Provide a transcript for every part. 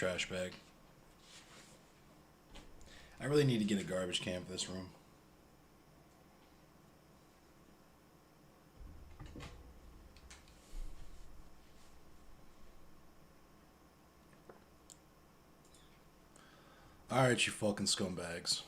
trash bag. I really need to get a garbage can for this room. Alright, you fucking scumbags.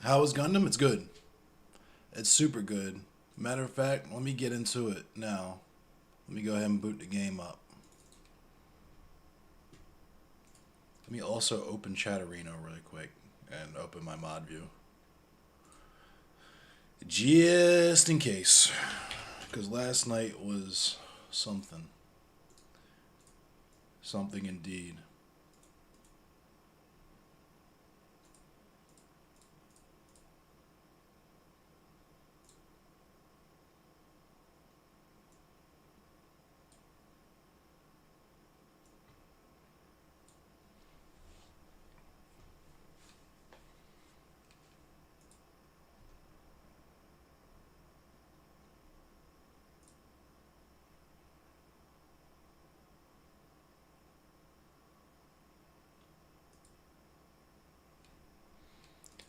How is Gundam? It's good. It's super good. Matter of fact, let me get into it now. Let me go ahead and boot the game up. Let me also open Chatterino really quick and open my mod view. Just in case. Because last night was something. Something indeed.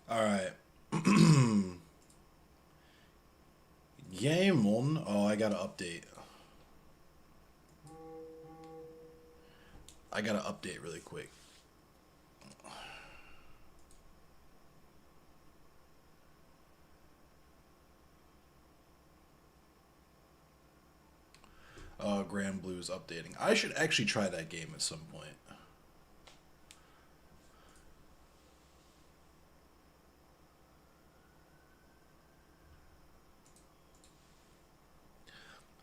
Alright. Game on. Oh, I gotta update. I gotta update really quick. Grand Blue's updating. I should actually try that game at some point.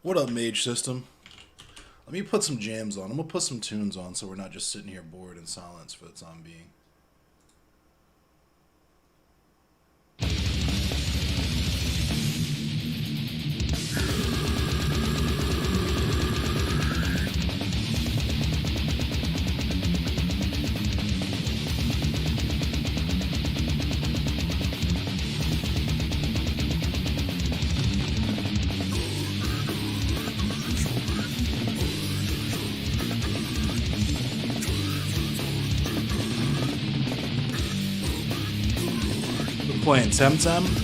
What up, Mage System? Let me put some jams on. I'm gonna put some tunes on so we're not just sitting here bored in silence for the time being. Playing Temtem?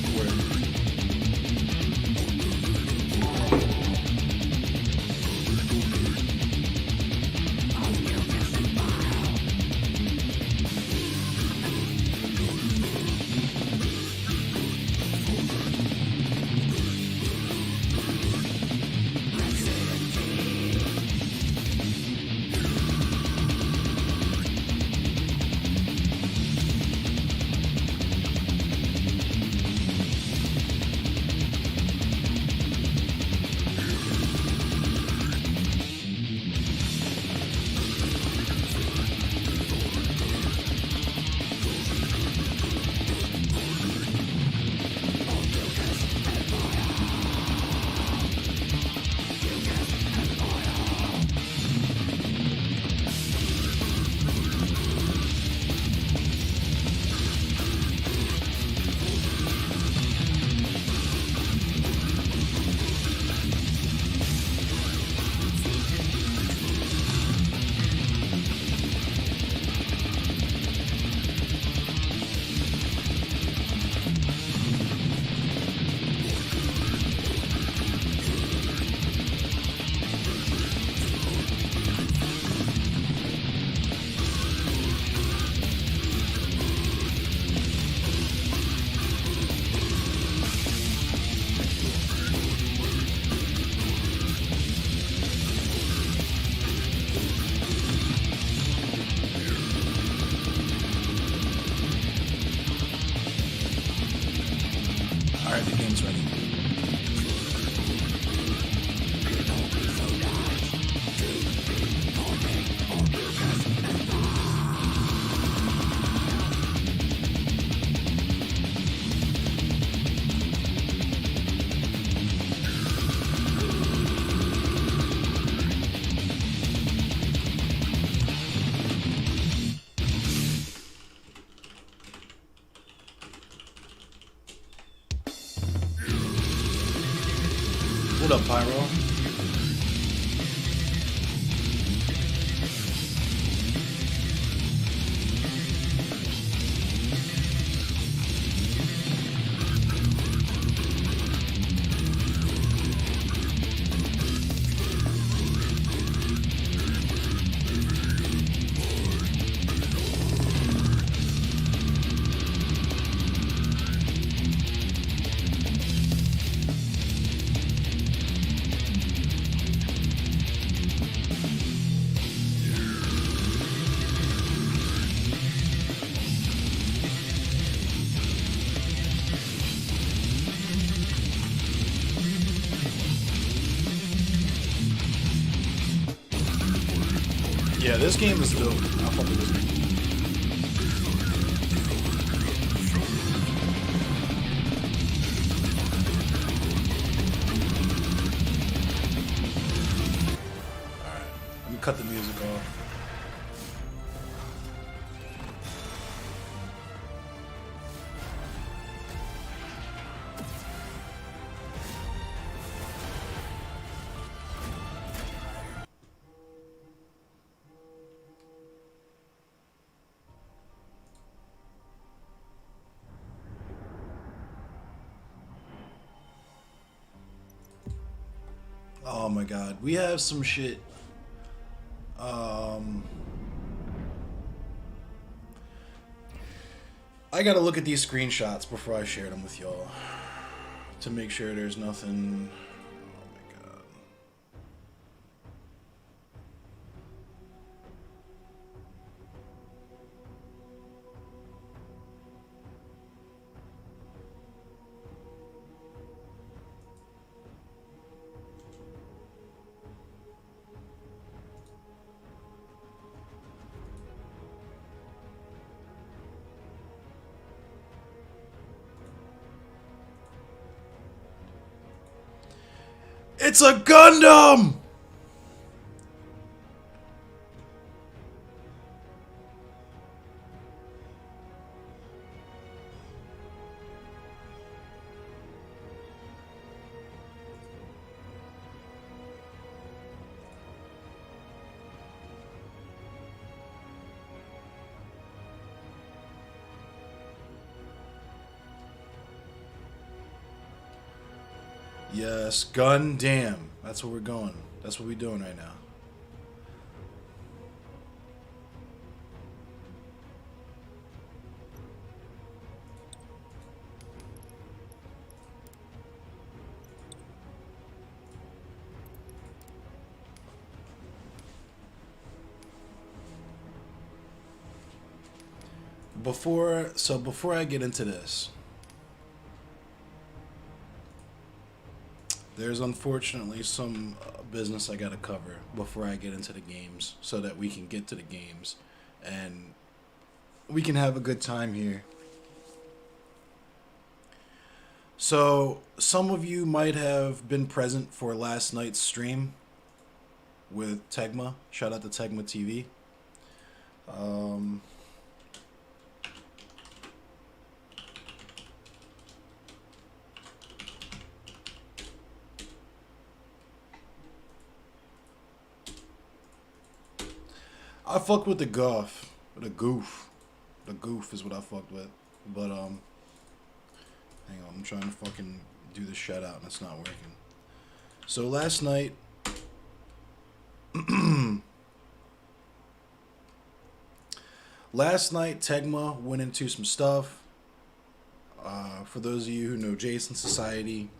it's ready. What up, Pyro? Yeah, this game is dope. I fuck with this game. Alright, let me cut the music off. Oh my god, we have some shit. I gotta look at these screenshots before I share them with y'all to make sure there's nothing. Oh my god. It's a Gundam! Yes, Gundam. That's where we're going. That's what we're doing right now. Before I get into this, there's unfortunately some business I gotta cover before I get into the games, so that we can get to the games and we can have a good time here. So, some of you might have been present for last night's stream with Tegma. Shout out to Tegma TV. I fucked with the goof. The goof. The goof is what I fucked with. But, hang on. I'm trying to fucking do the shout out and it's not working. So last night, Tegma went into some stuff. For those of you who know Jason Society,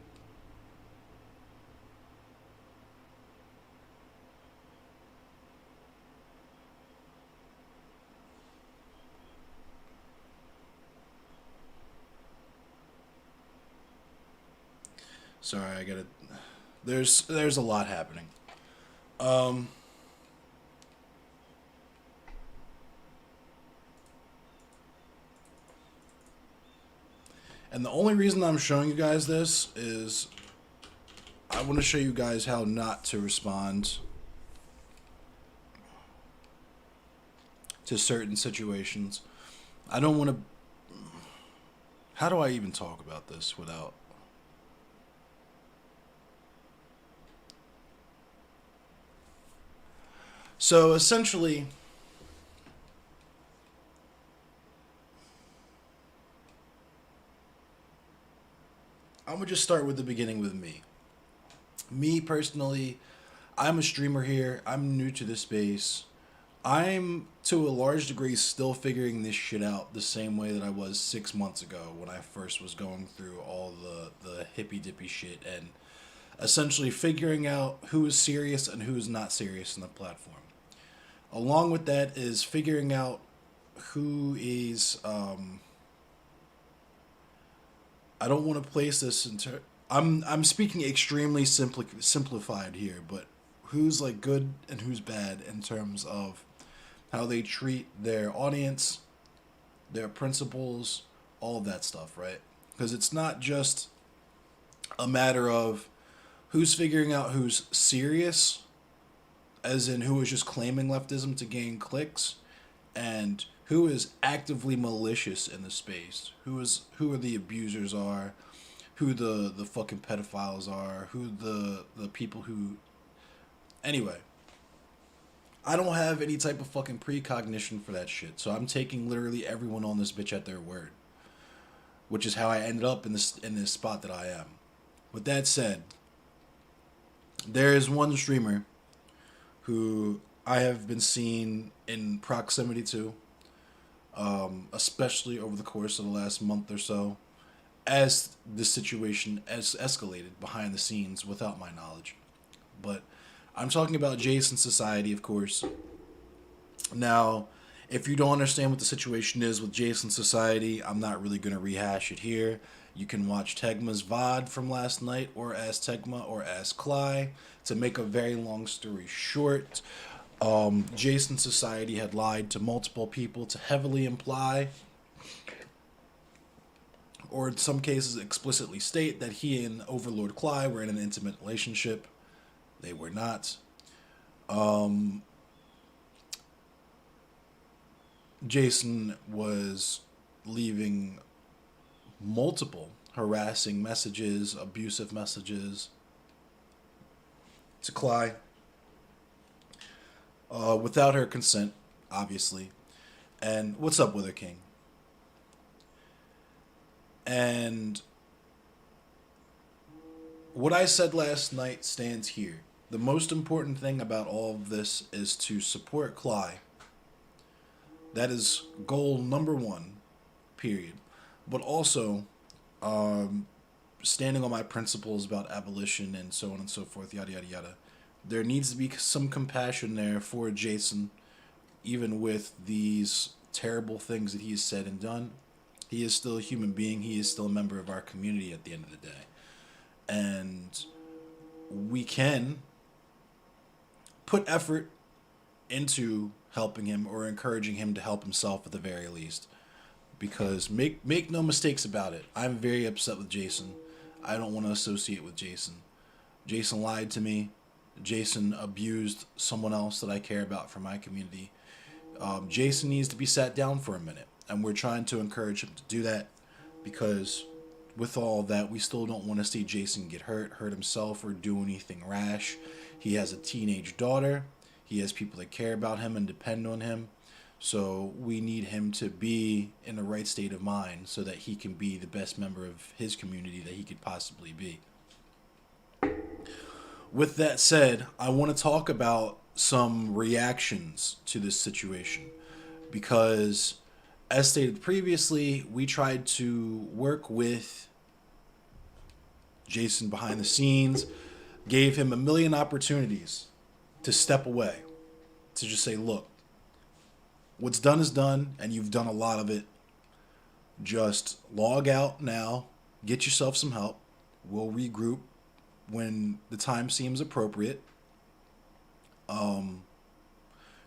Sorry, I gotta. There's a lot happening. Um, and the only reason I'm showing you guys this is I want to show you guys how not to respond to certain situations. I don't want to. How do I even talk about this without? So essentially, I'm gonna just start with the beginning with me. Me personally, I'm a streamer here. I'm new to this space. I'm to a large degree still figuring this shit out the same way that I was 6 months ago when I first was going through all the hippy dippy shit and essentially figuring out who is serious and who is not serious in the platform. Along with that is figuring out who is I don't want to place this into. I'm speaking extremely simplified here, but who's like good and who's bad in terms of how they treat their audience, their principles, all of that stuff, right? Because it's not just a matter of who's figuring out who's serious, as in who is just claiming leftism to gain clicks, and who is actively malicious in the space. Who are the abusers are, who the fucking pedophiles are, who the people who. Anyway, I don't have any type of fucking precognition for that shit, so I'm taking literally everyone on this bitch at their word, which is how I ended up in this spot that I am. With that said, there is one streamer who I have been seen in proximity to, especially over the course of the last month or so, as the situation has escalated behind the scenes without my knowledge. But I'm talking about Jason Society, of course. Now, if you don't understand what the situation is with Jason Society, I'm not really going to rehash it here. You can watch Tegma's VOD from last night, or Ask Tegma, or Ask Cly. To make a very long story short, Jason Society had lied to multiple people to heavily imply, or in some cases explicitly state, that he and Overlord Cly were in an intimate relationship. They were not. Jason was leaving multiple harassing messages, abusive messages to Cly, without her consent, obviously. And what's up with her, King? And what I said last night stands here. The most important thing about all of this is to support Cly. That is goal number one, period. But also, standing on my principles about abolition and so on and so forth, yada yada yada. There needs to be some compassion there for Jason, even with these terrible things that he has said and done. He is still a human being. He is still a member of our community at the end of the day. And we can put effort into helping him or encouraging him to help himself at the very least. Because make no mistakes about it, I'm very upset with Jason. I don't want to associate with Jason. Jason lied to me. Jason abused someone else that I care about from my community. Jason needs to be sat down for a minute, and we're trying to encourage him to do that, because with all that, we still don't want to see Jason get hurt himself, or do anything rash. He has a teenage daughter. He has people that care about him and depend on him. So we need him to be in the right state of mind so that he can be the best member of his community that he could possibly be. With that said, I want to talk about some reactions to this situation, because, as stated previously, we tried to work with Jason behind the scenes, gave him a million opportunities to step away, to just say, look, what's done is done, and you've done a lot of it. Just log out now, get yourself some help. We'll regroup, when the time seems appropriate. Um,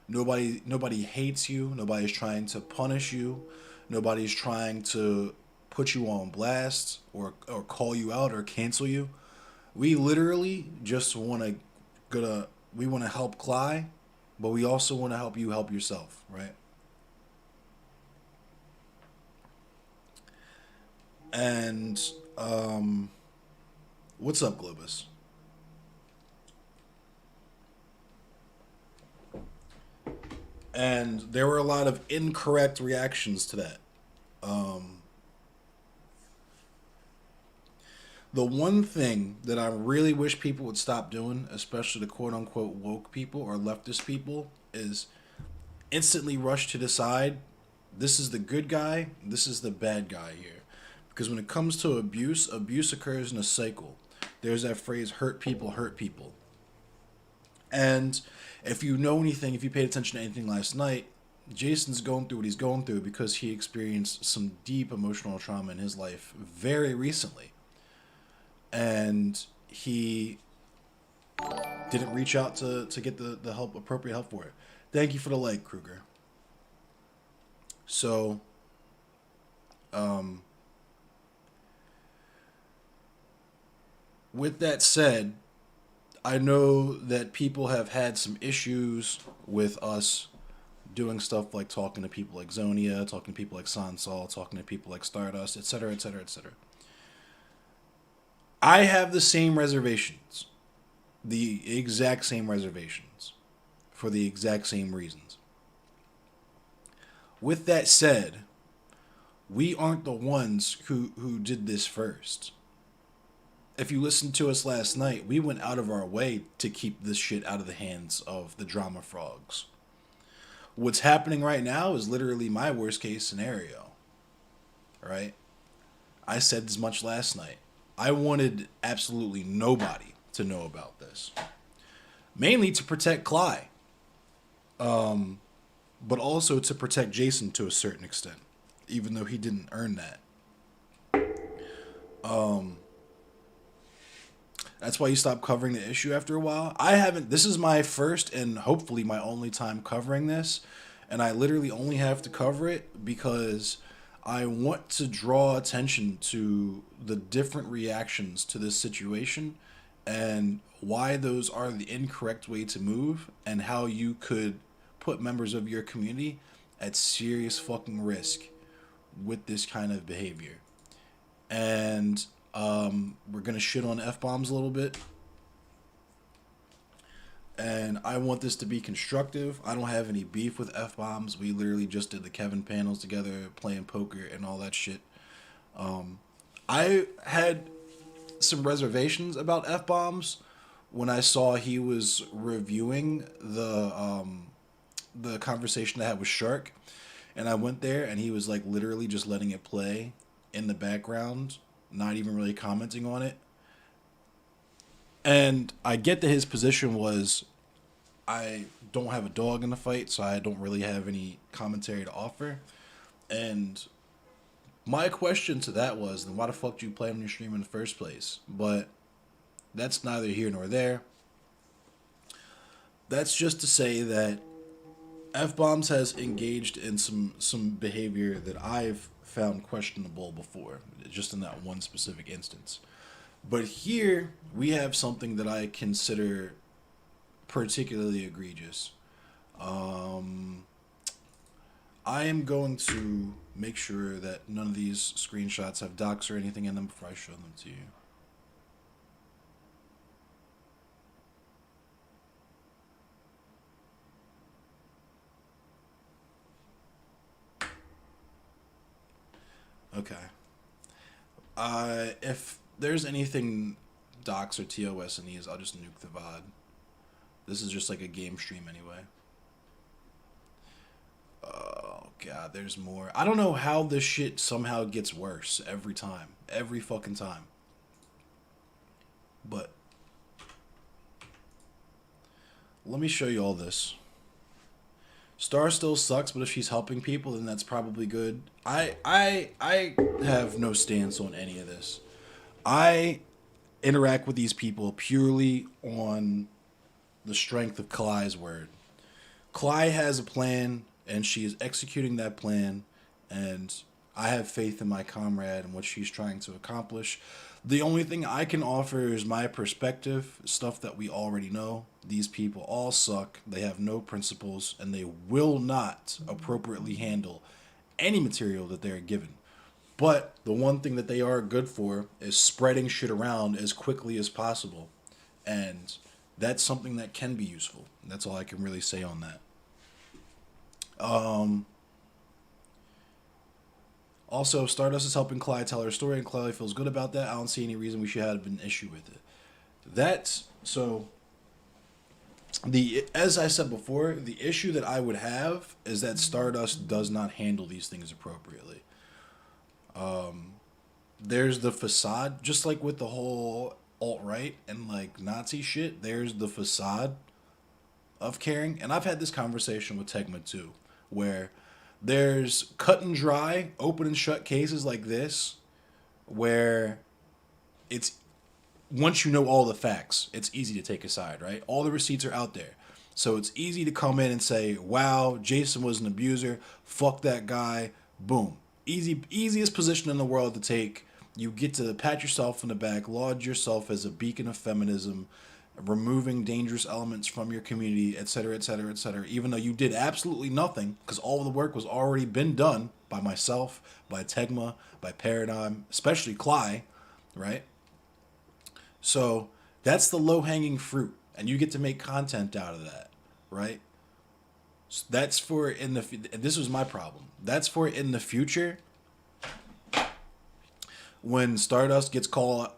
nobody hates you. Nobody's trying to punish you. Nobody's trying to put you on blast or call you out or cancel you. We literally just want to gonna we want to help Cly, but we also want to help you help yourself, right? And um, what's up, Globus? And there were a lot of incorrect reactions to that. Um, the one thing that I really wish people would stop doing, especially the quote unquote woke people or leftist people, is instantly rush to decide this is the good guy, this is the bad guy here. Because when it comes to abuse, abuse occurs in a cycle. There's that phrase, hurt people. And if you know anything, if you paid attention to anything last night, Jason's going through what he's going through because he experienced some deep emotional trauma in his life very recently. And he didn't reach out to get the help, appropriate help for it. Thank you for the like, Kruger. So, um, with that said, I know that people have had some issues with us doing stuff like talking to people like Zonia, talking to people like Sansol, talking to people like Stardust, etc., etc., etc. I have the same reservations, the exact same reservations, for the exact same reasons. With that said, we aren't the ones who did this first. If you listened to us last night, we went out of our way to keep this shit out of the hands of the drama frogs. What's happening right now is literally my worst case scenario. Right? I said as much last night. I wanted absolutely nobody to know about this. Mainly to protect Cly. But also to protect Jason to a certain extent. Even though he didn't earn that. That's why you stop covering the issue after a while. I haven't. This is my first and hopefully my only time covering this. And I literally only have to cover it because I want to draw attention to the different reactions to this situation and why those are the incorrect way to move and how you could put members of your community at serious fucking risk with this kind of behavior. And we're going to shit on F-bombs a little bit. And I want this to be constructive. I don't have any beef with F-bombs. We literally just did the Kevin panels together, playing poker and all that shit. I had some reservations about F-bombs when I saw he was reviewing the conversation I had with Shark. And I went there and he was like literally just letting it play in the background, not even really commenting on it. And I get that his position was, I don't have a dog in the fight, so I don't really have any commentary to offer. And my question to that was, then why the fuck did you play on your stream in the first place? But that's neither here nor there. That's just to say that F-bombs has engaged in some behavior that I've found questionable before, just in that one specific instance. But here we have something that I consider particularly egregious. I am going to make sure that none of these screenshots have docs or anything in them before I show them to you. Okay. If there's anything docs or TOS in these, I'll just nuke the VOD. This is just like a game stream anyway. Oh, God, there's more. I don't know how this shit somehow gets worse every time. Every fucking time. But let me show you all this. Star still sucks, but if she's helping people, then that's probably good. I have no stance on any of this. I interact with these people purely on the strength of Kali's word. Kali has a plan, and she is executing that plan, and I have faith in my comrade and what she's trying to accomplish. The only thing I can offer is my perspective, stuff that we already know. These people all suck, they have no principles, and they will not appropriately handle any material that they're given. But the one thing that they are good for is spreading shit around as quickly as possible. And that's something that can be useful. That's all I can really say on that. Also, Stardust is helping Clyde tell her story, and Clyde feels good about that. I don't see any reason we should have an issue with it. That's so. As I said before, the issue that I would have is that Stardust does not handle these things appropriately. There's the facade, just like with the whole alt right and like Nazi shit. There's the facade of caring, and I've had this conversation with Tegma too, where there's cut and dry, open and shut cases like this, where it's once you know all the facts, it's easy to take a side, right? All the receipts are out there. So it's easy to come in and say, wow, Jason was an abuser. Fuck that guy. Boom. Easiest position in the world to take. You get to pat yourself in the back, laud yourself as a beacon of feminism, removing dangerous elements from your community, etc., etc., etc., even though you did absolutely nothing, because all of the work was already been done by myself, by Tegma, by Paradigm, especially Cly, right? So that's the low-hanging fruit, and you get to make content out of that, right? So that's for in the. This was my problem. That's for in the future. When Stardust gets caught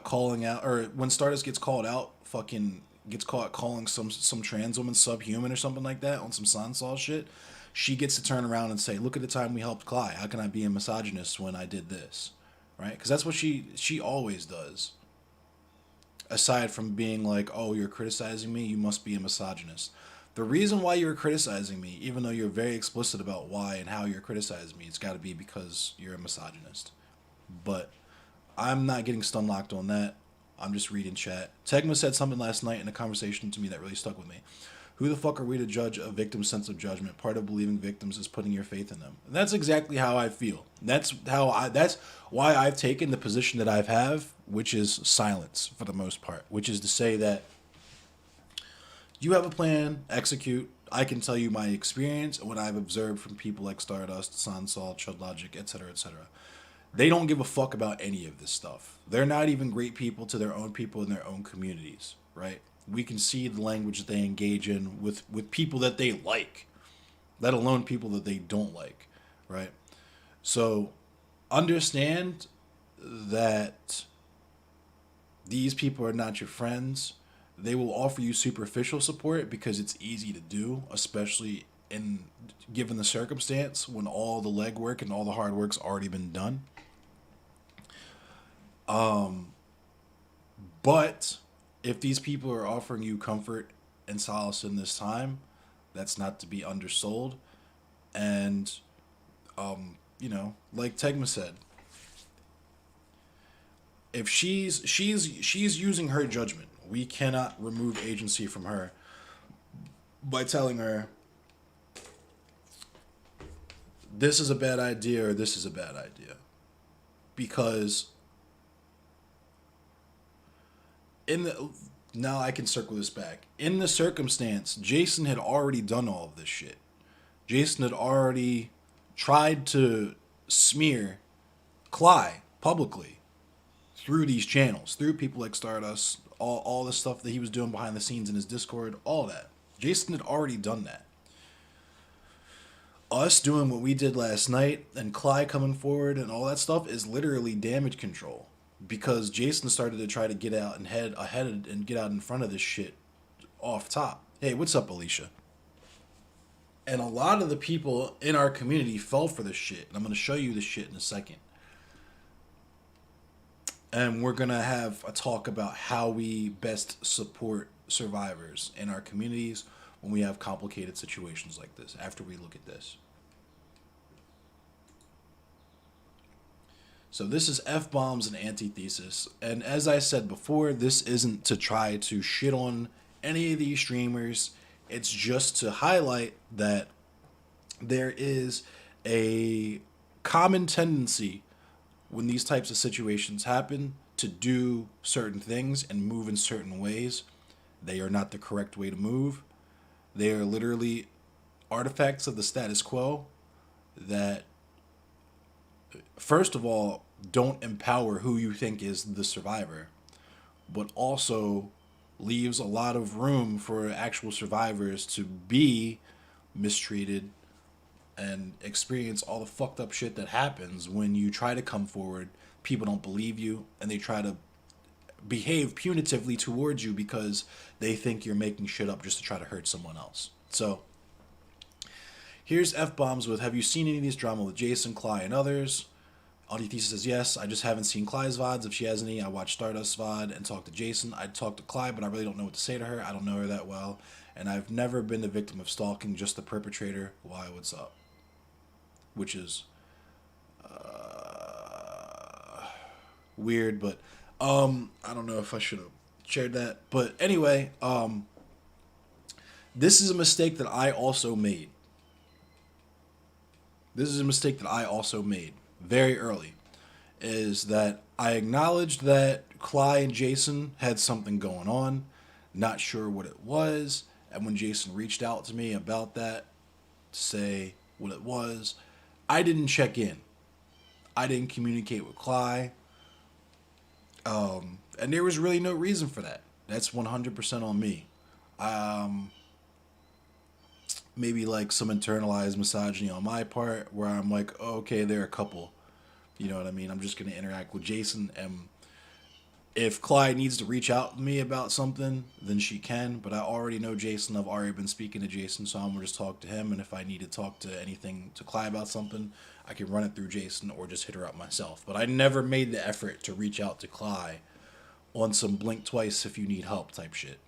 calling out, or when Stardust gets called out, fucking gets caught calling some trans woman subhuman or something like that on some Sansal shit, she gets to turn around and say, "Look at the time we helped Cly. How can I be a misogynist when I did this?" Right? Because that's what she always does. Aside from being like, "Oh, you're criticizing me. You must be a misogynist." The reason why you're criticizing me, even though you're very explicit about why and how you're criticizing me, it's got to be because you're a misogynist. But I'm not getting stun locked on that. I'm just reading chat. Tegma said something last night in a conversation to me that really stuck with me. Who the fuck are we to judge a victim's sense of judgment? Part of believing victims is putting your faith in them. And that's exactly how I feel. That's why I've taken the position that I've have, which is silence for the most part, which is to say that you have a plan, execute. I can tell you my experience and what I've observed from people like Stardust, Sansal, Chud Logic, etc., etc. They don't give a fuck about any of this stuff. They're not even great people to their own people in their own communities, right? We can see the language that they engage in with people that they like, let alone people that they don't like, right? So understand that these people are not your friends. They will offer you superficial support because it's easy to do, especially in given the circumstance when all the legwork and all the hard work's already been done. But if these people are offering you comfort and solace in this time, that's not to be undersold. And, like Tegma said, if she's using her judgment, we cannot remove agency from her by telling her this is a bad idea or this is a bad idea. Because now I can circle this back. In the circumstance, Jason had already done all of this shit. Jason had already tried to smear Cly publicly through these channels, through people like Stardust, all the stuff that he was doing behind the scenes in his Discord, all that. Jason had already done that. Us doing what we did last night and Cly coming forward and all that stuff is literally damage control. Because Jason started to try to get out and head ahead and get out in front of this shit off top. Hey, what's up, Alicia? And a lot of the people in our community fell for this shit. And I'm going to show you this shit in a second. And we're going to have a talk about how we best support survivors in our communities when we have complicated situations like this, after we look at this. So this is F bombs and antithesis. And as I said before, this isn't to try to shit on any of these streamers. It's just to highlight that there is a common tendency when these types of situations happen to do certain things and move in certain ways. They are not the correct way to move. They are literally artifacts of the status quo that, first of all, don't empower who you think is the survivor, but also leaves a lot of room for actual survivors to be mistreated and experience all the fucked up shit that happens when you try to come forward. People don't believe you, and they try to behave punitively towards you because they think you're making shit up just to try to hurt someone else. So here's F bombs with, have you seen any of these drama with Jason, Cly, and others? Audiothesis says yes. I just haven't seen Cly's VODs. If she has any, I watch Stardust VOD and talk to Jason. I'd talk to Cly, but I really don't know what to say to her. I don't know her that well. And I've never been the victim of stalking, just the perpetrator. Why, what's up? Which is weird, but I don't know if I should have shared that. But anyway, this is a mistake that I also made. This is a mistake that I also made very early, is that I acknowledged that Cly and Jason had something going on, not sure what it was, and when Jason reached out to me about that to say what it was, I didn't check in. I didn't communicate with Cly, and there was really no reason for that. That's 100% on me. Maybe like some internalized misogyny on my part where I'm like, oh, okay, they're a couple. You know what I mean? I'm just going to interact with Jason. And if Clyde needs to reach out to me about something, then she can. But I already know Jason. I've already been speaking to Jason, so I'm going to just talk to him. And if I need to talk to anything to Clyde about something, I can run it through Jason or just hit her up myself. But I never made the effort to reach out to Clyde on some blink twice if you need help type shit.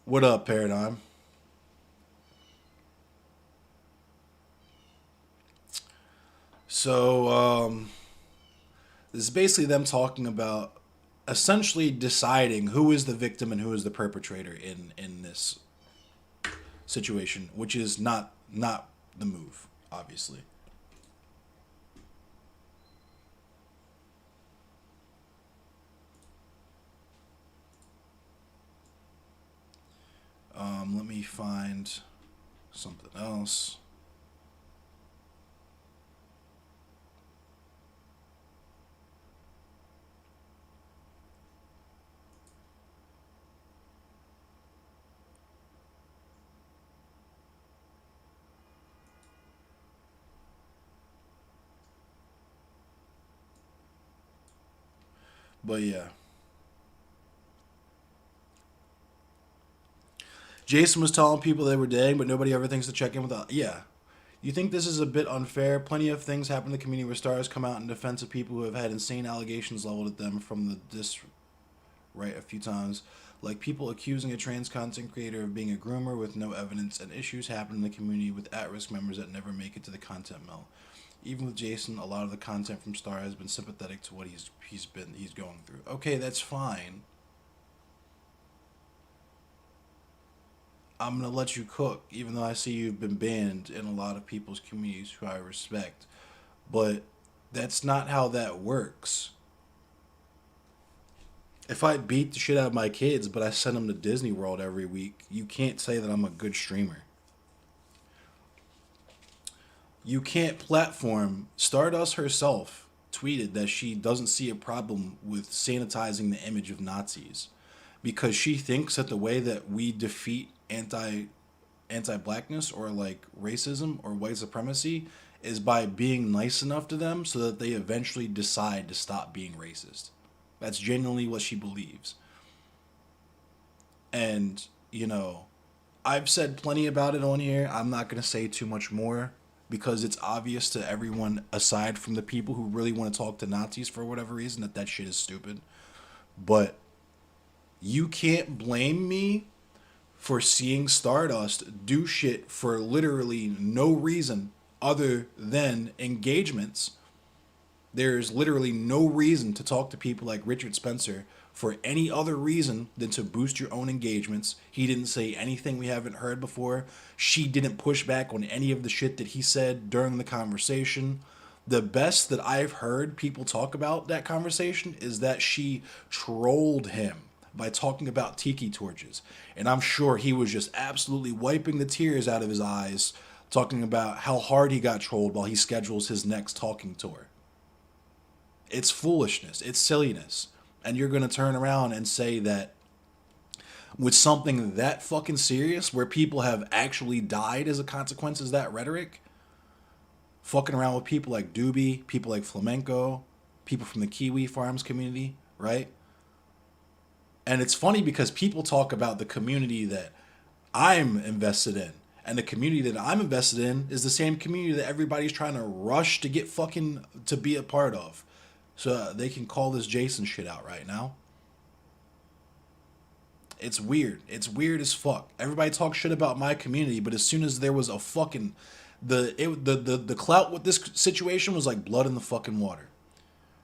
What up, Paradigm? So, this is basically them talking about essentially deciding who is the victim and who is the perpetrator in this situation, which is not the move, obviously. Let me find something else. But yeah. Jason was telling people they were dead, but nobody ever thinks to check in with us. Yeah. You think this is a bit unfair? Plenty of things happen in the community where stars come out in defense of people who have had insane allegations leveled at them from the right a few times. Like people accusing a trans content creator of being a groomer with no evidence, and issues happen in the community with at-risk members that never make it to the content mill. Even with Jason, a lot of the content from Star has been sympathetic to what he's going through. Okay, that's fine. I'm gonna let you cook, even though I see you've been banned in a lot of people's communities who I respect. But that's not how that works. If I beat the shit out of my kids, but I send them to Disney World every week, you can't say that I'm a good streamer. You can't platform. Stardust herself tweeted that she doesn't see a problem with sanitizing the image of Nazis because she thinks that the way that we defeat anti-blackness or like racism or white supremacy is by being nice enough to them so that they eventually decide to stop being racist. That's genuinely what she believes. And, you know, I've said plenty about it on here. I'm not going to say too much more because it's obvious to everyone aside from the people who really want to talk to Nazis for whatever reason that that shit is stupid. But you can't blame me for seeing Stardust do shit for literally no reason other than engagements There's literally no reason to talk to people like Richard Spencer for any other reason than to boost your own engagements. He didn't say anything we haven't heard before. She didn't push back on any of the shit that he said during the conversation. The best that I've heard people talk about that conversation is that she trolled him by talking about tiki torches. And I'm sure he was just absolutely wiping the tears out of his eyes, talking about how hard he got trolled while he schedules his next talking tour. It's foolishness. It's silliness. And you're going to turn around and say that with something that fucking serious, where people have actually died as a consequence of that rhetoric, fucking around with people like Doobie, people like Flamenco, people from the Kiwi Farms community, right? And it's funny because people talk about the community that I'm invested in. And the community that I'm invested in is the same community that everybody's trying to rush to get fucking to be a part of. So they can call this Jason shit out right now. It's weird. It's weird as fuck. Everybody talks shit about my community, but as soon as there was a fucking the clout with this situation was like blood in the fucking water.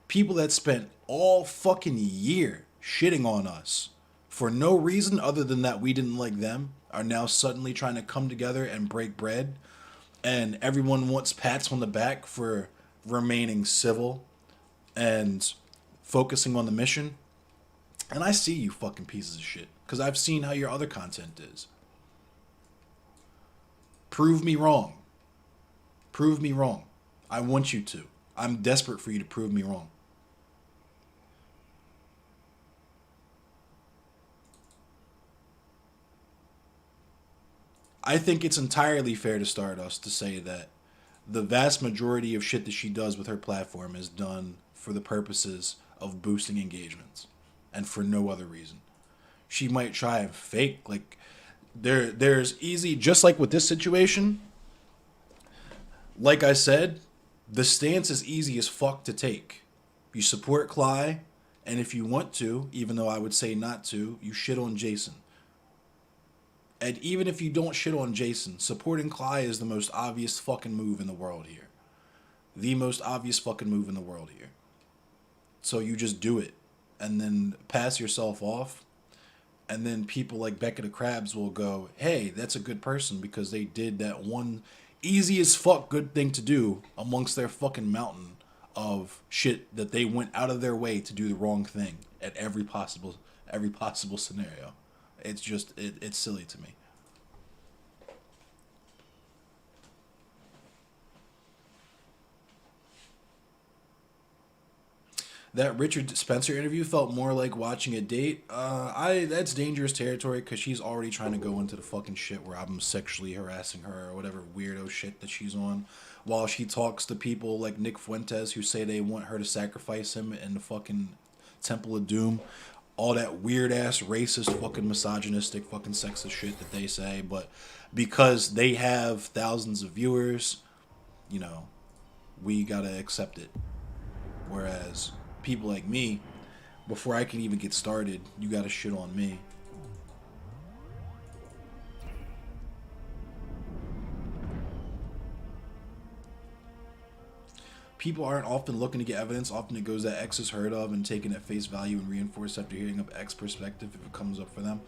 People that spent all fucking year shitting on us for no reason other than that we didn't like them are now suddenly trying to come together and break bread, and everyone wants pats on the back for remaining civil and focusing on the mission. And I see you fucking pieces of shit because I've seen how your other content is. Prove me wrong. Prove me wrong. I want you to. I'm desperate for you to prove me wrong. I think it's entirely fair to Stardust to say that the vast majority of shit that she does with her platform is done for the purposes of boosting engagements and for no other reason. She might try and fake, like, there's easy, just like with this situation, like I said, the stance is easy as fuck to take. You support Cly, and if you want to, even though I would say not to, you shit on Jason. And even if you don't shit on Jason, supporting Cly is the most obvious fucking move in the world here. The most obvious fucking move in the world here. So you just do it. And then pass yourself off. And then people like Becca the Crabs will go, hey, that's a good person because they did that one easy as fuck good thing to do amongst their fucking mountain of shit that they went out of their way to do the wrong thing at every possible scenario. It's just, it's silly to me. That Richard Spencer interview felt more like watching a date. That's dangerous territory because she's already trying to go into the fucking shit where I'm sexually harassing her or whatever weirdo shit that she's on, while she talks to people like Nick Fuentes who say they want her to sacrifice him in the fucking Temple of Doom. All that weird ass racist fucking misogynistic fucking sexist shit that they say, but because they have thousands of viewers, you know, we gotta accept it. Whereas people like me, before I can even get started, you gotta shit on me. People aren't often looking to get evidence. Often it goes that X is heard of and taken at face value and reinforced after hearing of X perspective if it comes up for them.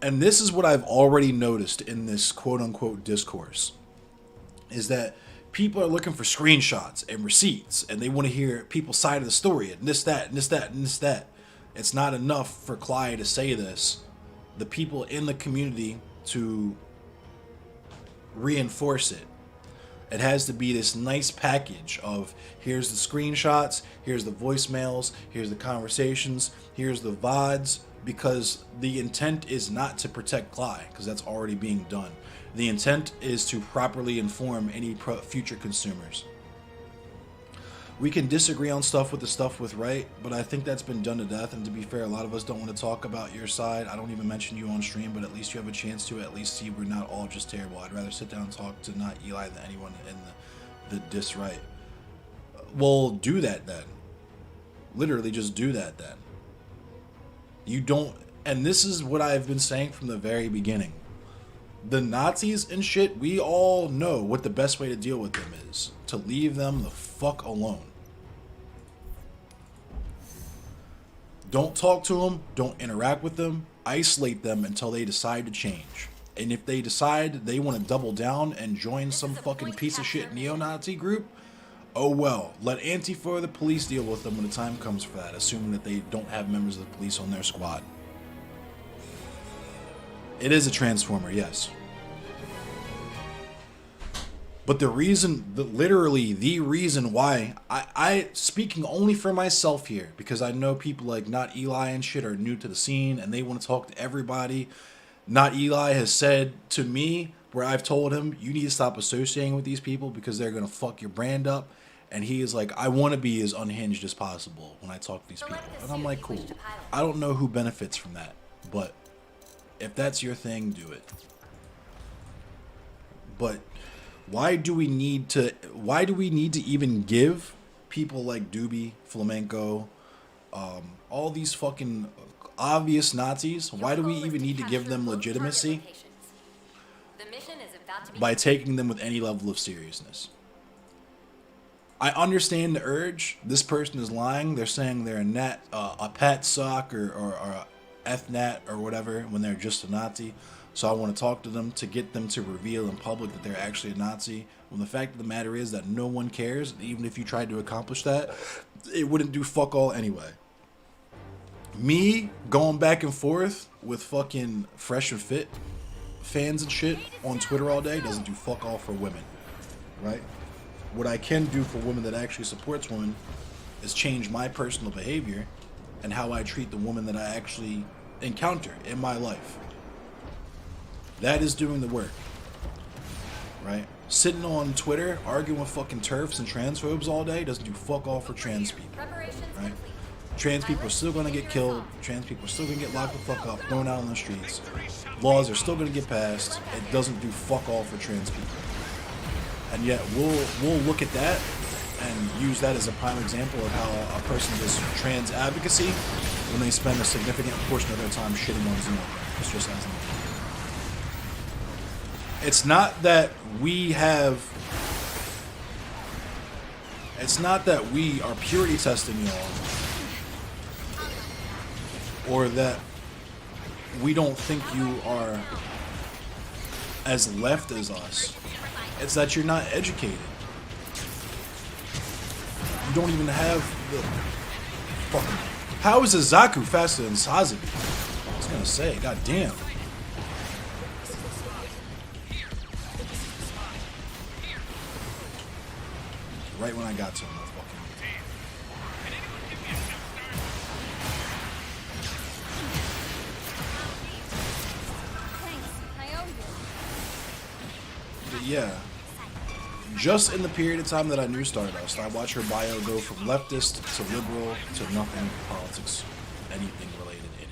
And this is what I've already noticed in this quote-unquote discourse, is that people are looking for screenshots and receipts, and they want to hear people's side of the story, and this, that, and this, that, and this, that. It's not enough for Clyde to say this. The people in the community to reinforce it. It has to be this nice package of here's the screenshots, here's the voicemails, here's the conversations, here's the VODs, because the intent is not to protect Clyde, because that's already being done. The intent is to properly inform any future consumers. We can disagree on stuff with the stuff with right, but I think that's been done to death, and to be fair, a lot of us don't want to talk about your side. I don't even mention you on stream, but at least you have a chance to at least see we're not all just terrible. I'd rather sit down and talk to not Eli than anyone in the diss right. Well, do that then. Literally just do that then. You don't, and this is what I've been saying from the very beginning. The Nazis and shit, we all know what the best way to deal with them is. To leave them the fuck alone. Don't talk to them. Don't interact with them. Isolate them until they decide to change. And if they decide they want to double down and join some fucking piece of shit neo-Nazi group, oh well. Let Antifa or the police deal with them when the time comes for that, assuming that they don't have members of the police on their squad. It is a transformer, yes. But the reason, literally the reason why, I speaking only for myself here, because I know people like Not Eli and shit are new to the scene and they want to talk to everybody. Not Eli has said to me, where I've told him, you need to stop associating with these people because they're going to fuck your brand up. And he is like, I want to be as unhinged as possible when I talk to these people. And I'm like, cool. I don't know who benefits from that, but if that's your thing, do it. But why do we need to even give people like Doobie, Flamenco, all these fucking obvious Nazis, why do we even need to give them legitimacy by taking them with any level of seriousness? I understand the urge. This person is lying. They're saying they're a pet sock or a ethnat or whatever when they're just a Nazi. So I want to talk to them to get them to reveal in public that they're actually a Nazi. When the fact of the matter is that no one cares. Even if you tried to accomplish that, it wouldn't do fuck all anyway. Me going back and forth with fucking Fresh and Fit fans and shit on Twitter all day doesn't do fuck all for women, right? What I can do for women that actually supports women is change my personal behavior and how I treat the woman that I actually encounter in my life. That is doing the work, right? Sitting on Twitter arguing with fucking TERFs and transphobes all day doesn't do fuck all for trans people, right? Trans people are still going to get killed. Trans people are still going to get locked the fuck up, thrown out on the streets. Laws are still going to get passed. It doesn't do fuck all for trans people. And yet we'll look at that and use that as a prime example of how a person does trans advocacy when they spend a significant portion of their time shitting on xenophobes. It's just as important. It's not that we are purity testing y'all, or that we don't think you are as left as us. It's that you're not educated. You don't even have the fucking... How is a Zaku faster than Sazabi? I was gonna say, god damn. Right when I got to him, I fucking... But yeah, just in the period of time that I knew Stardust, I watched her bio go from leftist to liberal to nothing politics, anything related in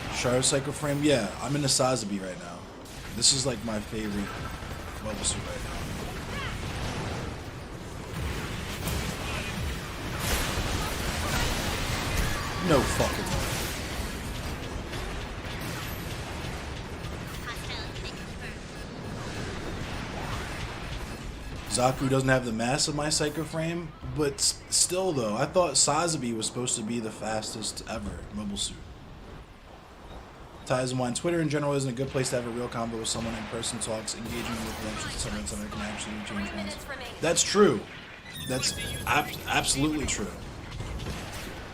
it. Shard Psycho Frame, yeah, I'm in the Sazabi right now. This is like my favorite mobile suit right now. No fucking way. Zaku doesn't have the mass of my Psycho Frame, but still though, I thought Sazabi was supposed to be the fastest ever mobile suit. Ties and Wine, Twitter in general isn't a good place to have a real convo with someone in person, talks, engaging with elections, etc. Can actually change ones. That's true. That's absolutely true.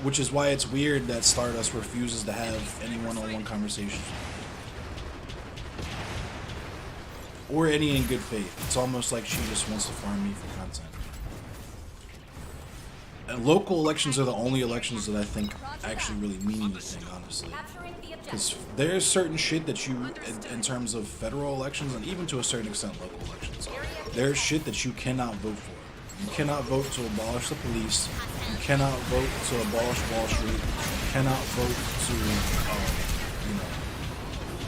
Which is why it's weird that Stardust refuses to have any one-on-one conversations. Or any in good faith. It's almost like she just wants to farm me for content. And local elections are the only elections that I think actually really mean anything, honestly. Because there's certain shit that you, in terms of federal elections, and even to a certain extent local elections, there's shit that you cannot vote for. You cannot vote to abolish the police. You cannot vote to abolish Wall Street. You cannot vote to,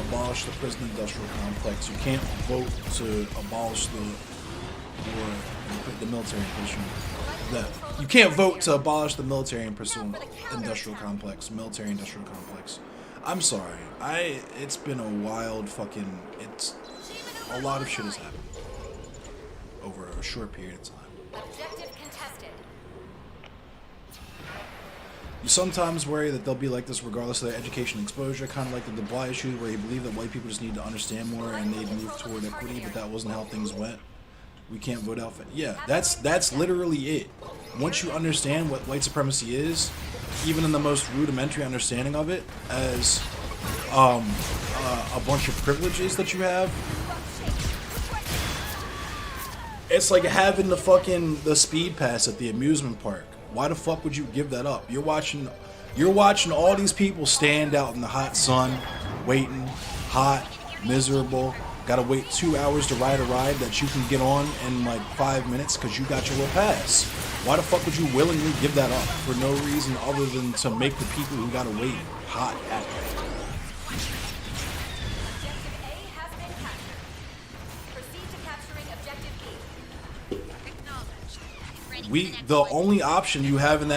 abolish the prison industrial complex. You can't vote to abolish the military you can't vote to abolish the military industrial complex. I'm sorry. It's been a wild fucking... a lot of shit has happened over a short period of time. Objective contested. You sometimes worry that they'll be like this regardless of their education and exposure, kind of like the Dubois issue where you believe that white people just need to understand more and they'd move toward equity, but that wasn't how things went. We can't vote out for... Yeah, that's literally it. Once you understand what white supremacy is, even in the most rudimentary understanding of it, as a bunch of privileges that you have, it's like having the speed pass at the amusement park. Why the fuck would you give that up? You're watching all these people stand out in the hot sun, waiting, hot, miserable. Gotta wait 2 hours to ride a ride that you can get on in like 5 minutes because you got your little pass. Why the fuck would you willingly give that up for no reason other than to make the people who gotta wait hot happy? The only option you have in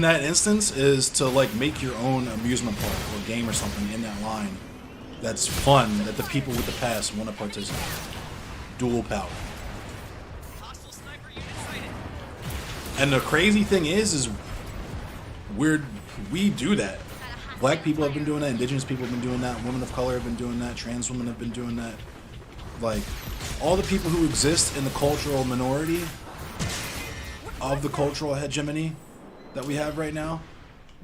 that instance is to like make your own amusement park or game or something in that line that's fun, that the people with the pass want to participate in. Dual power. And the crazy thing is we do that. Black people have been doing that, indigenous people have been doing that, women of color have been doing that, trans women have been doing that. Like, all the people who exist in the cultural minority of the cultural hegemony that we have right now,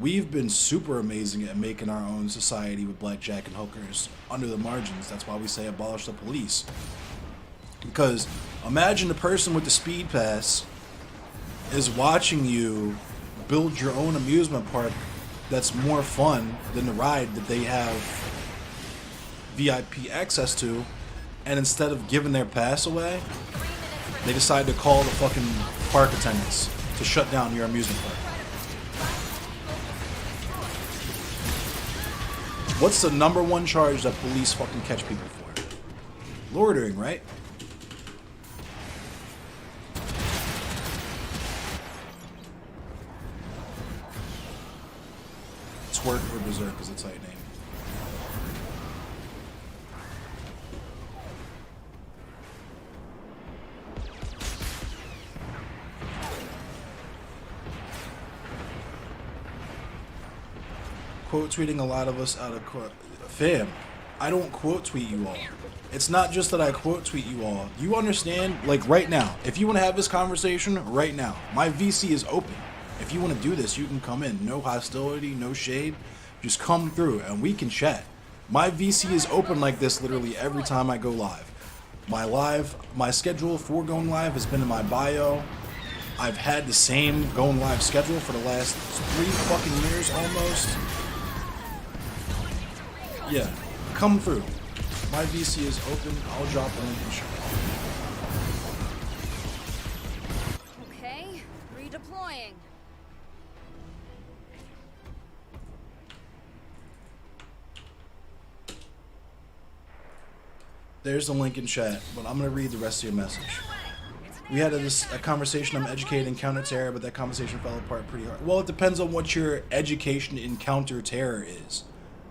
we've been super amazing at making our own society with blackjack and hookers under the margins. That's why we say abolish the police. Because imagine the person with the speed pass is watching you build your own amusement park that's more fun than the ride that they have VIP access to, and instead of giving their pass away, they decide to call the fucking park attendants to shut down your amusement park. What's the #1 charge that police fucking catch people for? Loitering, right? Twerk or Berserk is a tight name. Quote tweeting a lot of us out of quote. Fam, I don't quote tweet you all. It's not just that I quote tweet you all. You understand? Like right now, if you want to have this conversation right now, my VC is open. If you want to do this, you can come in. No hostility, no shade. Just come through and we can chat. My VC is open like this literally every time I go live. My schedule for going live has been in my bio. I've had the same going live schedule for the last 3 fucking years almost. Yeah, come through. My VC is open. I'll drop a link and show. Okay, redeploying. There's the link in chat, but I'm gonna read the rest of your message. We had a conversation on educating counter-terror, but that conversation fell apart pretty hard. Well, it depends on what your education in counter-terror is.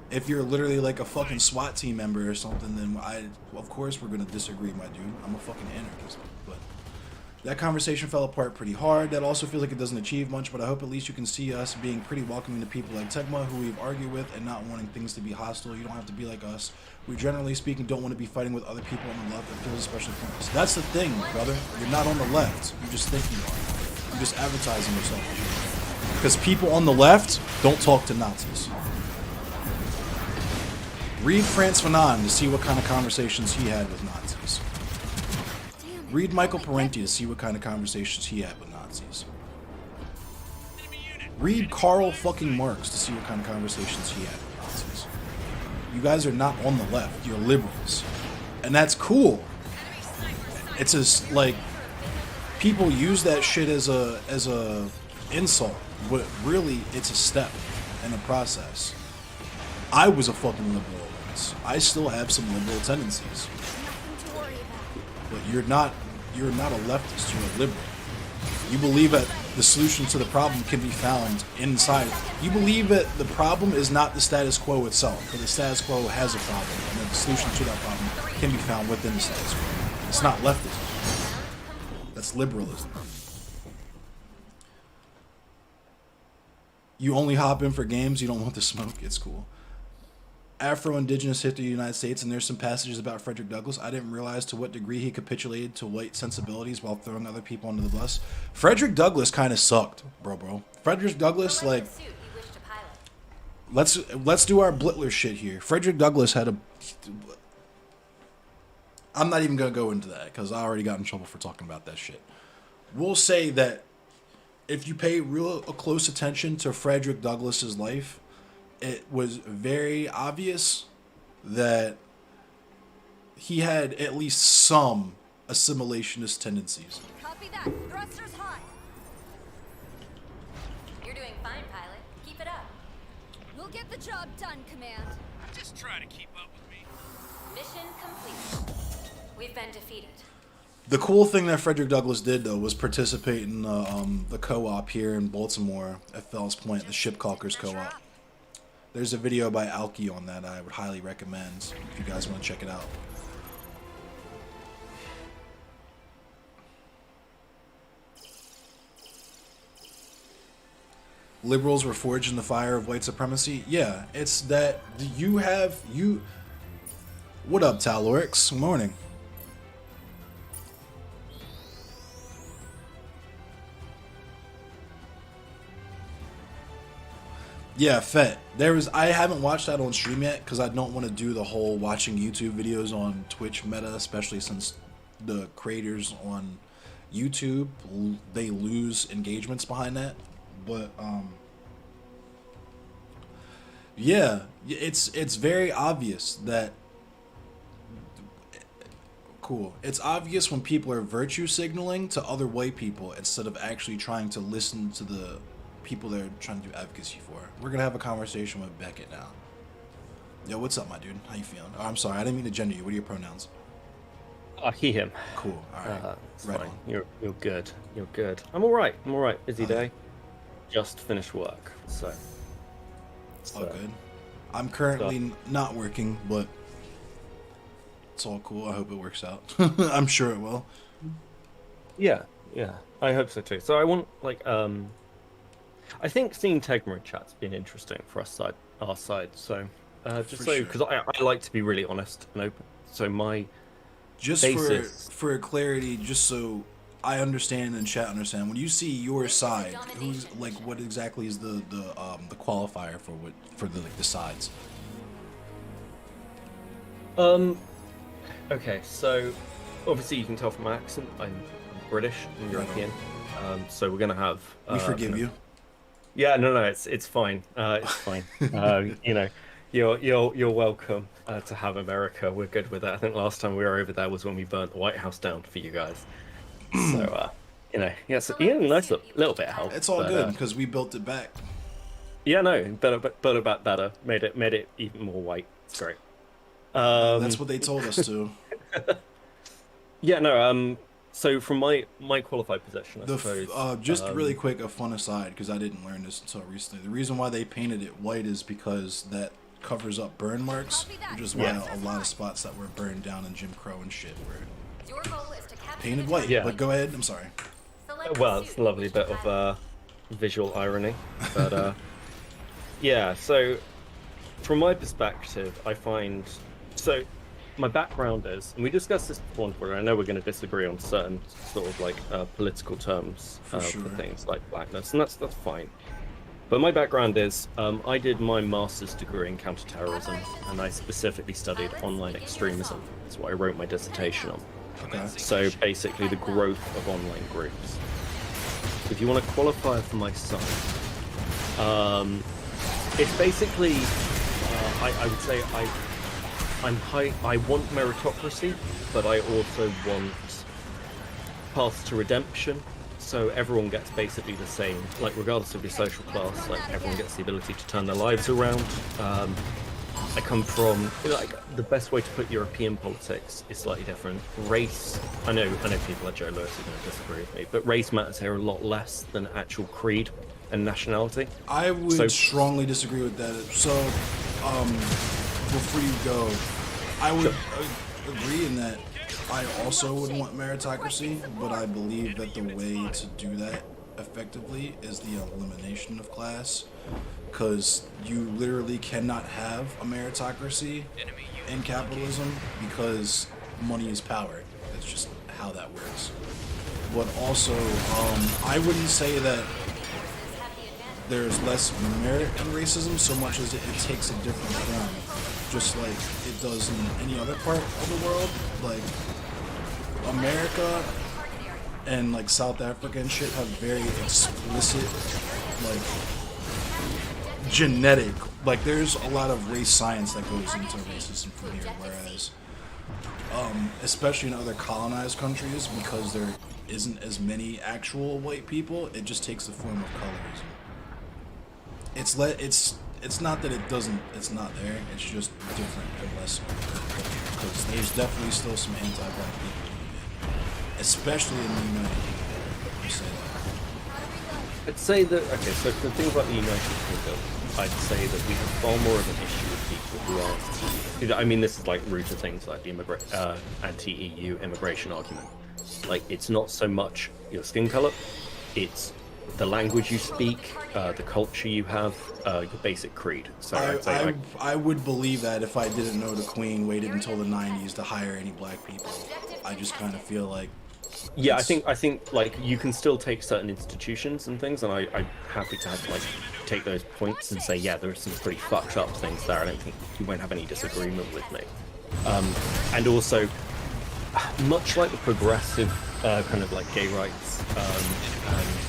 If you're literally like a fucking SWAT team member or something, then of course we're gonna disagree, my dude. I'm a fucking anarchist. But that conversation fell apart pretty hard. That also feels like it doesn't achieve much, but I hope at least you can see us being pretty welcoming to people like Tegma, who we've argued with, and not wanting things to be hostile. You don't have to be like us. We generally speaking don't want to be fighting with other people on the left, that feels especially pointless. That's the thing, brother. You're not on the left. You just think you are. You're just advertising yourself. Because people on the left don't talk to Nazis. Read Frantz Fanon to see what kind of conversations he had with Nazis. Read Michael Parenti to see what kind of conversations he had with Nazis. Read Karl fucking Marx to see what kind of conversations he had with Nazis. You guys are not on the left. You're liberals. And that's cool. It's just like people use that shit as a insult, but really it's a step in a process. I was a fucking liberal once. I still have some liberal tendencies. But you're not a leftist, you're a liberal. You believe that the solution to the problem can be found inside. You believe that the problem is not the status quo itself, but the status quo has a problem, and that the solution to that problem can be found within the status quo. It's not leftism. That's liberalism. You only hop in for games. You don't want the smoke. It's cool. Afro-Indigenous history of the United States, and there's some passages about Frederick Douglass. I didn't realize to what degree he capitulated to white sensibilities while throwing other people under the bus. Frederick Douglass kind of sucked, bro. Frederick Douglass, like, let's do our Blitler shit here. Frederick Douglass had a. I'm not even gonna go into that because I already got in trouble for talking about that shit. We'll say that if you pay real close attention to Frederick Douglass's life, it was very obvious that he had at least some assimilationist tendencies. Copy that. Thrusters high. You're doing fine, pilot. Keep it up. We'll get the job done, Command. Just try to keep up with me. Mission complete. We've been defeated. The cool thing that Frederick Douglass did, though, was participate in the co-op here in Baltimore at Fells Point, the Ship Caulkers co-op. There's a video by Alki on that I would highly recommend if you guys want to check it out. Liberals were forged in the fire of white supremacy. Yeah, it's that you. What up, Talorix? Good morning. Yeah, Fett. I haven't watched that on stream yet because I don't want to do the whole watching YouTube videos on Twitch meta, especially since the creators on YouTube, they lose engagements behind that. But yeah, it's very obvious that cool. It's obvious when people are virtue signaling to other white people instead of actually trying to listen to the people they're trying to do advocacy for. We're gonna have a conversation with Beckett now. Yo, what's up, my dude? How you feeling? Oh, I'm sorry, I didn't mean to gender you. What are your pronouns? He, him. Cool. All right. Right on. You're good. You're good. I'm all right. Busy day. Just finished work, so. All good. I'm currently not working, but it's all cool. I hope it works out. I'm sure it will. Yeah. I hope so too. So I want I think seeing Tegma in chat's been interesting for our side. So just so because I like to be really honest and open. So my for clarity, just so I understand and chat understand, when you see your side, who's like what exactly is the qualifier for the sides? Okay, so obviously you can tell from my accent, I'm British and European. So we're gonna have. We forgive you. Yeah, no, it's fine. It's fine. You know, you're welcome to have America. We're good with that. I think last time we were over there was when we burnt the White House down for you guys. So, you know, yeah, so, yeah, nice little bit of help. It's all good because we built it back. Yeah, no, better. Made it even more white. It's great. That's what they told us to. Yeah, no. So from my qualified position, I suppose. Just really quick, a fun aside, because I didn't learn this until recently. The reason why they painted it white is because that covers up burn marks, which is why a lot of spots that were burned down in Jim Crow and shit were painted white. Yeah. But go ahead. I'm sorry. Well, it's a lovely bit of visual irony, but yeah. So from my perspective, I find my background is, and we discussed this before, where I know we're going to disagree on certain sort of like political terms for things like blackness, and that's fine. But my background is, I did my master's degree in counterterrorism, and I specifically studied online extremism. That's what I wrote my dissertation on. Okay. So basically, the growth of online groups. If you want to qualify for my side, it's basically, I would say I want meritocracy, but I also want paths to redemption, so everyone gets basically the same, like regardless of your social class, like everyone gets the ability to turn their lives around. I come from, like, the best way to put European politics is slightly different. Race, I know people like Joe Lewis are going to disagree with me, but race matters here a lot less than actual creed and nationality. I would strongly disagree with that. So, before you go, I would agree in that I also would want meritocracy, but I believe that the way to do that effectively is the elimination of class. because you literally cannot have a meritocracy in capitalism because money is power. That's just how that works. But also, I wouldn't say that there's less merit in racism so much as it takes a different form, just like it does in any other part of the world. Like America and like South Africa and shit have very explicit like genetic, like there's a lot of race science that goes into racism from here, whereas especially in other colonized countries, because there isn't as many actual white people, it just takes the form of colorism. It's not that it's not there, it's just different and less, because there's definitely still some anti-black people, especially in the United Kingdom. You say that. I'd say that, okay, so the thing about the United Kingdom, I'd say that we have far more of an issue with people who are, I mean, this is like root to things like the anti-EU immigration argument. Like, it's not so much your skin color, it's the language you speak, the culture you have, your basic creed. So I would believe that if I didn't know the Queen waited until the 90s to hire any black people. I just kind of feel like... Yeah, I think like you can still take certain institutions and things, and I'm happy to have like take those points and say, yeah, there are some pretty fucked up things there. I don't think you won't have any disagreement with me. And also, much like the progressive kind of like gay rights and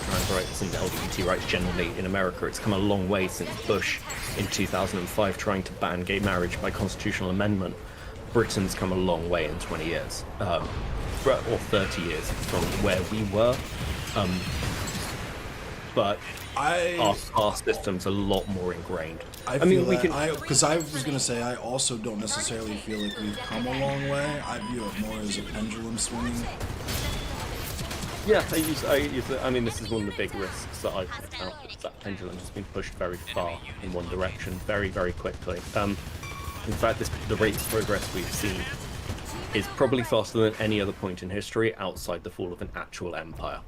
trans rights and LGBT rights generally in America, it's come a long way since Bush in 2005 trying to ban gay marriage by constitutional amendment. Britain's come a long way in 20 years, or 30 years from where we were. But our system's a lot more ingrained. I mean, because I was gonna say I also don't necessarily feel like we've come a long way. I view it more as a pendulum swinging. Yeah, I mean, this is one of the big risks that I've put out, is that pendulum has been pushed very far in one direction, very, very quickly. In fact, the rate of progress we've seen is probably faster than any other point in history outside the fall of an actual empire.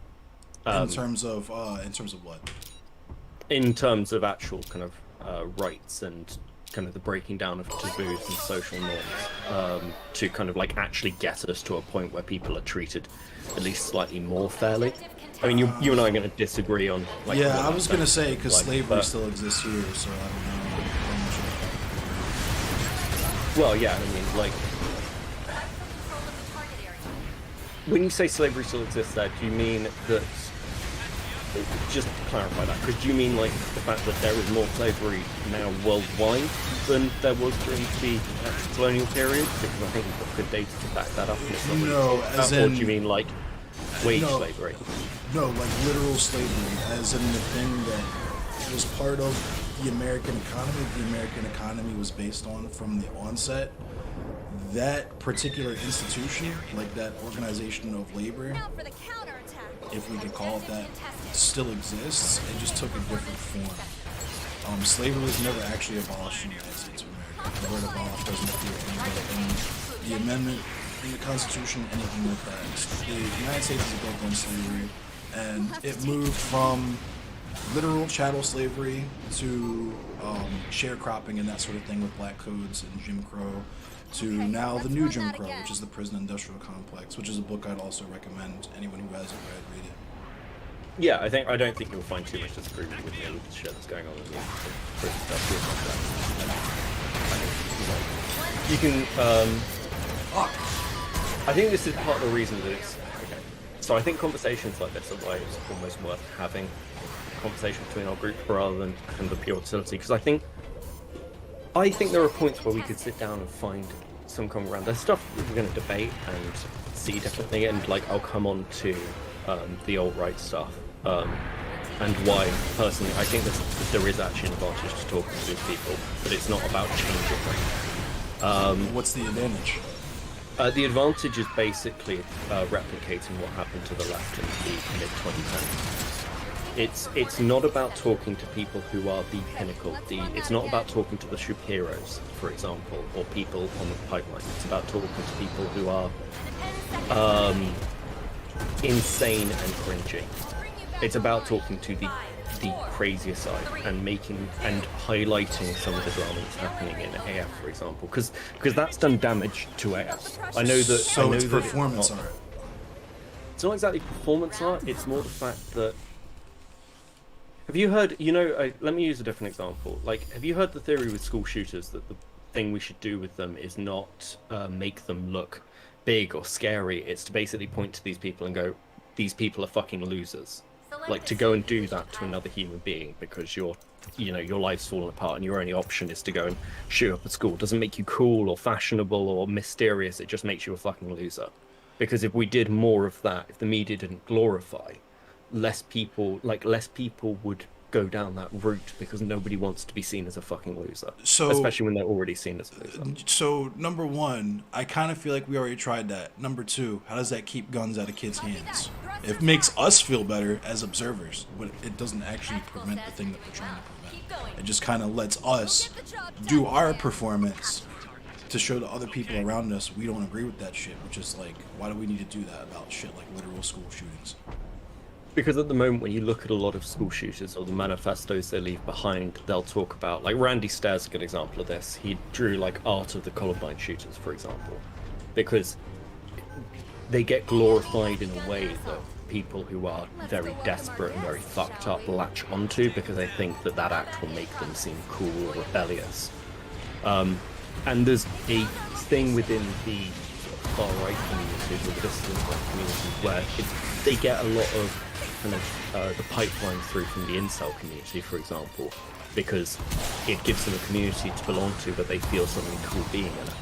In terms of what? In terms of actual kind of rights and kind of the breaking down of taboos and social norms, to kind of like actually get us to a point where people are treated at least slightly more fairly. I mean, you and I are going to disagree on like. Yeah, I was going to say because slavery still exists here, so I don't know. Well, yeah, I mean, like, when you say slavery still exists there, do you mean that, just to clarify that, because do you mean, like, the fact that there is more slavery now worldwide than there was during the colonial period? Because I think we've got good data to back that up. And it's not no, as in... Or do you mean, like, wage slavery? No, like literal slavery, as in the thing that was part of the American economy. The American economy was based on from the onset. That particular institution, like that organization of labor, if we could call it that, still exists. It just took a different form. Slavery was never actually abolished in the United States of America. The word abolished doesn't appear anywhere in the amendment, in the Constitution, anything like that. The United States is built on slavery, and it moved from literal chattel slavery to sharecropping and that sort of thing with black codes and Jim Crow, to now the new Jim Crow, which is the prison industrial complex, which is a book I'd also recommend anyone who hasn't read it. Yeah, I don't think you'll find too much disagreement with me with the shit that's going on with the prison stuff. You can, I think this is part of the reason that it's, okay. So I think conversations like this are why it's almost worth having a conversation between our group rather than kind of the pure hostility, because I think there are points where we could sit down and find some common ground. There's stuff that we're going to debate and see differently, and like I'll come on to the alt-right stuff and why personally I think there is actually an advantage to talking to these people, but it's not about changing them. What's the advantage? The advantage is basically replicating what happened to the left in the mid-2010s. It's not about talking to people who are the pinnacle. It's not about talking to the superheroes, for example, or people on the pipeline. It's about talking to people who are insane and cringy. It's about talking to the the crazier side and highlighting some of the drama that's happening in AF, for example, because that's done damage to AF. I know that. So I know it's that performance art. it's not exactly performance art. It's more the fact that. Have you heard? Let me use a different example. Like, have you heard the theory with school shooters that the thing we should do with them is not make them look big or scary? It's to basically point to these people and go, these people are fucking losers. Like, to go and do that to another human being because your life's fallen apart and your only option is to go and shoot up at school doesn't make you cool or fashionable or mysterious. It just makes you a fucking loser. Because if we did more of that, if the media didn't glorify, less people would go down that route because nobody wants to be seen as a fucking loser. So, especially when they're already seen as a loser. So, number one, I kind of feel like we already tried that. Number two, how does that keep guns out of kids' hands? It makes us feel better as observers, but it doesn't actually prevent the thing that we're trying to prevent. It just kind of lets us do our performance to show to other people around us we don't agree with that shit, which is like, why do we need to do that about shit like literal school shootings? Because at the moment, when you look at a lot of school shooters or the manifestos they leave behind, they'll talk about, like, Randy Stair's a good example of this. He drew, like, art of the Columbine shooters, for example, because they get glorified in a way that people who are very desperate and very fucked up latch onto because they think that act will make them seem cool or rebellious. And there's a thing within the far-right communities or the dissident communities where they get a lot of kind of the pipeline through from the incel community, for example, because it gives them a community to belong to that they feel something cool being in it.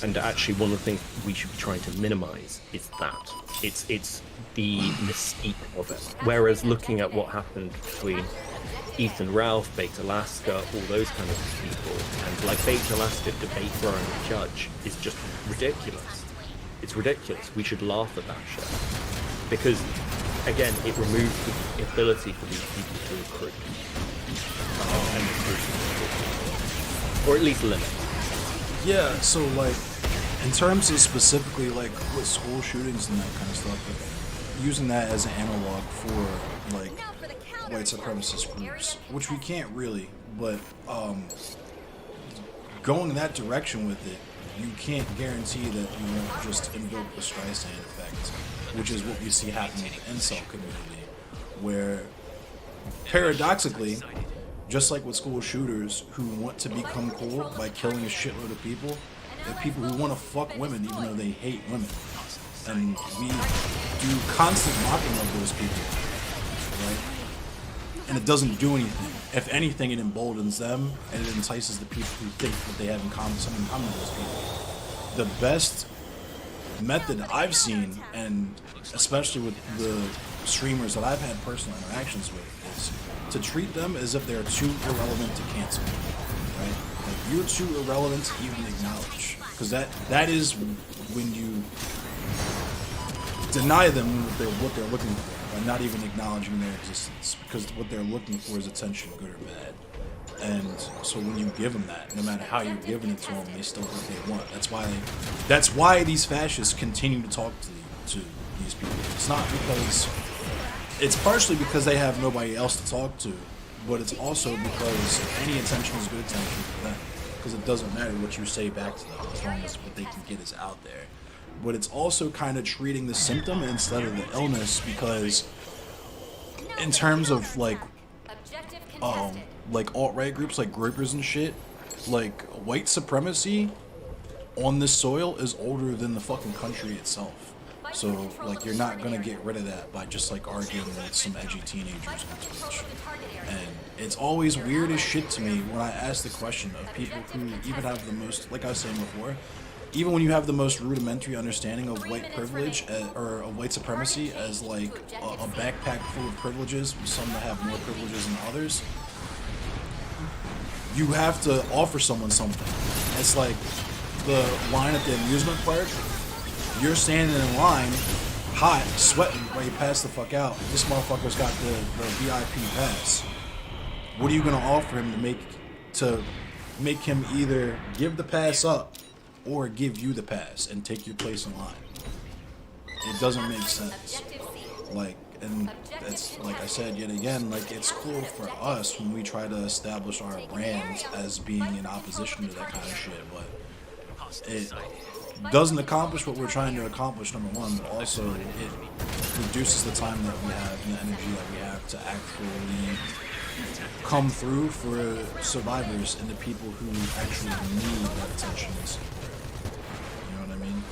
And actually, one of the things we should be trying to minimize is that. It's the mystique of it. Whereas looking at what happened between Ethan Ralph, Baked Alaska, all those kind of people, and like Baked Alaska debate Brian the Judge is just ridiculous. It's ridiculous. We should laugh at that shit. Because, again, it removes the ability for these people to recruit. And recruit. Or at least limit. Yeah, so, like, in terms of specifically, like, with school shootings and that kind of stuff, like, using that as an analog for, like, white supremacist groups, which we can't really, but going in that direction with it, you can't guarantee that you won't just invoke the Streisand effect, which is what we see happening in the incel community, where, paradoxically, just like with school shooters who want to become cool by killing a shitload of people, they're people who want to fuck women even though they hate women. And we do constant mocking of those people, right? And it doesn't do anything. If anything, it emboldens them and it entices the people who think that they have something in common with those people. The best method I've seen, and especially with the streamers that I've had personal interactions with, is to treat them as if they're too irrelevant to cancel, right? Like, you're too irrelevant to even acknowledge, because that is when you deny them what they're looking for by not even acknowledging their existence, because what they're looking for is attention, good or bad. And so when you give them that, no matter how you're giving it to them, they still what they want. That's why these fascists continue to talk to these people. It's partially because they have nobody else to talk to, but it's also because any attention is good attention for them. Because it doesn't matter what you say back to them, as long as what they can get is out there. But it's also kind of treating the symptom instead of the illness, because in terms of like alt-right groups like Groupers and shit, like, white supremacy on this soil is older than the fucking country itself. So, like, you're not gonna get rid of that by just, like, arguing with some edgy teenagers on Twitch. And it's always weird as shit to me when I ask the question of people who even have the most, like I was saying before, even when you have the most rudimentary understanding of white privilege, or of white supremacy as, like, a backpack full of privileges, some that have more privileges than others, you have to offer someone something. It's like the line at the amusement park. You're standing in line, hot, sweating while you pass the fuck out. This motherfucker's got the VIP pass. What are you gonna offer him to make him either give the pass up or give you the pass and take your place in line? It doesn't make sense. Like, And that's, like I said yet again, like, it's cool for us when we try to establish our brands as being in opposition to that kind of shit, but it doesn't accomplish what we're trying to accomplish, number one, but also it reduces the time that we have and the energy that we have to actually come through for survivors and the people who actually need that attention. You know what I mean?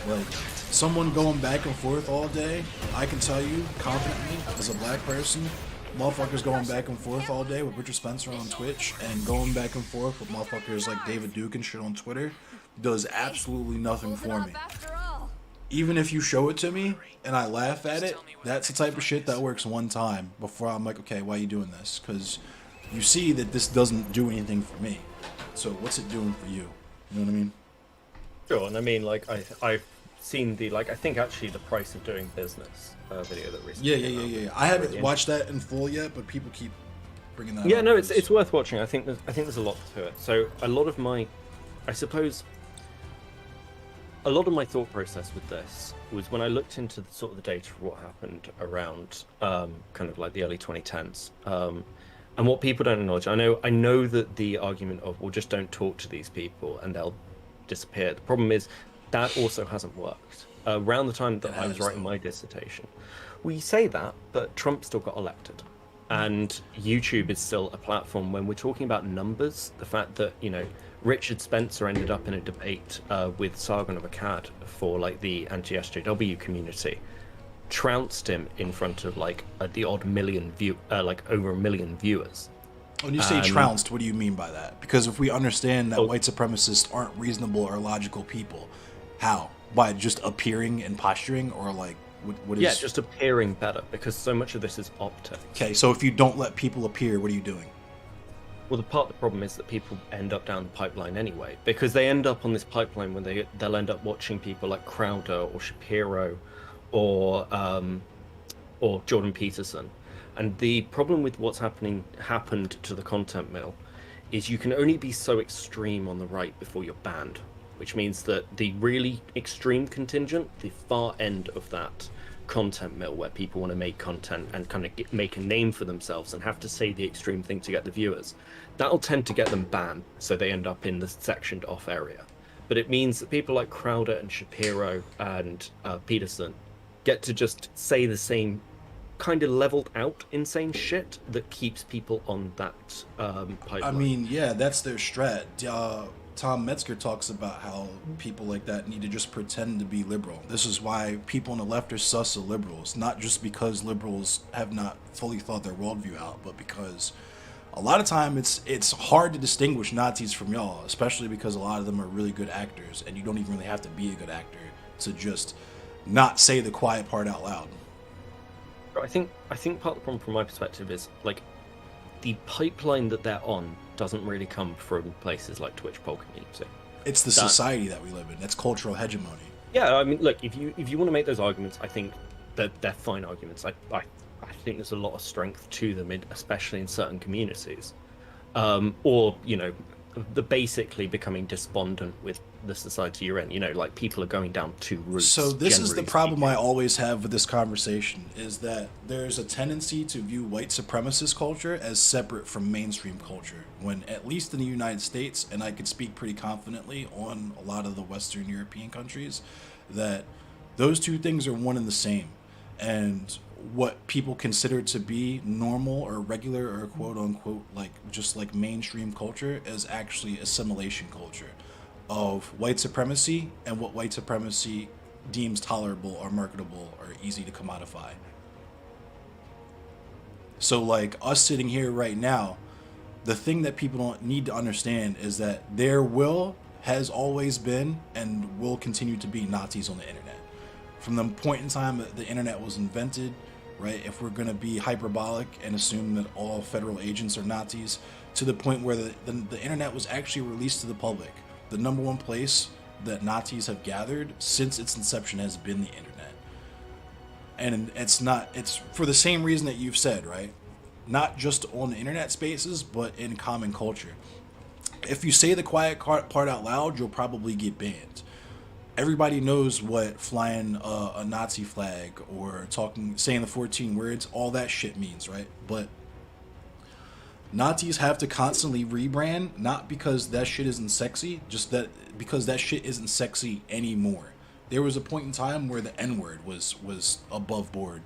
Like, someone going back and forth all day, I can tell you confidently, as a black person, motherfuckers going back and forth all day with Richard Spencer on Twitch and going back and forth with motherfuckers like David Duke and shit on Twitter does absolutely nothing for me. Even if you show it to me and I laugh at it, that's the type of shit that works one time before I'm like, okay, why are you doing this? Because you see that this doesn't do anything for me. So what's it doing for you? You know what I mean? Sure, and I mean, like, I've seen the, like, I think actually the price of doing business video that recently came out. Yeah. I haven't watched that in full yet, but people keep bringing that up. Yeah, no, it's worth watching. I think there's a lot to it. So a lot of my, I suppose, a lot of my thought process with this was when I looked into the, sort of the data of what happened around kind of like the early 2010s, and what people don't acknowledge. I know that the argument of, well, just don't talk to these people and they'll disappear. The problem is that also hasn't worked. Around the time that I was writing my dissertation, we say that, but Trump still got elected. And YouTube is still a platform. When we're talking about numbers, the fact that, you know, Richard Spencer ended up in a debate with Sargon of Akkad for like the anti-SJW community, trounced him in front of like the odd million like over 1 million viewers. When you say trounced, what do you mean by that? Because if we understand that white supremacists aren't reasonable or logical people, how? By just appearing and posturing, or like what is? Yeah, just appearing better, because so much of this is optics. Okay, so if you don't let people appear, what are you doing? Well, the part of the problem is that people end up down the pipeline anyway, because they end up on this pipeline when they'll end up watching people like Crowder or Shapiro or Jordan Peterson. And the problem with what's happened to the content mill is you can only be so extreme on the right before you're banned, which means that the really extreme contingent, the far end of that content mill where people want to make content and kind of make a name for themselves and have to say the extreme thing to get the viewers, that'll tend to get them banned, so they end up in the sectioned off area. But it means that people like Crowder and Shapiro and Peterson get to just say the same kind of leveled out insane shit that keeps people on that pipeline. I mean, yeah, that's their strat. Tom Metzger talks about how people like that need to just pretend to be liberal. This is why people on the left are sus of liberals, not just because liberals have not fully thought their worldview out, but because a lot of time it's hard to distinguish Nazis from y'all, especially because a lot of them are really good actors, and you don't even really have to be a good actor to just not say the quiet part out loud. I think part of the problem from my perspective is like the pipeline that they're on doesn't really come from places like Twitch poll community. It's the society that we live in. That's cultural hegemony. Yeah, I mean, look, if you want to make those arguments, I think that they're fine arguments. I think there's a lot of strength to them, especially in certain communities, or you know, the basically becoming despondent with the society you're in. You know, like people are going down two routes. So this is the problem I always have with this conversation, is that there's a tendency to view white supremacist culture as separate from mainstream culture, when at least in the United States, and I could speak pretty confidently on a lot of the Western European countries, that those two things are one and the same. And what people consider to be normal or regular or quote unquote like just like mainstream culture is actually assimilation culture of white supremacy and what white supremacy deems tolerable or marketable or easy to commodify. So like us sitting here right now, the thing that people don't need to understand is that there has always been and will continue to be Nazis on the internet. From the point in time that the internet was invented, right? If we're going to be hyperbolic and assume that all federal agents are Nazis, to the point where the internet was actually released to the public. The number one place that Nazis have gathered since its inception has been the internet. And it's for the same reason that you've said, right? Not just on the internet spaces, but in common culture. If you say the quiet part out loud, you'll probably get banned. everybody knows what flying a Nazi flag or saying the 14 words, all that shit means, right? But Nazis have to constantly rebrand, not because that shit isn't sexy, just that because that shit isn't sexy anymore. There was a point in time where the N-word was above board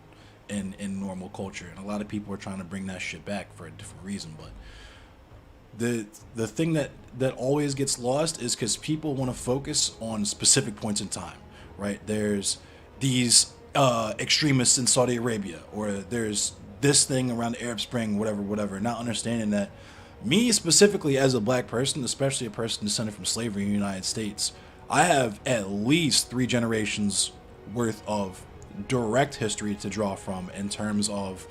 in normal culture, and a lot of people are trying to bring that shit back for a different reason. But the thing that always gets lost is because people want to focus on specific points in time, right? There's these extremists in Saudi Arabia, or there's this thing around the Arab Spring, whatever, not understanding that me specifically as a black person, especially a person descended from slavery in the United States, I have at least 3 generations worth of direct history to draw from in terms of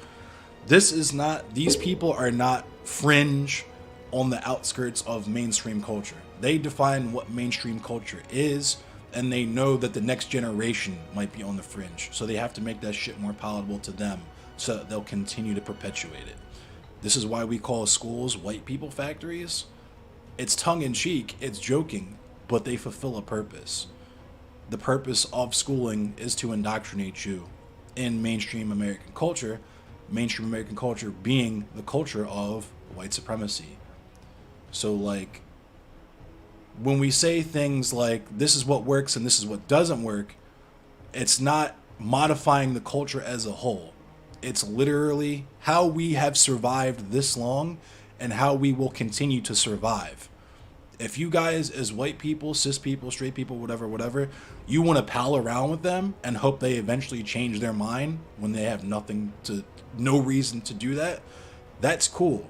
these people are not fringe on the outskirts of mainstream culture. They define what mainstream culture is, and they know that the next generation might be on the fringe. So they have to make that shit more palatable to them so that they'll continue to perpetuate it. This is why we call schools white people factories. It's tongue-in-cheek, it's joking, but they fulfill a purpose. The purpose of schooling is to indoctrinate you in mainstream American culture being the culture of white supremacy. So, like, when we say things like, this is what works and this is what doesn't work, it's not modifying the culture as a whole. It's literally how we have survived this long and how we will continue to survive. If you guys, as white people, cis people, straight people, whatever, you want to pal around with them and hope they eventually change their mind when they have no reason to do that, that's cool.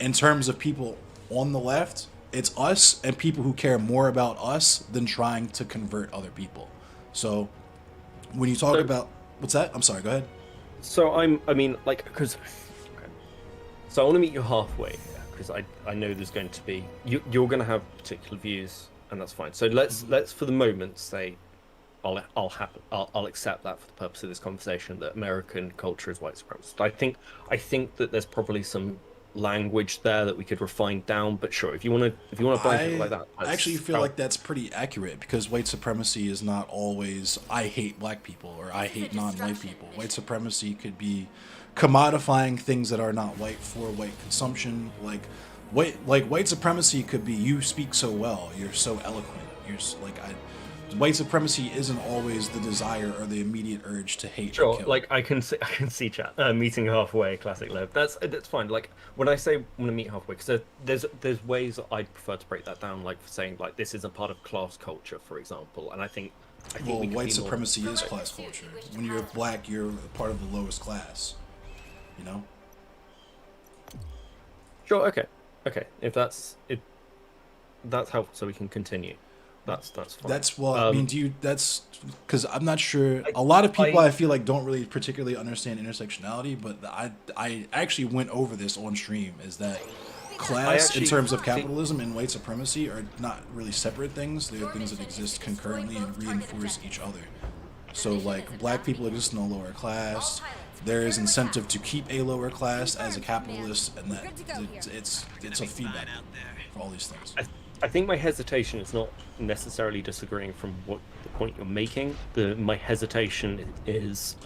In terms of people on the left, it's us and people who care more about us than trying to convert other people. So when you talk about, what's that? I'm sorry, go ahead. So I want to meet you halfway, because I know there's going to be, you're going to have particular views, and that's fine. So let's for the moment say I'll accept that for the purpose of this conversation, that American culture is white supremacist. I think that there's probably some language there that we could refine down, but sure, if you want to blanket it like that, I actually feel like that's pretty accurate, because white supremacy is not always I hate black people or I hate non-white people. White supremacy could be commodifying things that are not white for white consumption. Like white supremacy could be you speak so well, you're so eloquent, white supremacy isn't always the desire or the immediate urge to hate. Sure, or kill. like I can see chat meeting halfway, classic Lev. That's fine. Like when I say I'm gonna meet halfway, because there's ways that I'd prefer to break that down, like for saying like this is a part of class culture, for example, and I think white supremacy is class culture. When you're black, you're part of the lowest class. You know. Sure. Okay. If that's helpful, so we can continue. That's fine. That's what I mean. That's because I'm not sure. A lot of people I feel like don't really particularly understand intersectionality, but I actually went over this on stream. Is that class in terms of capitalism and white supremacy are not really separate things. They're things that exist concurrently and reinforce each other. So like black people exist in a lower class. There is incentive to keep a lower class as a capitalist, and that it's a feedback for all these things. I think my hesitation is not necessarily disagreeing from what the point you're making. My hesitation is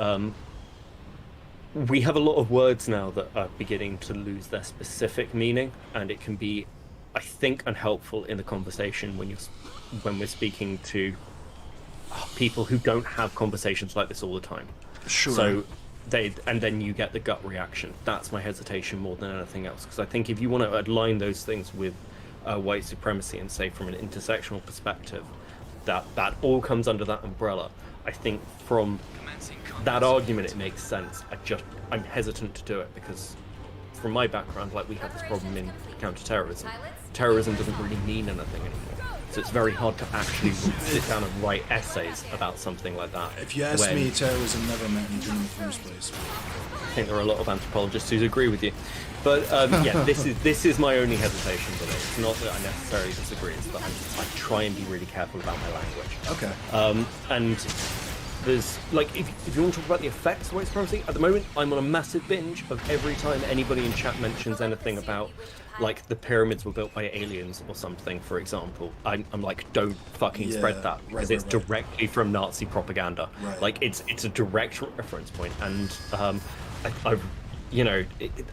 we have a lot of words now that are beginning to lose their specific meaning, and it can be, I think, unhelpful in the conversation when we're speaking to people who don't have conversations like this all the time. Sure. So then you get the gut reaction. That's my hesitation more than anything else, because I think if you want to align those things with white supremacy and say from an intersectional perspective that all comes under that umbrella, I think from that argument it makes sense. I'm hesitant to do it because from my background, like, we have this problem in counter-terrorism. Terrorism doesn't really mean anything anymore, so it's very hard to actually sit down and write essays about something like that. If you ask me, terrorism never meant anything in the first place. I think there are a lot of anthropologists who agree with you. But yeah, this is my only hesitation with it. It's not that I necessarily disagree, it's that I try and be really careful about my language. Okay. And there's like if you want to talk about the effects of white supremacy, at the moment I'm on a massive binge of every time anybody in chat mentions anything about like the pyramids were built by aliens or something, for example. I'm like, don't fucking spread that because it's directly from Nazi propaganda. Right. Like it's a direct reference point, and I've you know,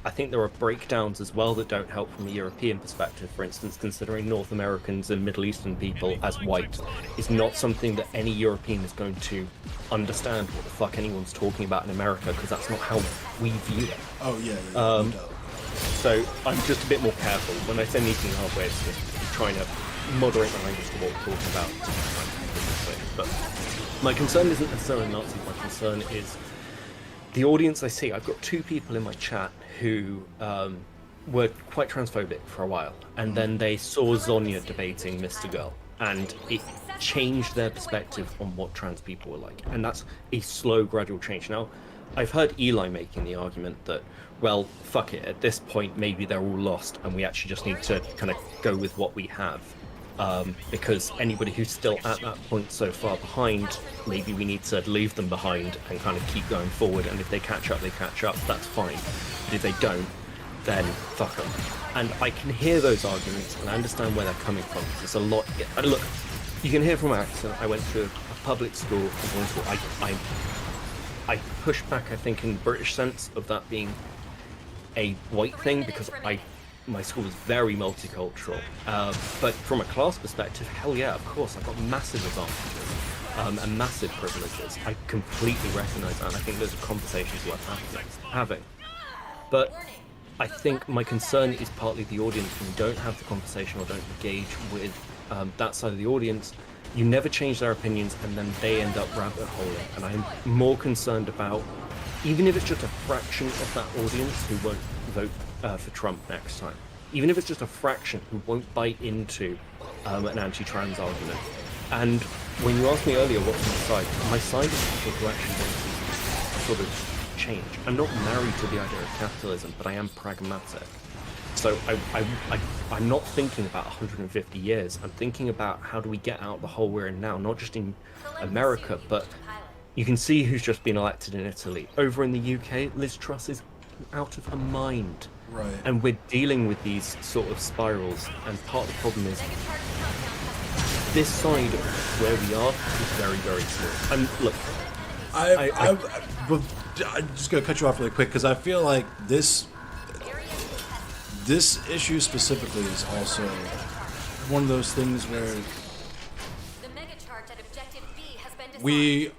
I think there are breakdowns as well that don't help from a European perspective. For instance, considering North Americans and Middle Eastern people as white is not something that any European is going to understand what the fuck anyone's talking about in America, because that's not how we view it. Oh yeah. No. So I'm just a bit more careful when I say meeting halfway. It's just trying to moderate the language to what we're talking about. But my concern isn't necessarily Nazis. My concern is the audience I see. I've got 2 people in my chat who were quite transphobic for a while, and then they saw Zonya debating Mr. Girl, and it changed their perspective on what trans people were like. And that's a slow, gradual change. Now, I've heard Eli making the argument that, well, fuck it, at this point maybe they're all lost and we actually just need to kind of go with what we have. Because anybody who's still at that point so far behind, maybe we need to leave them behind and kind of keep going forward, and if they catch up, they catch up, that's fine. But if they don't, then fuck them. And I can hear those arguments, and I understand where they're coming from. There's a lot... And look, you can hear from my accent, I went to a public school, I push back, I think, in the British sense of that being a white thing, because my school was very multicultural. But from a class perspective, hell yeah, of course, I've got massive advantages and massive privileges. I completely recognise that, and I think those are conversations worth having. But I think my concern is partly the audience. When you don't have the conversation or don't engage with that side of the audience, you never change their opinions, and then they end up rabbit holing. And I'm more concerned about, even if it's just a fraction of that audience who won't vote for Trump next time, even if it's just a fraction who won't buy into an anti-trans argument. And when you asked me earlier what's my side is people who actually want to sort of change. I'm not married to the idea of capitalism, but I am pragmatic. So I'm not thinking about 150 years. I'm thinking about how do we get out the hole we're in now, not just in America, but you can see who's just been elected in Italy. Over in the UK, Liz Truss is out of her mind. Right. And we're dealing with these sort of spirals, and part of the problem is this side of where we are is very, very small. And look, I'm just gonna cut you off really quick because I feel like this issue specifically is also one of those things where we,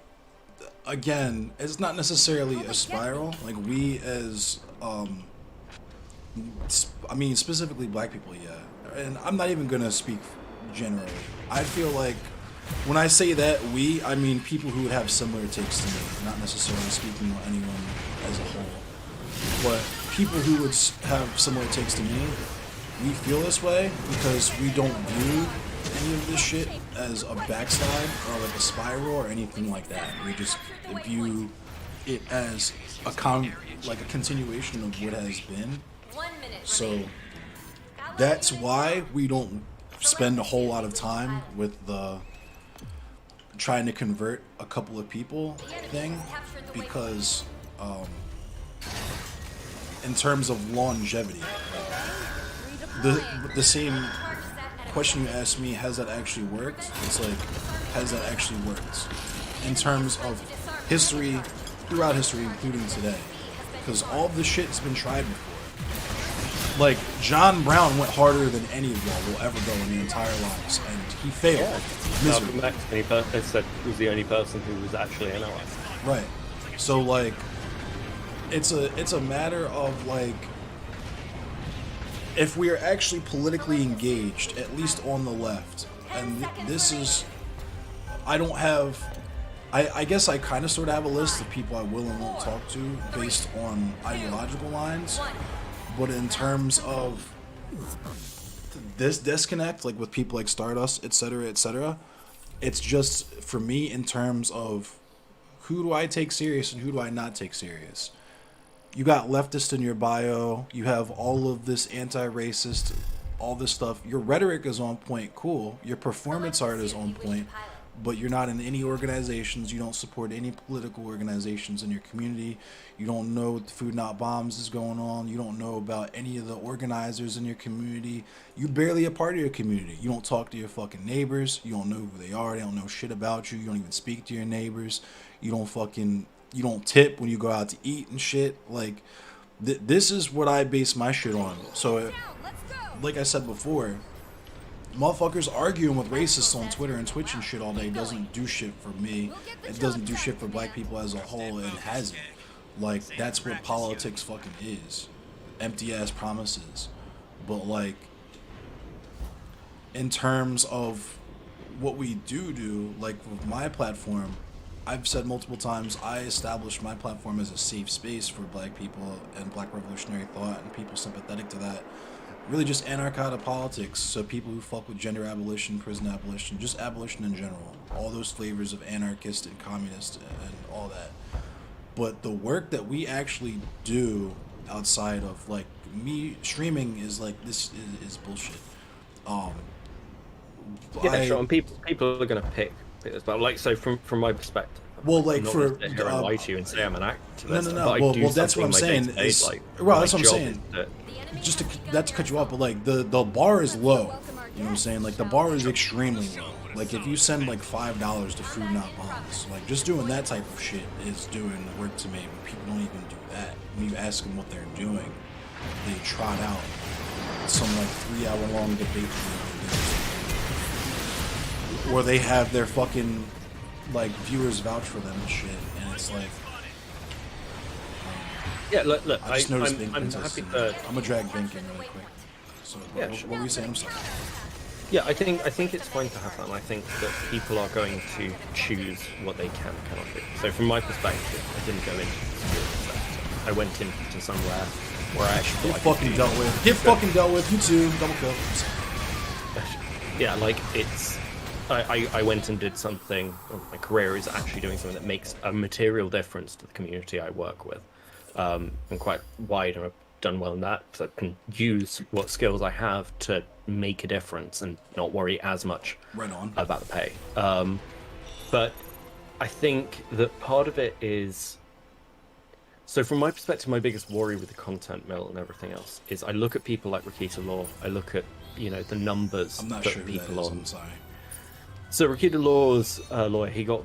again, it's not necessarily a spiral. Like we as I mean, specifically black people, yeah. And I'm not even gonna speak generally. I feel like when I say that we, I mean people who would have similar takes to me, not necessarily speaking on anyone as a whole. But people who would have similar takes to me, we feel this way because we don't view any of this shit as a backslide or like a spiral or anything like that. We just view it as a continuation of what has been. So that's why we don't spend a whole lot of time with the trying to convert a couple of people thing, because in terms of longevity, the same question you asked me, has that actually worked? It's like, has that actually worked in terms of history, throughout history, including today? Because all of this shit has been tried before. Like, John Brown went harder than any of y'all will ever go in the entire lives, and he failed miserably. Malcolm X said he was the only person who was actually an ally. Right. So, like, it's a matter of, like, if we are actually politically engaged, at least on the left, and this is, I don't have, I guess I kind of sort of have a list of people I will and won't talk to based on ideological lines. But in terms of this disconnect, like with people like Stardust, etc., it's just, for me, in terms of who do I take serious and who do I not take serious. You got leftist in your bio, you have all of this anti-racist, all this stuff. Your rhetoric is on point, cool. Your performance art is on point. but you're not in any organizations. You don't support any political organizations in your community. You don't know what the Food Not Bombs is going on. You don't know about any of the organizers in your community. You're barely a part of your community. You don't talk to your fucking neighbors. You don't know who they are. They don't know shit about you. You don't even speak to your neighbors. You don't tip when you go out to eat and shit. Like, this is what I base my shit on. So, like I said before, motherfuckers arguing with racists on Twitter and Twitch and shit all day doesn't do shit for me. It doesn't do shit for black people as a whole, and hasn't. Like, that's what politics fucking is. Empty ass promises. But, like, in terms of what we do, like with my platform, I've said multiple times, I established my platform as a safe space for black people and black revolutionary thought and people sympathetic to that. Really just anarcho politics, so people who fuck with gender abolition, prison abolition, just abolition in general. All those flavors of anarchist and communist and all that. But the work that we actually do outside of, like, me streaming is like, this is bullshit. Yeah, sure, and people are going to pick this, but like, so from my perspective, well, like, I'm not for gonna sit here and lie to you and say I'm an activist. No. But I Well, do that's what I'm saying. day-to-day, Is, like, well, my that's what I'm job saying. is that- Just to not to cut you off, but like the bar is low. You know what I'm saying? Like, the bar is extremely low. Like, if you send like $5 to Food Not Bombs, like, just doing that type of shit is doing the work to me. But people don't even do that. When you ask them what they're doing, they trot out some like 3-hour-long debate, or they have their fucking like viewers vouch for them and shit, and it's like. Yeah, look, I just noticed Bink I'm Princess happy in for. there. I'm gonna drag Bink in really quick. So, Yeah, what, sure. what were you saying? I'm sorry. Yeah, I think it's fine to have that, and I think that people are going to choose what they can and cannot do. So from my perspective, I didn't go into the security sector. I went into somewhere where I actually Get thought I could fucking do dealt with. Get fucking dealt with. You too. Double kill. Yeah, like, it's I went and did something, or my career is actually doing something that makes a material difference to the community I work with. I'm quite wide, and I've done well in that, so I can use what skills I have to make a difference and not worry as much Right on. about the pay. But I think that part of it is, so from my perspective, my biggest worry with the content mill and everything else is I look at people like Rakita Law, I look at, the numbers I'm not that sure who that people is. on. I'm sorry. So Rakita Law's lawyer, he got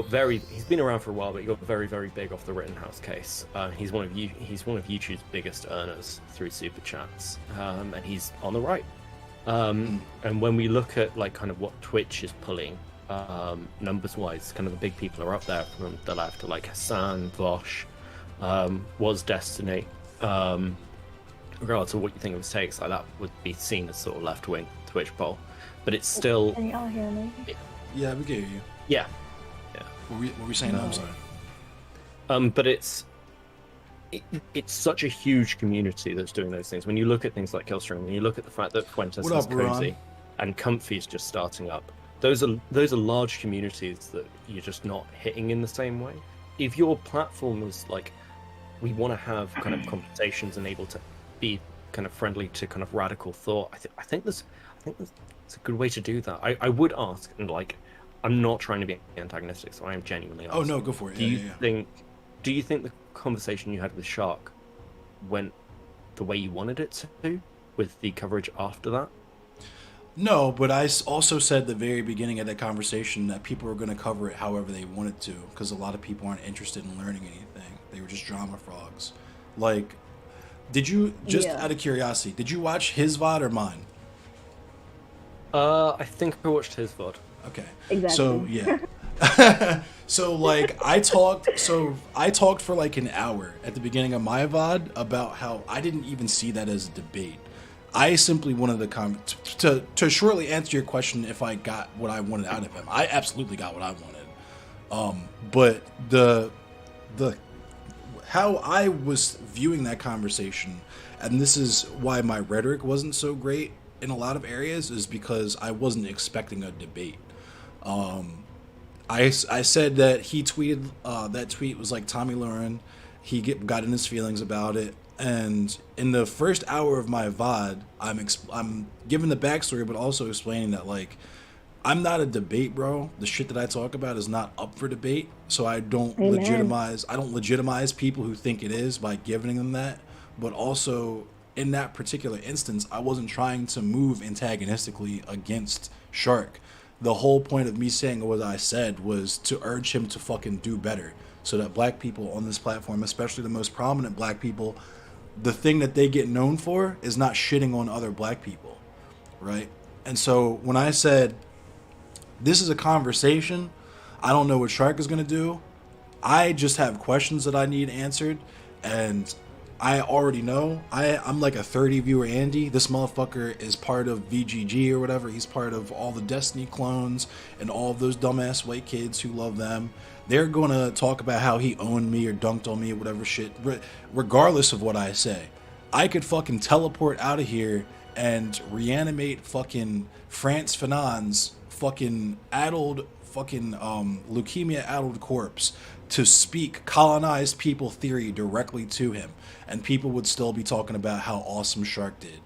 very, he's been around for a while, but he got very, very big off the Rittenhouse case. He's one of YouTube's biggest earners through super chats, and he's on the right. And when we look at, like, kind of what Twitch is pulling, numbers wise, kind of the big people are up there from the left, like Hassan, Vosh, Was Destiny. Regardless of what you think of his takes, like, that would be seen as sort of left wing Twitch poll. But it's still. Can y'all hear me? Yeah, we get you. Yeah. What were we saying? No, I'm sorry. But it's such a huge community that's doing those things. When you look at things like Killstream, when you look at the fact that Fuentes What has up, Ron? Cozy and Comfy's just starting up, those are large communities that you're just not hitting in the same way. If your platform was like, we want to have kind of conversations and able to be kind of friendly to kind of radical thought, I think it's a good way to do that. I would ask, and, like, I'm not trying to be antagonistic, so I am genuinely asking. Oh no, go for it. Do you think the conversation you had with Shark went the way you wanted it to, with the coverage after that? No, but I also said at the very beginning of that conversation that people were going to cover it however they wanted to, because a lot of people aren't interested in learning anything. They were just drama frogs. Like, did you, just out of curiosity, did you watch his VOD or mine? I think I watched his VOD. Okay. Exactly. So, yeah. So, like, I talked for like an hour at the beginning of my VOD about how I didn't even see that as a debate. I simply wanted to shortly answer your question if I got what I wanted out of him. I absolutely got what I wanted. But the how I was viewing that conversation, and this is why my rhetoric wasn't so great in a lot of areas, is because I wasn't expecting a debate. I said that he tweeted, that tweet was like Tommy Lauren. He got in his feelings about it. And in the first hour of my VOD, I'm giving the backstory, but also explaining that, like, I'm not a debate, bro. The shit that I talk about is not up for debate, so I don't Amen. legitimize people who think it is by giving them that. But also, in that particular instance, I wasn't trying to move antagonistically against Shark. The whole point of me saying what I said was to urge him to fucking do better, so that black people on this platform, especially the most prominent black people, the thing that they get known for is not shitting on other black people, right? And so when I said this is a conversation, I don't know what Shark is gonna do. I just have questions that I need answered, and I already know. I'm like a 30 viewer Andy. This motherfucker is part of VGG or whatever. He's part of all the Destiny clones and all of those dumbass white kids who love them. They're gonna talk about how he owned me or dunked on me or whatever shit. Regardless of what I say, I could fucking teleport out of here and reanimate fucking France Fanon's fucking addled fucking leukemia addled corpse to speak colonized people theory directly to him, and people would still be talking about how awesome Shark did.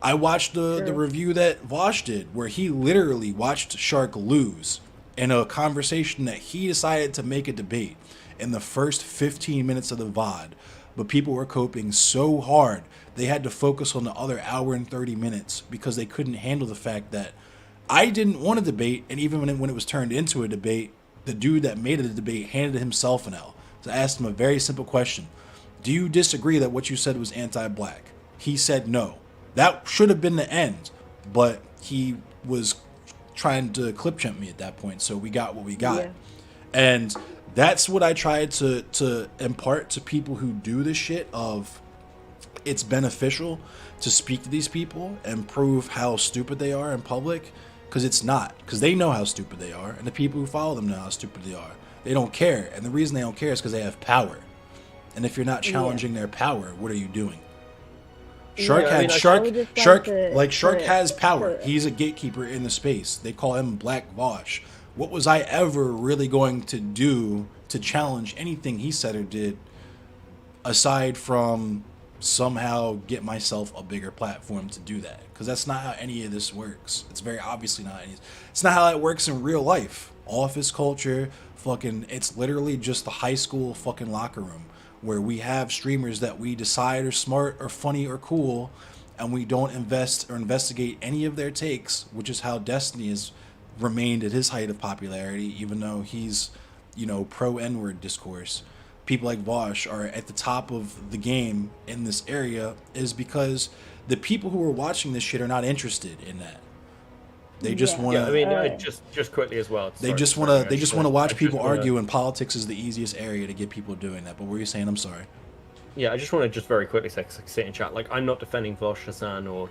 I watched the review that Vosh did, where he literally watched Shark lose in a conversation that he decided to make a debate in the first 15 minutes of the VOD, but people were coping so hard they had to focus on the other hour and 30 minutes because they couldn't handle the fact that I didn't want a debate, and even when it was turned into a debate, the dude that made it a debate handed himself an L. So I asked him a very simple question. Do you disagree that what you said was anti-black? He said no. That should have been the end, but he was trying to clip jump me at that point, so we got what we got. Yeah. And that's what I tried to impart to people who do this shit of it's beneficial to speak to these people and prove how stupid they are in public, because it's not. Because they know how stupid they are, and the people who follow them know how stupid they are. They don't care, and the reason they don't care is because they have power. And if you're not challenging their power, what are you doing? Shark Shark has power. He's a gatekeeper in the space. They call him Black Vosh. What was I ever really going to do to challenge anything he said or did, aside from somehow get myself a bigger platform to do that? Because that's not how any of this works. It's very obviously not. It's not how it works in real life. Office culture, fucking, it's literally just the high school fucking locker room where we have streamers that we decide are smart or funny or cool, and we don't invest or investigate any of their takes, which is how Destiny has remained at his height of popularity, even though he's, you know, pro N-word discourse. People like Vosh are at the top of the game in this area is because the people who are watching this shit are not interested in that. They just want to. Yeah, I mean, just quickly as well. They just want to watch people argue, and politics is the easiest area to get people doing that. But what were you saying? I'm sorry. Yeah, I just want to just very quickly say, 'cause I see in chat, like, I'm not defending Vosh Hassan or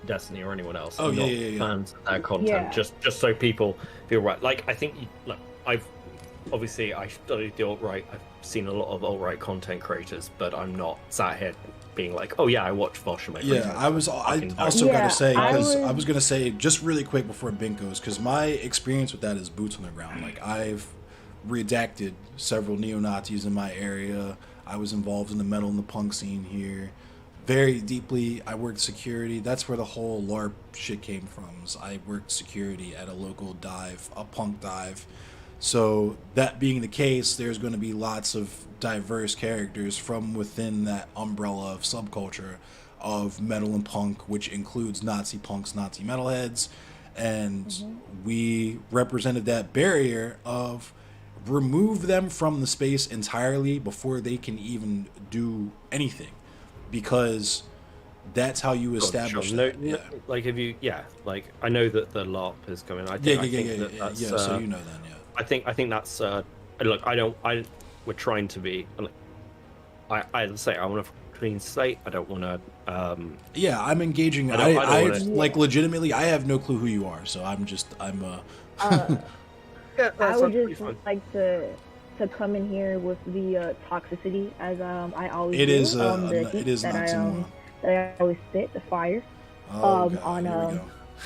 Destiny or anyone else. I'm not fans of that content. Just so people feel right. Like, I think, like, I studied the alt-right. I've seen a lot of alt-right content creators, but I'm not sat here being like, oh yeah, I watch Vosh and I also got to say, because I was going to say just really quick before Bink goes, because my experience with that is boots on the ground. Like, I've redacted several neo-Nazis in my area. I was involved in the metal and the punk scene here very deeply. I worked security. That's where the whole LARP shit came from. I worked security at a local dive, a punk dive. So that being the case, there's going to be lots of diverse characters from within that umbrella of subculture of metal and punk, which includes Nazi punks, Nazi metalheads. And we represented that barrier of remove them from the space entirely before they can even do anything, because that's how you establish like, if you like, I know that the LARP is coming. I think that's, so you know then. I think that's look, we're trying to be like, I say I want a clean slate. I don't want to I'm engaging. I like, legitimately, I have no clue who you are, so I would just like to come in here with the toxicity, as I always it do. Is it is not that I always spit the fire on here we go.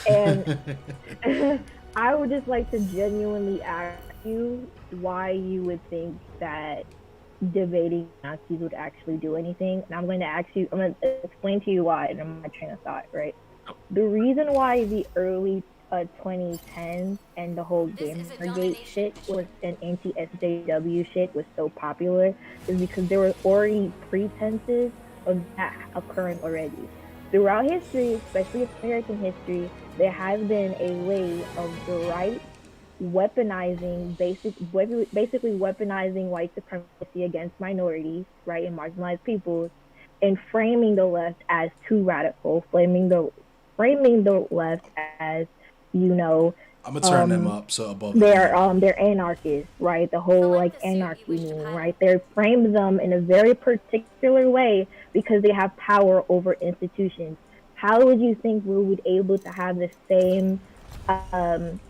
and I would just like to genuinely ask you why you would think that debating Nazis would actually do anything. And I'm going to explain to you why, and I'm my train of thought, right? The reason why the early 2010s and the whole This is a Gamergate domination shit mission. was and anti-SJW shit was so popular is because there were already pretenses of that occurring already. Throughout history, especially American history, there has been a way of the right weaponizing basically weaponizing white supremacy against minorities, right, and marginalized peoples, and framing the left as too radical, framing the left as, you know, I'm gonna turn them up so above. they're anarchists, right? The whole like anarchy meme, right? They frame them in a very particular way because they have power over institutions. How would you think we would be able to have the same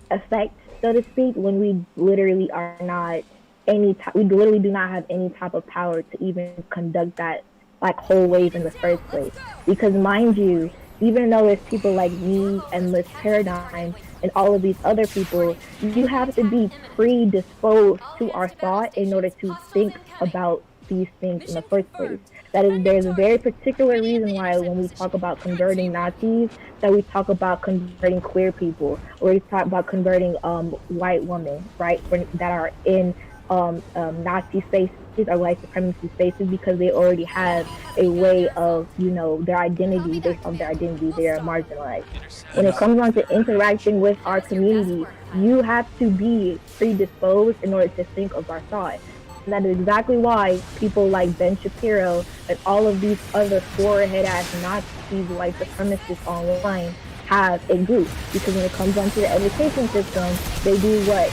effect, so to speak, when we literally are not we literally do not have any type of power to even conduct that like whole wave in the first place? Because mind you, even though there's people like me and Liz Paradigm and all of these other people, you have to be predisposed to our thought in order to think about these things in the first place. There's a very particular reason why when we talk about converting Nazis, that we talk about converting queer people, or we talk about converting white women, right, that are in Nazi spaces or white supremacy spaces, because they already have a way of, you know, their identity, based on their identity, they are marginalized. When it comes on to interacting with our community, you have to be predisposed in order to think of our thought. And that is exactly why people like Ben Shapiro and all of these other forehead-ass Nazis, white supremacists online have a group. Because when it comes on to the education system, they do what?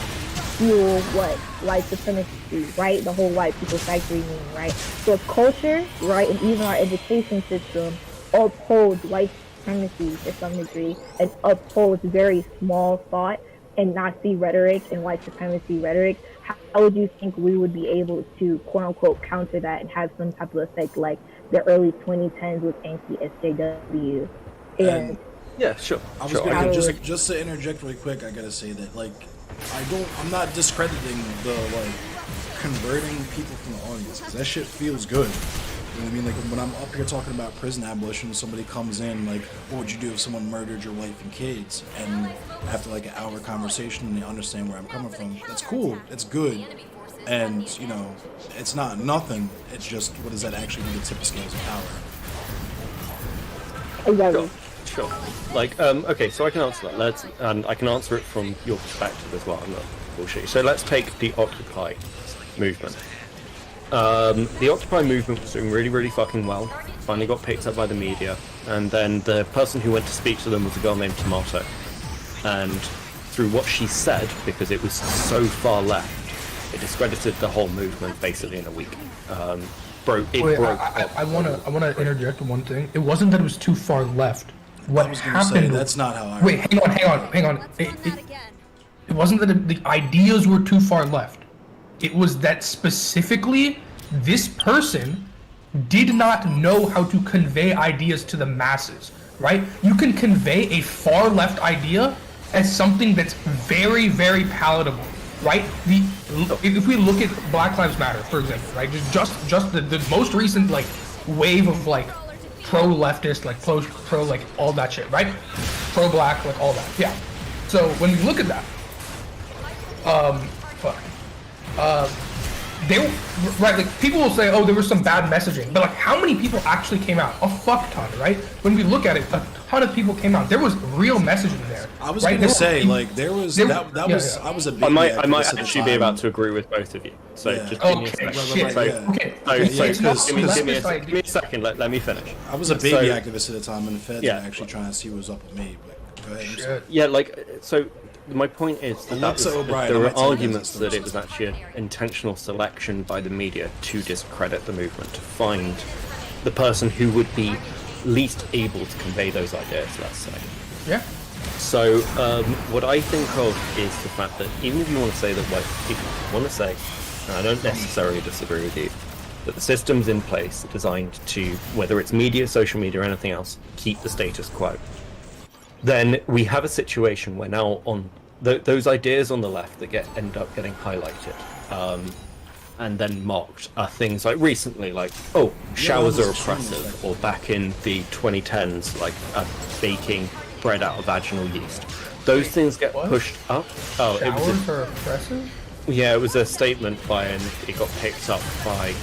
Fuel what? White supremacy, right? The whole white people factory meme, right? So culture, right, and even our education system upholds white supremacy to some degree and upholds very small thought and Nazi rhetoric and white supremacy rhetoric. How would you think we would be able to quote unquote counter that and have some type of effect like the early 2010s with anti-SJW? And yeah, sure. I was gonna just to interject really quick. I gotta say that like I'm not discrediting the like converting people from the audience, because that shit feels good. You know what I mean? Like when I'm up here talking about prison abolition, somebody comes in like, what would you do if someone murdered your wife and kids? And after like an hour conversation, they understand where I'm coming from. That's cool. It's good. And, you know, it's not nothing. It's just, what does that actually do to tip the scales of power? exactly. Sure. Like, okay, so I can answer that. And I can answer it from your perspective as well. I'm not bullshit. So let's take the Occupy movement. The Occupy movement was doing really, really fucking well. Finally got picked up by the media. And then the person who went to speak to them was a girl named Tomato. And through what she said, because it was so far left, it discredited the whole movement basically in a week. I wanna interject one thing. It wasn't that it was too far left. What I was gonna happened? say, that's not how I. Wait, hang on. It wasn't that the ideas were too far left. It was that specifically this person did not know how to convey ideas to the masses, right? You can convey a far left idea as something that's very, very palatable, right? If we look at Black Lives Matter, for example, right? Just the most recent like wave of like pro-leftist, like pro like all that shit, right? Pro-black, like all that, yeah. So when we look at that, right, like people will say, oh, there was some bad messaging, but like how many people actually came out? A fuck ton, right? When we look at it, a ton of people came out. There was real messaging there. I was gonna say, like, there was that was. I was a big. I might actually be about to agree with both of you. So just give me a second. Give me a second. Let me finish. I was a baby activist at the time, and the feds were actually trying to see what was up with me. But go ahead. Yeah, like so. My point is that there were arguments that it was actually an intentional selection by the media to discredit the movement, to find the person who would be least able to convey those ideas, let's say. Yeah. So what I think of is the fact that even if you want to say that, like, if you want to say, and I don't necessarily disagree with you, that the system's in place designed to, whether it's media, social media, or anything else, keep the status quo, then we have a situation where now on those ideas on the left that end up getting highlighted and then mocked are things like recently, like, oh, showers are oppressive, or back in the 2010s, like baking bred out of vaginal yeast. Those things get what? pushed up. Oh, it was Showers are oppressive? yeah, it was a statement by, and it got picked up by.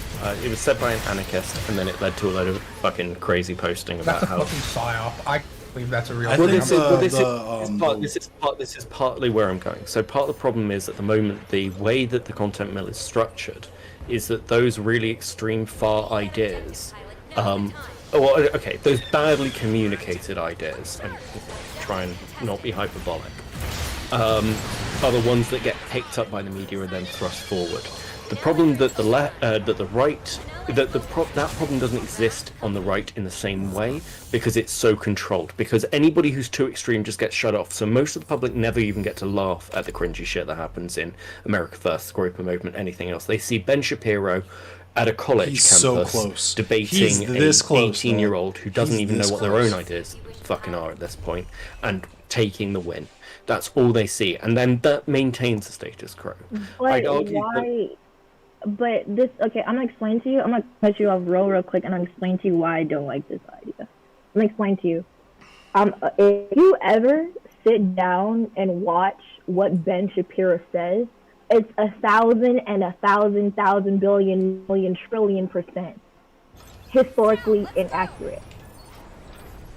It was said by an anarchist, and then it led to a load of fucking crazy posting about That's a how. fucking psyop. I believe that's a real I thing. think This is partly where I'm going. So part of the problem is at the moment the way that the content mill is structured is that those really extreme far ideas, those badly communicated ideas, and try and not be hyperbolic, are the ones that get picked up by the media and then thrust forward. The problem that that problem doesn't exist on the right in the same way because it's so controlled. Because anybody who's too extreme just gets shut off. So most of the public never even get to laugh at the cringy shit that happens in America First, the Groyper movement, anything else. They see Ben Shapiro at a college He's campus so close. debating He's this an close, 18-year-old who doesn't He's even know this what their close. own ideas fucking are at this point, and taking the win. That's all they see, and then that maintains the status quo. But I'd argue why? But this, okay, I'm gonna explain to you. I'm gonna cut you off real quick, and I'm gonna explain to you why I don't like this idea. I'm gonna explain to you. If you ever sit down and watch what Ben Shapiro says, it's 1,000 and 1,000 billion million trillion % historically inaccurate.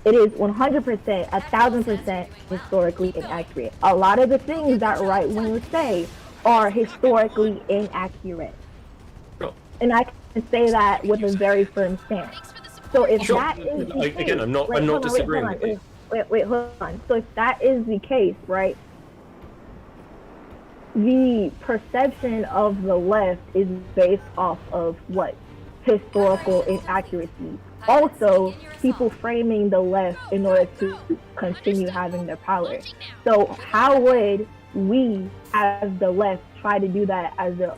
It is 100%, 1,000% historically inaccurate. A lot of the things that right wingers say are historically inaccurate. Sure. And I can say that with a very firm stance. So if Sure. that is the case, Again, I'm not hold on, disagreeing with you. Wait, hold on. So if that is the case, right, the perception of the left is based off of what? Historical inaccuracy. Also, people framing the left in order to continue having their power. So how would we, as the left, try to do that as the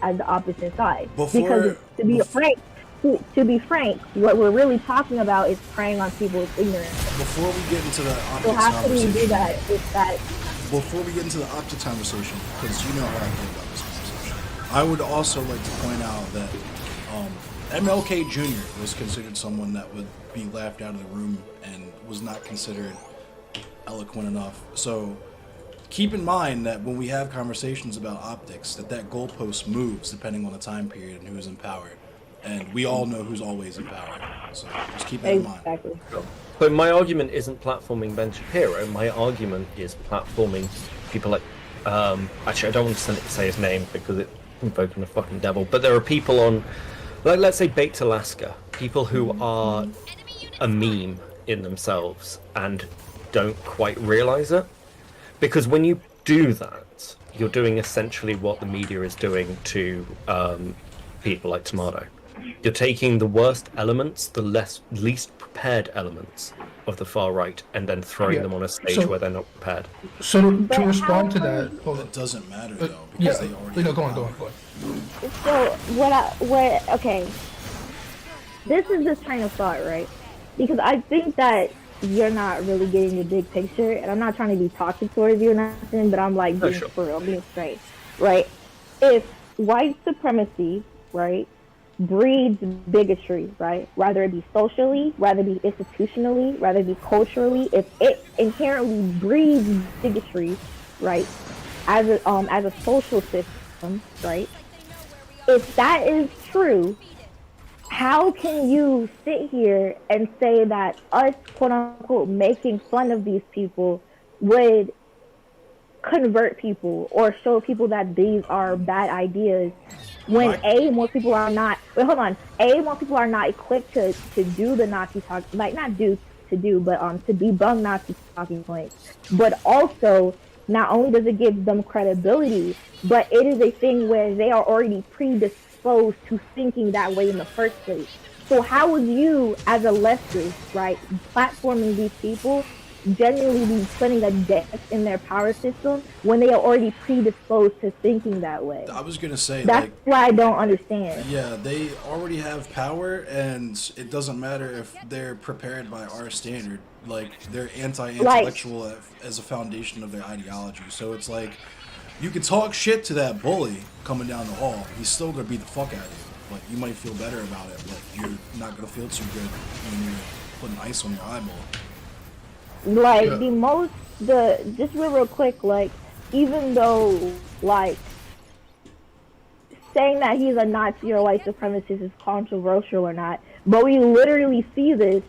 opposite side? Because to be frank, what we're really talking about is preying on people's ignorance. Before we get into the optics So how can we conversation, do that? If that before we get into the optics conversation, because you know how I feel about this conversation, I would also like to point out that MLK Jr. was considered someone that would be laughed out of the room and was not considered eloquent enough. So keep in mind that when we have conversations about optics, that goalpost moves depending on the time period and who's in power. And we all know who's always in power. So just keep that in mind. exactly. But my argument isn't platforming Ben Shapiro. My argument is platforming people like... actually, I don't want to say his name because it's invoking the fucking devil. But there are people on... Like, let's say Baked Alaska. People who are a meme in themselves and don't quite realise it. Because when you do that, you're doing essentially what the media is doing to people like Tomato. You're taking the worst elements, the least prepared elements of the far right, and then throwing them on a stage where they're not prepared. So to respond to that, hold on. It doesn't matter though, Yeah, because they already have go on. power. So okay, this is this train of thought, right? Because I think that you're not really getting the big picture, and I'm not trying to be toxic towards you or nothing, but I'm like being for real, being straight, right? If white supremacy, right, breeds bigotry, right? Rather it be socially, rather it be institutionally, rather it be culturally, if it inherently breeds bigotry, right, as a social system, right? If that is true, how can you sit here and say that us, quote unquote, making fun of these people would convert people or show people that these are bad ideas when most people are not most people are not equipped to do the Nazi talk, like not to debunk Nazi talking points, but also not only does it give them credibility, but it is a thing where they are already predisposed to thinking that way in the first place. So how would you, as a leftist, right, platforming these people, genuinely be putting a dent in their power system when they are already predisposed to thinking that way? I was gonna say that's why I don't understand. Yeah, they already have power, and it doesn't matter if they're prepared by our standard. Like, they're anti-intellectual as a foundation of their ideology. So it's like, you can talk shit to that bully coming down the hall. He's still gonna beat the fuck out of you. Like, you might feel better about it, but you're not gonna feel too good when you're putting ice on your eyeball. Like Yeah. just real quick, like even though like saying that he's a Nazi or white supremacist is controversial or not, but we literally see this,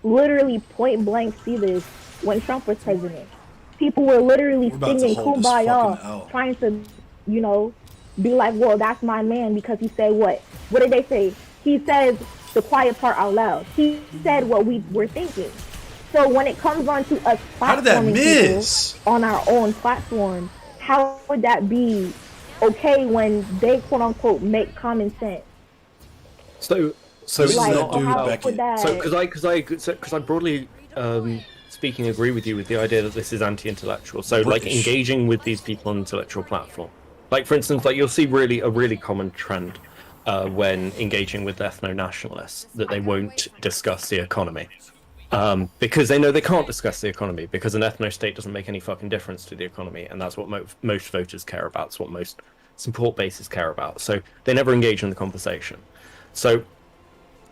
literally point blank see this when Trump was president. People were literally We're about to singing hold this fucking "Kumbaya," L. trying to, you know, be like, "Well, that's my man," because he said what? What did they say? He says the quiet part out loud. He said what we were thinking. So when it comes on to us How did that platforming miss? people on our own platform, how would that be okay when they quote unquote make common sense? So This it's is Like, that not dude how Beckett. would that? so because I broadly speaking agree with you with the idea that this is anti-intellectual. So like British. engaging with these people on intellectual platform, like for instance, like you'll see a really common trend when engaging with ethno-nationalists that they won't discuss the economy. Because they know they can't discuss the economy because an ethno-state doesn't make any fucking difference to the economy, and that's what most voters care about. It's what most support bases care about. So they never engage in the conversation. So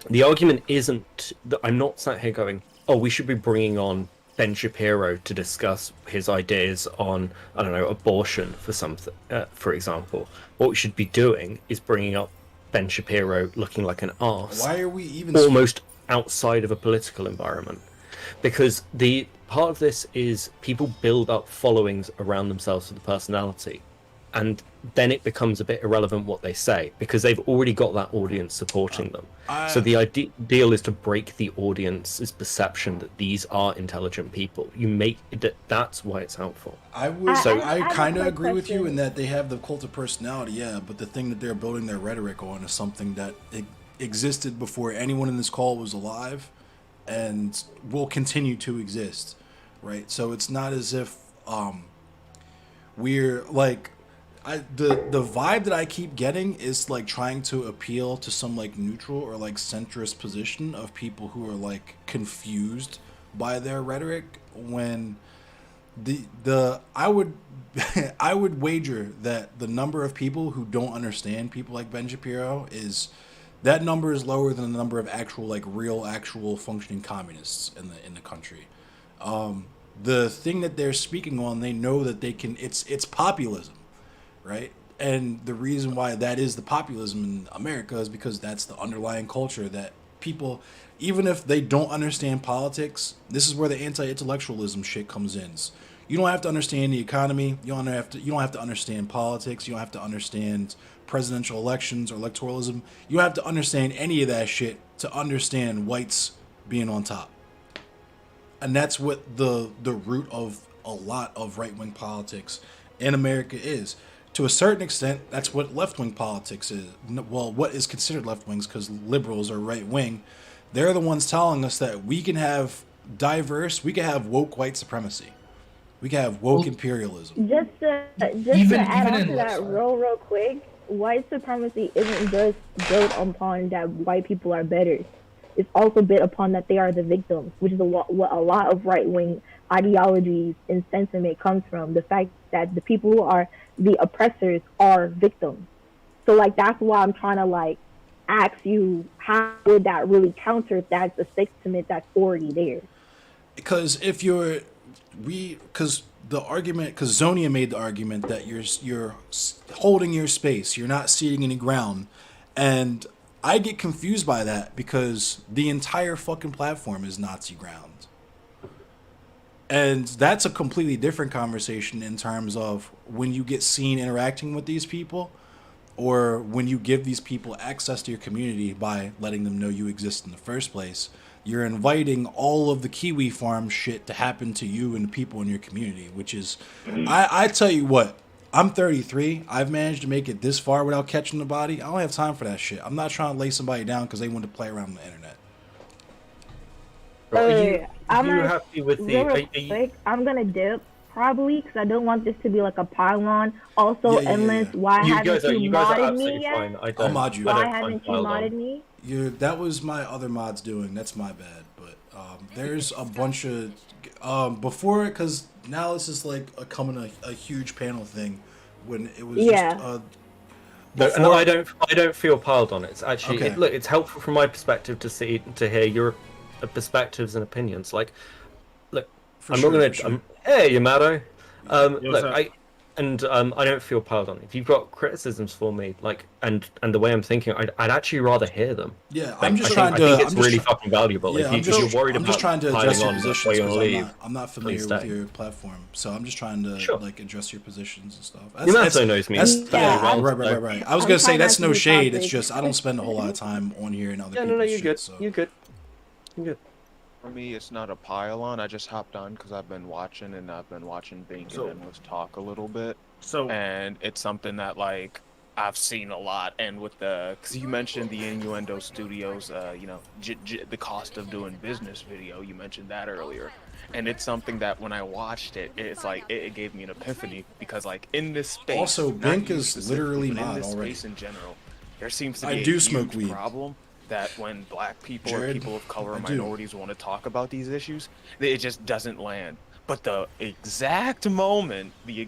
the argument isn't that I'm not sat here going, "Oh, we should be bringing on Ben Shapiro to discuss his ideas on, I don't know, abortion for something, for example." What we should be doing is bringing up Ben Shapiro looking like an arse, Why are we even almost outside of a political environment, because the part of this is people build up followings around themselves for the personality, and then it becomes a bit irrelevant what they say because they've already got that audience supporting them. So the ideal is to break the audience's perception that these are intelligent people. That's why it's helpful. I I have a kind of quick agree with you question. in that they have the cult of personality, yeah, but the thing that they're building their rhetoric on is something that existed before anyone in this call was alive and will continue to exist, right? So it's not as if we're like the vibe that I keep getting is like trying to appeal to some like neutral or like centrist position of people who are like confused by their rhetoric when the I would I would wager that the number of people who don't understand people like Ben Shapiro is that number is lower than the number of actual like real actual functioning communists in the country. The thing that they're speaking on, they know that they can. It's populism, right? And the reason why that is the populism in America is because that's the underlying culture that people, even if they don't understand politics, this is where the anti-intellectualism shit comes in. You don't have to understand the economy. You don't have to understand politics. You don't have to understand presidential elections or electoralism. You don't have to understand any of that shit to understand whites being on top. And that's what the root of a lot of right-wing politics in America is. To a certain extent, that's what left-wing politics is. Well, what is considered left-wings, because liberals are right-wing. They're the ones telling us that we can have we can have woke white supremacy. We can have woke imperialism. Just to Even add on in to left that side. real quick, white supremacy isn't just built upon that white people are better. It's also built upon that they are the victims, which is what a lot of right wing ideologies and sentiment comes from. The fact that the people who are the oppressors are victims. So like that's why I'm trying to like ask you, how would that really counter if that's a sentiment that's already there? Because if you're because the argument, because Zonia made the argument that you're holding your space, you're not ceding any ground, and I get confused by that because the entire fucking platform is Nazi ground, and that's a completely different conversation in terms of when you get seen interacting with these people, or when you give these people access to your community by letting them know you exist in the first place. You're inviting all of the Kiwi farm shit to happen to you and the people in your community, which is, I tell you what, I'm 33. I've managed to make it this far without catching the body. I don't have time for that shit. I'm not trying to lay somebody down because they want to play around on the internet. I'm you gonna, happy with the? real quick, I'm gonna dip probably because I don't want this to be like a pylon. Also, Yeah. Endless, why You haven't guys are you modded absolutely me yet? fine. I I'll don't. mod you. I Why don't haven't find you pile modded on. me? That was my other mods doing. That's my bad. But there's a bunch of before, because now this is like becoming a huge panel thing. When it was Yeah. just No, before, I don't feel piled on. It's actually Okay. look. It's helpful from my perspective to hear your perspectives and opinions. Like, look, For I'm sure, not gonna. for sure. Hey, Yamato. what's Look, up? I don't feel piled on. If you've got criticisms for me, like, and the way I'm thinking, I'd actually rather hear them. Yeah, Like, I'm just I trying think, I think to. it's I'm just really try- fucking valuable. Yeah, If you're worried I'm just about trying to piling address your on, that's why positions you want because to leave. I'm not familiar please with stay. your platform, so I'm just trying to Sure. like address your positions and stuff. Yamato knows me That's, fairly yeah, well, right. I was I'm gonna say trying that's not to no be shade. It's toxic. just I don't spend a whole lot of time on here and other Yeah, people's no, you're shit. good. So You're good. You're good. For me, it's not a pile on. I just hopped on because I've been watching Bink So- and Endless talk a little bit, So and it's something that like I've seen a lot. And with because you mentioned the Innuendo Studios, the cost of doing business video. You mentioned that earlier, and it's something that when I watched it, it's like it gave me an epiphany because like in this space, Also, not Bink you is specifically, literally but in not this already. space in general, there seems to I be do a smoke huge weed. problem that when black people or Jared, people of color or I do. minorities want to talk about these issues, it just doesn't land. But the exact moment, the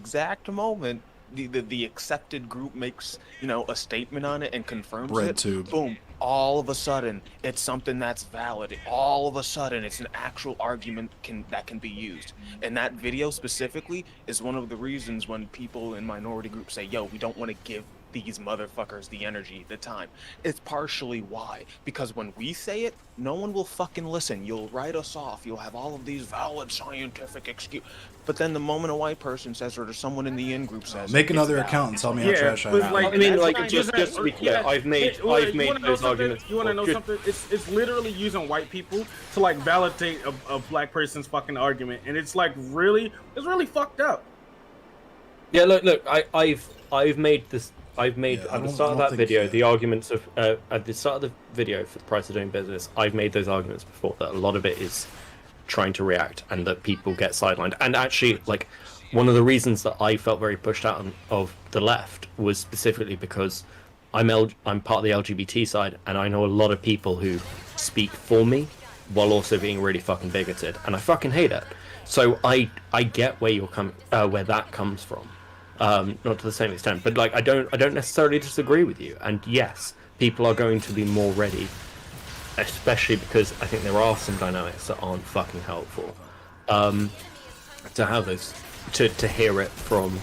accepted group makes, a statement on it and confirms Bread it, tube. boom, all of a sudden it's something that's valid. All of a sudden it's an actual argument that can be used. And that video specifically is one of the reasons when people in minority groups say, yo, we don't want to give these motherfuckers the energy, the time. It's partially why. Because when we say it, no one will fucking listen. You'll write us off. You'll have all of these valid scientific excuse. But then the moment a white person says, or someone in the in-group says, make it's another valid. account and tell me how yeah, trash I but am. like I mean, that's like, not just using- to be clear, I've made you wanna know those something? arguments You want to know before. something? It's literally using white people to like validate a black person's fucking argument, and it's like it's really fucked up. Yeah, look, I've made this. I've made Yeah, I at the don't- start I of don't that think- video yeah. the arguments of at the start of the video for the price of doing business. I've made those arguments before that a lot of it is trying to react and that people get sidelined. And actually, like one of the reasons that I felt very pushed out of the left was specifically because I'm part of the LGBT side, and I know a lot of people who speak for me while also being really fucking bigoted, and I fucking hate it. So I get where you're where that comes from. Not to the same extent, but like I don't necessarily disagree with you. And yes, people are going to be more ready, especially because I think there are some dynamics that aren't fucking helpful. To have those, to hear it from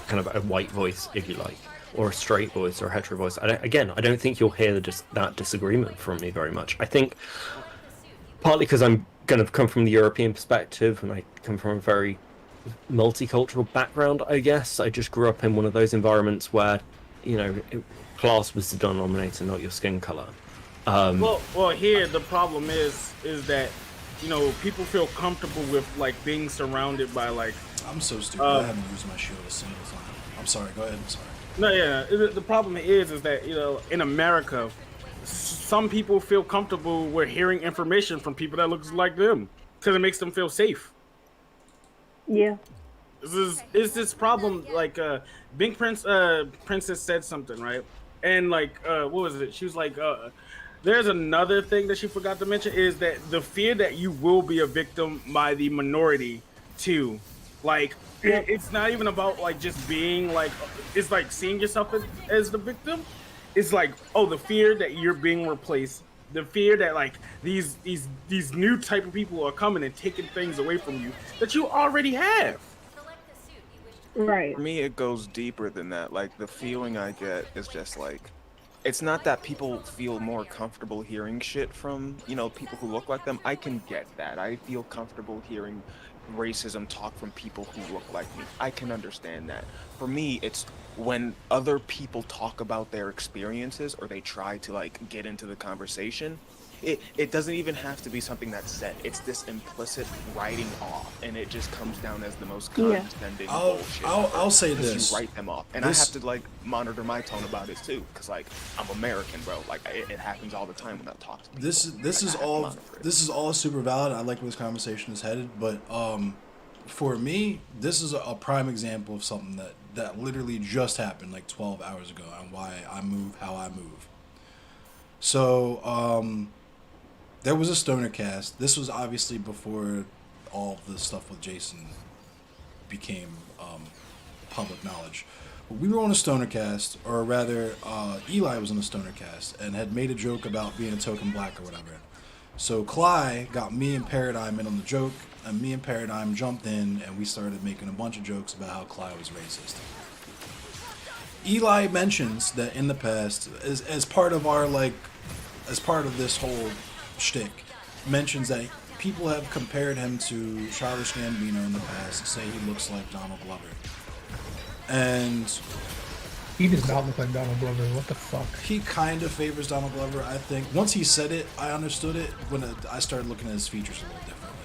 kind of a white voice, if you like, or a straight voice or a hetero voice. I don't think you'll hear that disagreement from me very much. I think partly because I'm going to come from the European perspective, and I come from a very multicultural background, I guess. I just grew up in one of those environments where, class was the denominator, not your skin color. Well, here the problem is that people feel comfortable with like being surrounded by like. I'm so stupid. I haven't used my shield a single time. I'm sorry. Go ahead. I'm sorry. No, yeah. The problem is that in America, some people feel comfortable with hearing information from people that looks like them because it makes them feel safe. Yeah. Is this problem like Bink Princess said something, right? And like what was it? She was like there's another thing that she forgot to mention is that the fear that you will be a victim by the minority too. Like it's not even about like just being like it's like seeing yourself as the victim. It's like the fear that you're being replaced, the fear that like these new type of people are coming and taking things away from you that you already have. Right. For me, it goes deeper than that. Like, the feeling I get is just like, it's not that people feel more comfortable hearing shit from, people who look like them. I can get that. I feel comfortable hearing racism talk from people who look like me. I can understand that. For me, it's when other people talk about their experiences or they try to, like, get into the conversation. It doesn't even have to be something that's said. It's this implicit writing off, and it just comes down as the most condescending bullshit. I'll say Because this. you write them off, and I have to like monitor my tone about it too, because like I'm American, bro. Like it happens all the time when I talk to people. This is all super valid. I like where this conversation is headed, but for me, this is a prime example of something that literally just happened like 12 hours ago, and why I move how I move. So there was a stoner cast. This was obviously before all of the stuff with Jason became public knowledge. But we were on a stoner cast, or rather, Eli was on a stoner cast and had made a joke about being a token black or whatever. So Cly got me and Paradigm in on the joke, and me and Paradigm jumped in, and we started making a bunch of jokes about how Cly was racist. Eli mentions that in the past, as part of our as part of this whole shtick, mentions that people have compared him to Childish Gambino in the past, say he looks like Donald Glover. And He does not look like Donald Glover. What the fuck? he kind of favors Donald Glover, I think. Once he said it, I understood it. When I started looking at his features a little differently.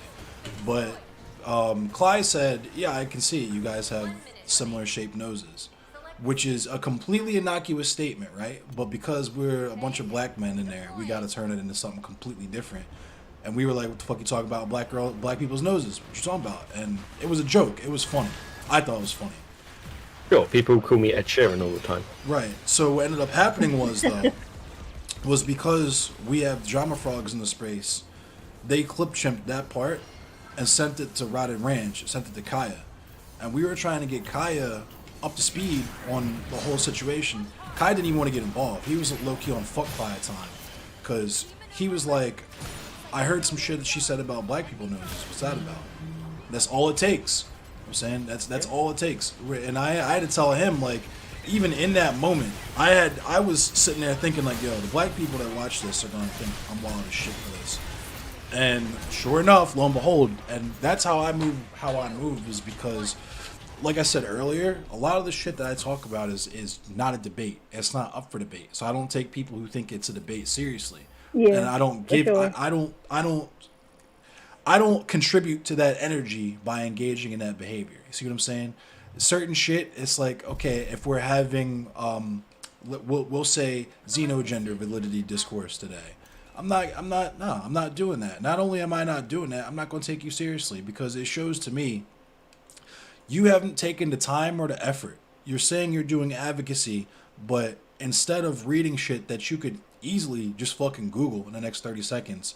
But Clyde said, yeah, I can see you guys have similar shaped noses. Which is a completely innocuous statement, right? But because we're a bunch of black men in there, we got to turn it into something completely different. And we were like, what the fuck you talking about? Black people's noses. What you talking about? And it was a joke. It was funny. I thought it was funny. Sure, people call me Ed Sheeran all the time. Right. So what ended up happening was, though, was because we have drama frogs in the space, they clip-chimped that part and sent it to Rotted Ranch, sent it to Kaya. And we were trying to get Kaya up to speed on the whole situation. Kai didn't even want to get involved. He was low-key on fuck Kai at time. Because he was like, I heard some shit that she said about black people noses. What's that about? That's all it takes. I'm saying that's all it takes. And I had to tell him, like, even in that moment, I was sitting there thinking like, yo, the black people that watch this are gonna think I'm wild as shit for this. And sure enough, lo and behold, and that's how I move is because, like I said earlier, a lot of the shit that I talk about is not a debate. It's not up for debate. So I don't take people who think it's a debate seriously. Yeah, and I don't give sure. I don't contribute to that energy by engaging in that behavior. You see what I'm saying? Certain shit, it's like, okay, if we're having we'll say xenogender validity discourse today. I'm not doing that. Not only am I not doing that, I'm not going to take you seriously because it shows to me you haven't taken the time or the effort. You're saying you're doing advocacy, but instead of reading shit that you could easily just fucking Google in the next 30 seconds,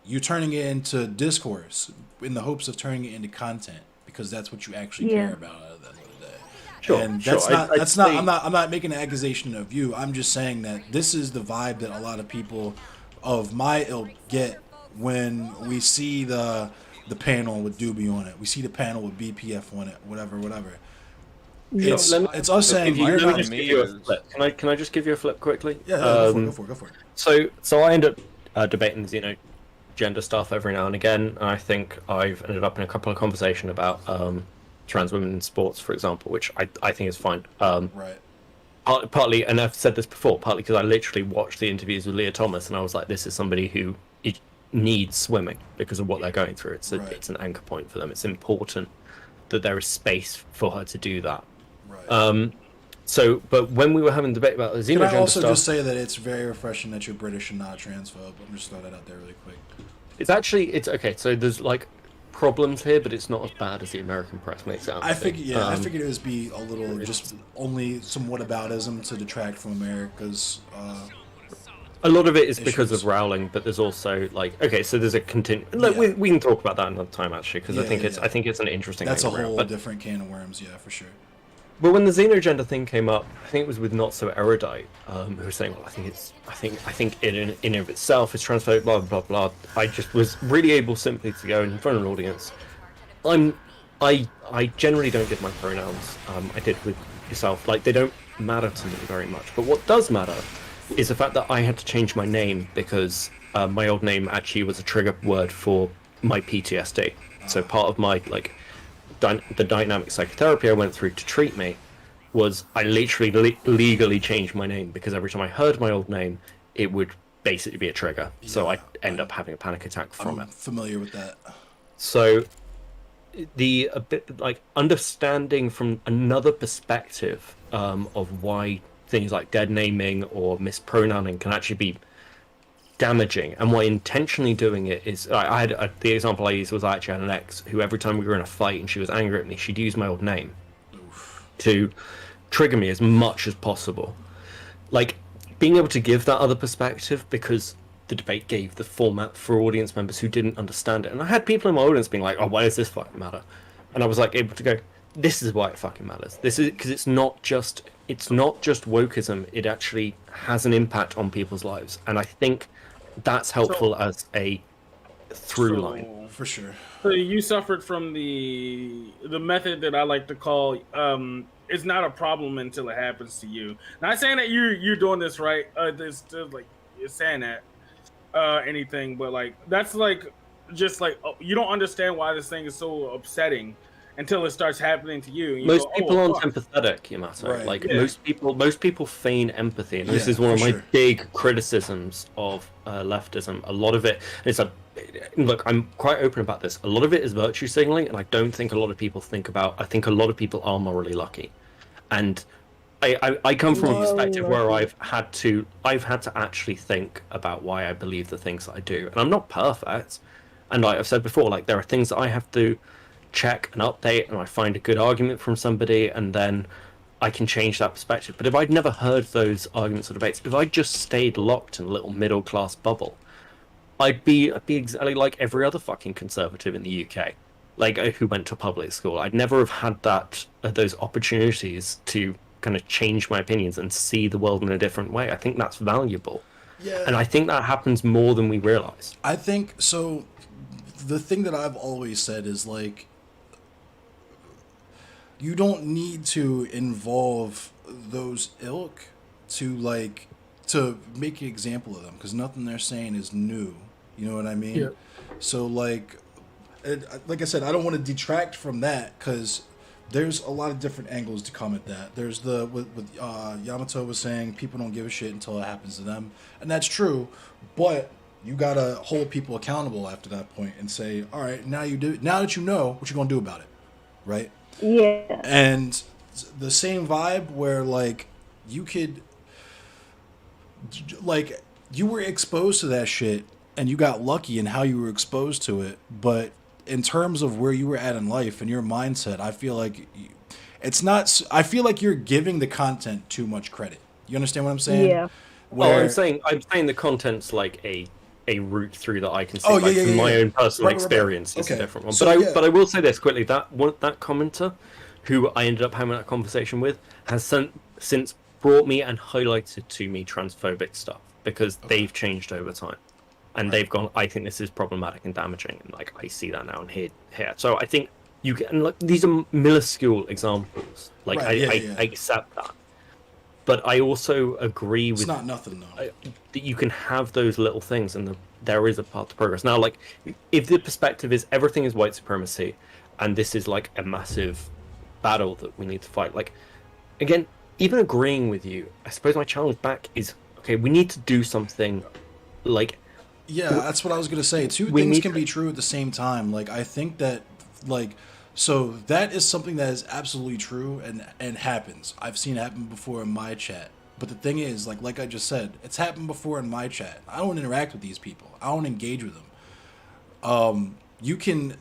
you're turning it into discourse in the hopes of turning it into content because that's what you actually care about at the end of the day. Sure, And sure. I'm not making an accusation of you. I'm just saying that this is the vibe that a lot of people of my ilk get when we see the panel with Doobie on it. We see the panel with BPF on it, whatever. It's us saying Let me just give you a flip. Can I just give you a flip quickly? Yeah, go for it. So I end up debating gender stuff every now and again. And I think I've ended up in a couple of conversations about trans women in sports, for example, which I think is fine. Right. Partly, and I've said this before, partly because I literally watched the interviews with Leah Thomas, and I was like, this is somebody who needs swimming because of what they're going through. It's an anchor point for them. It's important that there is space for her to do that. Right. But when we were having a debate about the xenogender stuff... Can I also just say that it's very refreshing that you're British and not transphobe? I'm just throwing that out there really quick. It's okay, so there's, like, problems here, but it's not as bad as the American press makes it out to be. I figured it would be a little, just only some whataboutism to detract from America's... a lot of it is issues. because of Rowling, but there's also, like... Okay, so there's a we can talk about that another time, actually, because I think it's an interesting... That's a whole different can of worms, yeah, for sure. But when the xenogender thing came up, I think it was with Not So Erudite, who was saying, well, I think in and of itself is transphobic, blah, blah, blah. I just was really able simply to go in front of an audience. I generally don't give my pronouns. I did with yourself. Like, they don't matter to me very much. But what does matter is the fact that I had to change my name because my old name actually was a trigger word for my PTSD. So part of my, like... the dynamic psychotherapy I went through to treat me was I literally legally changed my name because every time I heard my old name, it would basically be a trigger. Yeah, so I end up having a panic attack from it. Familiar with that. So understanding from another perspective of why things like dead naming or mispronouncing can actually be damaging, and why intentionally doing it is... I had the example I used was I actually had an ex who every time we were in a fight and she was angry at me, she'd use my old name to trigger me as much as possible. Like, being able to give that other perspective, because the debate gave the format for audience members who didn't understand it, and I had people in my audience being like, oh, why does this fucking matter? And I was like able to go, this is why it fucking matters. This is because it's not just wokeism, it actually has an impact on people's lives. And I think that's helpful as a through line. For sure. So you suffered from the method that I like to call it's not a problem until it happens to you. Not saying that you're doing this right. This like you're saying that anything, but like that's like just like you don't understand why this thing is so upsetting until it starts happening to you. And you Most go, people oh, aren't fuck. empathetic, Yamato. Right. Like Yeah. most people feign empathy, and this Yeah, is one of for my sure. big criticisms of leftism. A lot of it, it's a look. I'm quite open about this. A lot of it is virtue signaling, and I don't think a lot of people think about. I think a lot of people are morally lucky, and I come from a Morally perspective where lucky. I've had to actually think about why I believe the things that I do, and I'm not perfect. And like I've said before, like there are things that I have to check and update, and I find a good argument from somebody, and then I can change that perspective. But if I'd never heard those arguments or debates, if I just stayed locked in a little middle class bubble, I'd be exactly like every other fucking conservative in the UK, like who went to public school. I'd never have had those opportunities to kind of change my opinions and see the world in a different way. I think that's valuable, Yeah. and I think that happens more than we realize. I think so. The thing that I've always said is like, you don't need to involve those ilk to like to make an example of them, because nothing they're saying is new. You know what I mean? Yeah. So like I said, I don't want to detract from that, because there's a lot of different angles to come at that. There's the with Yamato was saying people don't give a shit until it happens to them, and that's true. But you gotta hold people accountable after that point and say, all right, now you do. Now that you know, what you gonna do about it, right? Yeah. And the same vibe where like you could like you were exposed to that shit and you got lucky in how you were exposed to it, but in terms of where you were at in life and your mindset, I feel like it's not. I feel like you're giving the content too much credit. You understand what I'm saying? Yeah. Well, I'm saying the content's like a route through that I can see. Oh, yeah, like, yeah, from yeah, my yeah. own personal Right, right, right. experience is Okay. a different one. So, but yeah. I will say this quickly: that commenter, who I ended up having that conversation with, has since brought me and highlighted to me transphobic stuff, because they've changed over time, and they've gone, I think this is problematic and damaging, and like I see that now and here. So I think you can, like, these are minuscule examples. Like Right, yeah. I accept that. But I also agree It's with not nothing though. that you can have those little things, and there is a path to progress. Now, like, if the perspective is everything is white supremacy, and this is like a massive battle that we need to fight, like, again, even agreeing with you, I suppose my challenge back is, okay, we need to do something, like, Yeah, that's what I was gonna say. Two We things need can to- be true at the same time. Like I think that, like, so that is something that is absolutely true and happens. I've seen it happen before in my chat. But the thing is, like I just said, it's happened before in my chat. I don't interact with these people. I don't engage with them. You can,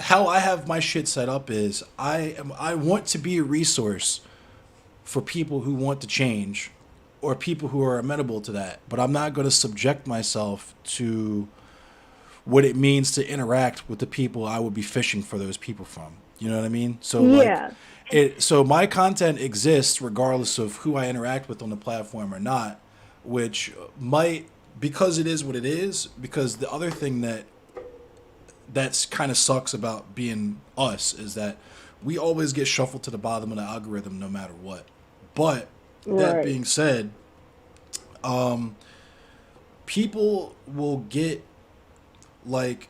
how I have my shit set up is I want to be a resource for people who want to change, or people who are amenable to that, but I'm not going to subject myself to what it means to interact with the people I would be fishing for those people from. You know what I mean? So Yeah. so my content exists regardless of who I interact with on the platform or not, which might, because it is what it is, because the other thing that's kind of sucks about being us is that we always get shuffled to the bottom of the algorithm no matter what. But that Right. being said, people will get like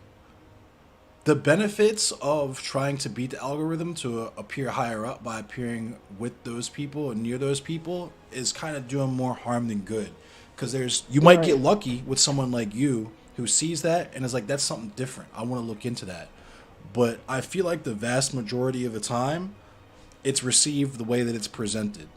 the benefits of trying to beat the algorithm to appear higher up by appearing with those people and near those people is kind of doing more harm than good, because you might get Right. lucky with someone like you who sees that and is like, that's something different, I want to look into that. But I feel like the vast majority of the time it's received the way that it's presented.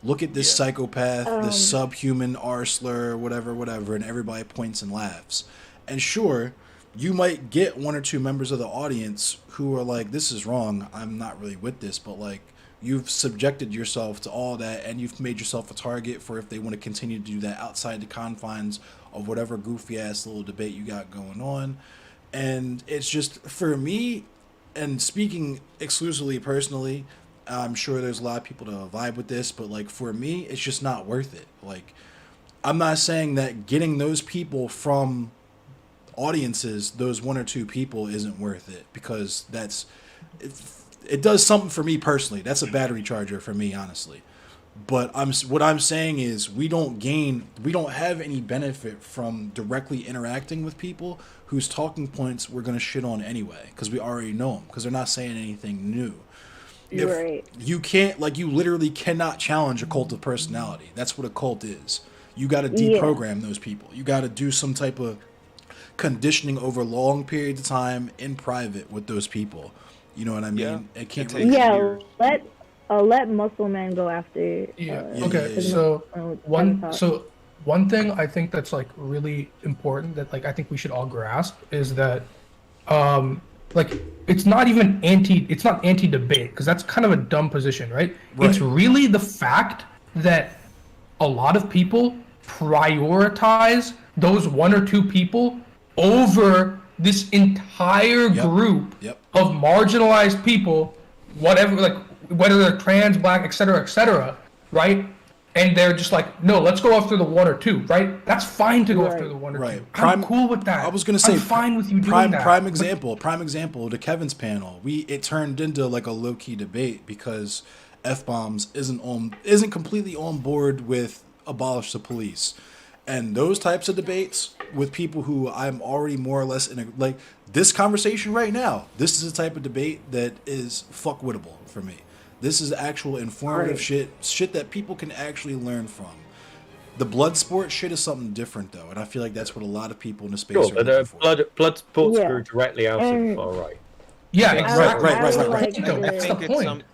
Look at this psychopath, this subhuman R slur, whatever, and everybody points and laughs. And sure, you might get one or two members of the audience who are like, this is wrong, I'm not really with this, but like, you've subjected yourself to all that, and you've made yourself a target for if they want to continue to do that outside the confines of whatever goofy ass little debate you got going on. And it's just, for me, and speaking exclusively personally, I'm sure there's a lot of people to vibe with this, but like for me, it's just not worth it. Like, I'm not saying that getting those people from audiences, those 1 or 2 people isn't worth it, because it does something for me personally. That's a battery charger for me, honestly. But what I'm saying is we don't have any benefit from directly interacting with people whose talking points we're going to shit on anyway, because we already know them, because they're not saying anything new. Right. You can't, like, you literally cannot challenge a cult of personality. That's what a cult is. You got to deprogram those people. You got to do some type of conditioning over long periods of time in private with those people. You know what I mean? Yeah. It can't. Yeah, let Muscle Man go after. Okay, so one thing I think that's like really important that like I think we should all grasp is that like it's not anti-debate, because that's kind of a dumb position, right? It's really the fact that a lot of people prioritize those 1 or 2 people over this entire group of marginalized people, whatever, like whether they're trans, black, etc., right? And they're just like, no, let's go after the 1 or 2, right? That's fine to go after the 1 or 2. I'm cool with that. I was gonna say, I'm fine with you doing that. Prime example to Kevin's panel. It turned into like a low key debate because F-bombs isn't completely on board with abolish the police, and those types of debates with people who I'm already more or less in like this conversation right now. This is the type of debate that is fuckwittable for me. This is actual informative shit that people can actually learn from. The blood sport shit is something different, though, and I feel like that's what a lot of people in the space are looking for. Blood sports grew directly out of far right. Yeah, exactly. Right. That's the point.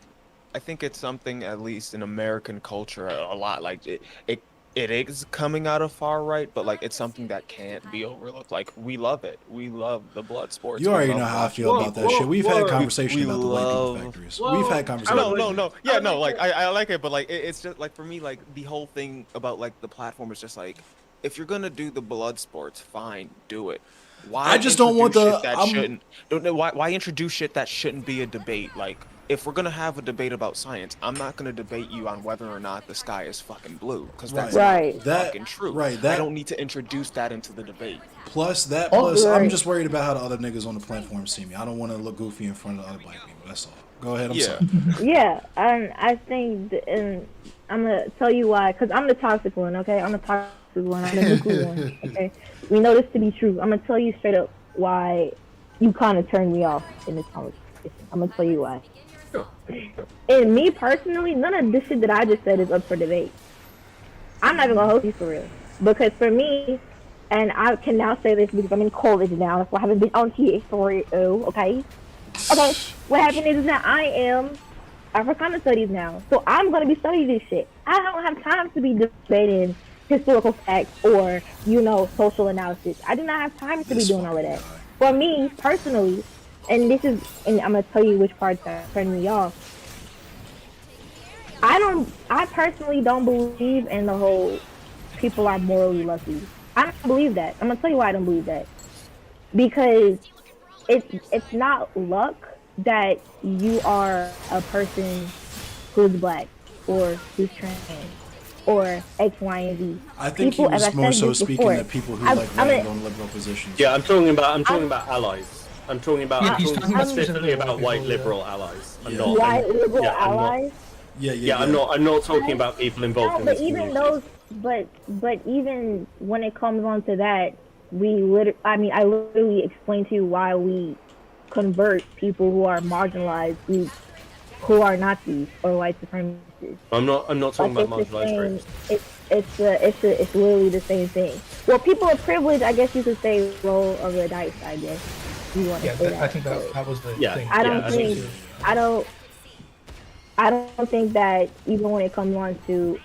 I think it's something, at least in American culture, a lot like it is coming out of far right, but like it's something that can't be overlooked. Like we love it. We love the blood sports. You already know how I feel about that shit. We've had a conversation about the white people factories. We've had conversations. No. Yeah, no. Like I like it, but like it's just like for me, like the whole thing about like the platform is just like, if you're gonna do the blood sports, fine, do it. Why? I just don't want why introduce shit that shouldn't be a debate? Like, if we're gonna have a debate about science, I'm not gonna debate you on whether or not the sky is fucking blue, because that's not fucking true. I don't need to introduce that into the debate. Plus, I'm just worried about how the other niggas on the platform see me. I don't want to look goofy in front of the other black people. That's all. Go ahead. I'm sorry. Yeah, I think, and I'm gonna tell you why. Because I'm the toxic one. Okay, I'm the toxic one. I'm the nuclear one. Okay, we know this to be true. I'm gonna tell you straight up why you kind of turned me off in this conversation. I'm gonna tell you why. And me personally, none of this shit that I just said is up for debate. I'm not even gonna hold you for real, because for me, and I can now say this because I'm in college now, that's why I haven't been on TA for it. Okay. What happened is that I am Africana studies now, so I'm gonna be studying this shit. I don't have time to be debating historical facts or social analysis. I do not have time to be doing all of that. For me personally. And I'm gonna tell you which parts that turned me off. I personally don't believe in the whole people are morally lucky. I don't believe that. I'm gonna tell you why I don't believe that. Because it's not luck that you are a person who's black or who's trans or X, Y, and Z. I think he was more so speaking to people who land on liberal positions. Yeah, I'm talking about allies. I'm talking about specifically about white liberal allies. White liberal allies. I'm not talking about people involved in this community. But even when it comes on to that, I literally explained to you why we convert people who are marginalized groups, who are Nazis or white supremacists. I'm not talking about marginalized groups. It's literally the same thing. Well, people of privilege, I guess you could say, roll of the dice, I guess. I think that was the thing. I don't think that even when it comes on to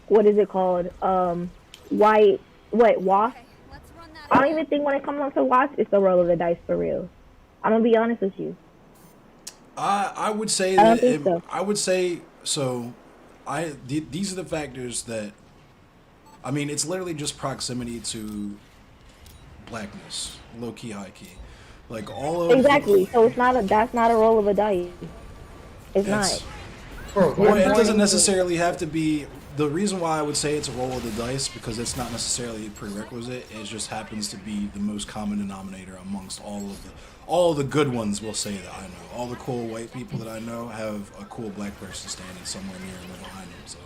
what is it called? WASP. I don't even think when it comes on to WASP, it's the roll of the dice for real. I'm gonna be honest with you. I would say that I would say so. These are the factors that. I mean, it's literally just proximity to blackness. Low key, high key, like all of exactly. So that's not a roll of a dice. It's not. Well, it doesn't necessarily have to be the reason why I would say it's a roll of the dice, because it's not necessarily a prerequisite. It just happens to be the most common denominator amongst all the good ones. Will say that I know all the cool white people that I know have a cool black person standing somewhere near them or behind them. So.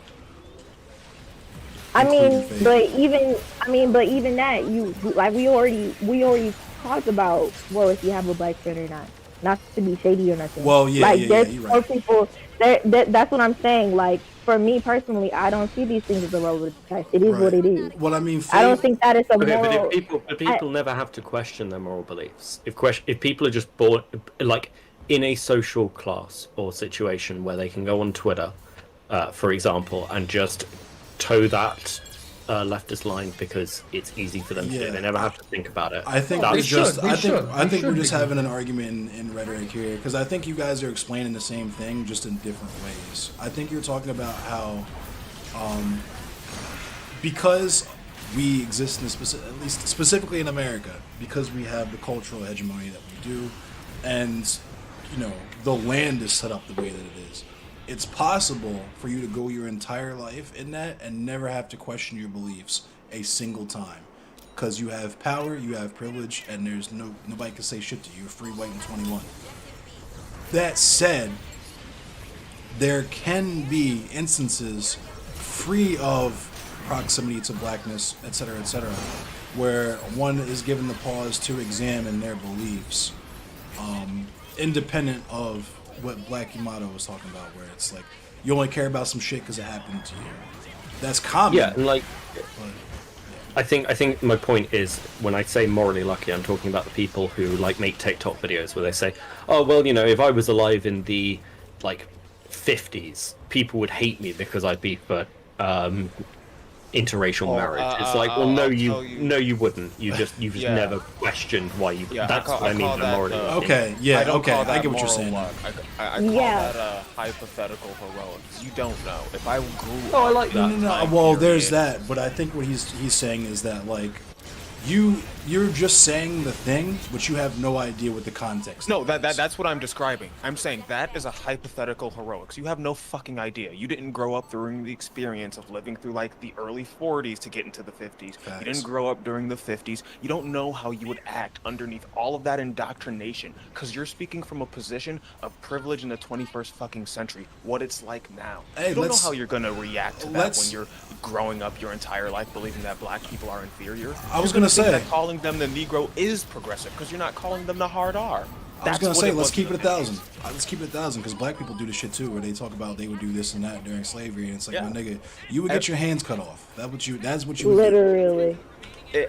I mean, Faith. but even that, you like we already talked about. Well, if you have a black friend or not to be shady or nothing. Well, yeah, like, yeah, there's you're more right. people. That's what I'm saying. Like, for me personally, I don't see these things as a roll of the dice. It is what it is. Well, I mean, I don't Faith, think that is a Okay, moral. but if people never have to question their moral beliefs. If people are just born like in a social class or situation where they can go on Twitter, for example, and just toe that leftist line because it's easy for them to do. They never have to think about it. I think They we're should, just, they I should, think they we're should just be. having an argument in rhetoric here, because I think you guys are explaining the same thing just in different ways. I think you're talking about how, because we exist in at least specifically in America, because we have the cultural hegemony that we do, and the land is set up the way that it is. It's possible for you to go your entire life in that and never have to question your beliefs a single time, because you have power, you have privilege, and there's nobody can say shit to you. You're free, white, and 21. That said, there can be instances free of proximity to blackness, etc., where one is given the pause to examine their beliefs, independent of what Black Yamato was talking about, where it's like you only care about some shit because it happened to you. That's common. Yeah, and like, but, I think my point is when I say morally lucky, I'm talking about the people who like make TikTok videos where they say, "Oh well, if I was alive in the like 50s, people would hate me because I'd be for interracial marriage." It's like, well, no, you wouldn't. You've just Yeah. never questioned why you. Yeah, That's I what I mean call by that morally the- lucky. Okay, yeah, I don't okay, call that I get what you're moral saying. luck. I call Yeah. that a hypothetical heroic. You don't know. If I grew Oh, I up like in that. that No, time well, there's period- that, but I think what he's saying is that like you're just saying the thing, but you have no idea what the context. No, is. that's what I'm describing. I'm saying that is a hypothetical heroics. You have no fucking idea. You didn't grow up during the experience of living through like the early 40s to get into the 50s. Facts. You didn't grow up during the 50s. You don't know how you would act underneath all of that indoctrination because you're speaking from a position of privilege in the 21st fucking century. What it's like now. Hey, you don't know let's- how you're gonna react to that let's- when you're growing up your entire life believing that black people are inferior. I was You're gonna think say- that calling them the Negro is progressive because you're not calling them the hard R. I was That's gonna what say, it let's was keep in it the 1,000. 50s. Let's keep it 1,000, because black people do this shit too, where they talk about they would do this and that during slavery, and it's like, Yeah. my nigga, you would get your hands cut off. That's what you would do. Literally.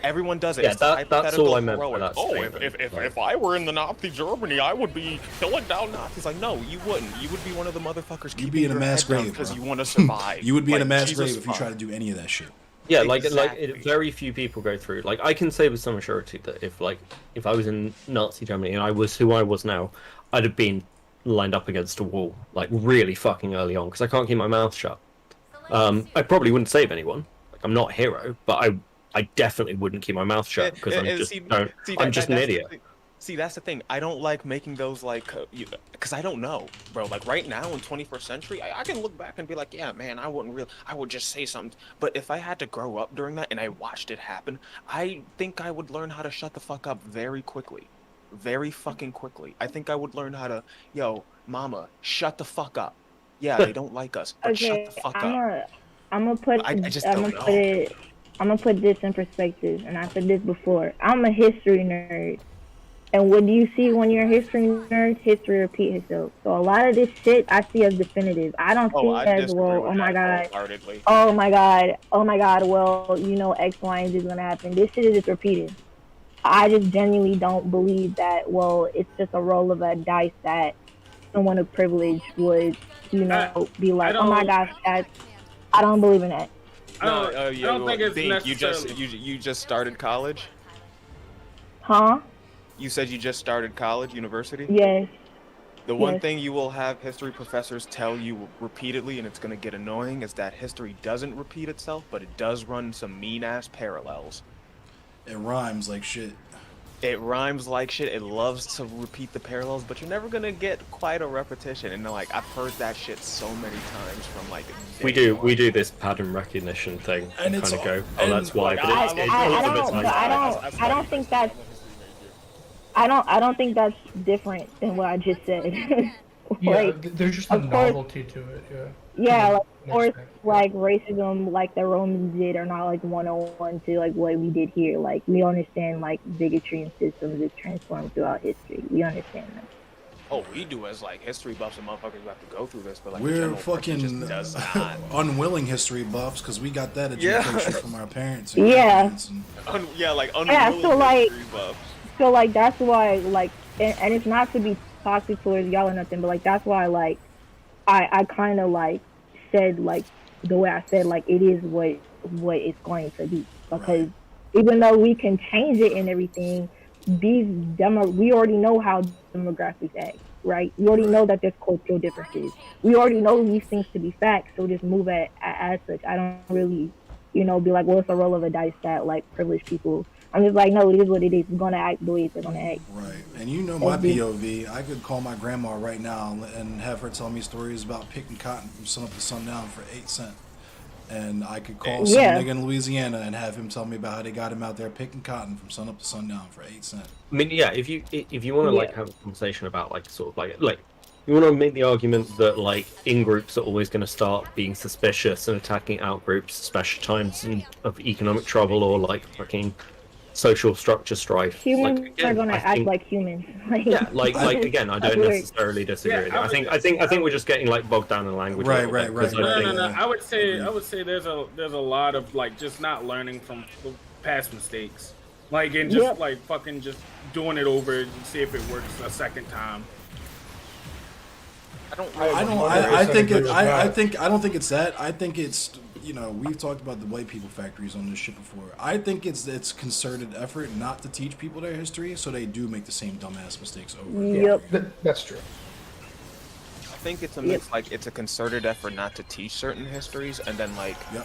Everyone does it. Yeah, It's the that's hypothetical all I meant by heroic. that Oh, statement. if I were in the Nazi Germany, I would be killing down Nazis. Like, no, you wouldn't. You would be one of the motherfuckers You'd keeping be in a your mass head down grave, because bro. you want to survive. You would be in a Like, mass Jesus grave if you fuck. try to do any of that shit. Yeah, Exactly. very few people go through. Like, I can say with some surety that if I was in Nazi Germany and I was who I was now, I'd have been lined up against a wall like really fucking early on because I can't keep my mouth shut. I probably wouldn't save anyone. Like, I'm not a hero, but I definitely wouldn't keep my mouth shut because I'm just an idiot. See, that's the thing. I don't like making those like, because I don't know, bro. Like right now in 21st century, I can look back and be like, yeah, man, I would just say something. But if I had to grow up during that and I watched it happen, I think I would learn how to shut the fuck up very quickly. Very fucking quickly. I think I would learn how to, yo, mama, shut the fuck up. Yeah, they don't like us, but shut the fuck up. I'm gonna put I'm gonna put this in perspective, and I said this before. I'm a history nerd. And what do you see when you're a history nerd? History repeats itself. So a lot of this shit I see as definitive. I don't see it as, well, oh my god, well, X, Y, and Z is gonna happen. This shit is just repeated. I just genuinely don't believe that, well, it's just a roll of a dice that someone of privilege would, be like, oh my gosh, I don't believe in that. I don't think it's necessarily. You just started college? Huh? You said you just started college, university? Yes. The one Yes. thing you will have history professors tell you repeatedly, and it's going to get annoying, is that history doesn't repeat itself, but it does run some mean-ass parallels. It rhymes like shit. It rhymes like shit. It loves to repeat the parallels, but you're never gonna get quite a repetition. And like I've heard that shit so many times from like. We do this pattern recognition thing and kind of go, oh, that's why. But I don't think that's. I don't think that's different than what I just said. Yeah, there's just a novelty to it. Yeah. Yeah, like, of course, like racism, like the Romans did, are not like 101 to like what we did here. Like we understand like bigotry and systems is transformed throughout history. We understand that. Oh, we do as like history buffs and motherfuckers who have to go through this, but like we're fucking unwilling history buffs because we got that education from our parents. And like unwilling history buffs. So like that's why like, and it's not to be toxic towards y'all or nothing, but like that's why like I kind of like said like the way I said like it is what it's going to be, because even though we can change it and everything, we already know how demographics act, right? We already know that there's cultural differences. We already know these things to be facts, so just move as such. I don't really, be like, well, it's a roll of a dice that like privileged people. I'm just like, no, it is what it is. It's gonna act the way it's gonna act. Right, and my POV. I could call my grandma right now and have her tell me stories about picking cotton from sun up to sundown for 8 cents. And I could call some nigga in Louisiana and have him tell me about how they got him out there picking cotton from sun up to sundown for 8 cents. I mean, yeah, if you want to like have a conversation about like sort of like you want to make the argument that like in groups are always going to start being suspicious and attacking out groups, especially times of economic trouble or like fucking social structure strife. Humans like, again, are gonna act like humans. like again, I don't necessarily disagree. Yeah, I think we're just getting like bogged down in language. Right. No. I would say there's a lot of like just not learning from past mistakes, like and just like fucking just doing it over and see if it works a second time. I don't think it's that. I think it's we've talked about the white people factories on this shit before. I think it's concerted effort not to teach people their history, so they do make the same dumbass mistakes over. Yep, that's true. I think it's a mix. Like it's a concerted effort not to teach certain histories, and then like the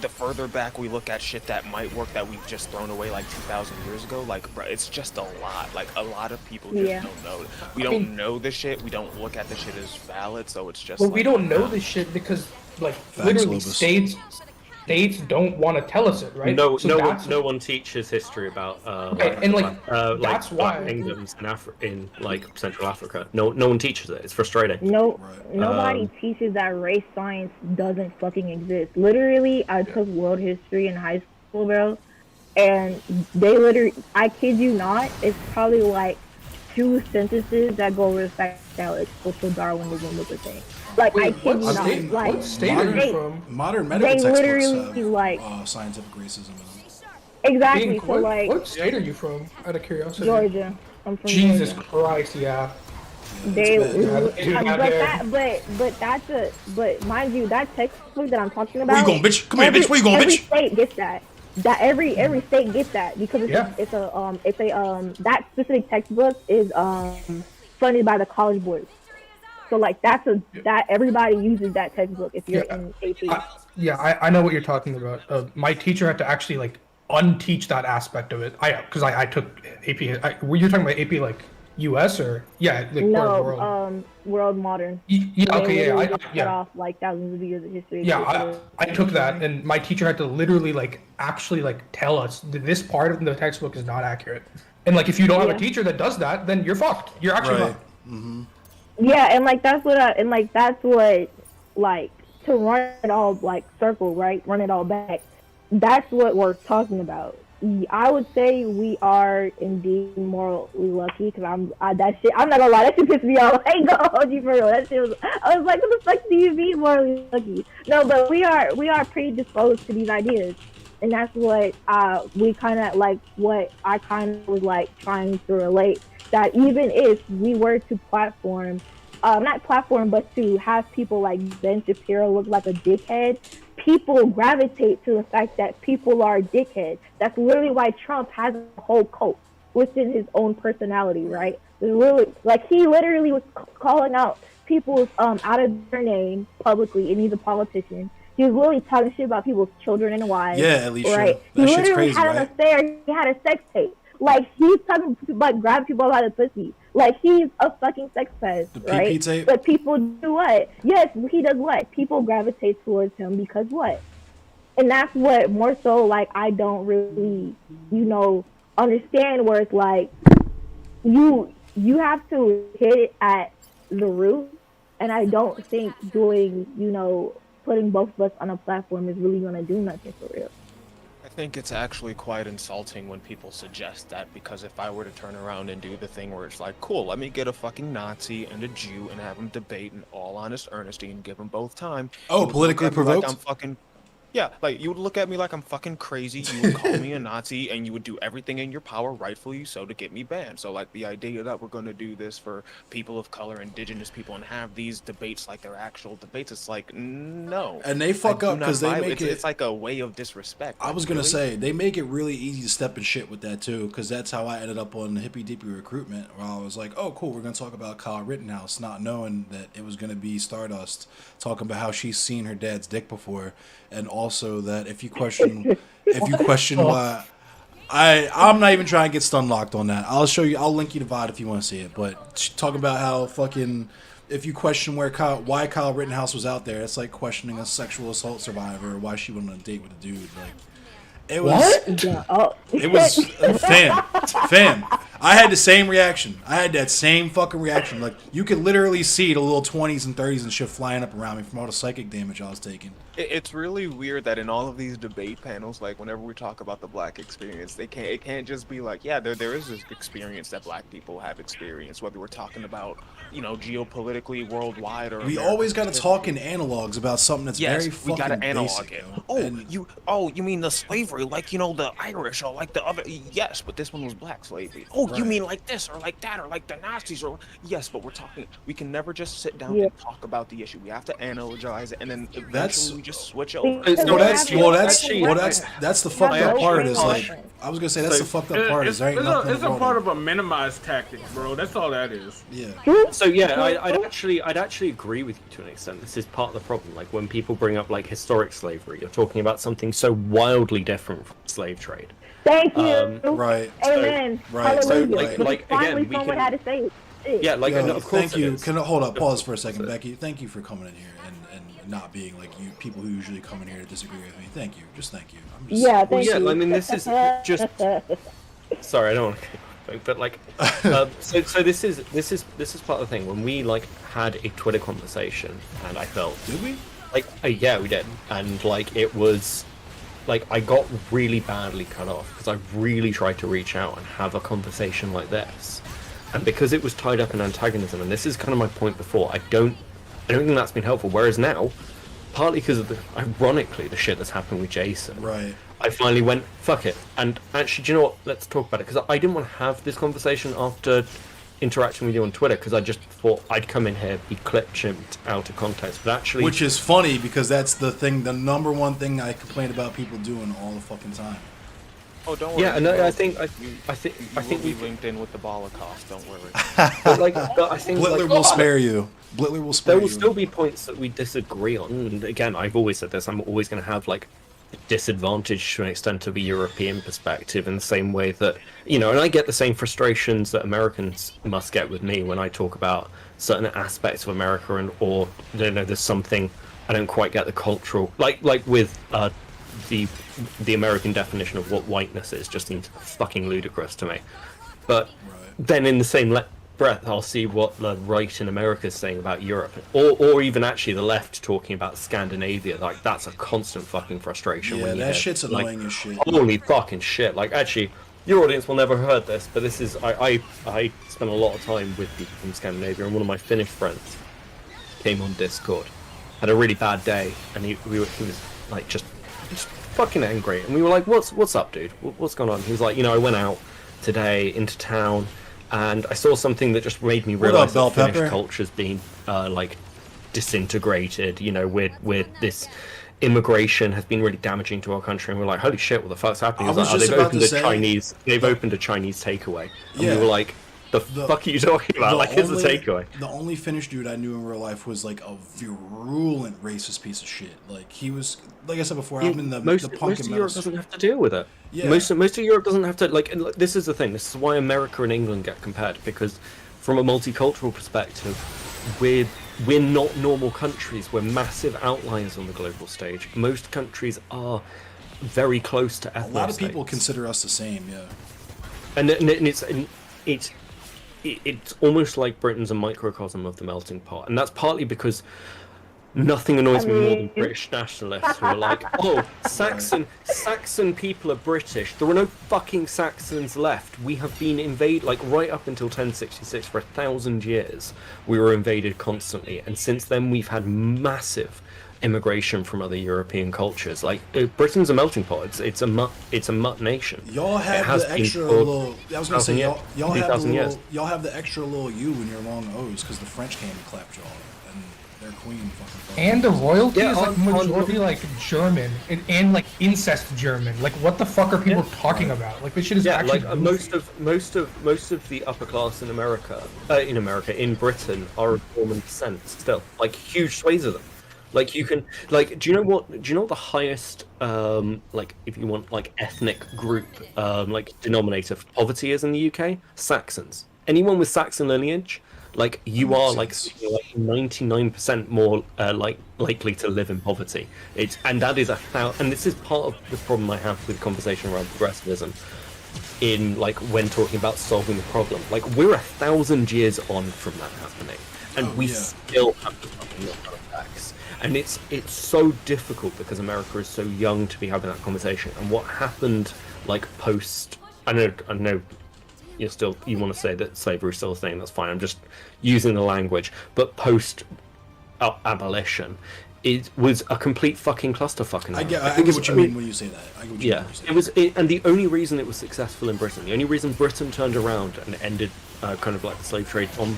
further back we look at shit that might work that we've just thrown away like 2,000 years ago, like bro, it's just a lot. Like a lot of people just don't know. We don't know the shit. We don't look at the shit as valid, so it's just. Well, we don't know this shit because like literally states don't want to tell us it, right? No one teaches history about that's why kingdoms in like Central Africa. No one teaches it. It's frustrating. Nobody teaches that race science doesn't fucking exist. Literally, I took world history in high school, bro, and they literally, I kid you not, it's probably like 2 sentences that go over the fact that like social Darwinism was a thing. Like, I kid you not. Like, what state are you from? Modern medical textbooks have like scientific racism in them. Exactly. So like, what state are you from? Out of curiosity. Georgia. I'm from Jesus Georgia. Christ, yeah. But mind you, that textbook that I'm talking about. Where you going, bitch? Come here, bitch. Where you going, bitch? Every state gets that. Every state gets that because it's a that specific textbook is funded by the college board. So like that everybody uses that textbook if you're in AP. I know what you're talking about. My teacher had to actually like unteach that aspect of it. Because I took AP. Were you talking about AP like U.S. or world? World modern. Cut off like thousands of years of history. I took that, and my teacher had to literally like actually like tell us that this part of the textbook is not accurate. And like if you don't have a teacher that does that, then you're fucked. You're actually fucked. Mm-hmm. Yeah, and like that's what like to run it all like circle, right? Run it all back. That's what we're talking about. I would say we are indeed morally lucky because I'm not gonna lie, that shit pissed me off. I ain't gonna hold you for real. That shit was, I was like, what the fuck do you mean morally lucky? No, but we are predisposed to these ideas, and that's what we kind of like. What I kind of was like trying to relate. That even if we were to but to have people like Ben Shapiro look like a dickhead, people gravitate to the fact that people are dickheads. That's literally why Trump has a whole cult within his own personality, right? Literally, like he literally was calling out people out of their name publicly, and he's a politician. He was literally talking shit about people's children and wives. Yeah, Alicia. Right? That he shit's literally crazy, had an affair. He had a sex tape. Like he's talking about grabbing people by the pussy. Like he's a fucking sex pest, The right? PP tape? But people do what? Yes, he does what? People gravitate towards him because what? And that's what more so like I don't really, understand where it's like you have to hit it at the root, and I don't think doing, putting both of us on a platform is really gonna do nothing for real. I think it's actually quite insulting when people suggest that, because if I were to turn around and do the thing where it's like, cool, let me get a fucking Nazi and a Jew and have them debate in all honest honesty and give them both time. Oh, politically provoked? Like I'm fucking... Yeah, like, you would look at me like I'm fucking crazy, you would call me a Nazi, and you would do everything in your power, rightfully so, to get me banned. So, like, the idea that we're going to do this for people of color, indigenous people, and have these debates like they're actual debates, it's like, no. And they fuck up because they make it... It's like a way of disrespect. I was going to say, they make it really easy to step in shit with that, too, because that's how I ended up on Hippy Dippy Recruitment, where I was like, oh, cool, we're going to talk about Kyle Rittenhouse, not knowing that it was going to be Stardust, talking about how she's seen her dad's dick before, and also that if you question why I'm not even trying to get stun locked on that. I'll link you the VOD if you want to see it. But talk about how fucking if you question why Kyle Rittenhouse was out there, it's like questioning a sexual assault survivor or why she went on a date with a dude. Like it was fam. I had the same reaction. I had that same fucking reaction. Like you could literally see the little 20s and 30s and shit flying up around me from all the psychic damage I was taking. It's really weird that in all of these debate panels, like whenever we talk about the black experience, it can't just be like, yeah, there is this experience that black people have experienced, whether we're talking about, geopolitically worldwide or we always got to talk in analogs about something that's very fucking we gotta analog basic, it. You mean the slavery, like the Irish or like the other? Yes, but this one was black slavery. Oh, right. You mean like this or like that or like the Nazis or yes, but we're talking. We can never just sit down and talk about the issue. We have to analogize it, and then eventually we just switch over. That's the fucked up part. Is like I was gonna say that's the fucked up part. Is there ain't nothing. It's a part of a minimized tactic, bro. That's all that is. Yeah. So yeah, I'd actually agree with you to an extent. This is part of the problem. Like when people bring up like historic slavery, you're talking about something so wildly different from slave trade. Thank you. Right. Amen. Right. Hallelujah. Like finally, again, someone had to say it. Yeah, like of course. Thank you. Can I hold up? Pause for a second, Becky. Thank you for coming in here and not being like you people who usually come in here to disagree with me. Thank you. Just thank you. Thank you. I mean, this is just. Sorry, I don't want to. But like, so this is part of the thing. When we like had a Twitter conversation, and I felt. Did we? Like, yeah, we did, and like it was. Like, I got really badly cut off because I really tried to reach out and have a conversation like this. And because it was tied up in antagonism, and this is kind of my point before, I don't think that's been helpful. Whereas now, partly because of ironically, the shit that's happened with Jason, right? I finally went, fuck it. And actually, do you know what? Let's talk about it. Because I didn't want to have this conversation after interacting with you on Twitter, because I just thought I'd come in here, be clip-chimped out of context, but actually... Which is funny, because that's the number one thing I complain about people doing all the fucking time. Oh, don't worry. Yeah, and I think we linked in with the Holocaust. Don't worry. but I think Blitler will spare you. Blitler will spare you. There will still be points that we disagree on. And again, I've always said this. I'm always going to have like disadvantage to an extent of a European perspective, in the same way that and I get the same frustrations that Americans must get with me when I talk about certain aspects of America, or there's something I don't quite get the cultural like with the American definition of what whiteness is just seems fucking ludicrous to me. But then in the same breath, I'll see what the right in America is saying about Europe, or even actually the left talking about Scandinavia. Like, that's a constant fucking frustration. Yeah, when that shit's annoying as shit. Holy fucking shit! Like, actually, your audience will never have heard this, but this is I spent a lot of time with people from Scandinavia, and one of my Finnish friends came on Discord, had a really bad day, and he was like just fucking angry, and we were like, what's up, dude? What's going on? He was like, I went out today into town, and I saw something that just made me realize that Finnish culture's been like disintegrated. With this immigration has been really damaging to our country, and we're like, holy shit, what the fuck's happening? They've opened a Chinese takeaway, and we were like, The fuck are you talking about? Like, it's a takeaway. The only Finnish dude I knew in real life was like a virulent racist piece of shit. Like he was, like I said before, I'm in the punk most and of metal. Europe doesn't have to deal with it. Yeah. Most of Europe doesn't have to. Like, and this is the thing. This is why America and England get compared, because from a multicultural perspective, we're not normal countries. We're massive outliers on the global stage. Most countries are very close to ethno A lot of people states. consider us the same. Yeah. And it's almost like Britain's a microcosm of the melting pot, and that's partly because nothing annoys me more than British nationalists who are like, "Oh, Saxon people are British. There are no fucking Saxons left. We have been invaded, like right up until 1066 for 1,000 years. We were invaded constantly, and since then we've had massive immigration from other European cultures. Like Britain's a melting pot. It's a mutt nation. Y'all have the extra little. I was gonna say y'all have the extra little U in your long O's because the French came and clapped y'all, and their queen fucking. And the royalty Yeah, is like majority like German and like incest German. Like what the fuck are people talking about? Like this shit is actually like most of the upper class in in Britain are of Norman descent still. Like huge swathes of them. Like you can, like, do you know what the highest, like, if you want, like, ethnic group, like, denominator for poverty is in the UK? Saxons. Anyone with Saxon lineage, like, you are, like 99% more, likely to live in poverty. And that is and this is part of the problem I have with conversation around progressivism in, like, when talking about solving the problem. Like, we're 1,000 years on from that happening, and we still have to fucking look at facts. And it's so difficult because America is so young to be having that conversation. And what happened, like post, I know, you want to say that slavery is still a thing. That's fine. I'm just using the language. But post abolition, it was a complete fucking clusterfuck. I get what you mean when you say that. I get what you mean when you say that. And the only reason it was successful in Britain, the only reason Britain turned around and ended kind of like the slave trade on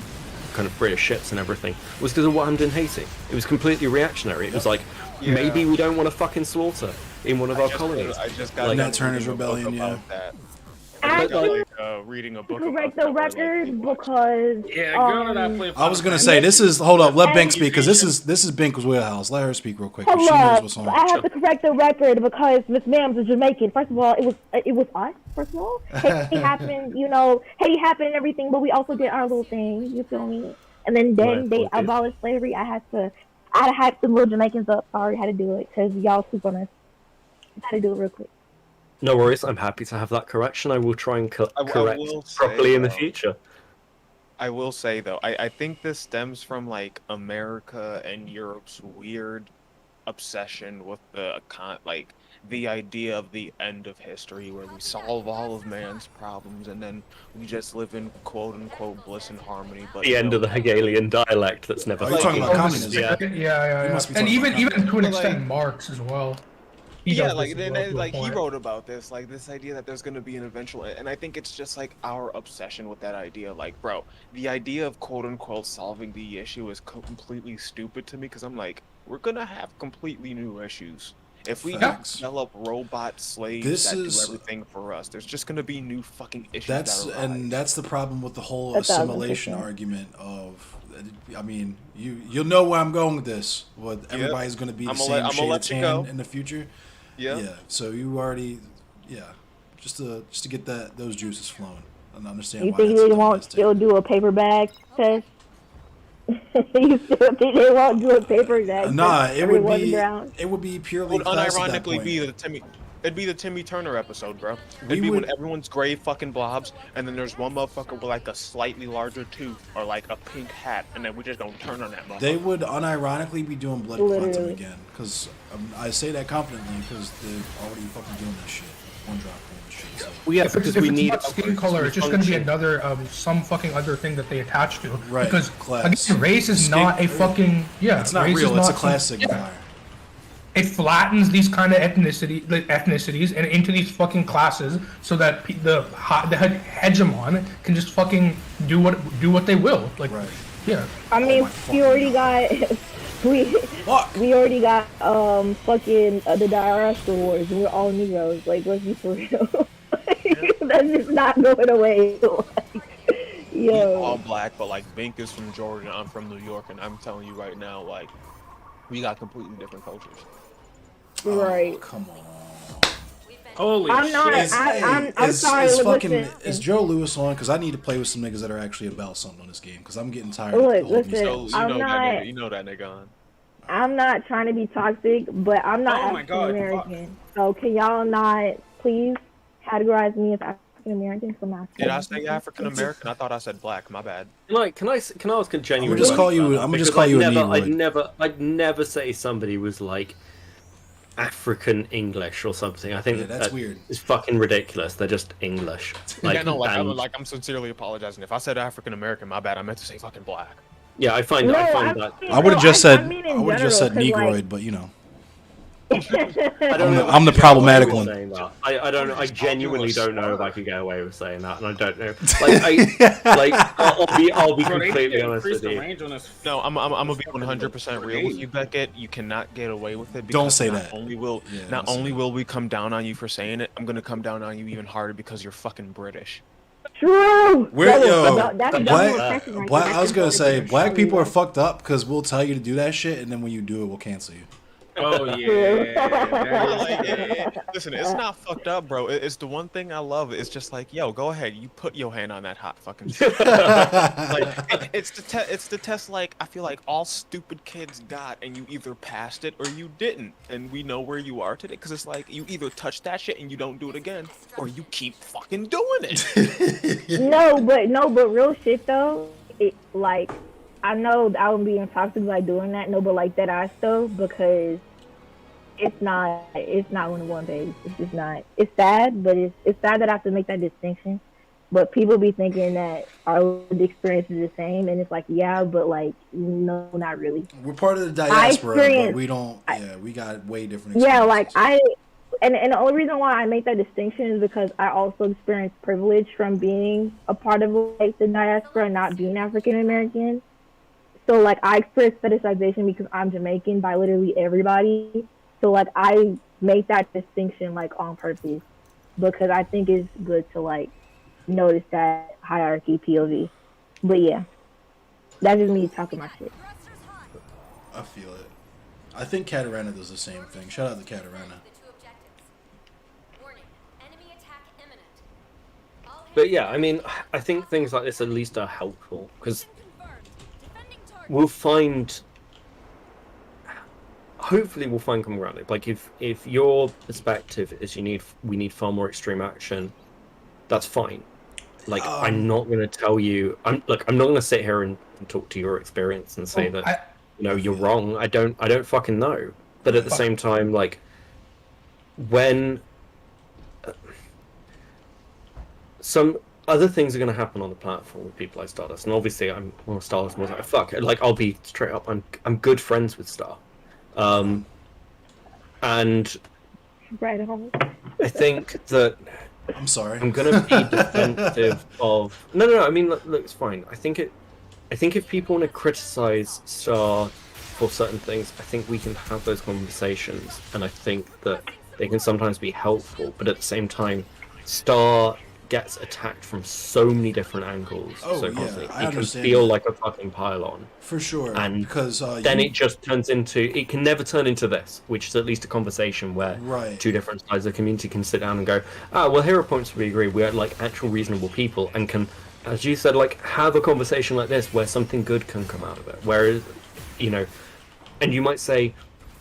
kind of British ships and everything was because of what happened in Haiti. It was completely reactionary. It was like, maybe we don't want to fucking slaughter in one of our colonies. I just got Nat Turner's Rebellion, yeah. Actually, reading a book correct the record because I was gonna say hold up, let Bink speak because this is Bink's wheelhouse. Let her speak real quick. She knows hello, what's on. I have to correct the record because Miss Mams is Jamaican. First of all, it was us. First of all, Haiti happened, Haiti happened and everything, but we also did our little thing. You feel me? And then they abolished slavery. I had to hype the little Jamaicans up. Sorry, I had to do it because y'all super nice. I had to do it real quick. No worries, I'm happy to have that correction. I will try and correct properly in the future. I will say, though, I think this stems from, like, America and Europe's weird obsession with the idea of the end of history, where we solve all of man's problems and then we just live in quote-unquote bliss and harmony. But the end of the Hegelian dialect that's never... Are you talking about communism? Yeah. And even to an extent, Marx as well. He wrote about this, like this idea that there's going to be an eventual, and I think it's just like our obsession with that idea. Like, bro, the idea of quote unquote solving the issue is completely stupid to me because I'm like, we're gonna have completely new issues. If we develop robot slaves that do everything for us, there's just gonna be new fucking issues. That's the problem with the whole assimilation argument of. I mean, you'll know where I'm going with this. What everybody's gonna be the same shade of tan in the future. Yeah. So you already, just to get those juices flowing and understand. You think they won't still do a paper bag test? You still think they won't do a paper bag? Nah, it would be purely. It would unironically be the Timmy Turner episode, bro. It'd be when everyone's gray fucking blobs, and then there's one motherfucker with like a slightly larger tooth or like a pink hat, and then we just don't turn on that motherfucker. They would unironically be doing blood quantum again, because I say that confidently because they're already fucking doing that shit. One drop and shit. So. Well, yeah, because we need skin color. It's just going to be another some fucking other thing that they attach to. Right. Because again, race is not a fucking It's not real. It's a class signifier. It flattens these kind of ethnicities and into these fucking classes so that the hegemon can just fucking do what they will. Like, I mean, we already got we already got fucking the Diaspora Wars, and we're all Negroes. Like, let's be for real. That's just not going away. we all Yo, black, but like Bink is from Georgia, I'm from New York, and I'm telling you right now, like we got completely different cultures. right. Oh, come on. Holy I'm not. shit! I'm sorry. Is Listen, is Joe Lewis on? Because I need to play with some niggas that are actually about something on this game. Because I'm getting tired Look, of holding these listen, So calls. you I'm know that not- nigga, you know that nigga on. I'm not trying to be toxic, but I'm not Oh my African God, American. So can y'all not please categorize me as African American? So I'm not. Did I say African American? I thought I said black. My bad. Can I ask a genuine? just call question you- about that? I'm gonna just Because call you a I'd Negroid. I'd never say somebody was like African English or something. I think Yeah, that's weird. It's fucking ridiculous. They're just English. Yeah, no, and- I'm sincerely apologizing. If I said African American, my bad. I meant to say fucking black. yeah, I find that. I would have just I said mean I in would have just said general, 'cause, Negroid, like- but you know. I don't know. I'm the problematic one. Saying that. I don't. I genuinely don't know if I could get away with saying that, and I don't know. I'll be Bro, they need completely to honest increase with the you. range on this. No, I'm gonna be 100% real with you, Beckett. You cannot get away with it. Don't because say not that. Only will Yeah, not don't say only that. will we come down on you for saying it, I'm gonna come down on you even harder because you're fucking British. True. We're yo That's double black. oppression right Black. there. I was gonna say That's black people are double fucked up because we'll tell you to do that shit, and then when you do it, we'll cancel you. Oh yeah. Like, listen, it's not fucked up, bro. It's the one thing I love. It's just like, yo, go ahead, you put your hand on that hot fucking shit. Like, it's the test. Like, I feel like all stupid kids got, and you either passed it or you didn't, and we know where you are today because it's like you either touch that shit and you don't do it again, or you keep fucking doing it. No, but real shit though. Like, I know I would be toxic by doing that. No, but like that ass though, because it's not one of one, baby. It's just not. It's sad, but it's sad that I have to make that distinction. But people be thinking that our experience is the same, and it's like, yeah, but like, no, not really. We're part of the diaspora, but experienced- we don't. Yeah, we got way different. Yeah, like experiences. and the only reason why I make that distinction is because I also experienced privilege from being a part of like the diaspora and not being African American. So like I experienced fetishization because I'm Jamaican by literally everybody. So like I make that distinction like on purpose because I think it's good to like notice that hierarchy POV. But yeah, that's just me talking my shit. I feel it. I think Katarana does the same thing. Shout out to Katarana. The two objectives. Warning, enemy attack imminent. All But yeah, I mean, I think things like this at least are helpful because confirmed. Defending target. we'll find. Hopefully, we'll find common ground. Like if your perspective is we need far more extreme action, that's fine. Like I'm not gonna tell you. I'm not gonna sit here and talk to your experience and say that you're wrong. I don't fucking know. But at the same time, like when some other things are going to happen on the platform with people like Stardust, and obviously I'm well, Stardust was like fuck. Like I'll be straight up. I'm good friends with Star, and Right on. I think that I'm sorry. I'm gonna be defensive of no. I mean, look, it's fine. I think if people want to criticize Star for certain things, I think we can have those conversations, and I think that they can sometimes be helpful. But at the same time, Star gets attacked from so many different angles. Oh, so yeah, constantly. I It can understand feel that. like a fucking pylon. For sure. And because then it just turns into it can never turn into this, which is at least a conversation where Right. two different sides of the community can sit down and go, well, here are points where we agree. We are like actual reasonable people and can, as you said, like have a conversation like this where something good can come out of it. Whereas, and you might say,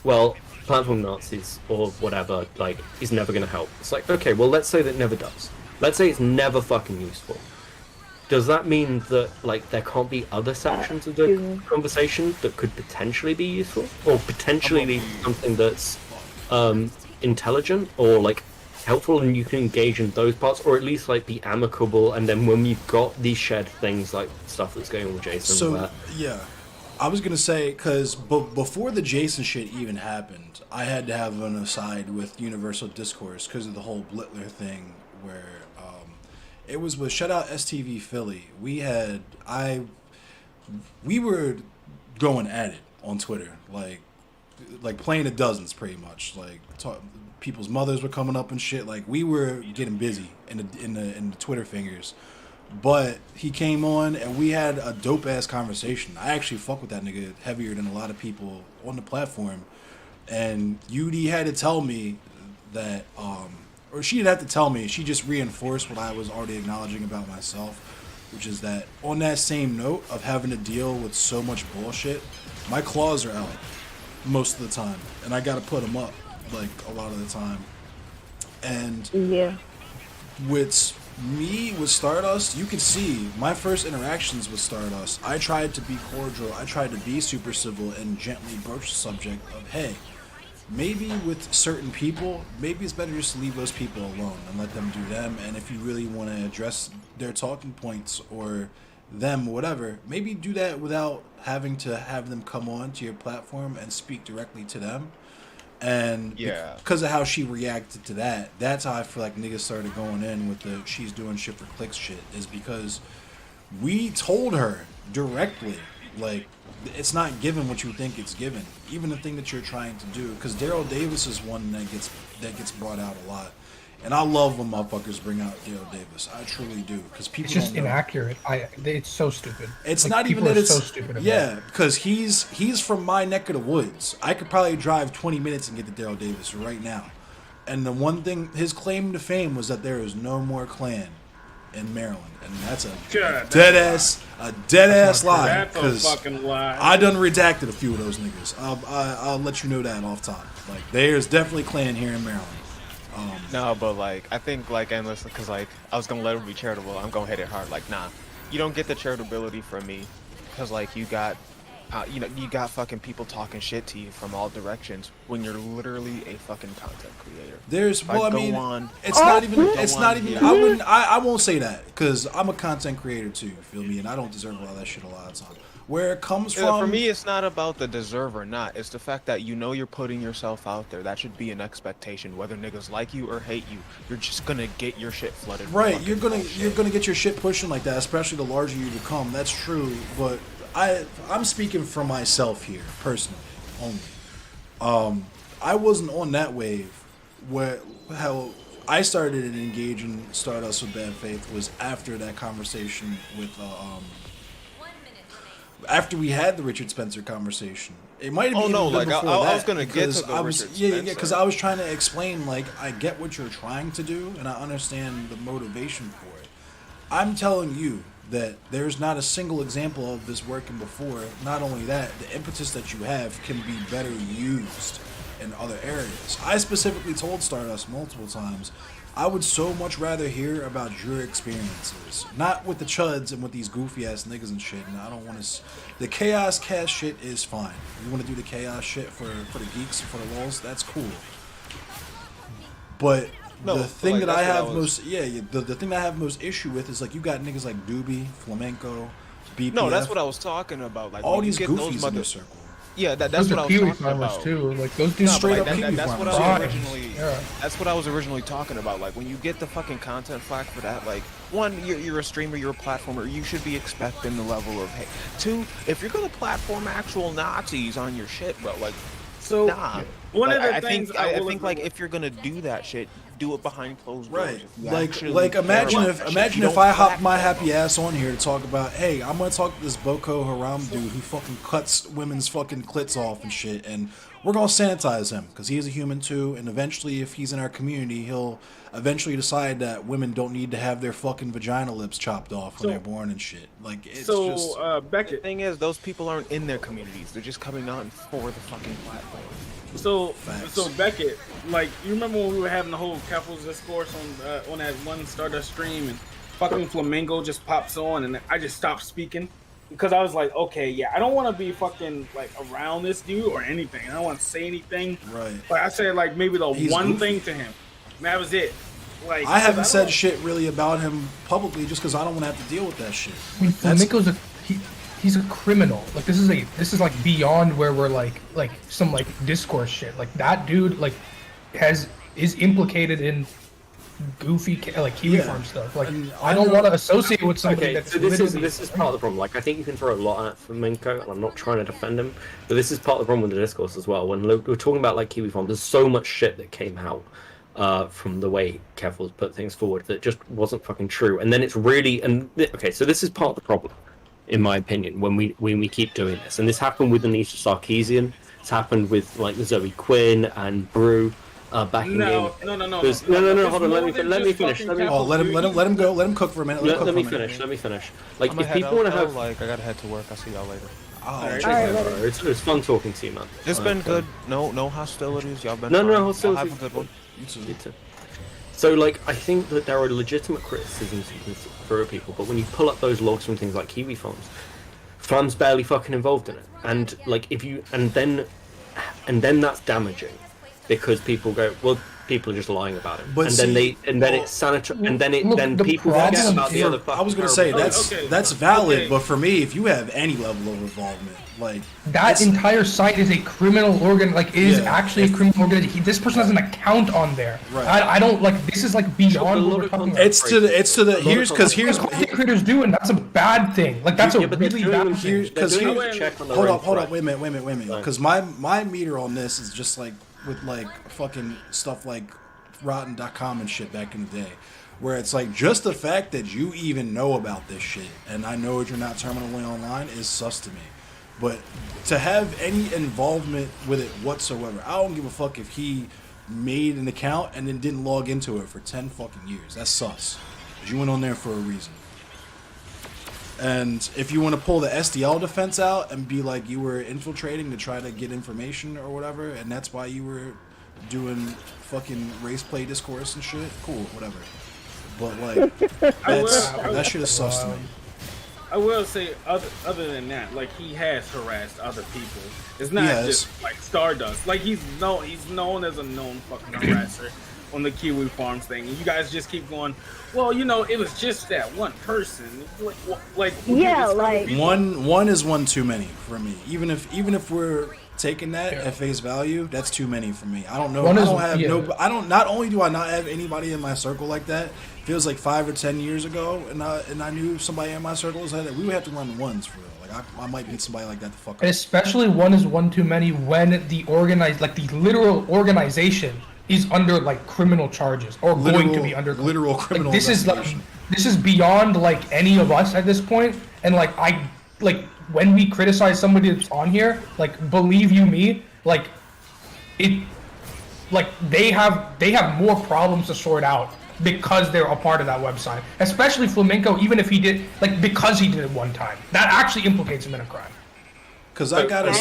well, platform Nazis or whatever, like, is never going to help. It's like, okay, well, let's say that never does. Let's say it's never fucking useful. Does that mean that, like, there can't be other sections of the conversation that could potentially be useful? Or potentially be something that's intelligent or, like, helpful and you can engage in those parts? Or at least, like, be amicable and then when you've got these shared things, like, stuff that's going on with Jason, So, yeah. I was going to say, because before the Jason shit even happened, I had to have an aside with Universal Discourse because of the whole Blitler thing where it was with shout out STV Philly. We were going at it on Twitter, like playing the dozens pretty much. Like people's mothers were coming up and shit. Like we were getting busy in the Twitter fingers But he came on and we had a dope ass conversation. I actually fuck with that nigga heavier than a lot of people on the platform. And UD had to tell me that, or she didn't have to tell me, she just reinforced what I was already acknowledging about myself, which is that on that same note of having to deal with so much bullshit, my claws are out most of the time, and I gotta put them up like a lot of the time. And Yeah. with me with Stardust, you can see my first interactions with Stardust, I tried to be cordial, I tried to be super civil and gently broach the subject of, hey, maybe with certain people, maybe it's better just to leave those people alone and let them do them. And if you really want to address their talking points or them, whatever, maybe do that without having to have them come on to your platform and speak directly to them. And because of how she reacted to that, that's how I feel like niggas started going in with the she's doing shit for clicks shit, is because we told her directly, like, it's not given what you think it's given. Even the thing that you're trying to do, because Daryl Davis is one that gets brought out a lot, and I love when motherfuckers bring out Daryl Davis. I truly do, because people. It's just don't know. inaccurate. It's so stupid. It's like, not even people that are it's so stupid. Yeah, because he's from my neck of the woods. I could probably drive 20 minutes and get to Daryl Davis right now. And the one thing, his claim to fame was that there is no more clan in Maryland, and that's a dead ass lie. That's a fucking lie. I done redacted a few of those niggas. I'll let you know that off top. Like, there's definitely clan here in Maryland. No, but like I think like, and listen, because like I was gonna let her be charitable. I'm gonna hit it hard. Like, nah, you don't get the charitability from me, because like you got fucking people talking shit to you from all directions when you're literally a fucking content creator. I won't say that, because I'm a content creator too, you feel me, and I don't deserve all that shit a lot of time. Where it comes from, for me, it's not about the deserve or not. It's the fact that you know you're putting yourself out there. That should be an expectation, whether niggas like you or hate you. You're just gonna get your shit flooded. Right, you're gonna get your shit pushing like that, especially the larger you become. That's true, but I'm speaking for myself here, personally, only. I wasn't on that wave where how I started to engage in Stardust with bad faith was after that conversation with after we had the Richard Spencer conversation. It might have been before that. I was gonna get to the Richard Spencer. Because I was trying to explain, like, I get what you're trying to do, and I understand the motivation for it. I'm telling you that there's not a single example of this working before. Not only that, the impetus that you have can be better used in other areas. I specifically told Stardust multiple times, I would so much rather hear about your experiences, not with the chuds and with these goofy ass niggas and shit. And I don't want to. The chaos cast shit is fine. You want to do the chaos shit for the geeks and for the lulz, that's cool. But the thing that I have most issue with is, like, you got niggas like Doobie, Flamenco, BPF. No, that's what I was talking about. Like, all these goofies in the circle. Yeah, that's those what are I was Kiwi talking farmers about. too. Like, those dudes straight up that's Kiwi what farmers. I was originally. That's what I was originally talking about. Like, when you get the fucking content flack for that, like, one, you're a streamer, you're a platformer, you should be expecting the level of hate. Two, if you're gonna platform actual Nazis on your shit, bro, like, so nah. one like, of the I things think like if you're gonna do that shit, do it behind closed doors. Right. If you Like actually care imagine about if that shit, you I don't hopped my platform. happy ass on here to talk about, hey, I'm gonna talk to this Boko Haram dude who fucking cuts women's fucking clits off and shit, and we're gonna sanitize him because he is a human too, and eventually, if he's in our community, he'll eventually decide that women don't need to have their fucking vagina lips chopped off when they're born and shit. Like, it's just. The Beckett. thing is, those people aren't in their communities. They're just coming out for the fucking platform. So Beckett, like, you remember when we were having the whole Couples discourse on that one Stardust stream, and fucking Flamingo just pops on, and I just stopped speaking because I was like, okay, yeah, I don't want to be fucking like around this dude or anything. I don't want to say anything. Right. But I said like maybe He's one goofy. thing to him. And that was it. Like, I haven't said shit really about him publicly just because I don't want to have to deal with that shit. I mean, That's- Flamenco's he's a criminal. Like, this is like beyond where we're like some like discourse shit. Like, that dude like is implicated in goofy like Kiwi farm stuff. Like, And I don't want to associate with somebody Okay, that's so this literally- is part of the problem. Like, I think you can throw a lot at Flamenco, and I'm not trying to defend him, but this is part of the problem with the discourse as well. When we're talking about like Kiwi Farm, there's so much shit that came out from the way Kev was put things forward that just wasn't fucking true. And then it's really okay. So this is part of the problem, in my opinion, when we keep doing this. And this happened with Anisha Sarkeesian. It's happened with like Zoe Quinn and Brew. Backing in. No. Hold on. Let me finish. Let him go. Let him cook for a minute. Let me finish. Like, if people want to have, like, I gotta head to work. I'll see y'all later. it's fun talking to you, man. It's been good. No hostilities. Y'all been no fine. hostilities. Have a good one. You too. So, like, I think that there are legitimate criticisms you can throw at people, but when you pull up those logs from things like Kiwi Farms barely fucking involved in it, and like and then that's damaging. Because people go, well, people are just lying about it, but it's sanitary, and then people forget about the other. I was gonna say that's valid, but for me, if you have any level of involvement, like that entire site is a criminal actually a criminal organization. This person has an account on there. Right. I don't like. This is like beyond what we're talking about. It's to the here's what creators do, and that's a bad thing. Like that's a really bad thing. Because hold up, wait a minute, because my meter on this is just like. With like fucking stuff like Rotten.com and shit back in the day, where it's like just the fact that you even know about this shit, and I know that you're not terminally online, is sus to me. But to have any involvement with it whatsoever, I don't give a fuck if he made an account and then didn't log into it for 10 fucking years. That's sus. 'Cause you went on there for a reason. And if you want to pull the SDL defense out and be like you were infiltrating to try to get information or whatever, and that's why you were doing fucking race play discourse and shit, cool, whatever. But like, that shit is sus to me. I will say, other than that, like he has harassed other people. It's not just like Stardust. Like he's known as a known fucking harasser on the Kiwi Farms thing, and you guys just keep going. Well, you know, it was just that one person. One is one too many for me. Even if we're taking that at face value, that's too many for me. I don't know. Not only do I not have anybody in my circle like that. It feels like 5 or 10 years ago, and I knew somebody in my circle was like that. We would have to run ones for real. Like I might need somebody like that to fuck up. And especially one is one too many when the literal organization is under like criminal charges or going to be under literal criminal. This is beyond like any of us at this point. And like when we criticize somebody that's on here, like believe you me, like it, like they have more problems to sort out because they're a part of that website. Especially Flamenco, even if he did because he did it one time, that actually implicates him in a crime. Because I gotta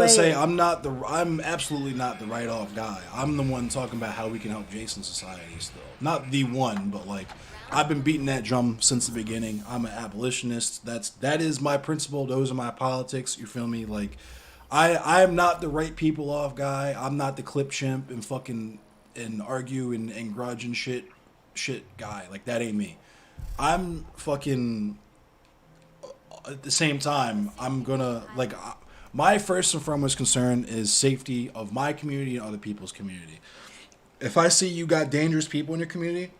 say, I'm absolutely not the write-off guy. I'm the one talking about how we can help Jason's society still. Not the one, but like, I've been beating that drum since the beginning. I'm an abolitionist. That is my principle. Those are my politics. You feel me? Like, I am not the write people off guy. I'm not the clip chimp and fucking and argue and grudge and shit guy. Like, that ain't me. I'm fucking. At the same time, I'm gonna my first and foremost concern is safety of my community and other people's community. If I see you got dangerous people in your community,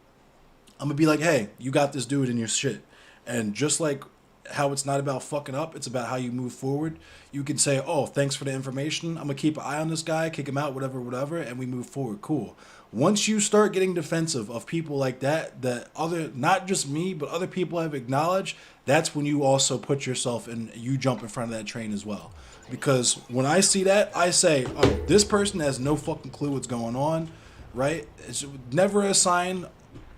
I'm gonna be like, hey, you got this dude in your shit. And just like how it's not about fucking up, it's about how you move forward. You can say, oh, thanks for the information. I'm gonna keep an eye on this guy, kick him out, whatever, and we move forward. Cool. Once you start getting defensive of people like that other, not just me, but other people have acknowledged, that's when you also put yourself in, you jump in front of that train as well. Because when I see that, I say, oh, this person has no fucking clue what's going on, right? It's never assign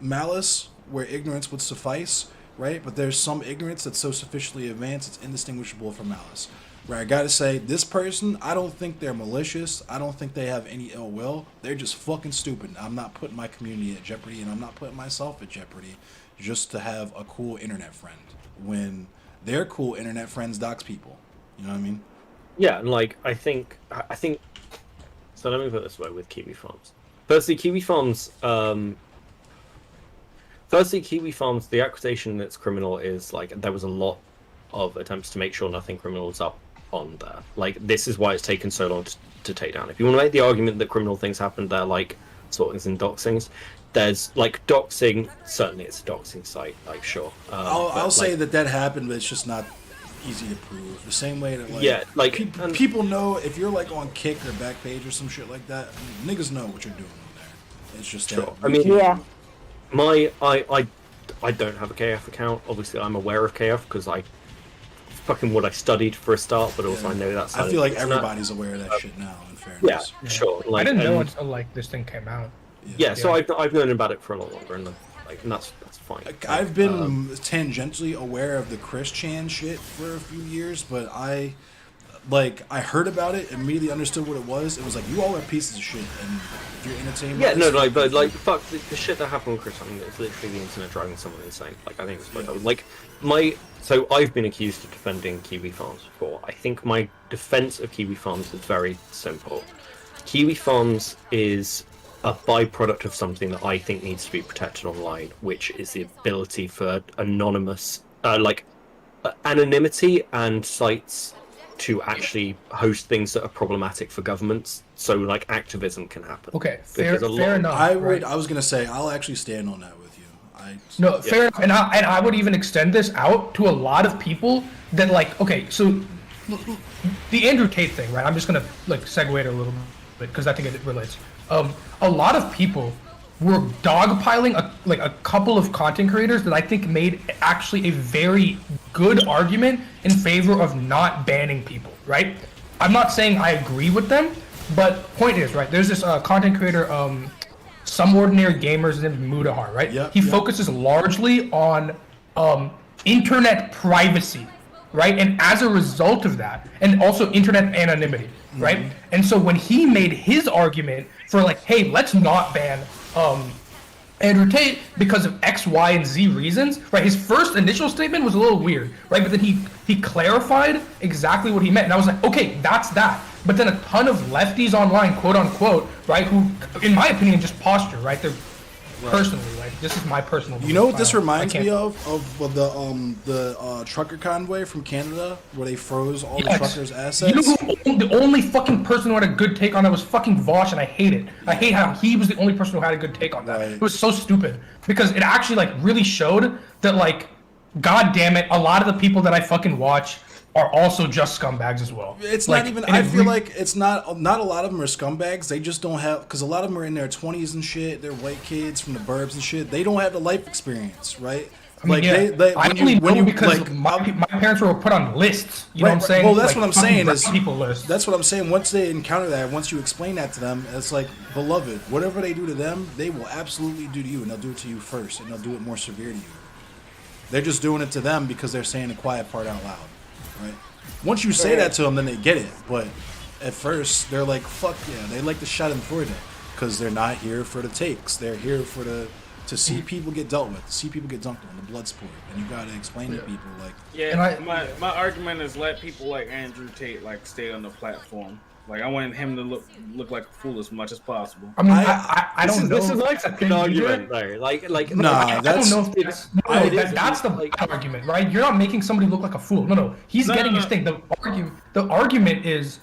malice where ignorance would suffice, right? But there's some ignorance that's so sufficiently advanced, it's indistinguishable from malice. Where I gotta say, this person, I don't think they're malicious. I don't think they have any ill will. They're just fucking stupid. I'm not putting my community at jeopardy, and I'm not putting myself at jeopardy just to have a cool internet friend. When their cool internet friends dox people. You know what I mean? Yeah, and like, I think, so let me put it this way with Kiwi Farms. Firstly, Kiwi Farms, the accusation that's criminal is like, there was a lot of attempts to make sure nothing criminal is up on there. Like, this is why it's taken so long to take down. If you want to make the argument that criminal things happened there, like sortings and doxings, there's like doxing, certainly it's a doxing site, like, sure. I'll say that happened, but it's just not easy to prove. The same way that, like, yeah, like people know if you're like on Kick or Backpage or some shit like that, niggas know what you're doing on there. It's just Sure. that. I mean, Yeah. I don't have a KF account. Obviously, I'm aware of KF because I fucking what I studied for a start, but also I know that. I feel like everybody's aware of that shit now. In fairness. Yeah, sure. I Like, didn't know and- until like this thing came out. Yeah, so I've known about it for a lot longer, and that's fine. I've been tangentially aware of the Chris Chan shit for a few years, but I heard about it, immediately understood what it was. It was like, you all are pieces of shit, and if you're entertained. Yeah, no, like, but like, fuck the shit that happened with Chris. I mean, it's literally the internet driving someone insane. Like, I think it's like So I've been accused of defending Kiwi Farms before. I think my defense of Kiwi Farms is very simple. Kiwi Farms is a byproduct of something that I think needs to be protected online, which is the ability for anonymity and sites to actually host things that are problematic for governments, so like activism can happen. Okay, fair enough. I right? was gonna say I'll actually stand on that with you. Fair enough, and I would even extend this out to a lot of people that like. Okay, so the Andrew Tate thing, right? I'm just gonna like segue it a little bit because I think it relates. A lot of people were dogpiling a couple of content creators that I think made actually a very good argument in favor of not banning people, right? I'm not saying I agree with them, but point is, right, there's this content creator, Some Ordinary Gamers named Mudahar, right? Yep, he focuses largely on internet privacy, right? And as a result of that, and also internet anonymity, right? And so when he made his argument for like, hey, let's not ban Andrew Tate because of X, Y, and Z reasons, right? His first initial statement was a little weird, right? But then he clarified exactly what he meant, and I was like, okay, that's that. But then a ton of lefties online, quote unquote, right, who, in my opinion, just posture, right? They're personally, like, this is my personal. You know what this reminds me of the trucker convoy from Canada, where they froze all the truckers' assets. You know who the only fucking person who had a good take on that was fucking Vosh, and I hate it. I hate how he was the only person who had a good take on that. Right. It was so stupid because it actually like really showed that like, god damn it, a lot of the people that I fucking watch are also just scumbags as well. It's like, not even. I feel like it's not a lot of them are scumbags. They just don't have, because a lot of them are in their 20s and shit. They're white kids from the burbs and shit. They don't have the life experience, right? I mean, I only know because my parents were put on lists. You know what I'm saying? Well, that's like, what I'm saying is people lists. That's what I'm saying. Once they encounter that, once you explain that to them, it's like, beloved, whatever they do to them, they will absolutely do to you, and they'll do it to you first, and they'll do it more severe to you. They're just doing it to them because they're saying the quiet part out loud, right? Once you say that to them, then they get it. But at first, they're like, fuck yeah. They like to shut them for that because they're not here for the takes. They're here for to see people get dealt with, to see people get dunked on, the blood sport. And you got to explain to people, like... Yeah, my argument is let people like Andrew Tate, like, stay on the platform. Like, I want him to look like a fool as much as possible. I mean, I don't know. This is like an argument, though. Like, nah, I don't know if it's that's the argument, right? You're not making somebody look like a fool. No, he's getting his thing. The argument is,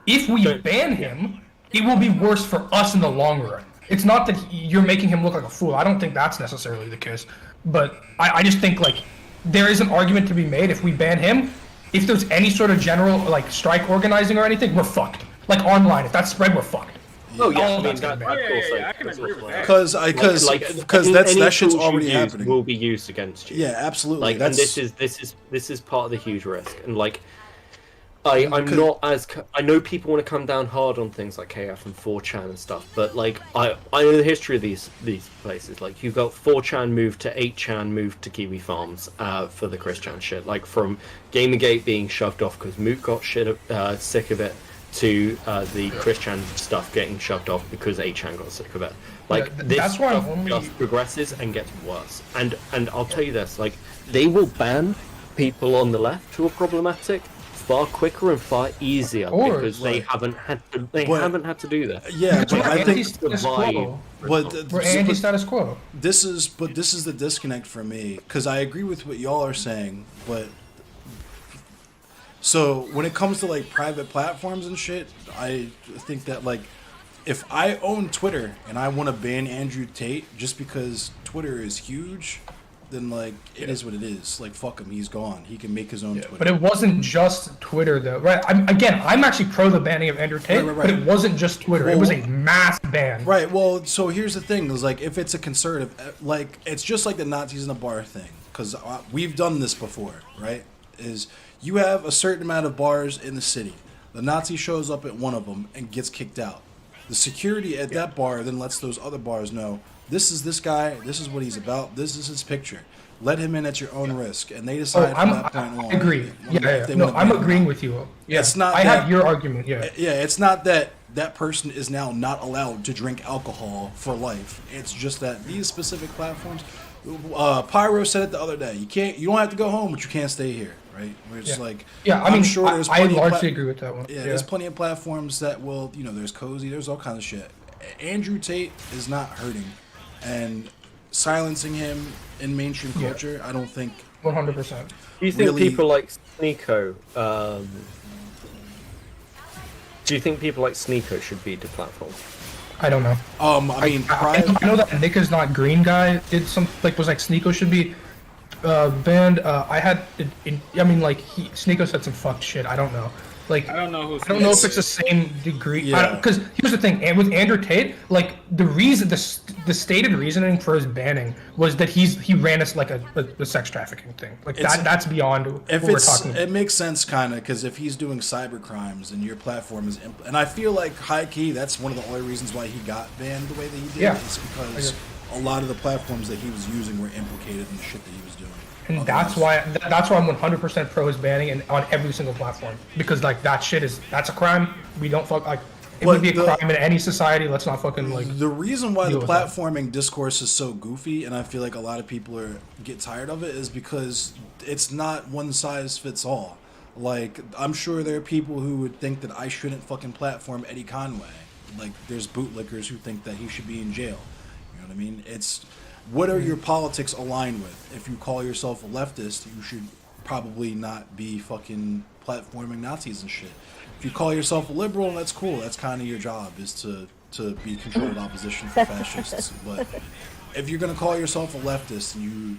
if we ban him, it will be worse for us in the long run. It's not that you're making him look like a fool. I don't think that's necessarily the case. But I just think like there is an argument to be made if we ban him. If there's any sort of general like strike organizing or anything, we're fucked. Like online, if that's spread, we're fucked. Oh yeah, All I mean, that's I can agree with that. Because that shit's already happening. Will be used against you. Yeah, absolutely. Like, and this is part of the huge risk. And like, I'm not as I know people want to come down hard on things like KF and 4chan and stuff, but like I know the history of these places. Like, you've got 4chan moved to 8chan, moved to Kiwi Farms for the Chris Chan shit. Like, from Gamergate being shoved off because Moot got sick of it, to the Chris Chan stuff getting shoved off because 8chan got sick of it. Like, this that's why stuff just progresses and gets worse. And I'll tell you this, like, they will ban people on the left who are problematic far quicker and far easier because they haven't had to do that. Yeah, but I think we're anti-status quo. This is the disconnect for me, because I agree with what y'all are saying, but so when it comes to like private platforms and shit, I think that like if I own Twitter and I want to ban Andrew Tate just because Twitter is huge, then like it is what it is. Like fuck him, he's gone. He can make his own Twitter. But it wasn't just Twitter though, right? I'm actually pro the banning of Andrew Tate, Right. but it wasn't just Twitter. Well, it was a mass ban. Right. Well, so here's the thing: is like if it's a conservative, like it's just like the Nazis in the bar thing, because we've done this before, right? Is you have a certain amount of bars in the city. The Nazi shows up at one of them and gets kicked out. The security at that bar then lets those other bars know this is this guy, this is what he's about, this is his picture. Let him in at your own risk, and they decide from that point on. I agree. No, I'm agreeing with you. Yeah, it's not. I have your argument. Yeah. Yeah, it's not that that person is now not allowed to drink alcohol for life. It's just that these specific platforms. Pyro said it the other day. You don't have to go home, but you can't stay here, right? Where it's like, yeah. I mean, sure there's I largely agree with that one. Yeah, there's plenty of platforms that will, there's Cozy, there's all kinds of shit. Andrew Tate is not hurting, and silencing him in mainstream culture, I don't think. 100%. Do you think people like Sneeko? Do you think people like Sneeko should be deplatformed? I don't know. I mean, I know that Nick is not green guy did some was like Sneeko should be banned. Sneeko said some fucked shit. I don't know. Like I don't know if it's the same degree. Yeah. Because here's the thing, and with Andrew Tate, like the reason, the stated reasoning for his banning was that he ran us like a sex trafficking thing. Like that's beyond what we're talking about. It makes sense kind of because if he's doing cyber crimes and your platform is, and I feel like high key that's one of the only reasons why he got banned the way that he did. Yeah. Is because a lot of the platforms that he was using were implicated in the shit that he was doing. And that's why I'm 100% pro his banning and on every single platform, because like that's a crime. We don't fuck like it would be a crime in any society. Let's not fucking like. The reason why the platforming discourse is so goofy, and I feel like a lot of people get tired of it, is because it's not one size fits all. Like I'm sure there are people who would think that I shouldn't fucking platform Eddie Conway. Like there's bootlickers who think that he should be in jail. You know what I mean? It's what are your politics aligned with? If you call yourself a leftist, you should probably not be fucking platforming Nazis and shit. If you call yourself a liberal, that's cool. That's kind of your job, is to be controlled opposition for fascists. But if you're gonna call yourself a leftist, you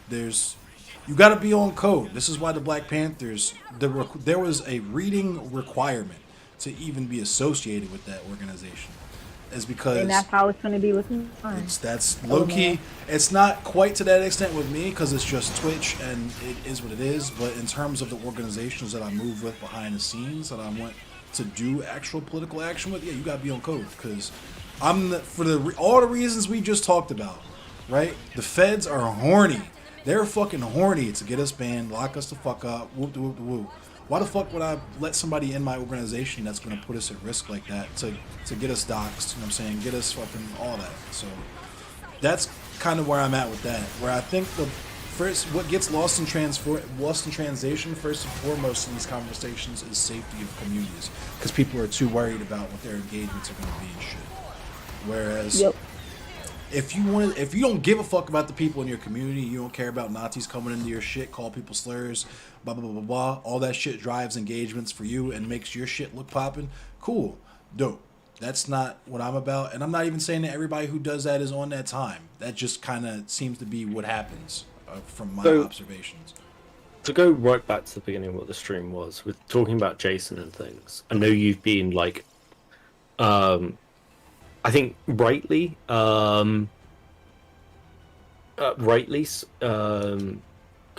got to be on code. This is why the Black Panthers, there was a reading requirement to even be associated with that organization. Is because and that's how it's going to be with me. That's low key. It's not quite to that extent with me because it's just Twitch and it is what it is. But in terms of the organizations that I move with behind the scenes that I want to do actual political action with, yeah, you got to be on code because all the reasons we just talked about, right? The feds are horny. They're fucking horny to get us banned, lock us the fuck up, whoop de whoop de whoop. Why the fuck would I let somebody in my organization that's going to put us at risk like that to get us doxxed, you know what I'm saying, get us fucking all that. So that's kind of where I'm at with that, where I think what gets lost in translation first and foremost in these conversations is safety of communities, because people are too worried about what their engagements are going to be and shit. Whereas if you don't give a fuck about the people in your community, you don't care about Nazis coming into your shit, call people slurs, blah blah blah blah blah, all that shit drives engagements for you and makes your shit look popping. Cool, dope. That's not what I'm about, and I'm not even saying that everybody who does that is on that time. That just kind of seems to be what happens from my observations. To go right back to the beginning of what the stream was, with talking about Jason and things, I know you've been like, I think rightly, kind of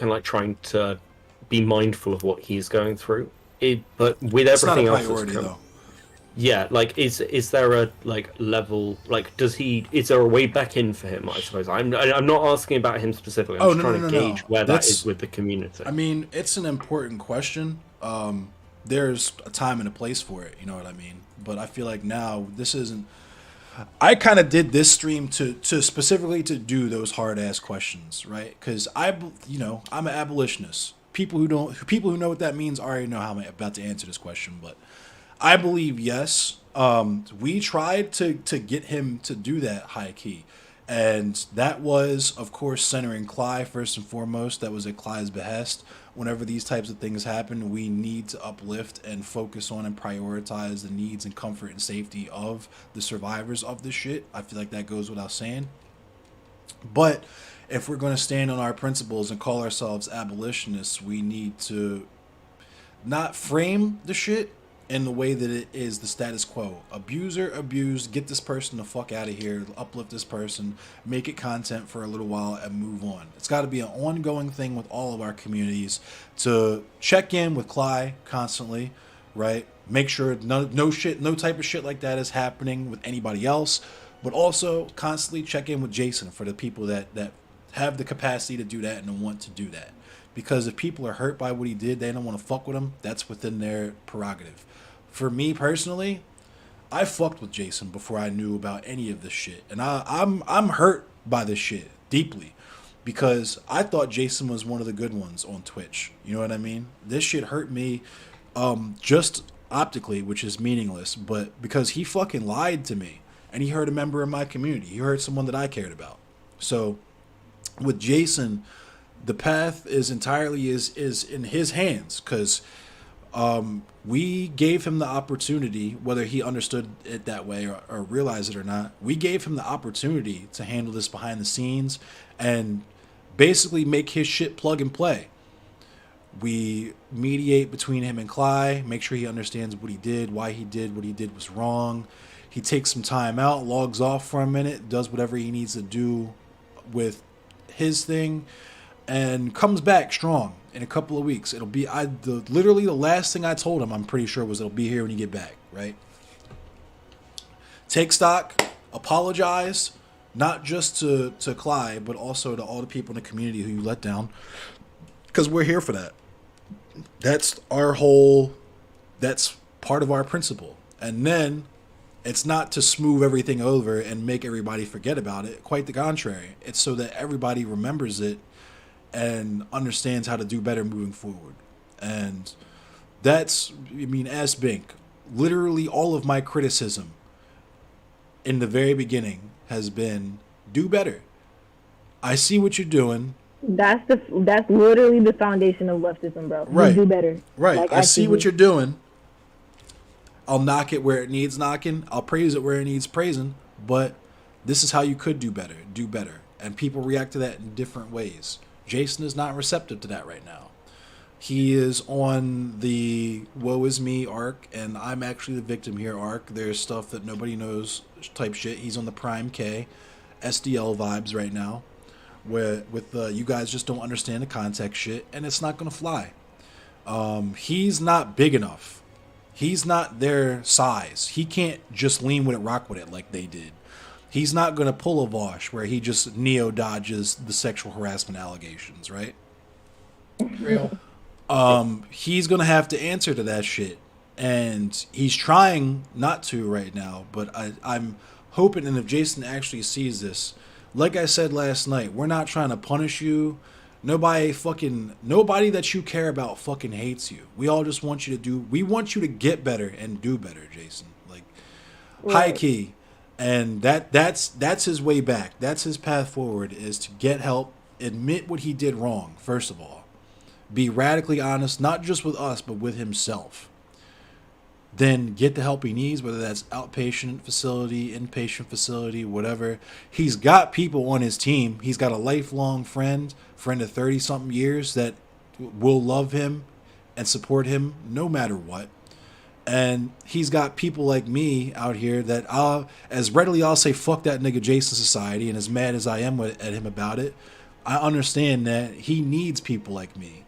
like trying to be mindful of what he's going through. But with everything else, not a priority though. Yeah, like is there a level, like is there a way back in for him? I suppose I'm not asking about him specifically. I'm just trying to gauge where that is with the community. I mean, it's an important question. There's a time and a place for it. You know what I mean? But I feel like now this isn't. I kind of did this stream to specifically to do those hard ass questions, right? Because I'm an abolitionist. People who know what that means already know how I'm about to answer this question, but I believe yes. We tried to get him to do that high key, and that was of course centering Cly first and foremost. That was at Cly's behest. Whenever these types of things happen, we need to uplift and focus on and prioritize the needs and comfort and safety of the survivors of this shit. I feel like that goes without saying. But if we're going to stand on our principles and call ourselves abolitionists, we need to not frame the shit in the way that it is the status quo. Abuser, abused, get this person the fuck out of here, uplift this person, make it content for a little while and move on. It's got to be an ongoing thing with all of our communities to check in with Cly constantly, right? Make sure no type of shit like that is happening with anybody else, but also constantly check in with Jason for the people that have the capacity to do that and want to do that. Because if people are hurt by what he did, they don't want to fuck with him. That's within their prerogative. For me personally, I fucked with Jason before I knew about any of this shit, and I'm hurt by this shit deeply because I thought Jason was one of the good ones on Twitch. You know what I mean? This shit hurt me, just optically, which is meaningless, but because he fucking lied to me and he hurt a member of my community. He hurt someone that I cared about. So with Jason, the path is entirely is in his hands because we gave him the opportunity, whether he understood it that way or realized it or not, we gave him the opportunity to handle this behind the scenes and basically make his shit plug and play. We mediate between him and Cly, make sure he understands what he did, why he did what he did was wrong. He takes some time out, logs off for a minute, does whatever he needs to do with his thing, and comes back strong in a couple of weeks. It'll be literally the last thing I told him, I'm pretty sure, was it'll be here when you get back, right? Take stock, apologize, not just to Cly, but also to all the people in the community who you let down, because we're here for that. That's part of our principle. And then it's not to smooth everything over and make everybody forget about it. Quite the contrary. It's so that everybody remembers it and understands how to do better moving forward. And as Bink, literally all of my criticism in the very beginning has been do better. I see what you're doing. That's literally the foundation of leftism, bro. Right. You do better. Right. Like, I see what you're doing. I'll knock it where it needs knocking. I'll praise it where it needs praising. But this is how you could do better. Do better. And people react to that in different ways. Jason is not receptive to that right now. He is on the woe is me arc, and I'm actually the victim here arc. There's stuff that nobody knows type shit. He's on the Prime K, SDL vibes right now, where with you guys just don't understand the context shit, and it's not going to fly. He's not big enough. He's not their size. He can't just lean with it, rock with it like they did. He's not going to pull a Vosh where he just neo-dodges the sexual harassment allegations, right? Real. He's going to have to answer to that shit. And he's trying not to right now, but I'm hoping, and if Jason actually sees this, like I said last night, we're not trying to punish you. Nobody that you care about fucking hates you. We all just want you to get better and do better, Jason. Like, right. High key. And that's his way back. That's his path forward, is to get help, admit what he did wrong, first of all. Be radically honest, not just with us, but with himself. Then get the help he needs, whether that's outpatient facility, inpatient facility, whatever. He's got people on his team. He's got a lifelong friend of 30-something years that will love him and support him no matter what. And he's got people like me out here that as readily I'll say fuck that nigga Jason Society, and as mad as I am at him about it, I understand that he needs people like me.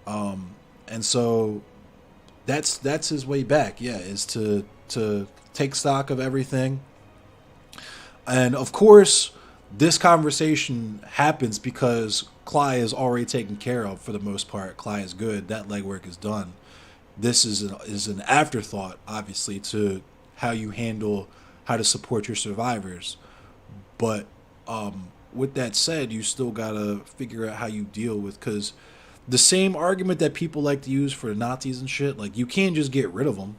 And so that's his way back, is to take stock of everything. And of course, this conversation happens because Cly is already taken care of for the most part. Cly is good. That legwork is done. This is an afterthought, obviously, to how you handle how to support your survivors. But with that said, you still gotta figure out how you deal with, because the same argument that people like to use for the Nazis and shit, like, you can't just get rid of them.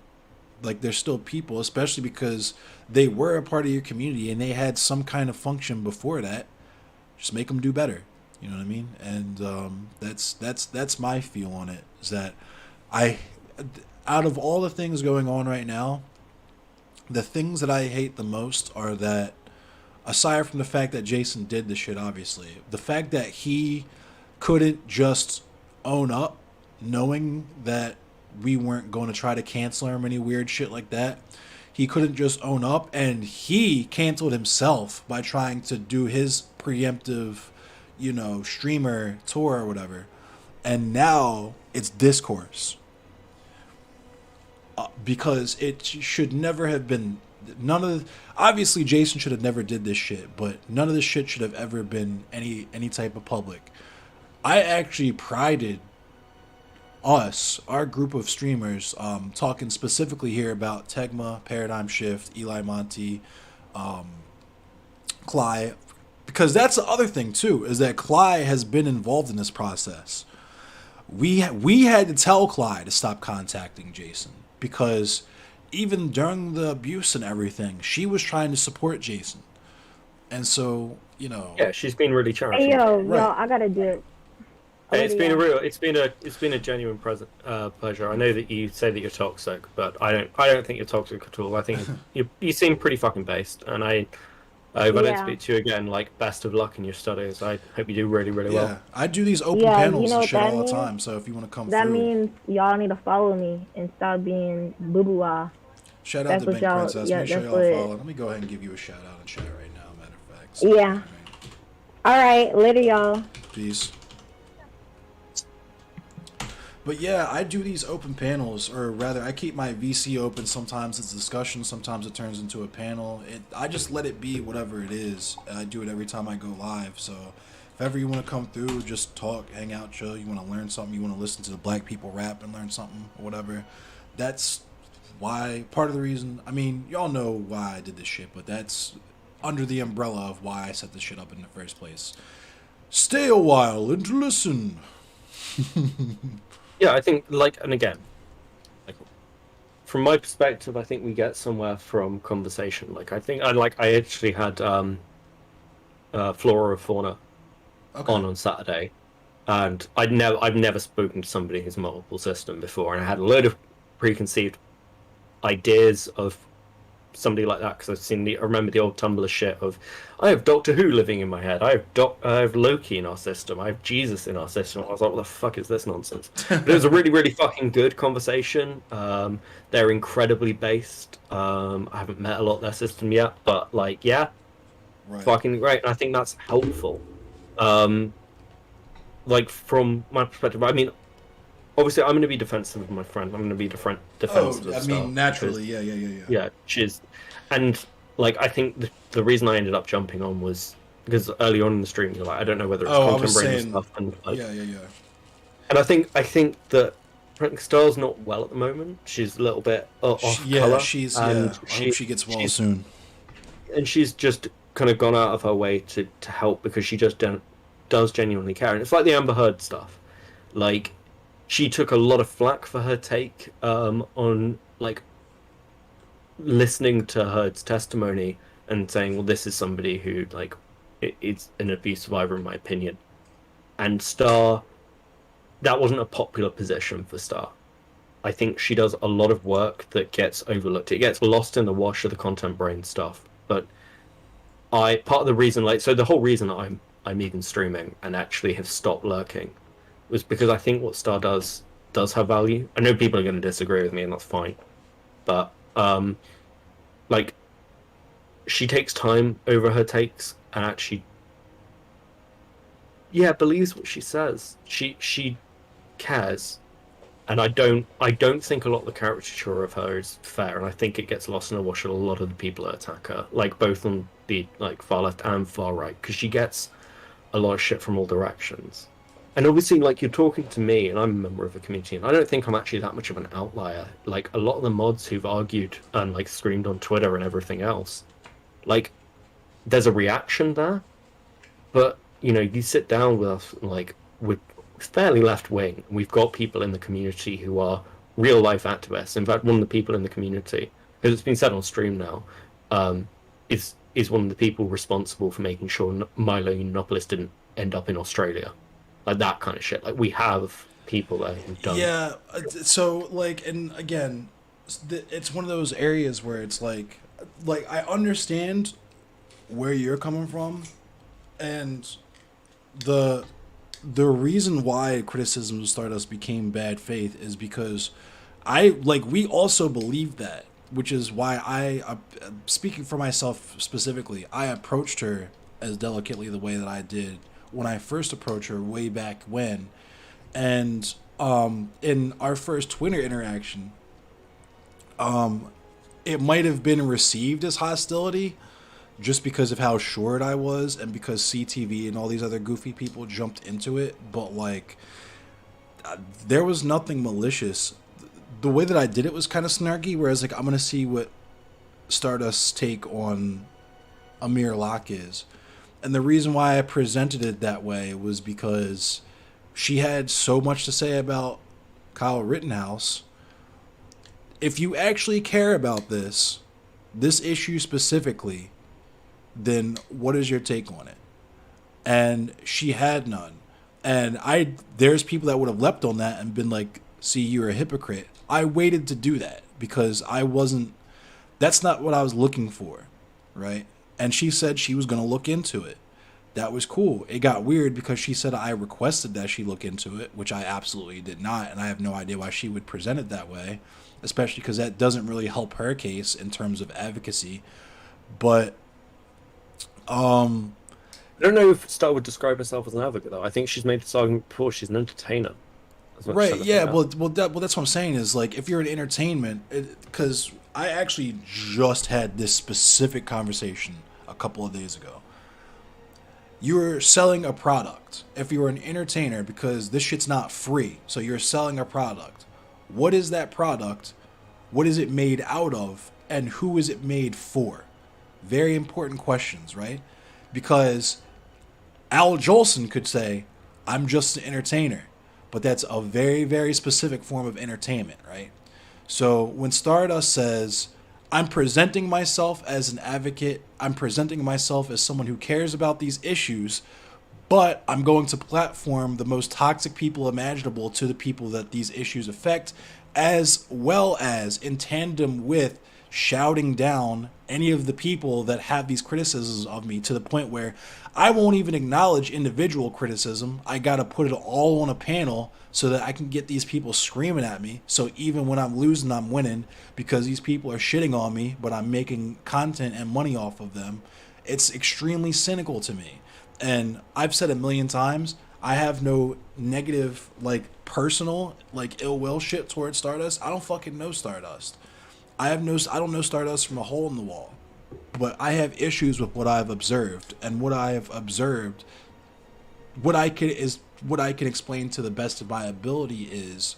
Like, they're still people, especially because they were a part of your community and they had some kind of function before that. Just make them do better. You know what I mean? And that's my feel on it, is that out of all the things going on right now, the things that I hate the most are that aside from the fact that Jason did this shit, obviously, the fact that he couldn't just own up, knowing that we weren't going to try to cancel him or any weird shit like that. He couldn't just own up, and he canceled himself by trying to do his preemptive, streamer tour or whatever. And now it's discourse. Because it should never have been, obviously Jason should have never did this shit, but none of this shit should have ever been any type of public. I actually prided our group of streamers, talking specifically here about Tegma, Paradigm Shift, Eli Monty, Cly, because that's the other thing too, is that Cly has been involved in this process. We had to tell Cly to stop contacting Jason, because even during the abuse and everything, she was trying to support Jason. And so, Yeah, she's been really charitable. Hey, yo, Right. I gotta do it. It's been a genuine pleasure. I know that you say that you're toxic, but I don't think you're toxic at all. I think you seem pretty fucking based, and if I don't speak to you again, like, best of luck in your studies. I hope you do really, really well. Yeah, I do these open panels and shit all the time, so if you want to come that through. means y'all need to follow me and stop being boo-boo-ah. Shout out That's to what Big y'all- Princess. yeah, Make sure that's y'all what- follow. Let me go ahead and give you a shout out in chat right now, matter of fact. Yeah. Alright, later, y'all. Peace. But yeah, I do these open panels, or rather, I keep my VC open. Sometimes it's discussion, sometimes it turns into a panel. I just let it be whatever it is, and I do it every time I go live. So if ever you want to come through, just talk, hang out, chill, you want to learn something, you want to listen to the black people rap and learn something, or whatever, that's why, part of the reason, I mean, y'all know why I did this shit, but that's under the umbrella of why I set this shit up in the first place. Stay a while and listen. Yeah, I think, and again, from my perspective, I think we get somewhere from conversation. I actually had Flora or Fauna on Saturday, and I've never spoken to somebody who's multiple system before, and I had a load of preconceived ideas of somebody like that, because I remember the old Tumblr shit of, I have Doctor Who living in my head, I have Loki in our system, I have Jesus in our system. I was like, what the fuck is this nonsense? But it was a really, really fucking good conversation. They're incredibly based. I haven't met a lot of their system yet, but fucking great. And I think that's helpful. From my perspective, I mean, obviously, I'm going to be defensive of my friend. I'm going to be defensive of Star, naturally, yeah. And I think the reason I ended up jumping on was because early on in the stream, you're like, I don't know whether it's content brain or stuff, and And I think that Star's not well at the moment. She's a little bit off color. I hope she gets well soon. And she's just kind of gone out of her way to help, because she just does genuinely care. And it's like the Amber Heard stuff. Like, she took a lot of flack for her take on listening to Heard's testimony and saying, well, this is somebody who is an abuse survivor in my opinion. And Star, that wasn't a popular position for Star. I think she does a lot of work that gets overlooked. It gets lost in the wash of the content brain stuff. But part of the reason, so the whole reason I'm even streaming and actually have stopped lurking was because I think what Star does have value. I know people are going to disagree with me, and that's fine. But she takes time over her takes and actually, believes what she says. She cares, and I don't think a lot of the caricature of her is fair, and I think it gets lost in the wash of a lot of the people that attack her, both on the far left and far right, because she gets a lot of shit from all directions. And obviously, you're talking to me, and I'm a member of a community, and I don't think I'm actually that much of an outlier. A lot of the mods who've argued and screamed on Twitter and everything else, there's a reaction there, but you sit down with us, we're fairly left wing. We've got people in the community who are real life activists. In fact, one of the people in the community, because it's been said on stream now, is one of the people responsible for making sure Milo Yiannopoulos didn't end up in Australia. That kind of shit. We have people there who've done. Yeah, so and again, it's one of those areas where it's I understand where you're coming from, and the reason why criticism of Stardust became bad faith is because we also believe that, which is why speaking for myself specifically, I approached her as delicately the way that I did when I first approached her way back when. And in our first Twitter interaction, it might have been received as hostility just because of how short I was and because CTV and all these other goofy people jumped into it. But like, there was nothing malicious. The way that I did it was kind of snarky, whereas like, I'm going to see what Stardust's take on Amir Locke is. And the reason why I presented it that way was because she had so much to say about Kyle Rittenhouse. If you actually care about this issue specifically, then what is your take on it? And she had none. And there's people that would have leapt on that and been like, see, you're a hypocrite. I waited to do that because that's not what I was looking for, right? And she said she was going to look into it. That was cool. It got weird because she said I requested that she look into it, which I absolutely did not, and I have no idea why she would present it that way, especially because that doesn't really help her case in terms of advocacy. But I don't know if Star would describe herself as an advocate, though. I think she's made this argument before. She's an entertainer. Right, yeah, well, that's what I'm saying is, like, if you're in entertainment, because I actually just had this specific conversation a couple of days ago. You're selling a product. If you're an entertainer, because this shit's not free, so you're selling a product. What is that product? What is it made out of? And who is it made for? Very important questions, right? Because Al Jolson could say, I'm just an entertainer. But that's a very, very specific form of entertainment, right? So when Stardust says, I'm presenting myself as an advocate, I'm presenting myself as someone who cares about these issues, but I'm going to platform the most toxic people imaginable to the people that these issues affect, as well as in tandem with shouting down any of the people that have these criticisms of me to the point where I won't even acknowledge individual criticism. I gotta put it all on a panel so that I can get these people screaming at me. So even when I'm losing, I'm winning because these people are shitting on me, but I'm making content and money off of them. It's extremely cynical to me. And I've said a million times, I have no negative, like, personal, like, ill will shit towards Stardust. I don't fucking know Stardust. I don't know Stardust from a hole in the wall, but I have issues with what I've observed, and what I have observed, what I can explain to the best of my ability is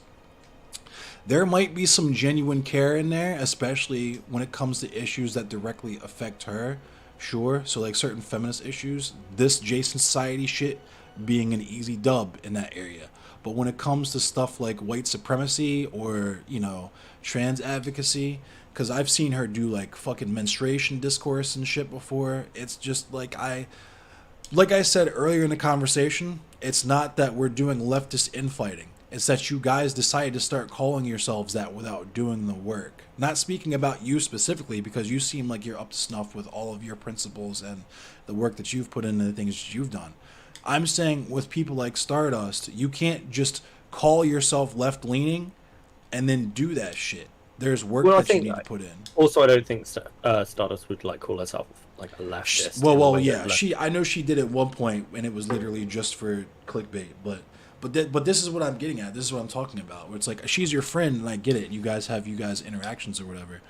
there might be some genuine care in there, especially when it comes to issues that directly affect her. Sure, so like certain feminist issues, this Jason Society shit being an easy dub in that area. But when it comes to stuff like white supremacy or, you know, trans advocacy, because I've seen her do like fucking menstruation discourse and shit before, it's just like I said earlier in the conversation, it's not that we're doing leftist infighting. It's that you guys decided to start calling yourselves that without doing the work. Not speaking about you specifically, because you seem like you're up to snuff with all of your principles and the work that you've put into the things that you've done. I'm saying with people like Stardust, you can't just call yourself left-leaning and then do that shit. There's work that you need to put in. Also, I don't think Stardust would like call herself like a leftist. Well, yeah. I know she did at one point, and it was literally just for clickbait. But this is what I'm getting at. This is what I'm talking about. Where it's like, she's your friend, and I get it. You guys have interactions or whatever.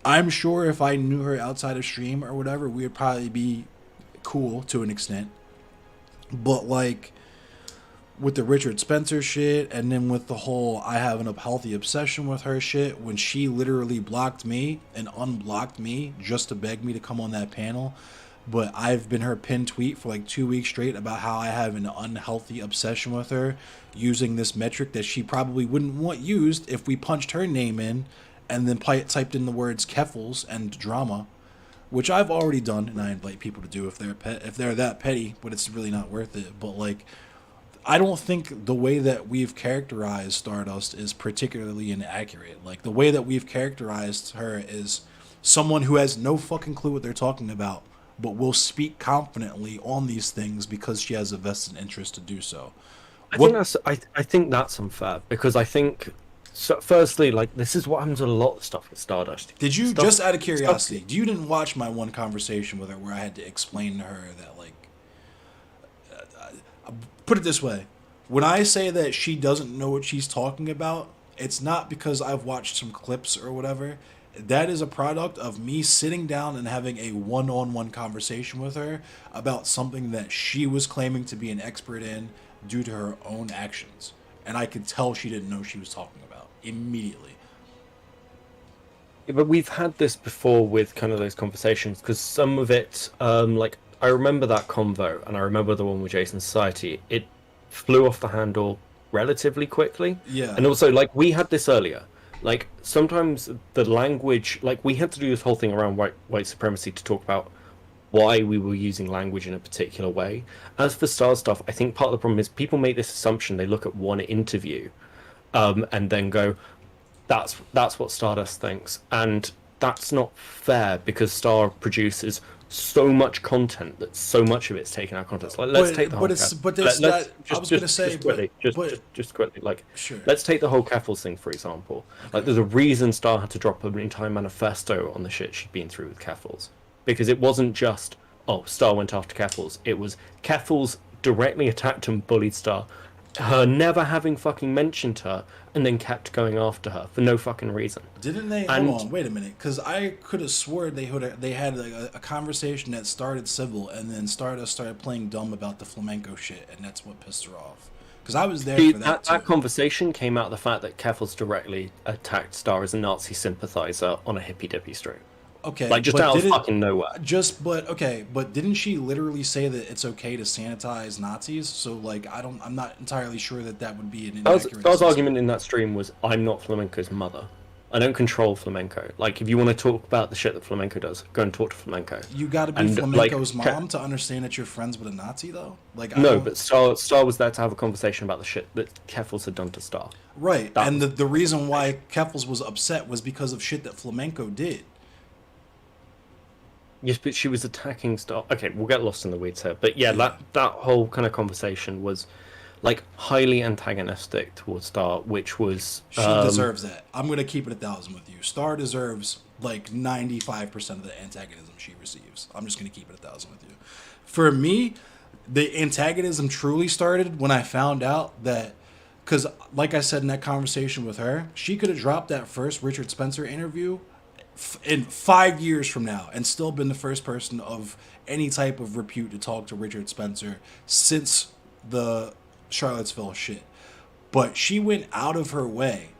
I'm sure if I knew her outside of stream or whatever, we would probably be cool to an extent. But like with the Richard Spencer shit, and then with the whole I have an unhealthy obsession with her shit, when she literally blocked me and unblocked me just to beg me to come on that panel, but I've been her pinned tweet for like 2 weeks straight about how I have an unhealthy obsession with her, using this metric that she probably wouldn't want used if we punched her name in and then typed in the words Keffels and drama, which I've already done, and I invite people to do if they're that petty, but it's really not worth it. But like, I don't think the way that we've characterized Stardust is particularly inaccurate. Like, the way that we've characterized her is someone who has no fucking clue what they're talking about, but will speak confidently on these things because she has a vested interest to do so. I think that's unfair because I think, so firstly, like this is what happens with a lot of stuff with Stardust. Did you, just out of curiosity, you didn't watch my one conversation with her where I had to explain to her that, like, put it this way, when I say that she doesn't know what she's talking about, it's not because I've watched some clips or whatever. That is a product of me sitting down and having a one-on-one conversation with her about something that she was claiming to be an expert in due to her own actions. And I could tell she didn't know what she was talking about immediately. Yeah, but we've had this before with kind of those conversations because some of it, like I remember that convo and I remember the one with Jason Society. It flew off the handle relatively quickly. Yeah. And also, like we had this earlier. Like sometimes the language, like we had to do this whole thing around white supremacy to talk about why we were using language in a particular way. As for Star stuff, I think part of the problem is people make this assumption. They look at one interview, and then go, "That's what Stardust thinks," and that's not fair because Star produces so much content that so much of it's taken out of context. Like, let's take the whole. Just quickly, like, sure. Let's take the whole Keffels thing for example. Like, there's a reason Star had to drop an entire manifesto on the shit she'd been through with Keffels, because it wasn't just Star went after Keffels. It was Keffels directly attacked and bullied Star, her never having fucking mentioned her, and then kept going after her for no fucking reason. Didn't they? Hold on, wait a minute, because I could have swore they had a conversation that started civil, and then Stardust started playing dumb about the flamenco shit, and that's what pissed her off. Because I was there for that too. That conversation came out of the fact that Keffels directly attacked Star as a Nazi sympathizer on a hippy dippy stream. Okay, like just out of fucking nowhere. But didn't she literally say that it's okay to sanitize Nazis? So like, I'm not entirely sure that would be an inaccurate. Star's argument in that stream was, I'm not flamenco's mother. I don't control flamenco. Like, if you want to talk about the shit that flamenco does, go and talk to flamenco. You got to be flamenco's mom to understand that you're friends with a Nazi, though. Like, no, but Star was there to have a conversation about the shit that Keffels had done to Star. Right, and the reason why Keffels was upset was because of shit that flamenco did. Yes, but she was attacking Star. Okay, we'll get lost in the weeds here. But yeah, that whole kind of conversation was like highly antagonistic towards Star, which was she deserves that. I'm gonna keep it 1,000 with you. Star deserves like 95% of the antagonism she receives. I'm just gonna keep it 1,000 with you. For me, the antagonism truly started when I found out that, because like I said in that conversation with her, she could have dropped that first Richard Spencer interview in 5 years from now and still been the first person of any type of repute to talk to Richard Spencer since the Charlottesville shit. But she went out of her way.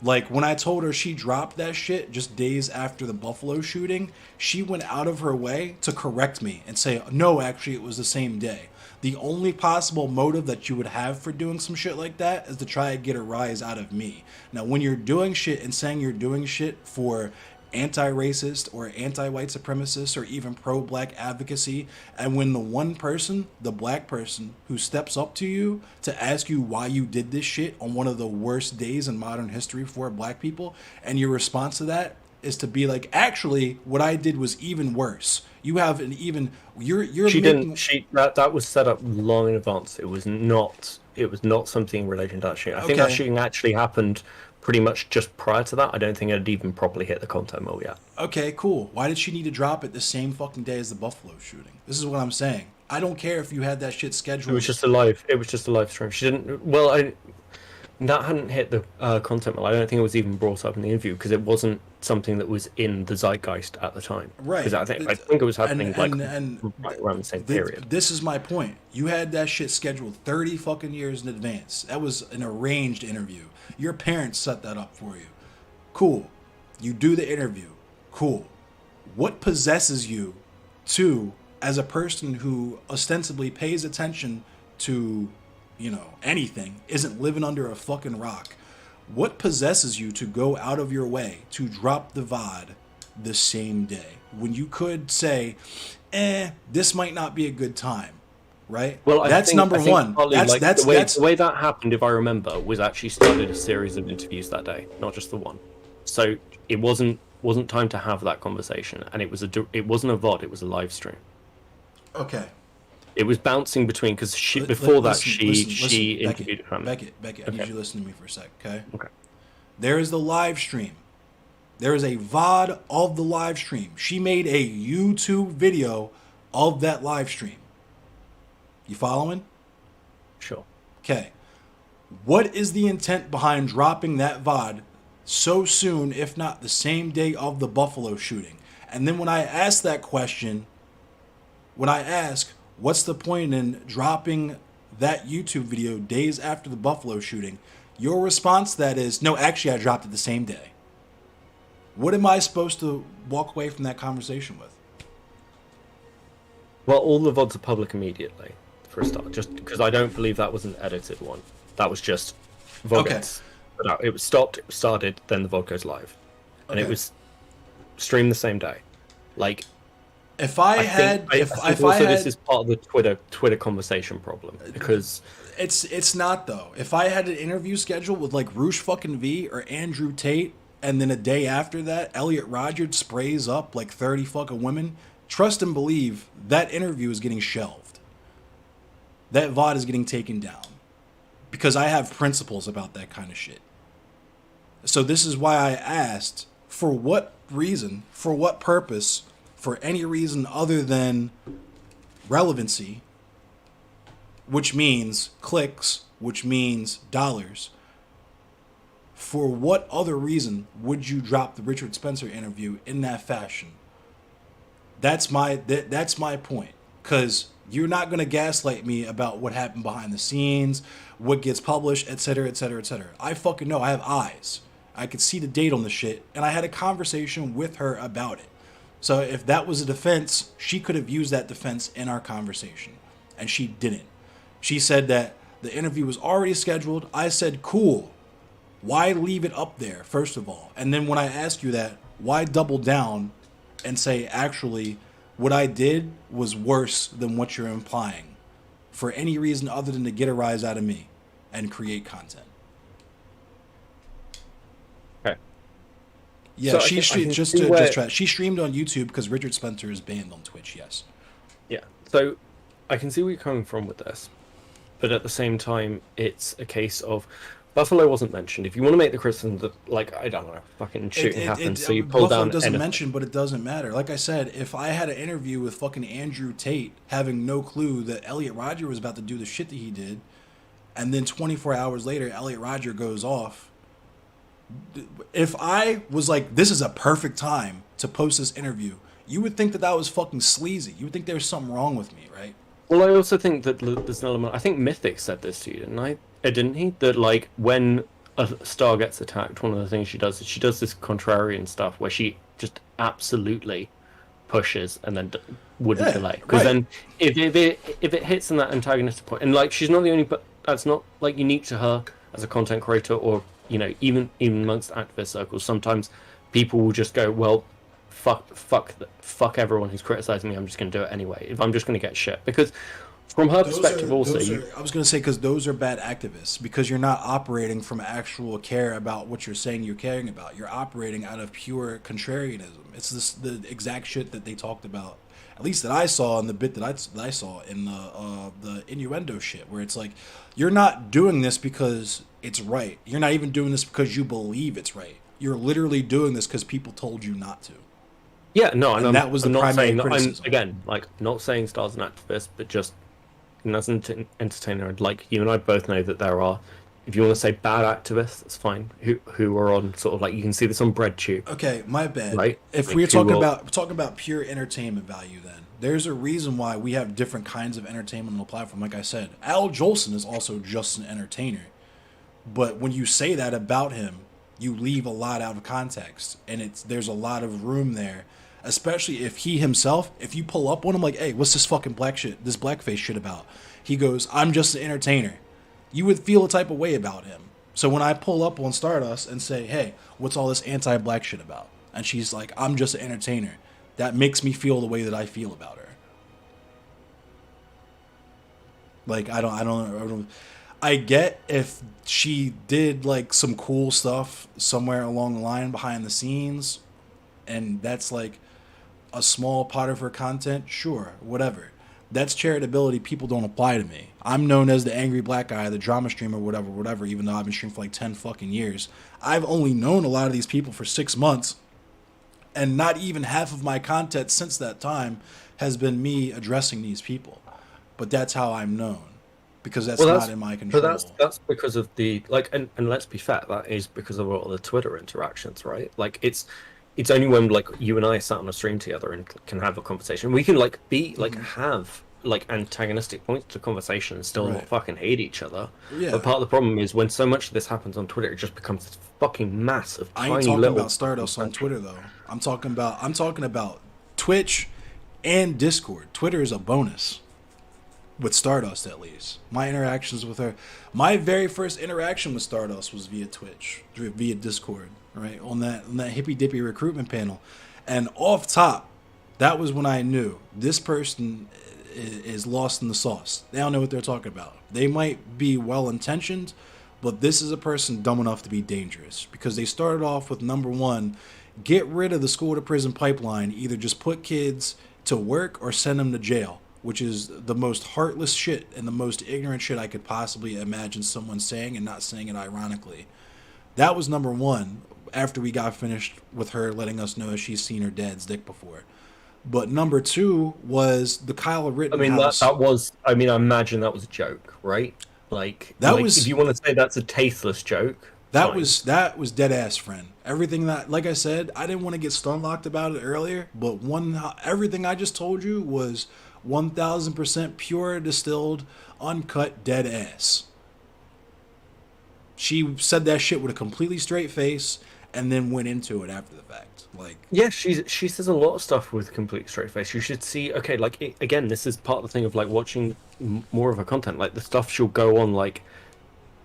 Like, when I told her she dropped that shit just days after the Buffalo shooting, she went out of her way to correct me and say, no, actually, it was the same day. The only possible motive that you would have for doing some shit like that is to try and get a rise out of me. Now, when you're doing shit and saying you're doing shit for anti-racist or anti-white supremacist or even pro-black advocacy, and when the one person, the black person, who steps up to you to ask you why you did this shit on one of the worst days in modern history for black people, and your response to that is to be like, actually, what I did was even worse. You have an even that was set up long in advance. It was not something in relation to that shooting. I think that shooting actually happened pretty much just prior to that. I don't think it had even properly hit the content mill yet. Okay, cool. Why did she need to drop it the same fucking day as the Buffalo shooting? This is what I'm saying. I don't care if you had that shit scheduled. It was just a live stream. She didn't. Well, that hadn't hit the content mill. I don't think it was even brought up in the interview because it wasn't something that was in the zeitgeist at the time. Right. Because I think it was happening right around the same period. This is my point. You had that shit scheduled 30 fucking years in advance. That was an arranged interview. Your parents set that up for you. Cool. You do the interview. Cool. What possesses you to, as a person who ostensibly pays attention to, anything, isn't living under a fucking rock, what possesses you to go out of your way to drop the VOD the same day when you could say, this might not be a good time? Right. Well, that's number one. The way that happened, if I remember, was actually started a series of interviews that day, not just the one. So it wasn't time to have that conversation, and it wasn't a VOD. It was a live stream. Okay. It was bouncing between because she Li- before that listen, listen, she listen, interviewed him. Beckett, I need Okay. you to listen to me for a sec, okay? Okay. There is the live stream. There is a VOD of the live stream. She made a YouTube video of that live stream. You following? Sure. Okay. What is the intent behind dropping that VOD so soon, if not the same day of the Buffalo shooting? And then when I ask that question, when I ask, what's the point in dropping that YouTube video days after the Buffalo shooting, your response to that is, no, actually, I dropped it the same day. What am I supposed to walk away from that conversation with? Well, all the VODs are public immediately, for a start, just because I don't believe that was an edited one. That was just VOD. Okay. But no, it was stopped, it was started, then the VOD goes live. And Okay. it was streamed the same day. Like, If I had, I if think I also had, this is part of the Twitter conversation problem, because it's not though. If I had an interview scheduled with like Roosh fucking V or Andrew Tate, and then a day after that, Elliot Rodgers sprays up like 30 fucking women, trust and believe that interview is getting shelved. That VOD is getting taken down. Because I have principles about that kind of shit. So this is why I asked, for what reason, for what purpose, for any reason other than relevancy, which means clicks, which means dollars, for what other reason would you drop the Richard Spencer interview in that fashion? That's my point. Because you're not going to gaslight me about what happened behind the scenes, what gets published, etc., etc., etc. I fucking know. I have eyes. I could see the date on the shit, and I had a conversation with her about it. So if that was a defense, she could have used that defense in our conversation, and she didn't. She said that the interview was already scheduled. I said, cool. Why leave it up there, first of all? And then when I ask you that, why double down and say, actually, what I did was worse than what you're implying, for any reason other than to get a rise out of me and create content? okay. Yeah, So she I can just see to where- just try. She streamed on YouTube because Richard Spencer is banned on Twitch. Yes. Yeah, so I can see where you're coming from with this, but at the same time, it's a case of Buffalo wasn't mentioned. If you want to make the criticism that, like, I don't know, fucking shooting happens, so you pull Buffalo down doesn't anything. mention, but it doesn't matter. Like I said, if I had an interview with fucking Andrew Tate, having no clue that Elliot Rodger was about to do the shit that he did, and then 24 hours later, Elliot Rodger goes off. If I was like, this is a perfect time to post this interview, you would think that that was fucking sleazy. You would think there was something wrong with me, right? Well, I also think that there's an element. I think Mythic said this to you, didn't he? That like when a star gets attacked, one of the things she does is she does this contrarian stuff where she just absolutely pushes and then wouldn't Yeah, delay. Because right. then if it hits in that antagonistic point, and like she's not the only, but that's not like unique to her as a content creator, or you know, even amongst activist circles, sometimes people will just go, well, fuck everyone who's criticizing me. I'm just going to do it anyway. If I'm just going to get shit, because from her perspective, I was going to say, because those are bad activists, because you're not operating from actual care about what you're saying you're caring about. You're operating out of pure contrarianism. It's the exact shit that they talked about, at least that I saw in the bit that I saw in the innuendo shit, where it's like, you're not doing this because it's right. You're not even doing this because you believe it's right. You're literally doing this because people told you not to. Yeah, no, and that was the I'm not primary saying that criticism. again, like, not saying Star's an activist, but just as an entertainer, like, you and I both know that there are, if you want to say bad activists, that's fine, who are on sort of like, you can see this on BreadTube. Okay, my bad. Right? If Like, we're who will- talking about pure entertainment value, then there's a reason why we have different kinds of entertainment on the platform. Like I said, Al Jolson is also just an entertainer, but when you say that about him, you leave a lot out of context, and there's a lot of room there. Especially if he himself, if you pull up on him like, hey, what's this fucking this blackface shit about? He goes, I'm just an entertainer. You would feel a type of way about him. So when I pull up on Stardust and say, hey, what's all this anti-black shit about? And she's like, I'm just an entertainer. That makes me feel the way that I feel about her. Like, I get if she did like some cool stuff somewhere along the line behind the scenes, and that's like a small part of her content, sure, whatever. That's charitability. People don't apply to me. I'm known as the angry black guy, the drama streamer, whatever, even though I've been streaming for like 10 fucking years. I've only known a lot of these people for 6 months, and not even half of my content since that time has been me addressing these people. But that's how I'm known, because that's not in my control. But that's because of the, like, and let's be fair, that is because of all the Twitter interactions, right? Like, it's only when, like, you and I sat on a stream together and can have a conversation, we can, like, have, like, antagonistic points to conversation and still not fucking hate each other. Yeah. But part of the problem is when so much of this happens on Twitter, it just becomes this fucking mass of I tiny ain't talking little... about Stardust on Twitter, though. I'm talking about Twitch and Discord. Twitter is a bonus. With Stardust, at least. My interactions with her... My very first interaction with Stardust was via Twitch. Via Discord, right? On that hippy-dippy recruitment panel. And off top, that was when I knew this person is lost in the sauce. They don't know what they're talking about. They might be well-intentioned, but this is a person dumb enough to be dangerous. Because they started off with, number one, get rid of the school-to-prison pipeline. Either just put kids to work or send them to jail. Which is the most heartless shit and the most ignorant shit I could possibly imagine someone saying, and not saying it ironically. That was number one, after we got finished with her letting us know she's seen her dad's dick before. But number two was the Kyle Rittenhouse. I imagine that was a joke, right? Like, if you want to say that's a tasteless joke. That was dead ass, friend. Everything that, like I said, I didn't want to get stun-locked about it earlier, but everything I just told you was 1000% pure, distilled, uncut, dead ass. She said that shit with a completely straight face and then went into it after the fact. Like, yeah, she says a lot of stuff with a complete straight face. You should see, okay, like, again, this is part of the thing of, like, watching more of her content. Like, the stuff she'll go on, like,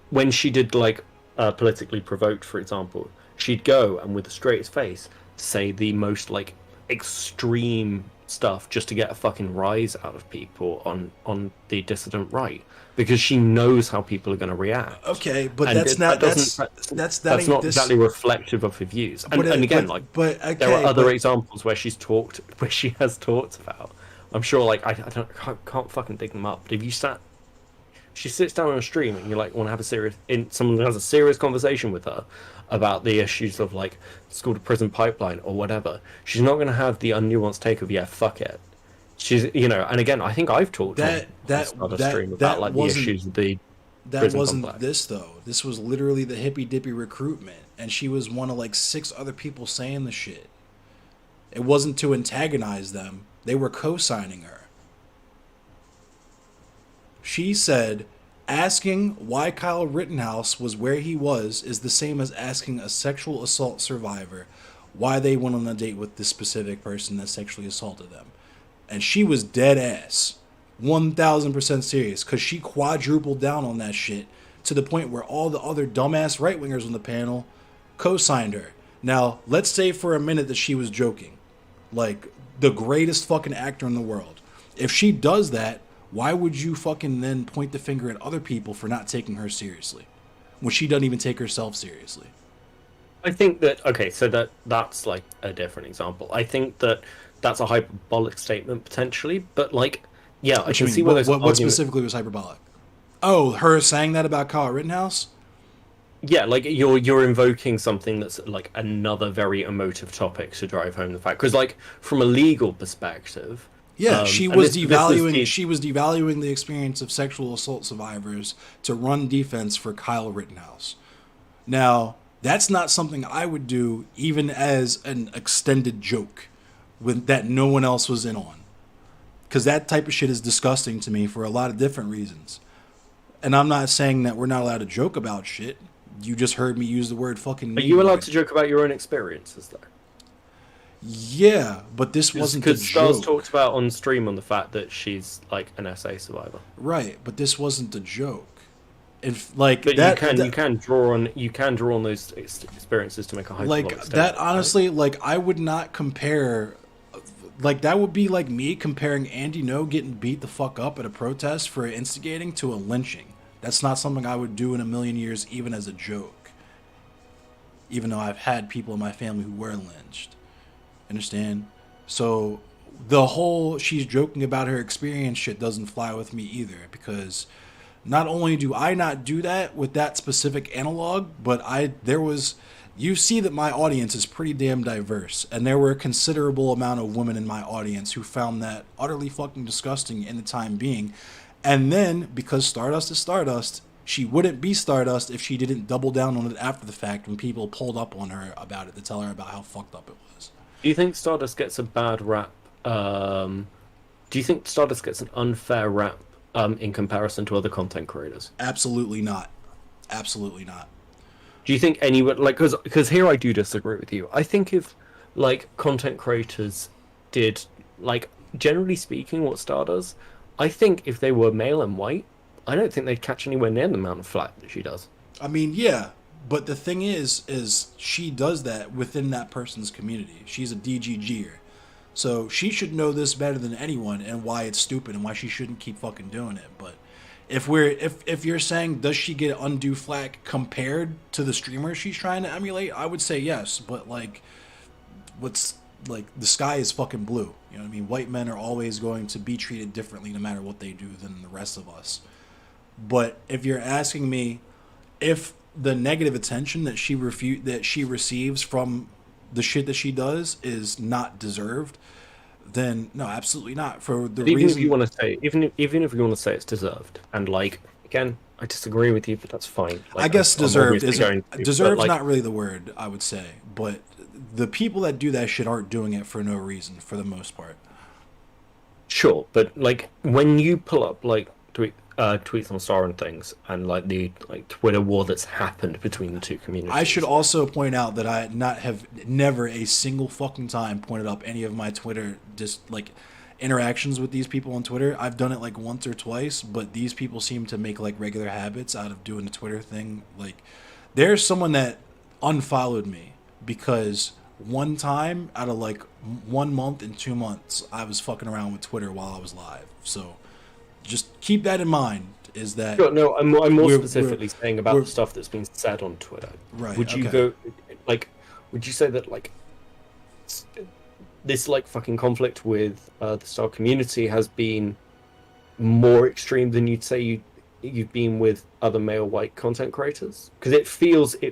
when she did, like, Politically Provoked, for example, she'd go and with the straightest face say the most, like, extreme stuff just to get a fucking rise out of people on the dissident right, because she knows how people are going to react. Okay, but that's not exactly reflective of her views. And again, there are other examples where she has talked about. I'm sure, like, I can't fucking dig them up. But if she sits down on a stream and you like want to have someone has a serious conversation with her about the issues of, like, school to prison pipeline or whatever, she's not going to have the unnuanced take of, yeah, fuck it. She's, and again, I think I've talked on a stream about, like, the issues of the that wasn't complex. This though. This was literally the hippy dippy recruitment, and she was one of like 6 other people saying the shit. It wasn't to antagonize them. They were co-signing her. She said, asking why Kyle Rittenhouse was where he was is the same as asking a sexual assault survivor why they went on a date with this specific person that sexually assaulted them. And she was dead ass. 1000% serious, because she quadrupled down on that shit to the point where all the other dumbass right-wingers on the panel co-signed her. Now, let's say for a minute that she was joking. Like, the greatest fucking actor in the world. If she does that, why would you fucking then point the finger at other people for not taking her seriously? When she doesn't even take herself seriously. I think that, okay, so that's like a different example. I think that that's a hyperbolic statement potentially, but like, yeah, I can see where what specifically was hyperbolic? Oh, her saying that about Kyle Rittenhouse? Yeah, like you're invoking something that's like another very emotive topic to drive home the fact, because like from a legal perspective, yeah, she was devaluing the experience of sexual assault survivors to run defense for Kyle Rittenhouse. Now, that's not something I would do even as an extended joke that no one else was in on. Because that type of shit is disgusting to me for a lot of different reasons. And I'm not saying that we're not allowed to joke about shit. You just heard me use the word fucking... Are you allowed to joke about your own experiences, though? Yeah, but this wasn't a joke. Because Stars talked about on stream on the fact that she's like an SA survivor. Right, but this wasn't a joke. If like but you can draw on those experiences to make a hyperbolic statement. That honestly, right? Like I would not compare. Like that would be like me comparing Andy No getting beat the fuck up at a protest for instigating to a lynching. That's not something I would do in a million years, even as a joke. Even though I've had people in my family who were lynched. Understand? So the whole she's joking about her experience shit doesn't fly with me either, because not only do I not do that with that specific analog, but you see that my audience is pretty damn diverse, and there were a considerable amount of women in my audience who found that utterly fucking disgusting in the time being. And then, because Stardust is Stardust, she wouldn't be Stardust if she didn't double down on it after the fact when people pulled up on her about it to tell her about how fucked up it was. Do you think Stardust gets a bad rap? Do you think Stardust gets an unfair rap in comparison to other content creators? Absolutely not. Absolutely not. Do you think anyone, like, because here I do disagree with you. I think if, like, content creators did, like, generally speaking, what Star does, I think if they were male and white, I don't think they'd catch anywhere near the amount of flack that she does. I mean, yeah, but the thing is she does that within that person's community. She's a DGGer. So she should know this better than anyone, and why it's stupid and why she shouldn't keep fucking doing it. But if you're saying, does she get undue flack compared to the streamer she's trying to emulate, I would say yes. But like, the sky is fucking blue. You know what I mean? White men are always going to be treated differently no matter what they do than the rest of us. But if you're asking me if the negative attention that she receives from the shit that she does is not deserved, then no, absolutely not. For the even reason, if you want to say, even if you want to say it's deserved, and like again, I disagree with you, but that's fine. Like, I guess deserved deserved's like, not really the word I would say, but the people that do that shit aren't doing it for no reason for the most part. Sure, but like when you pull up like tweets on Star and things, and like the Twitter war that's happened between the two communities. I should also point out that I have never a single fucking time pointed up any of my Twitter interactions with these people on Twitter. I've done it like once or twice, but these people seem to make like regular habits out of doing the Twitter thing. Like, there's someone that unfollowed me because one time out of like 1 month and 2 months, I was fucking around with Twitter while I was live. So just keep that in mind. Is that sure, no? I'm more specifically saying about the stuff that's been said on Twitter. Right. Would you go like? Would you say that like this like fucking conflict with the Star community has been more extreme than you'd say you've been with other male white content creators? Because it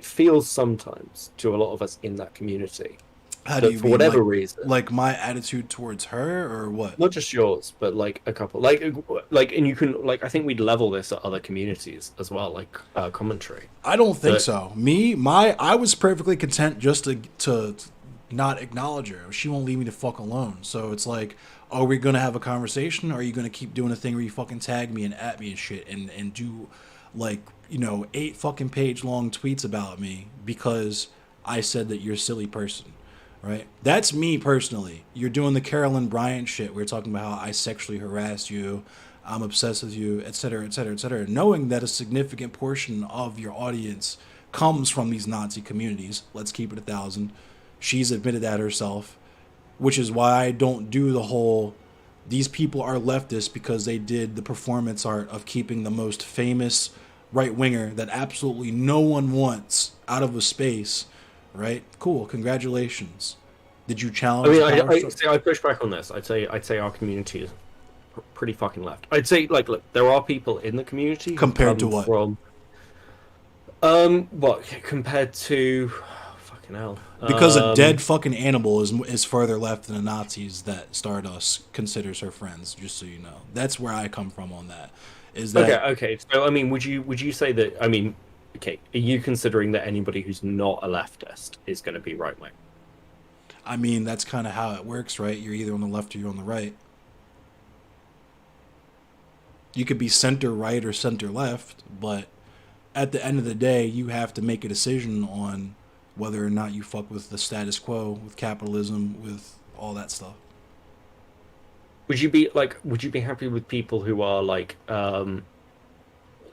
feels sometimes to a lot of us in that community. How do you for mean, whatever reason? Like my attitude towards her, or what? Not just yours, but like a couple, like, and you can like. I think we'd level this at other communities as well, like commentary. I don't think so. I was perfectly content just to not acknowledge her. She won't leave me the fuck alone. So it's like, are we gonna have a conversation? Or are you gonna keep doing a thing where you fucking tag me and at me and shit and do like 8 fucking page long tweets about me because I said that you're a silly person? Right? That's me personally. You're doing the Carolyn Bryant shit. We're talking about how I sexually harassed you, I'm obsessed with you, etc., etc., etc. Knowing that a significant portion of your audience comes from these Nazi communities. Let's keep it 1,000. She's admitted that herself, which is why I don't do the whole, these people are leftists because they did the performance art of keeping the most famous right-winger that absolutely no one wants out of a space. Right? Cool. Congratulations. Did you challenge? I mean, I push back on this. I'd say our community is pretty fucking left. I'd say look, there are people in the community compared to what? What compared to fucking hell? Because a dead fucking animal is further left than the Nazis that Stardust considers her friends. Just so you know, that's where I come from on that. Is that okay? So I mean, would you say that? I mean. Okay, are you considering that anybody who's not a leftist is going to be right wing? I mean, that's kind of how it works, right? You're either on the left or you're on the right. You could be center right or center left, but at the end of the day, you have to make a decision on whether or not you fuck with the status quo, with capitalism, with all that stuff. Would you be happy with people who are like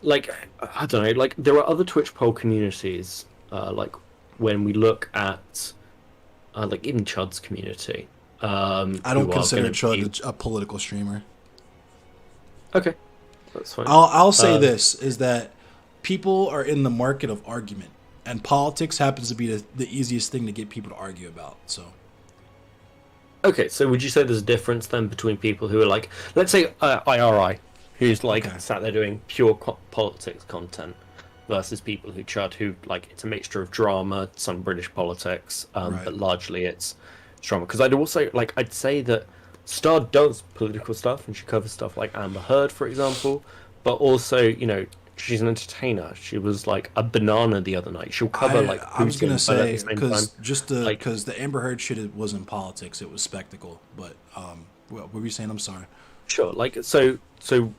I don't know, like there are other Twitch poll communities, like when we look at like even Chud's community. I don't consider Chud a political streamer. Okay, that's fine. I'll say this is that people are in the market of argument, and politics happens to be the easiest thing to get people to argue about. So Okay, so would you say there's a difference then between people who are like, let's say IRI, who's like Okay. sat there doing pure politics content, versus people who chud, who like it's a mixture of drama, some British politics, Right. but largely it's drama. Because I'd say that Star does political stuff and she covers stuff like Amber Heard, for example, but also she's an entertainer. She was like a banana the other night. She'll cover like I was gonna Putin, but at say the same because time, just like because the Amber Heard shit wasn't politics, it was spectacle. But what were you saying? I'm sorry. sure, like so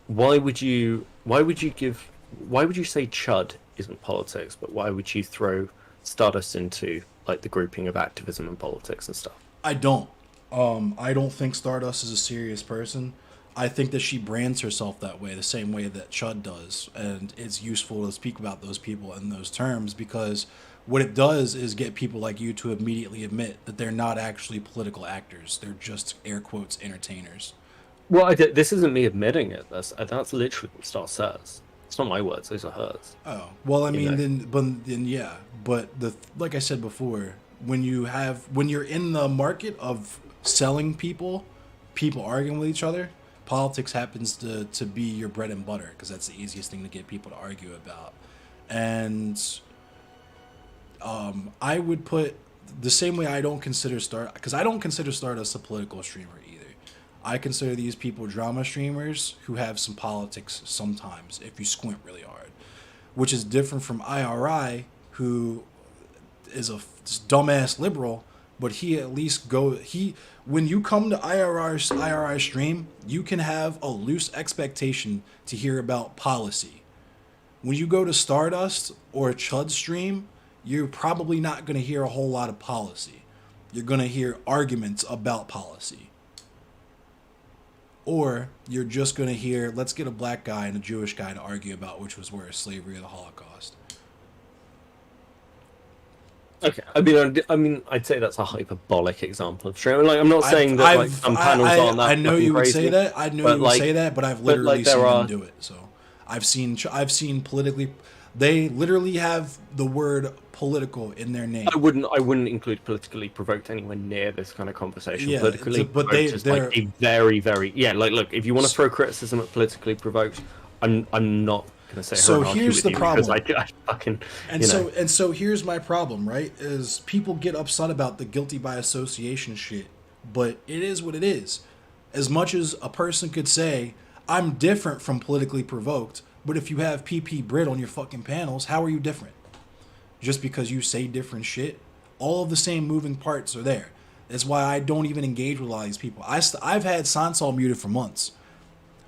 why would you say Chud isn't politics, but why would you throw Stardust into like the grouping of activism and politics and stuff? I don't. I don't think Stardust is a serious person. I think that she brands herself that way, the same way that Chud does, and it's useful to speak about those people in those terms because what it does is get people like you to immediately admit that they're not actually political actors. They're just air quotes entertainers. Well, this isn't me admitting it. That's literally what Star says. It's not my words; those are hers. Oh well, I mean, know? then yeah. But like I said before, when you're in the market of selling people arguing with each other, politics happens to be your bread and butter because that's the easiest thing to get people to argue about. And I would put the same way I don't consider because I don't consider Stardust a political streamer either. I consider these people drama streamers who have some politics sometimes if you squint really hard, which is different from IRI, who is a dumbass liberal, but he at least when you come to IRI stream, you can have a loose expectation to hear about policy. When you go to Stardust or a Chud stream, you're probably not going to hear a whole lot of policy. You're going to hear arguments about policy. Or you're just going to hear, let's get a black guy and a Jewish guy to argue about which was worse, slavery or the Holocaust. Okay, I mean, I'd say that's a hyperbolic example of streaming. Like, I'm not saying that like some panels aren't that. I know you would crazy, say that. I know you would say that, but I've literally seen them do it. So I've seen politically. They literally have the word political in their name. I wouldn't include politically provoked anywhere near this kind of conversation. Yeah, politically but provoked is like a very, very like look. If you want to throw criticism at politically provoked, I'm not gonna say. So here's the problem. I fucking so here's my problem. Right, is people get upset about the guilty by association shit, but it is what it is. As much as a person could say I'm different from politically provoked, but if you have PP Brit on your fucking panels, how are you different? Just because you say different shit, all of the same moving parts are there. That's why I don't even engage with a lot of these people. I've had Sansol muted for months.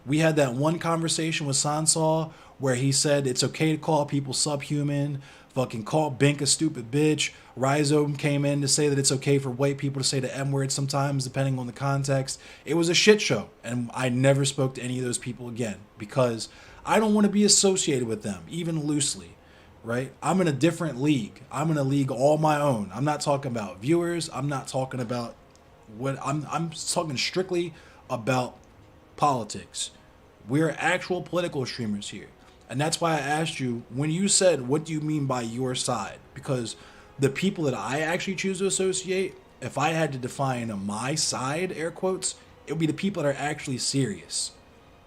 We had that one conversation with Sansol where he said it's okay to call people subhuman, fucking call Bink a stupid bitch. Rhizome came in to say that it's okay for white people to say the M-word sometimes, depending on the context. It was a shit show, and I never spoke to any of those people again because I don't want to be associated with them, even loosely. Right? I'm in a different league. I'm in a league all my own. I'm not talking about viewers. I'm not talking about I'm talking strictly about politics. We're actual political streamers here. And that's why I asked you when you said, what do you mean by your side? Because the people that I actually choose to associate, if I had to define my side, air quotes, it would be the people that are actually serious.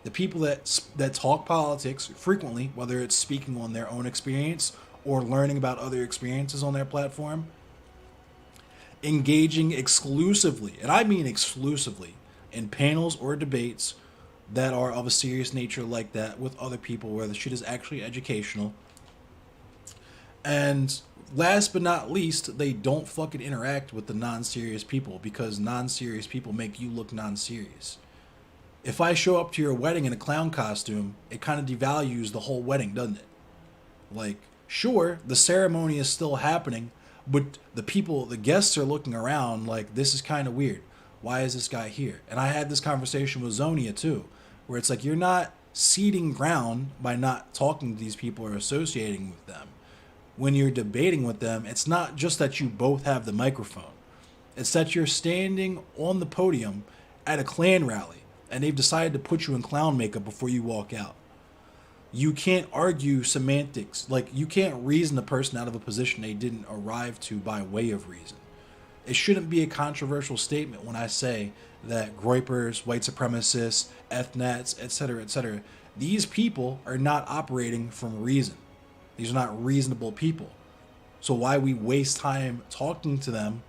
The people that talk politics frequently, whether it's speaking on their own experience or learning about other experiences on their platform, engaging exclusively, and I mean exclusively, in panels or debates that are of a serious nature like that with other people where the shit is actually educational. And last but not least, they don't fucking interact with the non-serious people because non-serious people make you look non-serious. If I show up to your wedding in a clown costume, it kind of devalues the whole wedding, doesn't it? Like, sure, the ceremony is still happening, but the guests are looking around like, this is kind of weird. Why is this guy here? And I had this conversation with Zonia too, where it's like, you're not ceding ground by not talking to these people or associating with them. When you're debating with them, it's not just that you both have the microphone. It's that you're standing on the podium at a Klan rally and they've decided to put you in clown makeup before you walk out. You can't argue semantics. Like, you can't reason a person out of a position they didn't arrive to by way of reason. It shouldn't be a controversial statement when I say that groypers, white supremacists, ethnats, etc., these people are not operating from reason. These are not reasonable people. So why we waste time talking to them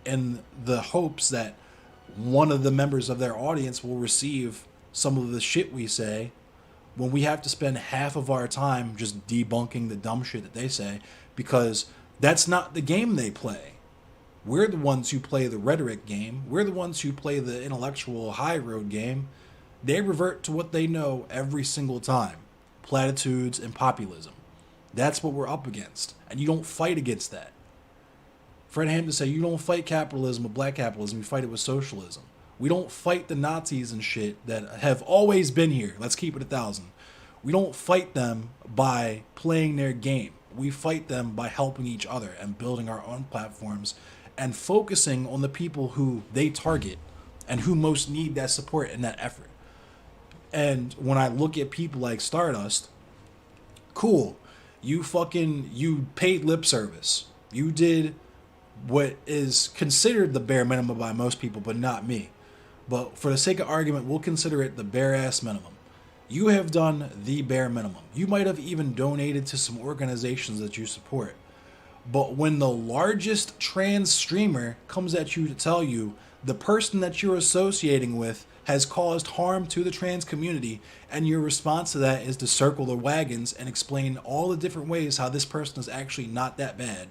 in the hopes that one of the members of their audience will receive some of the shit we say, when we have to spend half of our time just debunking the dumb shit that they say, because that's not the game they play. We're the ones who play the rhetoric game. We're the ones who play the intellectual high road game. They revert to what they know every single time. Platitudes and populism. That's what we're up against. And you don't fight against that. Fred Hampton said, you don't fight capitalism with black capitalism, you fight it with socialism. We don't fight the Nazis and shit that have always been here. Let's keep it 1,000. We don't fight them by playing their game. We fight them by helping each other and building our own platforms and focusing on the people who they target and who most need that support and that effort. And when I look at people like Stardust, cool, you paid lip service. You did what is considered the bare minimum by most people, but not me. But for the sake of argument, we'll consider it the bare ass minimum. You have done the bare minimum. You might have even donated to some organizations that you support. But when the largest trans streamer comes at you to tell you the person that you're associating with has caused harm to the trans community, and your response to that is to circle the wagons and explain all the different ways how this person is actually not that bad.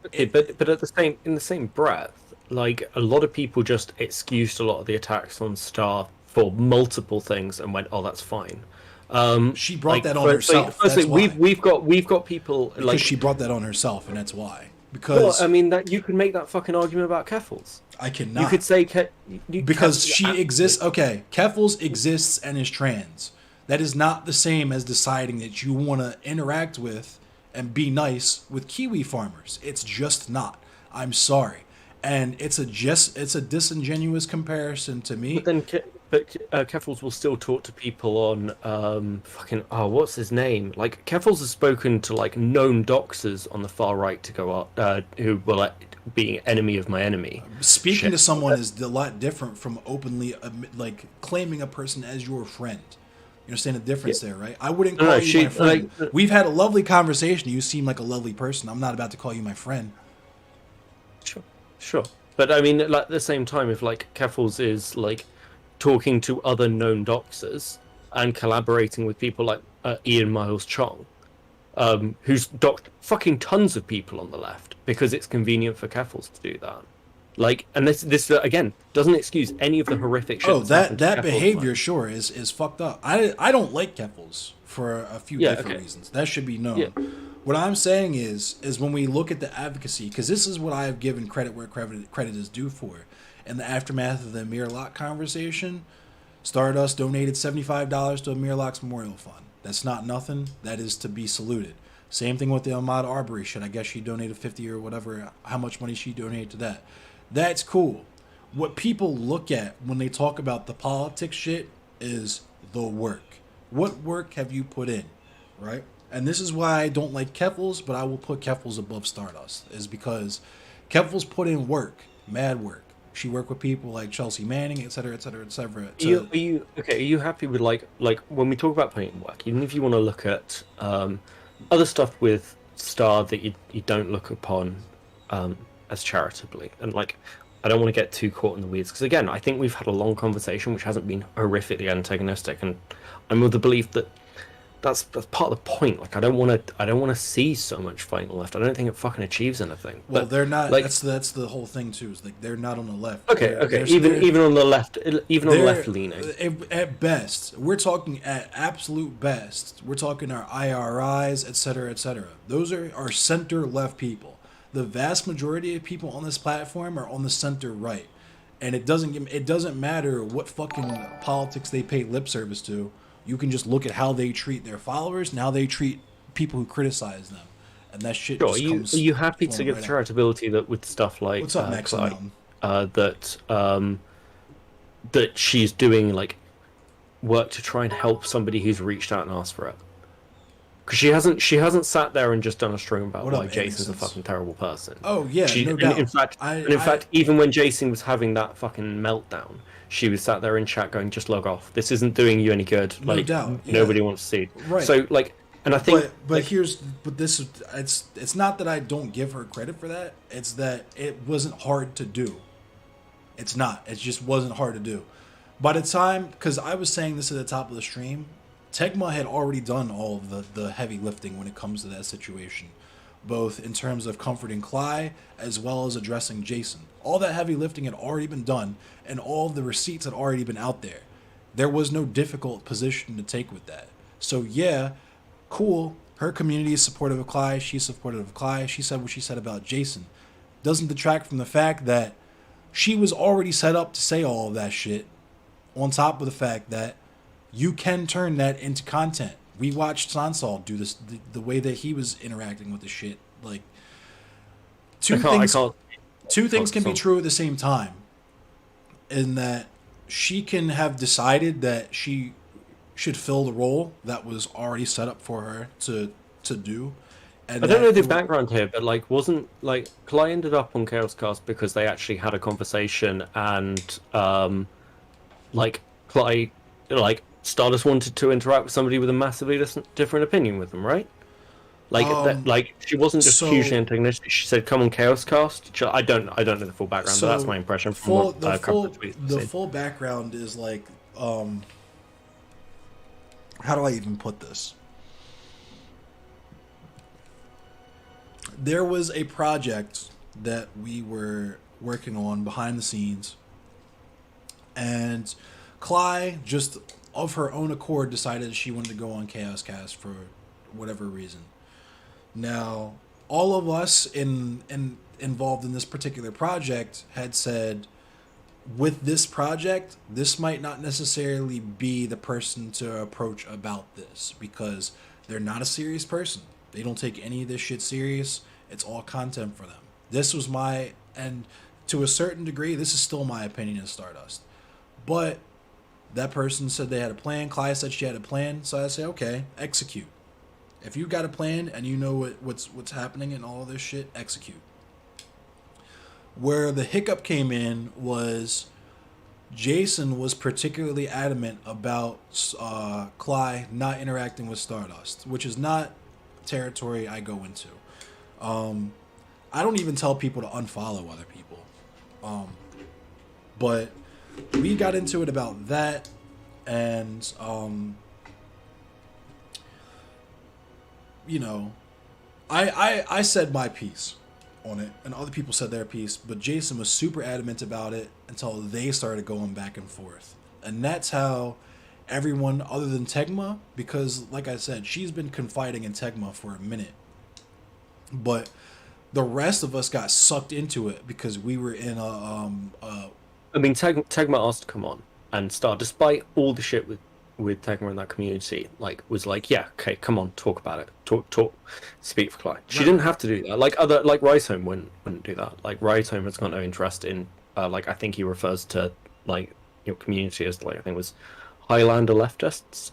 Okay, but at in the same breath, like, a lot of people just excused a lot of the attacks on Star for multiple things and went, "Oh, that's fine." She brought that on herself. Firstly, that's why. we've got people because like she brought that on herself, and that's why. Because well, I mean, that you can make that fucking argument about Keffels. I cannot. You could say because she exists. Okay, Keffels exists and is trans. That is not the same as deciding that you want to interact with and be nice with Kiwi farmers. It's just not. I'm sorry, and it's a disingenuous comparison to me. But Keffels will still talk to people on what's his name? Like, Keffels has spoken to like known doxers on the far right to go up, who were like being enemy of my enemy. Speaking to someone is a lot different from openly like claiming a person as your friend. You understand the difference there, right? I wouldn't call you my friend. We've had a lovely conversation. You seem like a lovely person. I'm not about to call you my friend. Sure. But I mean, like, at the same time, if like Keffels is like talking to other known doxers and collaborating with people like Ian Miles Chong, who's docked fucking tons of people on the left because it's convenient for Keffels to do that. Like, and this again doesn't excuse any of the horrific shit. Oh, that behavior, sure, is fucked up. I don't like Keffels for a few different reasons. That should be known. Yeah. What I'm saying is when we look at the advocacy, because this is what I have given credit where credit is due for. In the aftermath of the Amir Locke conversation, Stardust donated $75 to Amir Locke's memorial fund. That's not nothing. That is to be saluted. Same thing with the Ahmaud Arbery shit. I guess she donated 50 or whatever, how much money she donated to that. That's cool. What people look at when they talk about the politics shit is the work. What work have you put in, right? And this is why I don't like Keffels, but I will put Keffels above Stardust, is because Keffels put in work, mad work. She worked with people like Chelsea Manning, et cetera, et cetera, et cetera. Are you happy with like when we talk about putting in work, even if you want to look at other stuff with Star that you don't look upon as charitably, and like, I don't want to get too caught in the weeds, because again, I think we've had a long conversation which hasn't been horrifically antagonistic, and I'm of the belief that that's part of the point. Like, I don't want to see so much fighting left. I don't think it fucking achieves anything. Well, but they're not. like, that's the whole thing too. Is like they're not on the left. Okay. Even on the left, even on the left leaning. At best, we're talking at absolute best. We're talking our IRIs, et cetera, et cetera. Those are our center left people. The vast majority of people on this platform are on the center right, and it doesn't matter what fucking politics they pay lip service to. You can just look at how they treat their followers and how they treat people who criticize them, and that shit. Sure. Are you happy to give charitability that with stuff like what's up, Max? That she's doing like work to try and help somebody who's reached out and asked for it? because she hasn't sat there and just done a stream about What up, why Jason's a Innocence? fucking terrible person. Oh yeah, She, no and doubt. in fact, even when Jason was having that fucking meltdown, she was sat there in chat going, "Just log off. This isn't doing you any good. No Like, doubt, yeah. nobody wants to see." Right. So, like, and I think, but this is it's not that I don't give her credit for that. It's that it wasn't hard to do. It's not. It just wasn't hard to do. By the time, because I was saying this at the top of the stream, Tegma had already done all of the heavy lifting when it comes to that situation, both in terms of comforting Cly as well as addressing Jason. All that heavy lifting had already been done, and all of the receipts had already been out there. There was no difficult position to take with that. So yeah, cool. Her community is supportive of Cly. She's supportive of Cly. She said what she said about Jason. Doesn't detract from the fact that she was already set up to say all of that shit, on top of the fact that you can turn that into content. We watched Sansol do this, the way that he was interacting with the shit. Like, two things can be true at the same time. In that she can have decided that she should fill the role that was already set up for her to do. And I don't know the background here, but like, wasn't like Cly ended up on Chaos Cast because they actually had a conversation, and like Cly, like Stardust wanted to interact with somebody with a massively different opinion with them, right? Like, like she wasn't just hugely antagonistic. She said, "Come on, Chaos Cast." I don't know the full background, but that's my impression from what a couple of tweets. The full background is like, how do I even put this? There was a project that we were working on behind the scenes, and Cly, just of her own accord, decided she wanted to go on Chaos Cast for whatever reason. Now, all of us involved in this particular project had said, with this project, this might not necessarily be the person to approach about this, because they're not a serious person. They don't take any of this shit serious. It's all content for them. This was my, and to a certain degree, this is still my opinion of Stardust. But that person said they had a plan. Cly said she had a plan. So I say, okay, execute. If you got a plan and you know what's happening and all of this shit, execute. Where the hiccup came in was Jason was particularly adamant about Cly not interacting with Stardust, which is not territory I go into. I don't even tell people to unfollow other people. But we got into it about that, and you know, I said my piece on it, and other people said their piece, but Jason was super adamant about it until they started going back and forth. And that's how everyone other than Tegma, because like I said, she's been confiding in Tegma for a minute, but the rest of us got sucked into it because we were in a I mean, Tegma asked to come on and start, despite all the shit with Tegma in that community, like, was like, yeah, okay, come on, talk about it, talk, speak for Cly. She didn't have to do that. Like Rhizome wouldn't do that. Like, Rhizome has got no interest in, like, I think he refers to, like, your community as, like, I think it was Highlander leftists.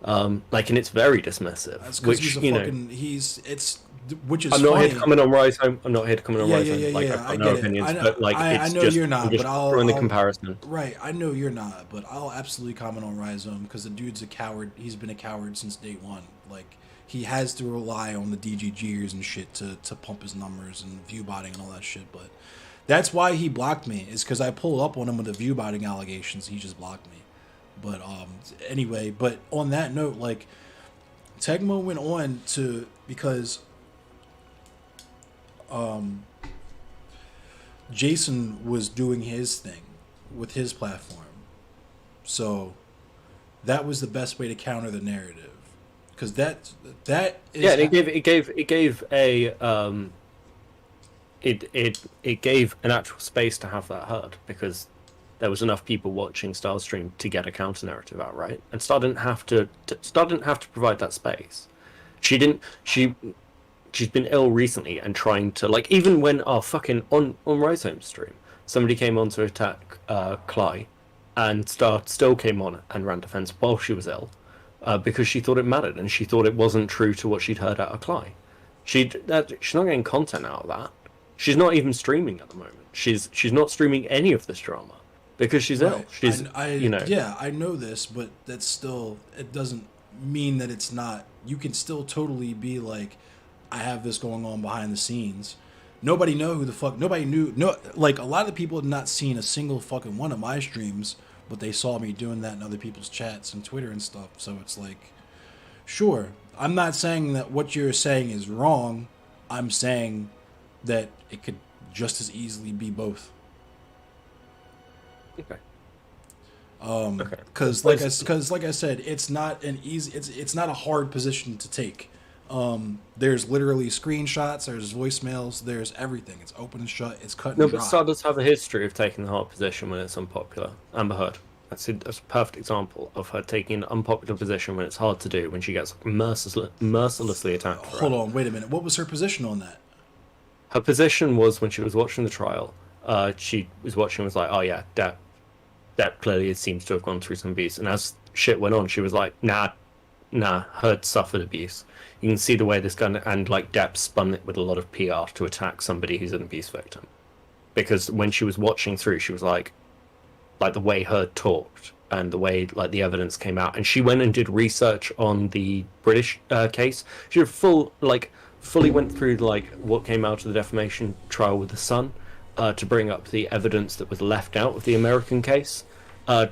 Like, and it's very dismissive. That's because he's a fucking, which is I'm not funny. here to comment on Rhizome. I'm not here to comment on Rhizome. Yeah, like, I've got no opinions, but like, I it's know just, you're not, but I'll the comparison. Right, I know you're not, but I'll absolutely comment on Rhizome because the dude's a coward. He's been a coward since day one. Like, he has to rely on the DGGers and shit to pump his numbers and view botting and all that shit. But that's why he blocked me, is because I pulled up on him with the view botting allegations. He just blocked me. But anyway, but on that note, like, Tegma went on to, because Jason was doing his thing with his platform, so that was the best way to counter the narrative, because that is, yeah, it gave an actual space to have that heard, because there was enough people watching Starstream to get a counter narrative out, right? And Star didn't have to provide that space. She's been ill recently and trying to, like, even when fucking on Rhizome's stream, somebody came on to attack Cly, and Star still came on and ran defense while she was ill, because she thought it mattered, and she thought it wasn't true to what she'd heard out of Cly. She's not getting content out of that. She's not even streaming at the moment. She's not streaming any of this drama because she's ill. She's yeah, I know this, but that's still, it doesn't mean that it's not. You can still totally be like, I have this going on behind the scenes. Nobody know who the fuck. Nobody knew. No, like a lot of the people had not seen a single fucking one of my streams, but they saw me doing that in other people's chats and Twitter and stuff. So it's like, sure, I'm not saying that what you're saying is wrong. I'm saying that it could just as easily be both. Okay. Because like I said, it's not an easy. It's not a hard position to take. There's literally screenshots, there's voicemails, there's everything. It's open and shut. It's cut and dry. No, but Star does have a history of taking the hard position when it's unpopular. Amber Heard. That's a perfect example of her taking an unpopular position when it's hard to do, when she gets mercilessly attacked. Hold on, wait a minute. What was her position on that? Her position was, when she was watching the trial, she was watching and was like, oh yeah, Depp clearly seems to have gone through some abuse. And as shit went on, she was like, nah, Heard suffered abuse. You can see the way this guy and like Depp spun it with a lot of PR to attack somebody who's an abuse victim. Because when she was watching through, she was like the way Heard talked and the way like the evidence came out, and she went and did research on the British case. She fully went through like what came out of the defamation trial with the Sun, to bring up the evidence that was left out of the American case,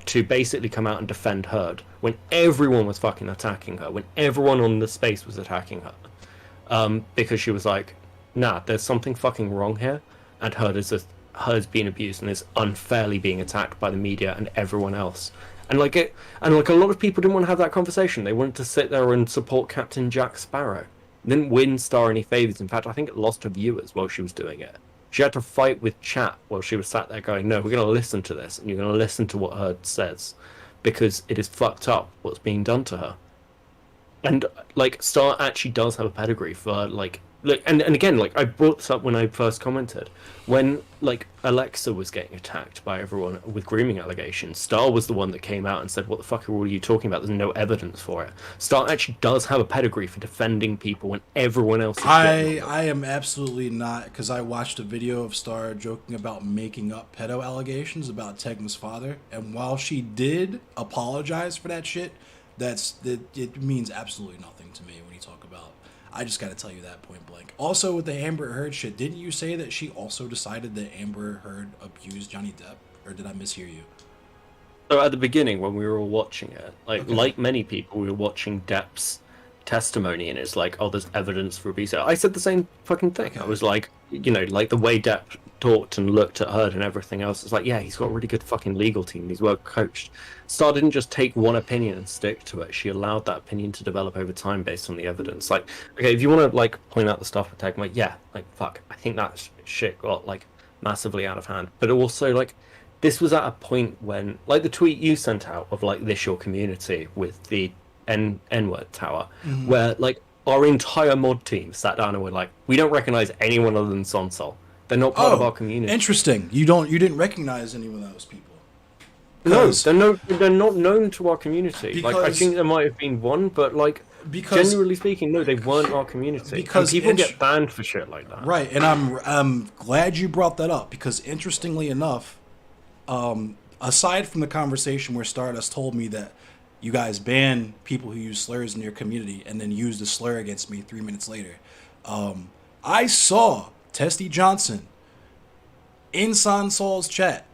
to basically come out and defend Heard when everyone was fucking attacking her, when everyone on the space was attacking her, because she was like, nah, there's something fucking wrong here, and Heard's being abused and is unfairly being attacked by the media and everyone else. And a lot of people didn't want to have that conversation. They wanted to sit there and support Captain Jack Sparrow. It didn't win Star any favors. In fact, I think it lost her viewers while she was doing it. She had to fight with chat while she was sat there going, no, we're going to listen to this, and you're going to listen to what Heard says, because it is fucked up what's being done to her. And like Star actually does have a pedigree for like, look, and again, like I brought this up when I first commented, when like Alexa was getting attacked by everyone with grooming allegations, Star was the one that came out and said, what the fuck are all you talking about? There's no evidence for it. Star actually does have a pedigree for defending people when everyone else is I am absolutely not, because I watched a video of Star joking about making up pedo allegations about Tegma's father, and while she did apologize for that shit, it means absolutely nothing to me when you talk about. I just got to tell you that point blank. Also, with the Amber Heard shit, didn't you say that she also decided that Amber Heard abused Johnny Depp? Or did I mishear you? So at the beginning, when we were all watching it, like many people, we were watching Depp's testimony, and it's like, oh, there's evidence for abuse. I said the same fucking thing. Okay. I was like, like the way Depp talked and looked at Heard and everything else, it's like, yeah, he's got a really good fucking legal team. He's well coached. Star didn't just take one opinion and stick to it. She allowed that opinion to develop over time based on the evidence. Like, okay, if you want to like point out the stuff with Tegma, yeah, like fuck, I think that shit got like massively out of hand. But also like, this was at a point when like the tweet you sent out of like this your community with the N-word tower, mm-hmm. where like our entire mod team sat down and were like, we don't recognize anyone other than Sonsol. They're not part of our community. Interesting. You didn't recognize any of those people. No, they're not known to our community. Like I think there might have been one, but like generally speaking, no, they weren't our community. Because people get banned for shit like that. Right, and I'm glad you brought that up, because interestingly enough, aside from the conversation where Stardust told me that you guys ban people who use slurs in your community and then use the slur against me 3 minutes later, I saw Testy Johnson in Sansol's chat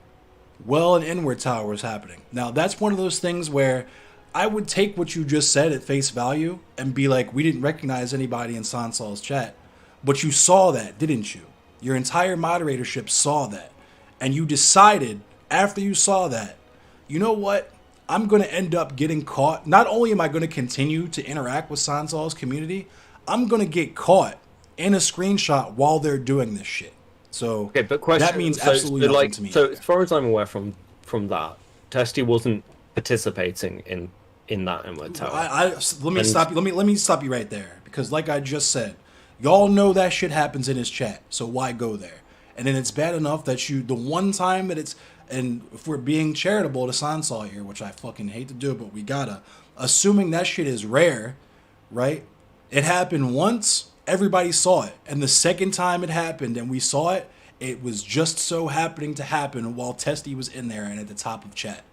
while an N-word tower was happening. Now, that's one of those things where I would take what you just said at face value and be like, we didn't recognize anybody in Sansol's chat. But you saw that, didn't you? Your entire moderatorship saw that. And you decided, after you saw that, you know what? I'm going to end up getting caught. Not only am I going to continue to interact with Sansol's community, I'm going to get caught in a screenshot while they're doing this shit. So okay, but question, that means absolutely nothing to me. So as far as I'm aware from that, Testy wasn't participating in that N-word tower. Let me stop you right there, because like I just said, y'all know that shit happens in his chat, so why go there? And then it's bad enough that the one time that it's, and if we're being charitable to Sansol here, which I fucking hate to do, but we gotta, assuming that shit is rare, right? It happened once, everybody saw it. And the second time it happened and we saw it, it was just so happening to happen while Testy was in there and at the top of chat.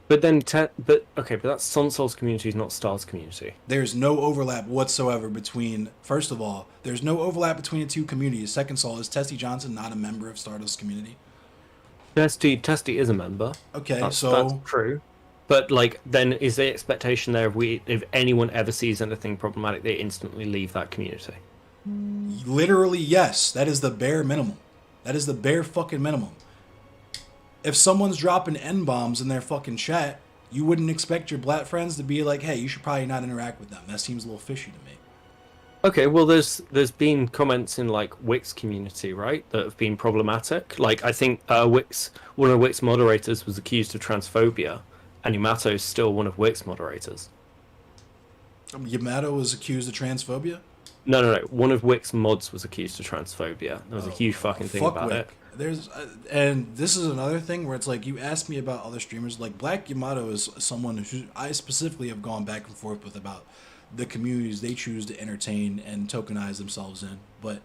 But then, but that's Sonsol's community, not Star's community. There's no overlap whatsoever between, first of all, there's no overlap between the two communities. Second of all, is Testy Johnson not a member of Stardust community? Testy is a member. Okay, that's true. But like, then is the expectation there if anyone ever sees anything problematic, they instantly leave that community? Literally, yes. That is the bare minimum. That is the bare fucking minimum. If someone's dropping N-bombs in their fucking chat, you wouldn't expect your black friends to be like, hey, you should probably not interact with them. That seems a little fishy to me. Okay, well, there's been comments in like Wix community, right, that have been problematic. Like, I think one of Wix moderators was accused of transphobia, and Yamato is still one of Wix moderators. Yamato was accused of transphobia? No. One of Wix mods was accused of transphobia. There was a huge fucking thing about Wick. it. There's and this is another thing where it's like you asked me about other streamers. Like Black Yamato is someone who I specifically have gone back and forth with about the communities they choose to entertain and tokenize themselves in. But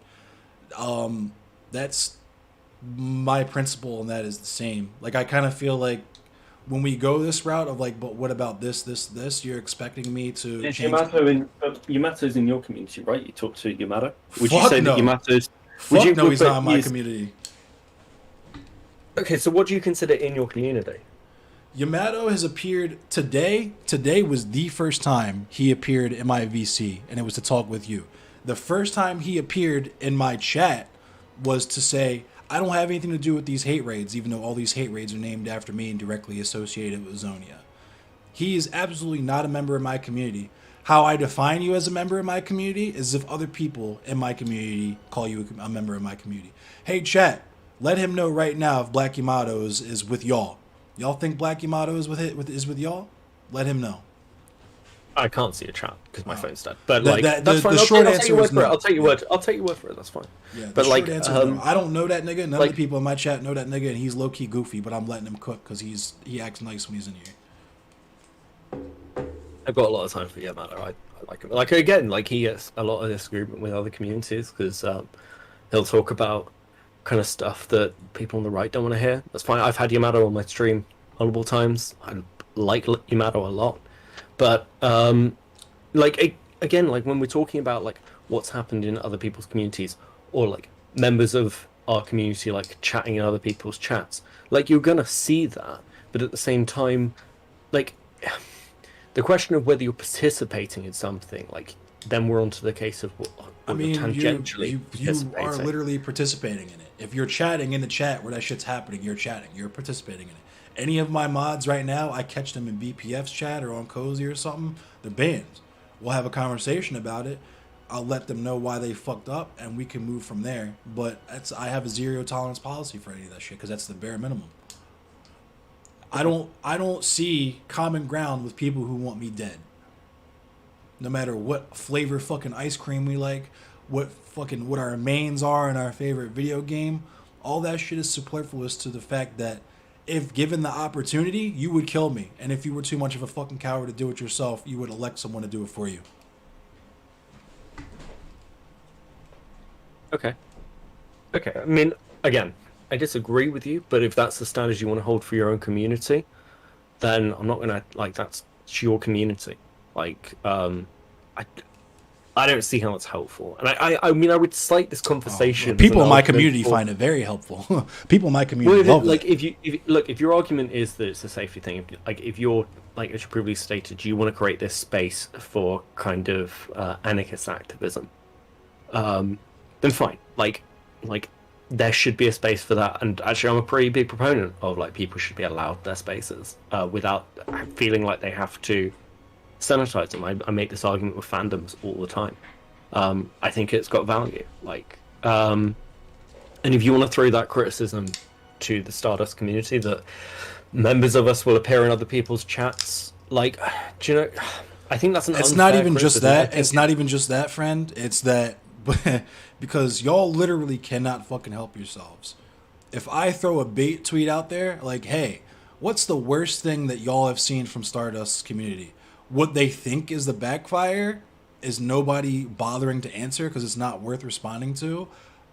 that's my principle, and that is the same. Like I kind of feel like when we go this route of like, but what about this? You're expecting me to. Is Yamato's in your community, right? You talk to Yamato. Would Fuck you say no. that Yamato's? Fuck no, he's not in my community. Okay, so what do you consider in your community? Yamato has appeared today. Today was the first time he appeared in my VC, and it was to talk with you. The first time he appeared in my chat was to say, I don't have anything to do with these hate raids, even though all these hate raids are named after me and directly associated with Zonia. He is absolutely not a member of my community. How I define you as a member of my community is if other people in my community call you a member of my community. Hey, chat. Let him know right now if Black Yamato is with y'all. Y'all think Black Yamato is with y'all? Let him know. I can't see a chat because my phone's dead. But that's fine. The short answer is no. I'll take your word for it. That's fine. Yeah, but short answer is no. I don't know that nigga. None of the people in my chat know that nigga, and he's low key goofy. But I'm letting him cook because he acts nice when he's in here. I've got a lot of time for Yamato. I like him. Like again, like he gets a lot of disagreement with other communities because he'll talk about kind of stuff that people on the right don't want to hear. That's fine. I've had Yamato on my stream multiple times. I like Yamato a lot, but again, like when we're talking about like what's happened in other people's communities or like members of our community like chatting in other people's chats, like you're gonna see that, but at the same time, like the question of whether you're participating in something, like then we're onto the case of tangentially you are literally participating in it. If you're chatting in the chat where that shit's happening, you're chatting. You're participating in it. Any of my mods right now, I catch them in BPF's chat or on Cozy or something, they're banned. We'll have a conversation about it. I'll let them know why they fucked up, and we can move from there. But I have a zero tolerance policy for any of that shit because that's the bare minimum. I don't see common ground with people who want me dead. No matter what flavor fucking ice cream we like, what our mains are in our favorite video game, all that shit is superfluous to the fact that if given the opportunity, you would kill me. And if you were too much of a fucking coward to do it yourself, you would elect someone to do it for you. Okay. I mean, again, I disagree with you, but if that's the standards you want to hold for your own community, then I'm not gonna that's your community. Like, I don't see how it's helpful, and I mean, I would cite this conversation. People in my community find it very helpful. People in my community love it. If your argument is that it's a safety thing, if you're like as you previously stated, you want to create this space for kind of anarchist activism, then fine. Like there should be a space for that, and actually, I'm a pretty big proponent of like people should be allowed their spaces without feeling like they have to sanitize them. I make this argument with fandoms all the time. I think it's got value. And if you want to throw that criticism to the Stardust community that members of us will appear in other people's chats, do you know? I think that's It's not even just that. It's not even just that, friend. It's that because y'all literally cannot fucking help yourselves. If I throw a bait tweet out there like, "Hey, what's the worst thing that y'all have seen from Stardust's community?" what they think is the backfire is nobody bothering to answer because it's not worth responding to.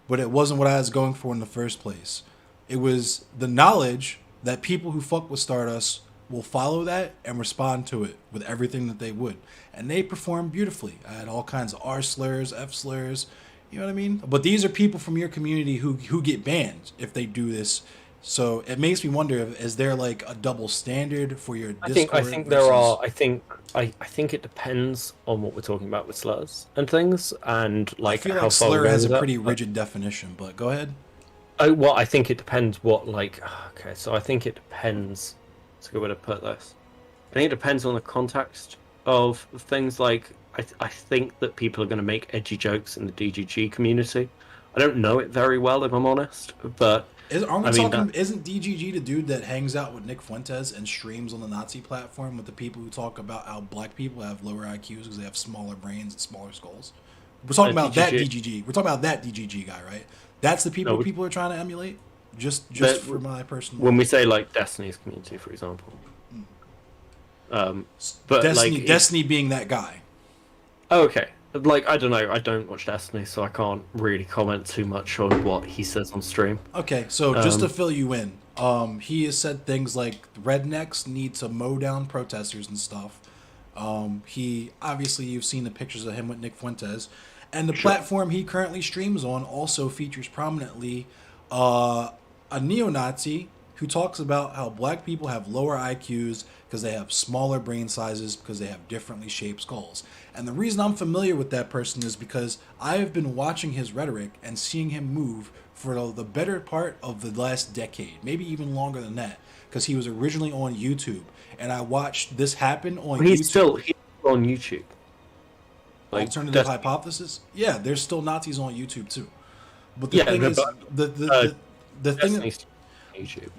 But it wasn't what I was going for in the first place. It was the knowledge that people who fuck with Stardust will follow that and respond to it with everything that they would. And they performed beautifully. I had all kinds of R slurs, F slurs, you know what I mean? But these are people from your community who get banned if they do this. So it makes me wonder, is there like a double standard for your Discord? I think there are. I think it depends on what we're talking about with slurs and things, and like I feel how like far slur we go has a with pretty that, rigid definition, but go ahead. Oh, well, I think it depends what, like, okay, so I think it depends, that's a good way to put this. I think it depends on the context of things. Like, I think that people are going to make edgy jokes in the DGG community. I don't know it very well, if I'm honest, but... Isn't DGG the dude that hangs out with Nick Fuentes and streams on the Nazi platform with the people who talk about how black people have lower IQs because they have smaller brains and smaller skulls? We're talking about that DGG. We're talking about that DGG guy, right? That's the people people are trying to emulate. Just for my personal. When we say like Destiny's community, for example, but Destiny being that guy. Oh, okay. Like, I don't know. I don't watch Destiny, so I can't really comment too much on what he says on stream. Okay, so just to fill you in, he has said things like rednecks need to mow down protesters and stuff. He obviously, you've seen the pictures of him with Nick Fuentes, and the platform he currently streams on also features prominently a neo-Nazi who talks about how black people have lower IQs because they have smaller brain sizes because they have differently shaped skulls. And the reason I'm familiar with that person is because I have been watching his rhetoric and seeing him move for the better part of the last decade, maybe even longer than that, because he was originally on YouTube. And I watched this happen on YouTube. He's still on YouTube. Like, Alternative Hypothesis? Yeah, there's still Nazis on YouTube too. But the thing is,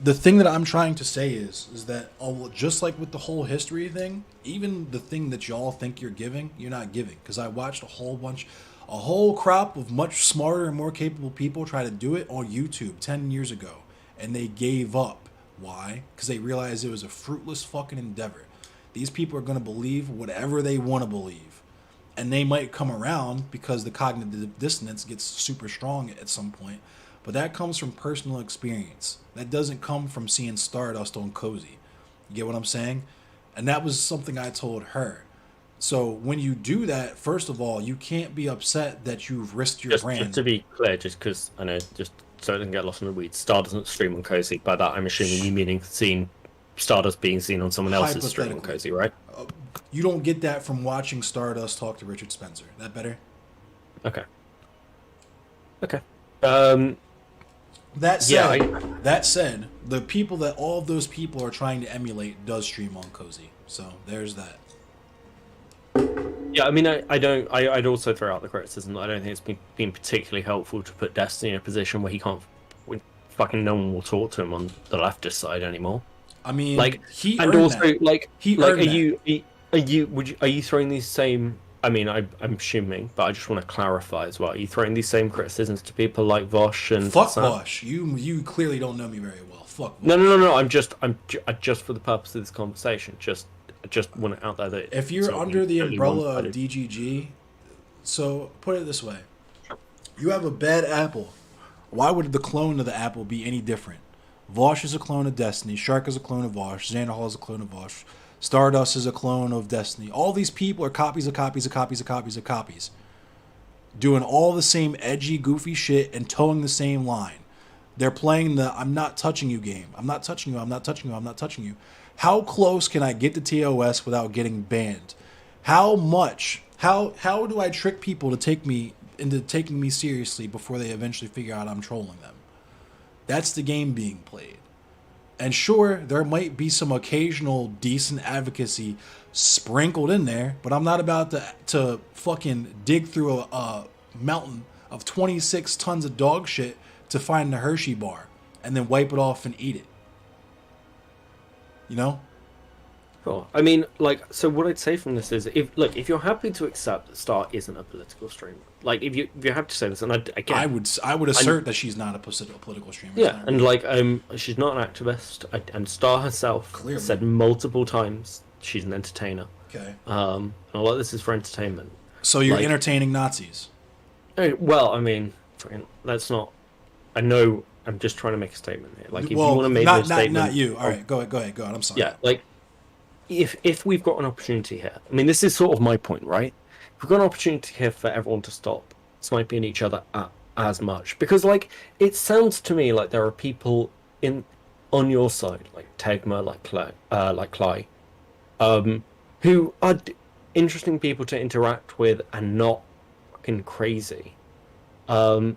the thing that I'm trying to say is that just like with the whole history thing, even the thing that y'all think you're giving, you're not giving. Because I watched a whole crop of much smarter and more capable people try to do it on YouTube 10 years ago, and they gave up. Why? Because they realized it was a fruitless fucking endeavor. These people are going to believe whatever they want to believe, and they might come around because the cognitive dissonance gets super strong at some point. But that comes from personal experience. That doesn't come from seeing Stardust on Cozy. You get what I'm saying? And that was something I told her. So when you do that, first of all, you can't be upset that you've risked your brand. Just to be clear, just because I know, just so it doesn't get lost in the weeds, Star doesn't stream on Cozy. By that, I'm assuming you meaning Stardust being seen on someone else's stream on Cozy, right? You don't get that from watching Stardust talk to Richard Spencer. That better? Okay. That said, the people that all of those people are trying to emulate does stream on Cozy. So there's that. Yeah, I mean, I'd also throw out the criticism that I don't think it's been particularly helpful to put Destiny in a position where fucking no one will talk to him on the leftist side anymore. I mean, like, he and earned also that. like, he like, earned are you throwing these same? I mean, I'm assuming, but I just want to clarify as well. Are you throwing these same criticisms to people like Vosh and fuck Sam? Vosh? You clearly don't know me very well. Fuck Vosh. No. I'm just for the purpose of this conversation. Just want it out there that if you're under the umbrella of DGG, so put it this way: you have a bad apple. Why would the clone of the apple be any different? Vosh is a clone of Destiny. Shark is a clone of Vosh. Xanderhal is a clone of Vosh. Stardust is a clone of Destiny. All these people are copies of copies of copies of copies of copies. Doing all the same edgy, goofy shit and towing the same line. They're playing the I'm not touching you game. I'm not touching you, I'm not touching you, I'm not touching you. How close can I get to TOS without getting banned? How do I trick people to take me into taking me seriously before they eventually figure out I'm trolling them? That's the game being played. And sure, there might be some occasional decent advocacy sprinkled in there, but I'm not about to fucking dig through a mountain of 26 tons of dog shit to find the Hershey bar and then wipe it off and eat it. You know? Cool. I mean, like, so what I'd say from this is, if you're happy to accept that Star isn't a political streamer, like, if you're happy to say this, and I would assert that she's not a political streamer. Yeah, and like, she's not an activist, and Star herself said multiple times she's an entertainer. Okay. And a lot of this is for entertainment. So you're Like- entertaining Nazis. Well, I mean, that's not. I know. I'm just trying to make a statement here. Like, if Well, you want to make a statement, not you. All right, go ahead. I'm sorry. yeah, like if we've got an opportunity here, I mean, this is sort of my point, right? If we've got an opportunity here for everyone to stop sniping each other as much, because like it sounds to me like there are people on your side, like Tegma, like Clay, who are interesting people to interact with and not fucking crazy. I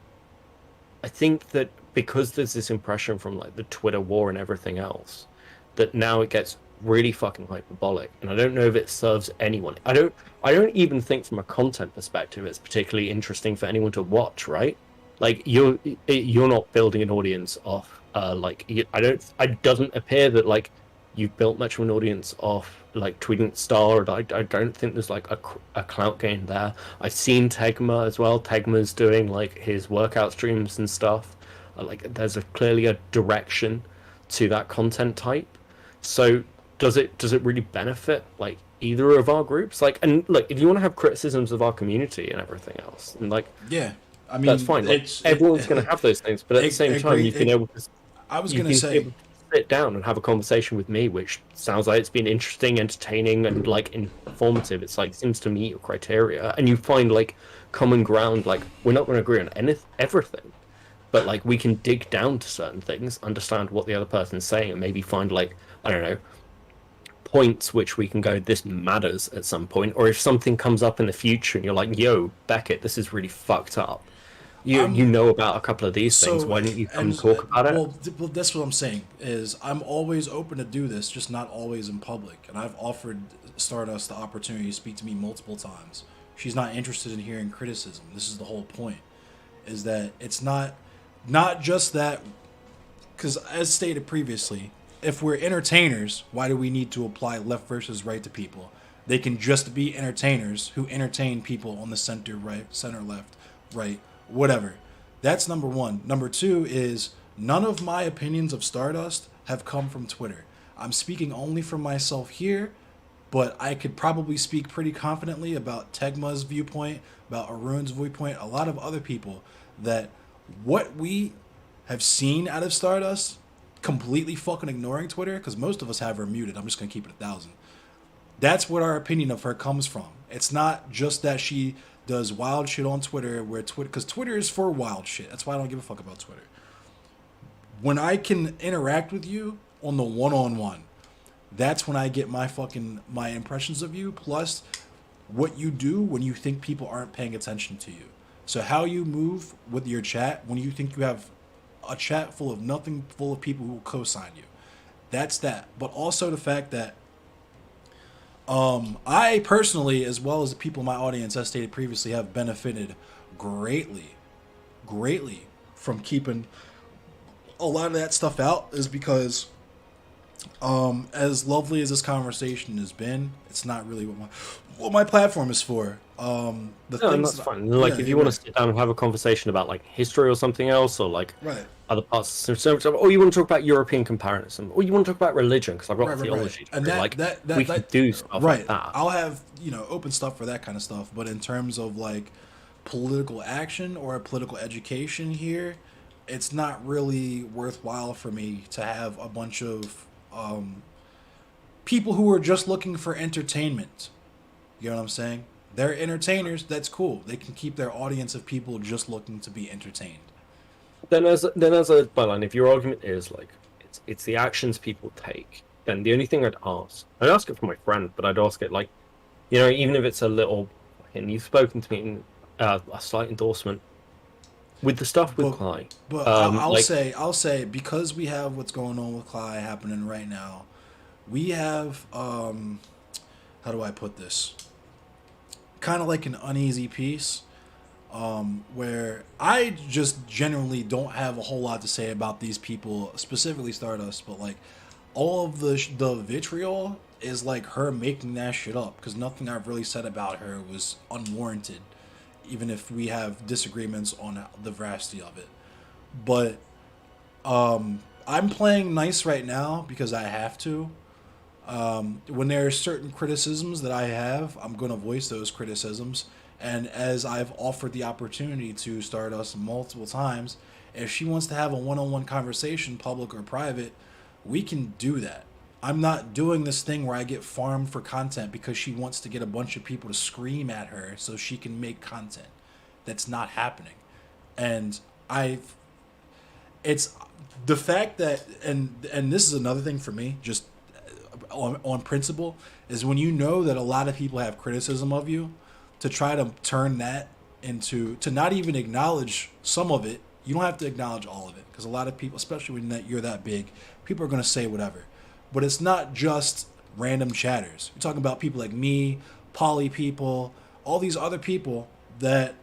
think that because there's this impression from like the Twitter war and everything else, that now it gets really fucking hyperbolic, and I don't know if it serves anyone. I don't even think from a content perspective it's particularly interesting for anyone to watch, right? Like you're not building an audience off it doesn't appear that like you've built much of an audience off like tweeting Star. I don't think there's like a clout gain there. I've seen Tegma as well. Tegma's doing like his workout streams and stuff. Like there's clearly a direction to that content type. So does it really benefit like either of our groups? Like, and look, if you want to have criticisms of our community and everything else, and like Yeah, I mean that's fine. Like, everyone's going to have those things, but at the same time, you've been able to. I was going to say, sit down and have a conversation with me, which sounds like it's been interesting, entertaining, and like informative. It's like seems to meet your criteria, and you find like common ground. Like we're not going to agree on everything, but like we can dig down to certain things, understand what the other person's saying, and maybe find like I don't know points which we can go, this matters at some point. Or if something comes up in the future and you're like, yo, Beckett, this is really fucked up. You know about a couple of these things. Why don't you come talk about it? Well, that's what I'm saying is I'm always open to do this, just not always in public. And I've offered Stardust the opportunity to speak to me multiple times. She's not interested in hearing criticism. This is the whole point, is that it's not just that, because as stated previously, if we're entertainers, why do we need to apply left versus right to people? They can just be entertainers who entertain people on the center, right, center, left, right, whatever. That's number one. Number two is none of my opinions of Stardust have come from Twitter. I'm speaking only for myself here, but I could probably speak pretty confidently about Tegma's viewpoint, about Arun's viewpoint, a lot of other people, that what we have seen out of Stardust, completely fucking ignoring Twitter, because most of us have her muted. I'm just going to keep it 1,000. That's what our opinion of her comes from. It's not just that she does wild shit on Twitter, because Twitter is for wild shit. That's why I don't give a fuck about Twitter. When I can interact with you on the one-on-one, that's when I get my impressions of you, plus what you do when you think people aren't paying attention to you. So how you move with your chat when you think you have a chat full of nothing, full of people who will co-sign you. That's that. But also the fact that I personally, as well as the people in my audience, as stated previously, have benefited greatly from keeping a lot of that stuff out, is because as lovely as this conversation has been, it's not really what my platform is for. And that's fine. Like, yeah, if you want to sit down and have a conversation about like history or something else, or like other parts of the or you want to talk about European comparison, or you want to talk about religion, because I've got theology. And we can do stuff like that. I'll have open stuff for that kind of stuff. But in terms of like political action or political education here, it's not really worthwhile for me to have a bunch of people who are just looking for entertainment. You know what I'm saying? They're entertainers. That's cool. They can keep their audience of people just looking to be entertained. Then as a byline, if your argument is like it's the actions people take, then the only thing I'd ask it for my friend, but I'd ask it like, even if it's a little, and you've spoken to me in a slight endorsement with the stuff with Cly. But I'll say because we have what's going on with Cly happening right now, we have how do I put this? Kind of like an uneasy peace, where I just generally don't have a whole lot to say about these people, specifically Stardust, but like all of the vitriol is like her making that shit up, because nothing I've really said about her was unwarranted, even if we have disagreements on the veracity of it. But I'm playing nice right now because I have to. When there are certain criticisms that I have, I'm going to voice those criticisms. And as I've offered the opportunity to Stardust multiple times, if she wants to have a one-on-one conversation, public or private, we can do that. I'm not doing this thing where I get farmed for content because she wants to get a bunch of people to scream at her so she can make content. That's not happening. And it's the fact that, and this is another thing for me, just on principle, is when you know that a lot of people have criticism of you, to try to turn that into, to not even acknowledge some of it. You don't have to acknowledge all of it, because a lot of people, especially when you're that big, people are going to say whatever. But it's not just random chatters. You're talking about people like me, poly people, all these other people that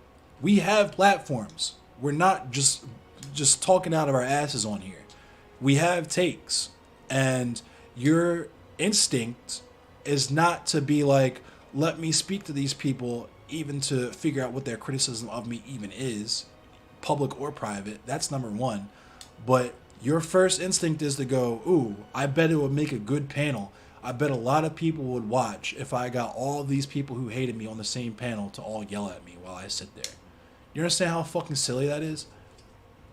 we have platforms. We're not just talking out of our asses on here. We have takes, and your instinct is not to be like, let me speak to these people even to figure out what their criticism of me even is, public or private. That's number one. But your first instinct is to go, ooh, I bet it would make a good panel. I bet a lot of people would watch if I got all these people who hated me on the same panel to all yell at me while I sit there. You understand how fucking silly that is?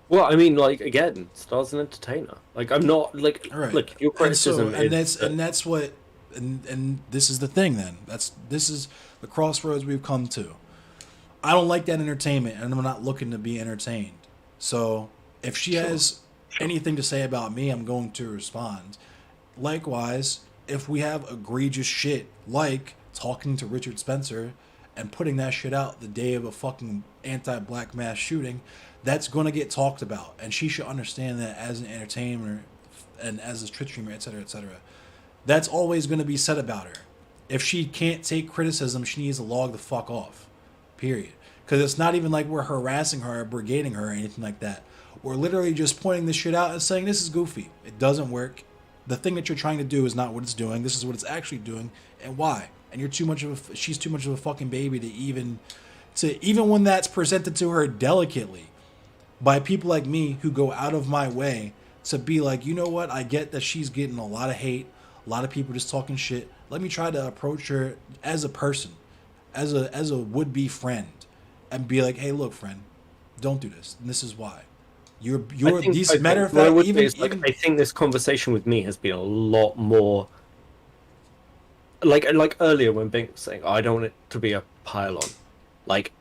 Well, I mean, like, again, Star's an entertainer. Like, I'm not, like, Right. look, your criticism and that's what, and this is the thing then. This is the crossroads we've come to. I don't like that entertainment, and I'm not looking to be entertained. So if she has anything to say about me, I'm going to respond. Likewise, if we have egregious shit like talking to Richard Spencer and putting that shit out the day of a fucking anti-black mass shooting, that's going to get talked about. And she should understand that as an entertainer and as a Twitch streamer, etc., etc. That's always going to be said about her. If she can't take criticism, she needs to log the fuck off. Period. Because it's not even like we're harassing her or brigading her or anything like that. We're literally just pointing this shit out and saying, this is goofy. It doesn't work. The thing that you're trying to do is not what it's doing. This is what it's actually doing, and why. And you're too much of a, she's too much of a fucking baby to even when that's presented to her delicately by people like me who go out of my way to be like, you know what, I get that she's getting a lot of hate, a lot of people just talking shit. Let me try to approach her as a person, as a would-be friend, and be like, hey, look, friend, don't do this. And this is why. Matter of fact, even I think this conversation with me has been a lot more like earlier when Bink was saying, I don't want it to be a pile-on. Like,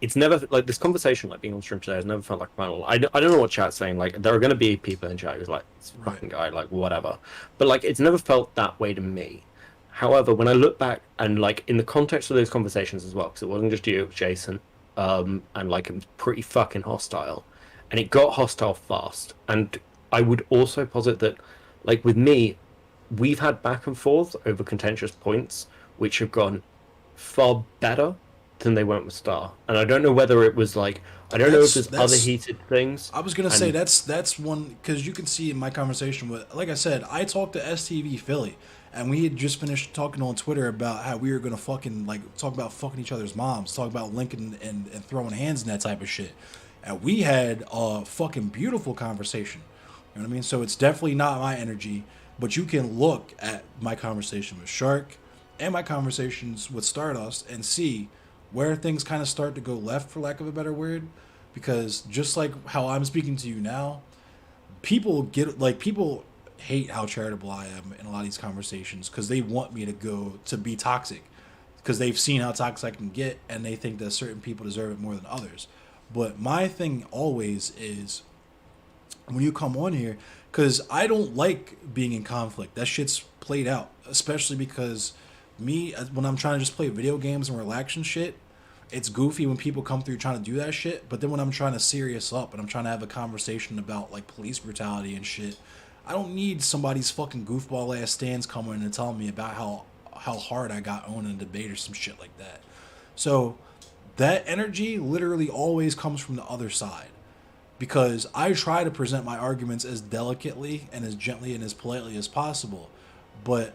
it's never like this conversation, like being on stream today, has never felt like a pile-on. I don't know what chat's saying. Like, there are going to be people in chat who's like, this fucking guy, like whatever. But like, it's never felt that way to me. However, when I look back and like in the context of those conversations as well, because it wasn't just you, it was Jason, and like it was pretty fucking hostile. And it got hostile fast. And I would also posit that, like with me, we've had back and forth over contentious points, which have gone far better than they went with Star. And I don't know whether it was like, I don't know if there's other heated things. I was going to say, that's one, because you can see in my conversation with, like I said, I talked to STV Philly, and we had just finished talking on Twitter about how we were going to fucking, like, talk about fucking each other's moms, talk about linking and throwing hands and that type of shit. And we had a fucking beautiful conversation. You know what I mean? So it's definitely not my energy, but you can look at my conversation with Shark and my conversations with Stardust and see where things kind of start to go left, for lack of a better word. Because just like how I'm speaking to you now, people hate how charitable I am in a lot of these conversations because they want me to be toxic because they've seen how toxic I can get, and they think that certain people deserve it more than others. But my thing always is when you come on here, because I don't like being in conflict. That shit's played out, especially because me, when I'm trying to just play video games and relax and shit, it's goofy when people come through trying to do that shit. But then when I'm trying to serious up and I'm trying to have a conversation about like police brutality and shit, I don't need somebody's fucking goofball ass stands coming and telling me about how hard I got on in a debate or some shit like that. So that energy literally always comes from the other side, because I try to present my arguments as delicately and as gently and as politely as possible. But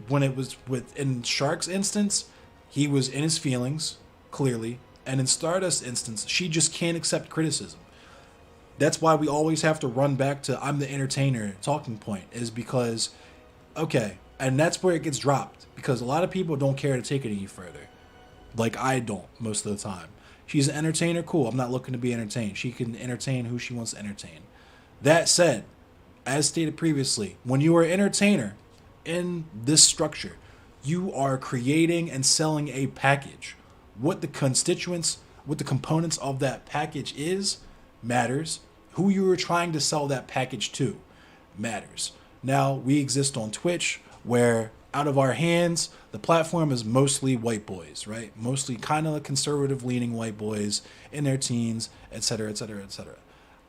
when it was in Shark's instance, he was in his feelings, clearly. And in Stardust's instance, she just can't accept criticism. That's why we always have to run back to I'm the entertainer talking point, is because, okay, And that's where it gets dropped because a lot of people don't care to take it any further. Like I don't most of the time. She's an entertainer, cool. I'm not looking to be entertained. She can entertain who she wants to entertain. That said, as stated previously, when you are an entertainer in this structure, you are creating and selling a package. What the constituents, what the components of that package is, matters. Who you are trying to sell that package to matters. Now, we exist on Twitch, where out of our hands, the platform is mostly white boys, right? Mostly kind of conservative leaning white boys in their teens, etc., etc., etc.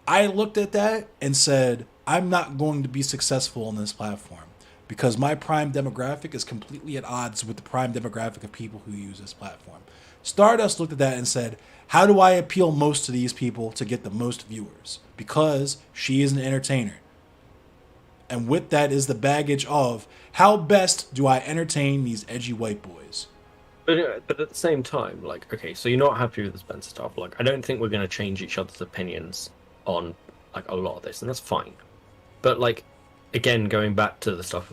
I looked at that and said, I'm not going to be successful on this platform because my prime demographic is completely at odds with the prime demographic of people who use this platform. Stardust looked at that and said, how do I appeal most to these people to get the most viewers? Because she is an entertainer. And with that is the baggage of how best do I entertain these edgy white boys? But at the same time, like, okay, so you're not happy with the Spencer stuff. Like, I don't think we're going to change each other's opinions on, like, a lot of this, and that's fine. But, like, again, going back to the stuff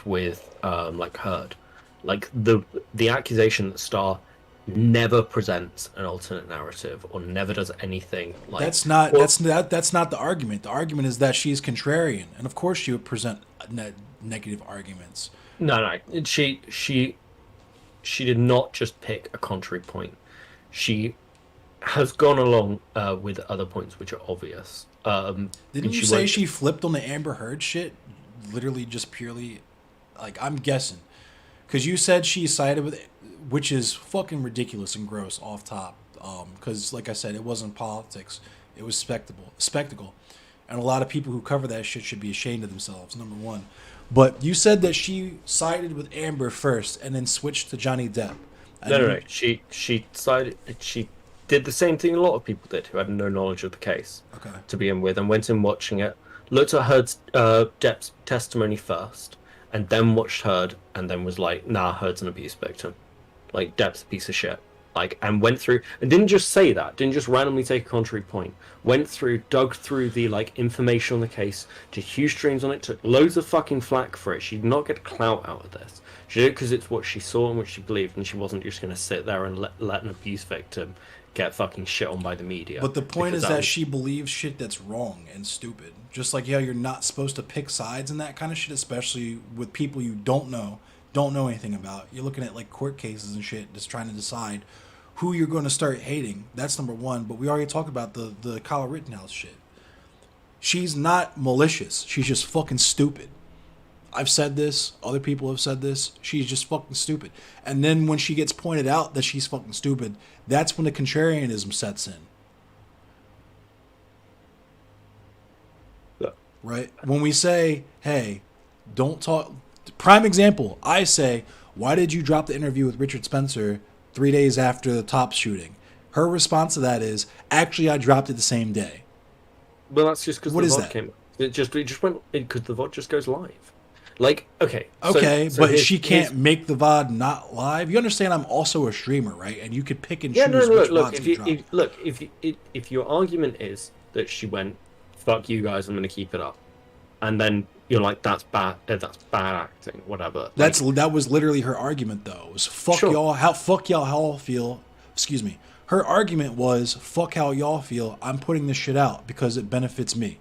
with, like, Herd. Like, the accusation that Star never presents an alternate narrative or never does anything like that's not the argument. The argument is that she's contrarian, and of course she would present negative arguments. No, she did not just pick a contrary point. She has gone along with other points which are obvious. Didn't you say she flipped on the Amber Heard shit? Literally, just purely, like, I'm guessing, because you said she sided with, which is fucking ridiculous and gross off top. Because, like I said, it wasn't politics; it was spectacle, and a lot of people who cover that shit should be ashamed of themselves. Number one, but you said that she sided with Amber first and then switched to Johnny Depp. No. She decided she did the same thing a lot of people did who had no knowledge of the case to begin with, and went in watching it, looked at Depp's testimony first, and then watched Heard, and then was like, nah, Heard's an abuse victim. Like, Depp's a piece of shit. Like, and went through, and didn't just say that, didn't just randomly take a contrary point. Went through, dug through the, like, information on the case, did huge streams on it, took loads of fucking flack for it. She did not get clout out of this. She did it because it's what she saw and what she believed, and she wasn't just going to sit there and let an abuse victim get fucking shit on by the media. But the point is that she believes shit that's wrong and stupid. Just like, you're not supposed to pick sides and that kind of shit, especially with people you don't know anything about. You're looking at, like, court cases and shit, just trying to decide who you're going to start hating. That's number one. But we already talked about the Kyle Rittenhouse shit. She's not malicious. She's just fucking stupid. I've said this. Other people have said this. She's just fucking stupid. And then when she gets pointed out that she's fucking stupid, that's when the contrarianism sets in. Yeah. Right? When we say, hey, don't talk... Prime example, I say, why did you drop the interview with Richard Spencer 3 days after the Tops shooting? Her response to that is, actually, I dropped it the same day. Well, that's just because the VOD came. It just went because the VOD just goes live. Like, okay. Okay, so but she can't make the VOD not live. You understand? I'm also a streamer, right? And you could pick and choose which VODs you drop. If your argument is that she went, fuck you guys, I'm going to keep it up, and then you're like, that's bad acting, whatever. That was literally her argument, though. It was fuck y'all how y'all feel. Excuse me. Her argument was fuck how y'all feel. I'm putting this shit out because it benefits me.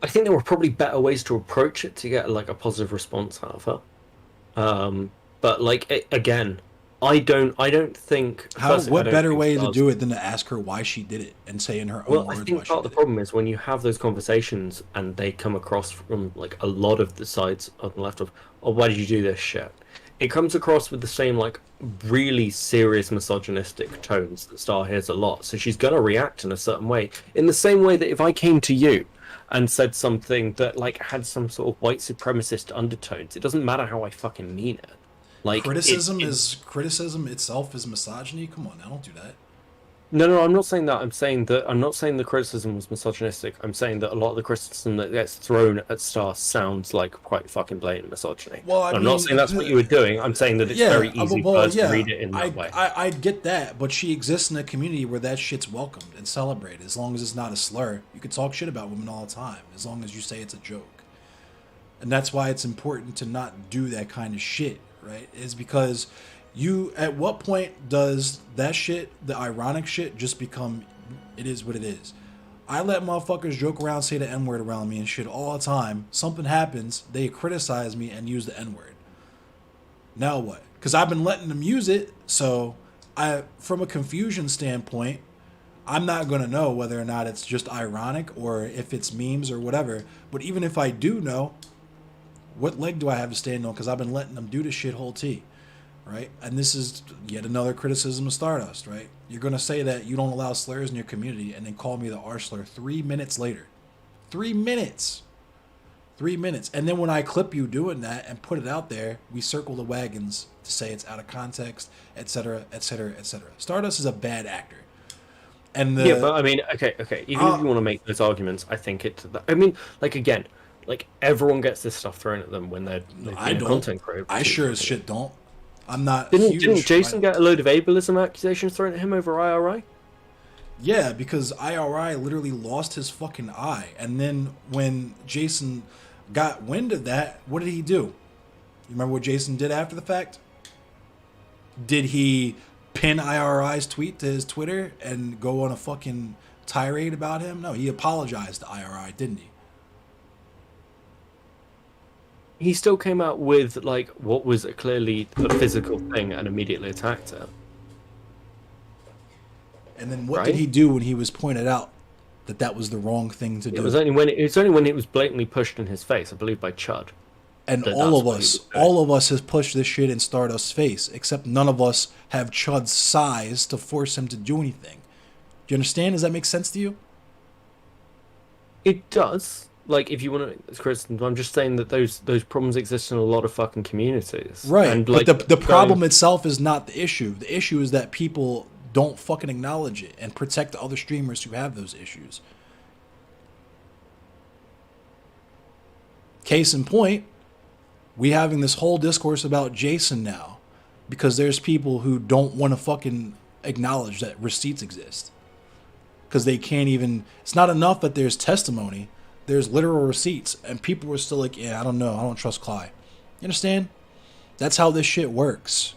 I think there were probably better ways to approach it to get, like, a positive response out of her. But, like, again, I don't think. What better way to do it than to ask her why she did it and say in her own words? I think part of the problem is when you have those conversations and they come across from, like, a lot of the sides on the left of, oh, why did you do this shit? It comes across with the same, like, really serious misogynistic tones that Star hears a lot. So she's gonna react in a certain way, in the same way that if I came to you and said something that, like, had some sort of white supremacist undertones, it doesn't matter how I fucking mean it. Like, criticism itself is misogyny. Come on, now, don't do that. No, I'm not saying that. I'm not saying the criticism was misogynistic. I'm saying that a lot of the criticism that gets thrown at Star sounds like quite fucking blatant misogyny. Well, I I'm mean, not saying that's what you were doing. I'm saying that it's very easy for us to read it in that way. I get that, but she exists in a community where that shit's welcomed and celebrated. As long as it's not a slur, you can talk shit about women all the time, as long as you say it's a joke. And that's why it's important to not do that kind of shit, right? Is because at what point does that shit, the ironic shit, just become, it is what it is? I let motherfuckers joke around, say the N-word around me and shit all the time. Something happens, they criticize me and use the N-word. Now what? Because I've been letting them use it, so from a confusion standpoint, I'm not going to know whether or not it's just ironic or if it's memes or whatever. But even if I do know, what leg do I have to stand on? Because I've been letting them do this shit whole T. Right? And this is yet another criticism of Stardust, right? You're going to say that you don't allow slurs in your community and then call me the R slur 3 minutes later. 3 minutes. 3 minutes. And then when I clip you doing that and put it out there, we circle the wagons to say it's out of context, etc., etc., etc. Stardust is a bad actor. And yeah, but I mean, okay. Even if you want to make those arguments, I think again, everyone gets this stuff thrown at them when they're content creators. I sure as shit don't. I'm not. Didn't Jason get a load of ableism accusations thrown at him over IRI? Yeah, because IRI literally lost his fucking eye, and then when Jason got wind of that, what did he do? You remember what Jason did after the fact? Did he pin IRI's tweet to his Twitter and go on a fucking tirade about him? No, he apologized to IRI, didn't he? He still came out with what was clearly a physical thing and immediately attacked it. And then what did he do when he was pointed out that was the wrong thing to do? It was only when it was blatantly pushed in his face, I believe by Chud. And all of us has pushed this shit in Stardust's face, except none of us have Chud's size to force him to do anything. Do you understand? Does that make sense to you? It does. If you want to, Chris, I'm just saying that those problems exist in a lot of fucking communities. Right. And, but the problem itself is not the issue. The issue is that people don't fucking acknowledge it and protect the other streamers who have those issues. Case in point, we having this whole discourse about Jason now because there's people who don't want to fucking acknowledge that receipts exist. Because they can't even, it's not enough that there's testimony. There's literal receipts, and people were still like, yeah, I don't know, I don't trust Cly. You understand? That's how this shit works.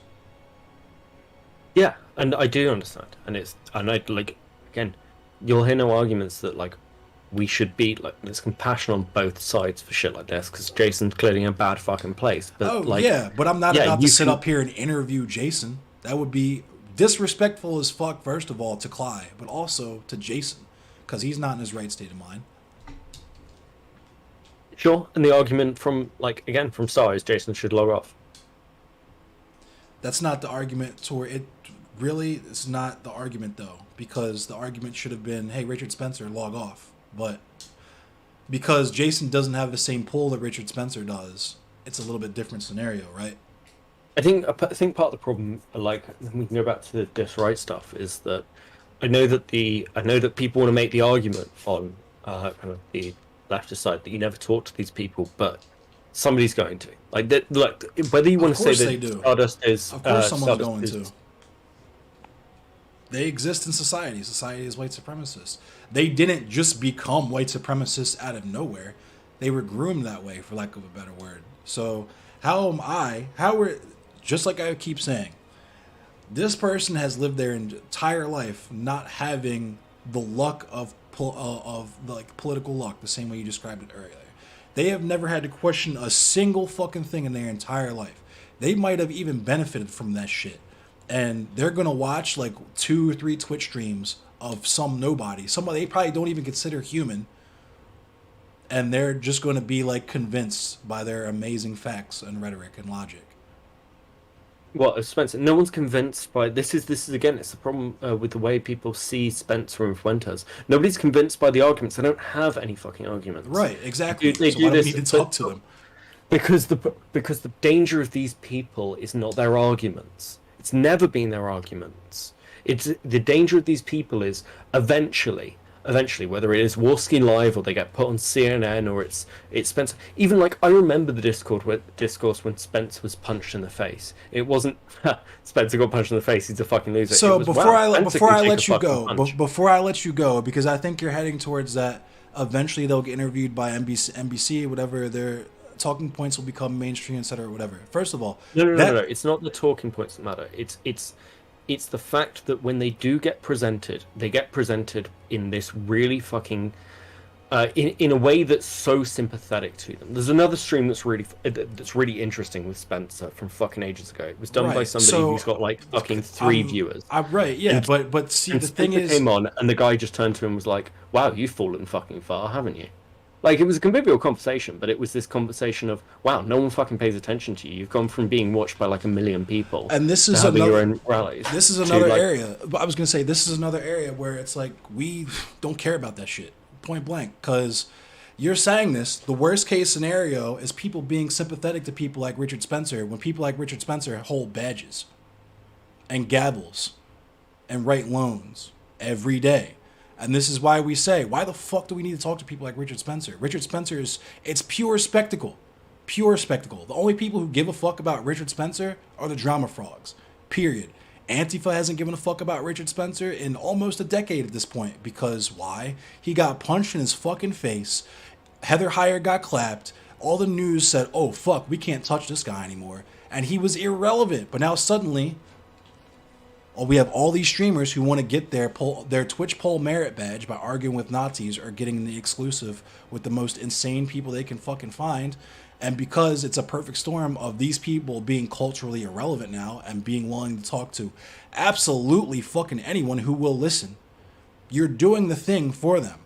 Yeah, and I do understand. Again, you'll hear no arguments that, we should be, there's compassion on both sides for shit like this, because Jason's clearly in a bad fucking place. But, but I'm not about to sit up here and interview Jason. That would be disrespectful as fuck, first of all, to Cly, but also to Jason, because he's not in his right state of mind. Sure, and the argument from Star is Jason should log off. That's not the argument toward it. Really, it's not the argument though, because the argument should have been, hey, Richard Spencer, log off. But because Jason doesn't have the same pull that Richard Spencer does, it's a little bit different scenario, right? I think part of the problem, we can go back to the disright stuff, is that I know that people want to make the argument on kind of the leftist side that you never talk to these people, but somebody's going to. Whether you want to say that Stardust is, of course, someone's going to. They exist in society. Society is white supremacists. They didn't just become white supremacists out of nowhere. They were groomed that way, for lack of a better word. So just like I keep saying, this person has lived their entire life not having the luck of political luck, the same way you described it earlier. They have never had to question a single fucking thing in their entire life. They might have even benefited from that shit. And they're gonna watch 2 or 3 Twitch streams of some nobody, somebody they probably don't even consider human, and they're just gonna be convinced by their amazing facts and rhetoric and logic. Well, Spencer, no one's convinced by this. Is again, it's the problem with the way people see Spencer and Fuentes. Nobody's convinced by the arguments. They don't have any fucking arguments. Right, exactly. They so do why this, do we need to talk to them? Because the danger of these people is not their arguments. It's never been their arguments. It's the danger of these people is eventually, whether it is Warski Live or they get put on CNN or it's Spence. Even like I remember the discourse when Spence was punched in the face. It wasn't Spencer got punched in the face. He's a fucking loser. So was, before wow, I let you go, before I let you go, because I think you're heading towards that. Eventually, they'll get interviewed by NBC, whatever their talking points will become mainstream, etc., whatever. First of all, no. It's not the talking points that matter. It's the fact that when they do get presented, they get presented in this really fucking in a way that's so sympathetic to them. There's another stream that's really interesting with Spencer from fucking ages ago. It was done by somebody who's got like fucking 3 viewers. Right, yeah, but see, the thing is, came on and the guy just turned to him and was like, "Wow, you've fallen fucking far, haven't you?" Like, it was a convivial conversation, but it was this conversation of, wow, no one fucking pays attention to you. You've gone from being watched by like 1 million people, and this is having another, your own rallies. This is another area. But I was gonna say, this is another area where it's like we don't care about that shit, point blank, because you're saying this. The worst case scenario is people being sympathetic to people like Richard Spencer when people like Richard Spencer hold badges and gavels and write loans every day. And this is why we say, why the fuck do we need to talk to people like Richard Spencer? Richard Spencer it's pure spectacle. Pure spectacle. The only people who give a fuck about Richard Spencer are the drama frogs. Period. Antifa hasn't given a fuck about Richard Spencer in almost a decade at this point. Because why? He got punched in his fucking face. Heather Heyer got clapped. All the news said, oh fuck, we can't touch this guy anymore. And he was irrelevant. But now suddenly, we have all these streamers who want to get their Twitch poll merit badge by arguing with Nazis or getting the exclusive with the most insane people they can fucking find. And because it's a perfect storm of these people being culturally irrelevant now and being willing to talk to absolutely fucking anyone who will listen, you're doing the thing for them.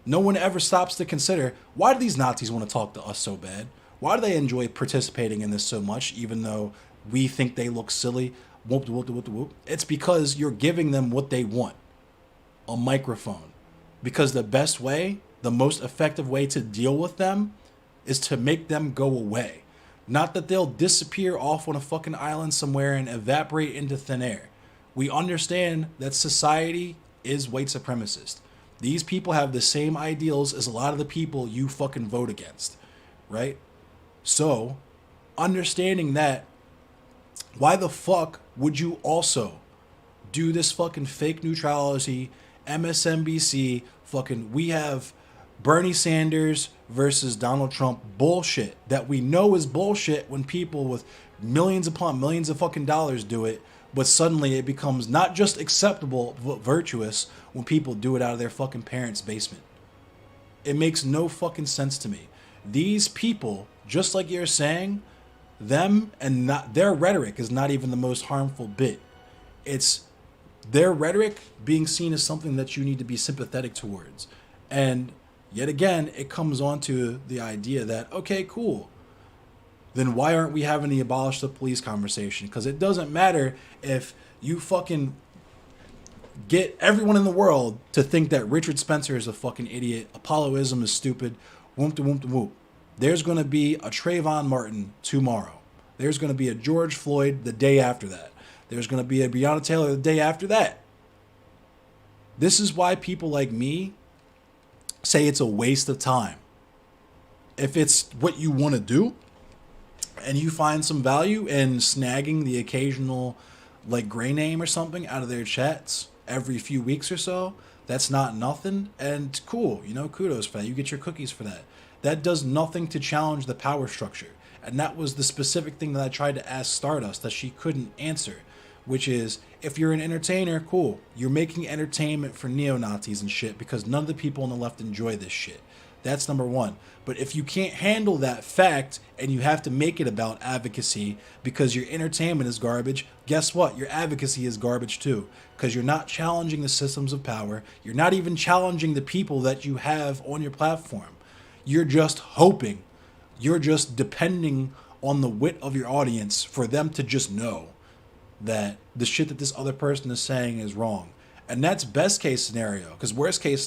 No one ever stops to consider, why do these Nazis want to talk to us so bad? Why do they enjoy participating in this so much, even though we think they look silly? Whoop, whoop, whoop, whoop. It's because you're giving them what they want, a microphone. Because the best way, the most effective way to deal with them is to make them go away. Not that they'll disappear off on a fucking island somewhere and evaporate into thin air. We understand that society is white supremacist. These people have the same ideals as a lot of the people you fucking vote against, right? So, understanding that, why the fuck would you also do this fucking fake neutrality, MSNBC, fucking we have Bernie Sanders versus Donald Trump bullshit that we know is bullshit when people with millions upon millions of fucking dollars do it, but suddenly it becomes not just acceptable but virtuous when people do it out of their fucking parents' basement. It makes no fucking sense to me. These people, just like you're saying, them and not their rhetoric is not even the most harmful bit. It's their rhetoric being seen as something that you need to be sympathetic towards. And yet again, it comes on to the idea that, okay, cool. Then why aren't we having the abolish the police conversation? Because it doesn't matter if you fucking get everyone in the world to think that Richard Spencer is a fucking idiot, Apolloism is stupid, whoop de whoop de whoop. There's going to be a Trayvon Martin tomorrow. There's going to be a George Floyd the day after that. There's going to be a Breonna Taylor the day after that. This is why people like me say it's a waste of time. If it's what you want to do and you find some value in snagging the occasional like gray name or something out of their chats every few weeks or so, that's not nothing. And cool, kudos for that. You get your cookies for that. That does nothing to challenge the power structure. And that was the specific thing that I tried to ask Stardust that she couldn't answer, which is, if you're an entertainer, cool. You're making entertainment for neo-Nazis and shit because none of the people on the left enjoy this shit. That's number one. But if you can't handle that fact and you have to make it about advocacy because your entertainment is garbage, guess what? Your advocacy is garbage too. Because you're not challenging the systems of power. You're not even challenging the people that you have on your platform. You're just hoping. You're just depending on the wit of your audience for them to just know that the shit that this other person is saying is wrong. And that's best case scenario. Because that's worst case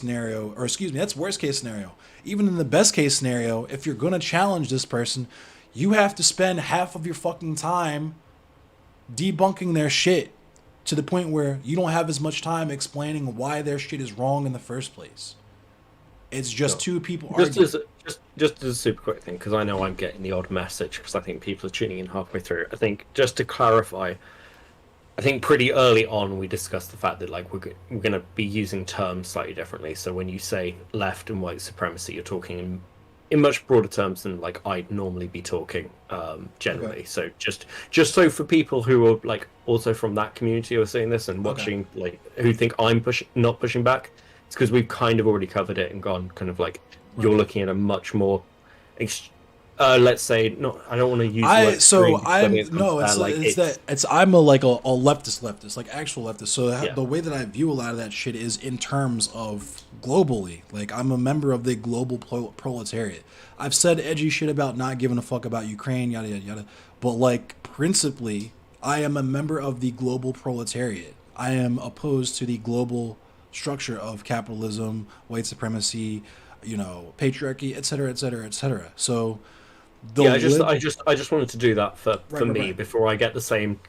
scenario. Even in the best case scenario, if you're going to challenge this person, you have to spend half of your fucking time debunking their shit to the point where you don't have as much time explaining why their shit is wrong in the first place. It's just two people arguing. Just as a super quick thing, because I know I'm getting the odd message, because I think people are tuning in halfway through. I think, just to clarify, I think pretty early on we discussed the fact that like we're going to be using terms slightly differently. So when you say left and white supremacy, you're talking in much broader terms than like I'd normally be talking generally. So just so for people who are like also from that community who are seeing this and watching, like who think I'm not pushing back, it's because we've kind of already covered it and gone kind of like you're looking at a much more let's say, no, I don't want to use. I'm a leftist, like actual leftist. So the way that I view a lot of that shit is in terms of globally. Like I'm a member of the global proletariat. I've said edgy shit about not giving a fuck about Ukraine, yada yada yada. But like principally, I am a member of the global proletariat. I am opposed to the global structure of capitalism, white supremacy, patriarchy, etc., etc., etc. So. I just wanted to do that for me before I get the same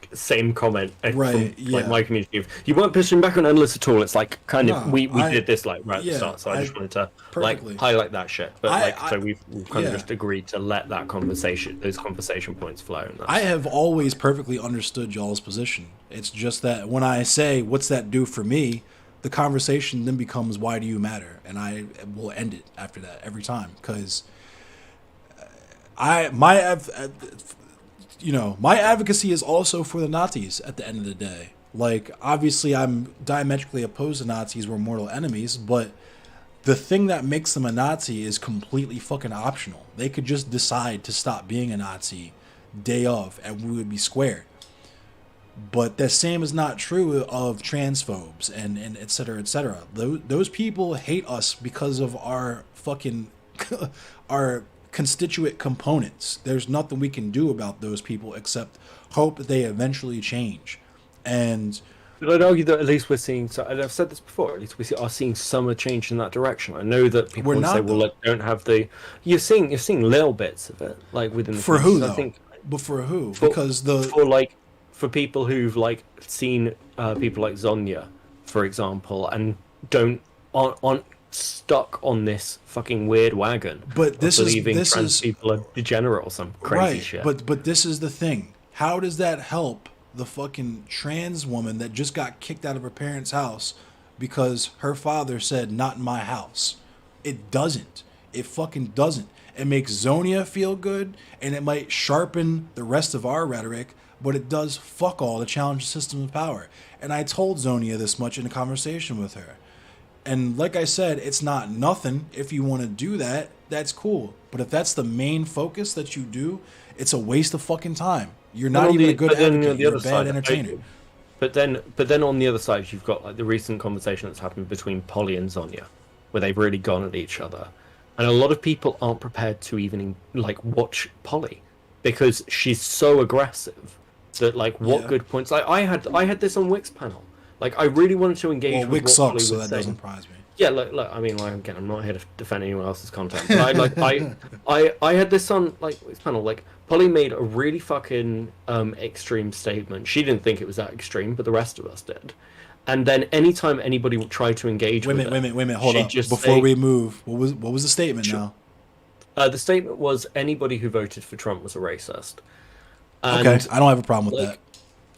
comment from like my community. You weren't pushing back on endless at all. It's like kind of we did this like right at the start, so I just wanted to like highlight that shit. But so we've kind of just agreed to let those conversation points flow. And I have always perfectly understood y'all's position. It's just that when I say what's that do for me, the conversation then becomes why do you matter, and I will end it after that every time because. My advocacy is also for the Nazis at the end of the day. Like, obviously, I'm diametrically opposed to Nazis. We're mortal enemies, but the thing that makes them a Nazi is completely fucking optional. They could just decide to stop being a Nazi day of, and we would be square. But the same is not true of transphobes and et cetera, et cetera. Those people hate us because of our fucking our constituent components. There's nothing we can do about those people except hope that they eventually change. And but I'd argue that at least we're seeing, so, and I've said this before, at least we are seeing some change in that direction. I know that people will say, well, like, don't have the. You're seeing little bits of it, like within the. For who though? I think, but for who? Because for people who've like seen people like Zonya, for example, and aren't stuck on this fucking weird wagon. But this is people are degenerate or some crazy shit. But this is the thing. How does that help the fucking trans woman that just got kicked out of her parents' house because her father said not in my house? It doesn't. It fucking doesn't. It makes Zonia feel good and it might sharpen the rest of our rhetoric, but it does fuck all to challenge the system of power. And I told Zonia this much in a conversation with her. And like I said, it's not nothing. If you want to do that, that's cool. But if that's the main focus that you do, it's a waste of fucking time. You're not even a good advocate. You're a bad entertainer. But then on the other side, you've got like the recent conversation that's happened between Polly and Zonya, where they've really gone at each other. And a lot of people aren't prepared to even like watch Polly because she's so aggressive that like what good points. Like I had this on Wix panel. Like, I really wanted to engage with Wix what Polly sucks, so was that saying. doesn't surprise me. Yeah, look, I mean, like, again, I'm not here to defend anyone else's content. But I had this on, like, Wix panel. Like, Polly made a really fucking extreme statement. She didn't think it was that extreme, but the rest of us did. And then anytime anybody would try to engage with it... Wait a minute, hold up. Before we move, what was the statement now? The statement was anybody who voted for Trump was a racist. And, okay, I don't have a problem with that.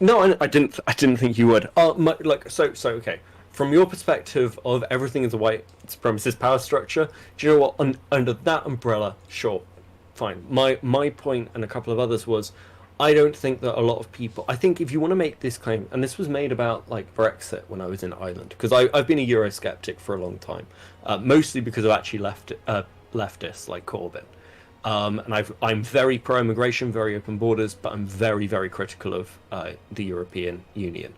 No, I didn't think you would. So okay. From your perspective of everything is a white supremacist power structure, do you know what? Under that umbrella, sure, fine. My point and a couple of others was, I don't think that a lot of people. I think if you want to make this claim, and this was made about like Brexit when I was in Ireland, because I've been a Eurosceptic for a long time, mostly because of actually leftists like Corbyn. And I'm very pro-immigration, very open borders, but I'm very, very critical of the European Union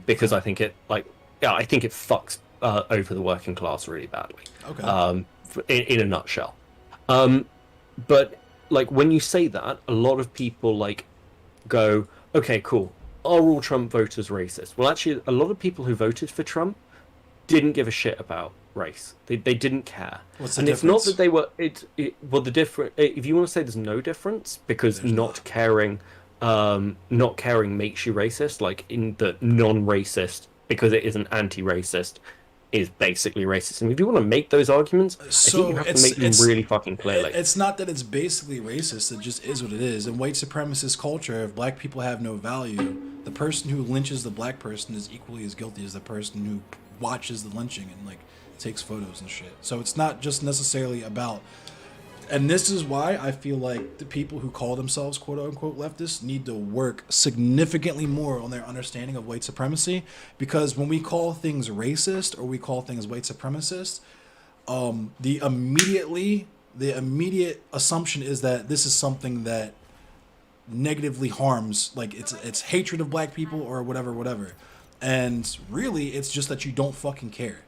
because I think it fucks over the working class really badly. Okay. In a nutshell. But like when you say that, a lot of people like go, okay, cool. Are all Trump voters racist? Well, actually, a lot of people who voted for Trump didn't give a shit about race. They didn't care. What's the and difference? It's not that they were. The different. If you want to say there's no difference, because there's not caring not caring makes you racist, like in the non-racist, because it isn't anti-racist, is basically racist. And if you want to make those arguments, I think you have to make them really fucking clearly. It's not that it's basically racist, it just is what it is. In white supremacist culture, if black people have no value, the person who lynches the black person is equally as guilty as the person who watches the lynching and like takes photos and shit. So it's not just necessarily about, and this is why I feel like the people who call themselves quote unquote leftists need to work significantly more on their understanding of white supremacy, because when we call things racist or we call things white supremacist, the immediate assumption is that this is something that negatively harms, like it's hatred of black people or whatever, and really it's just that you don't fucking care,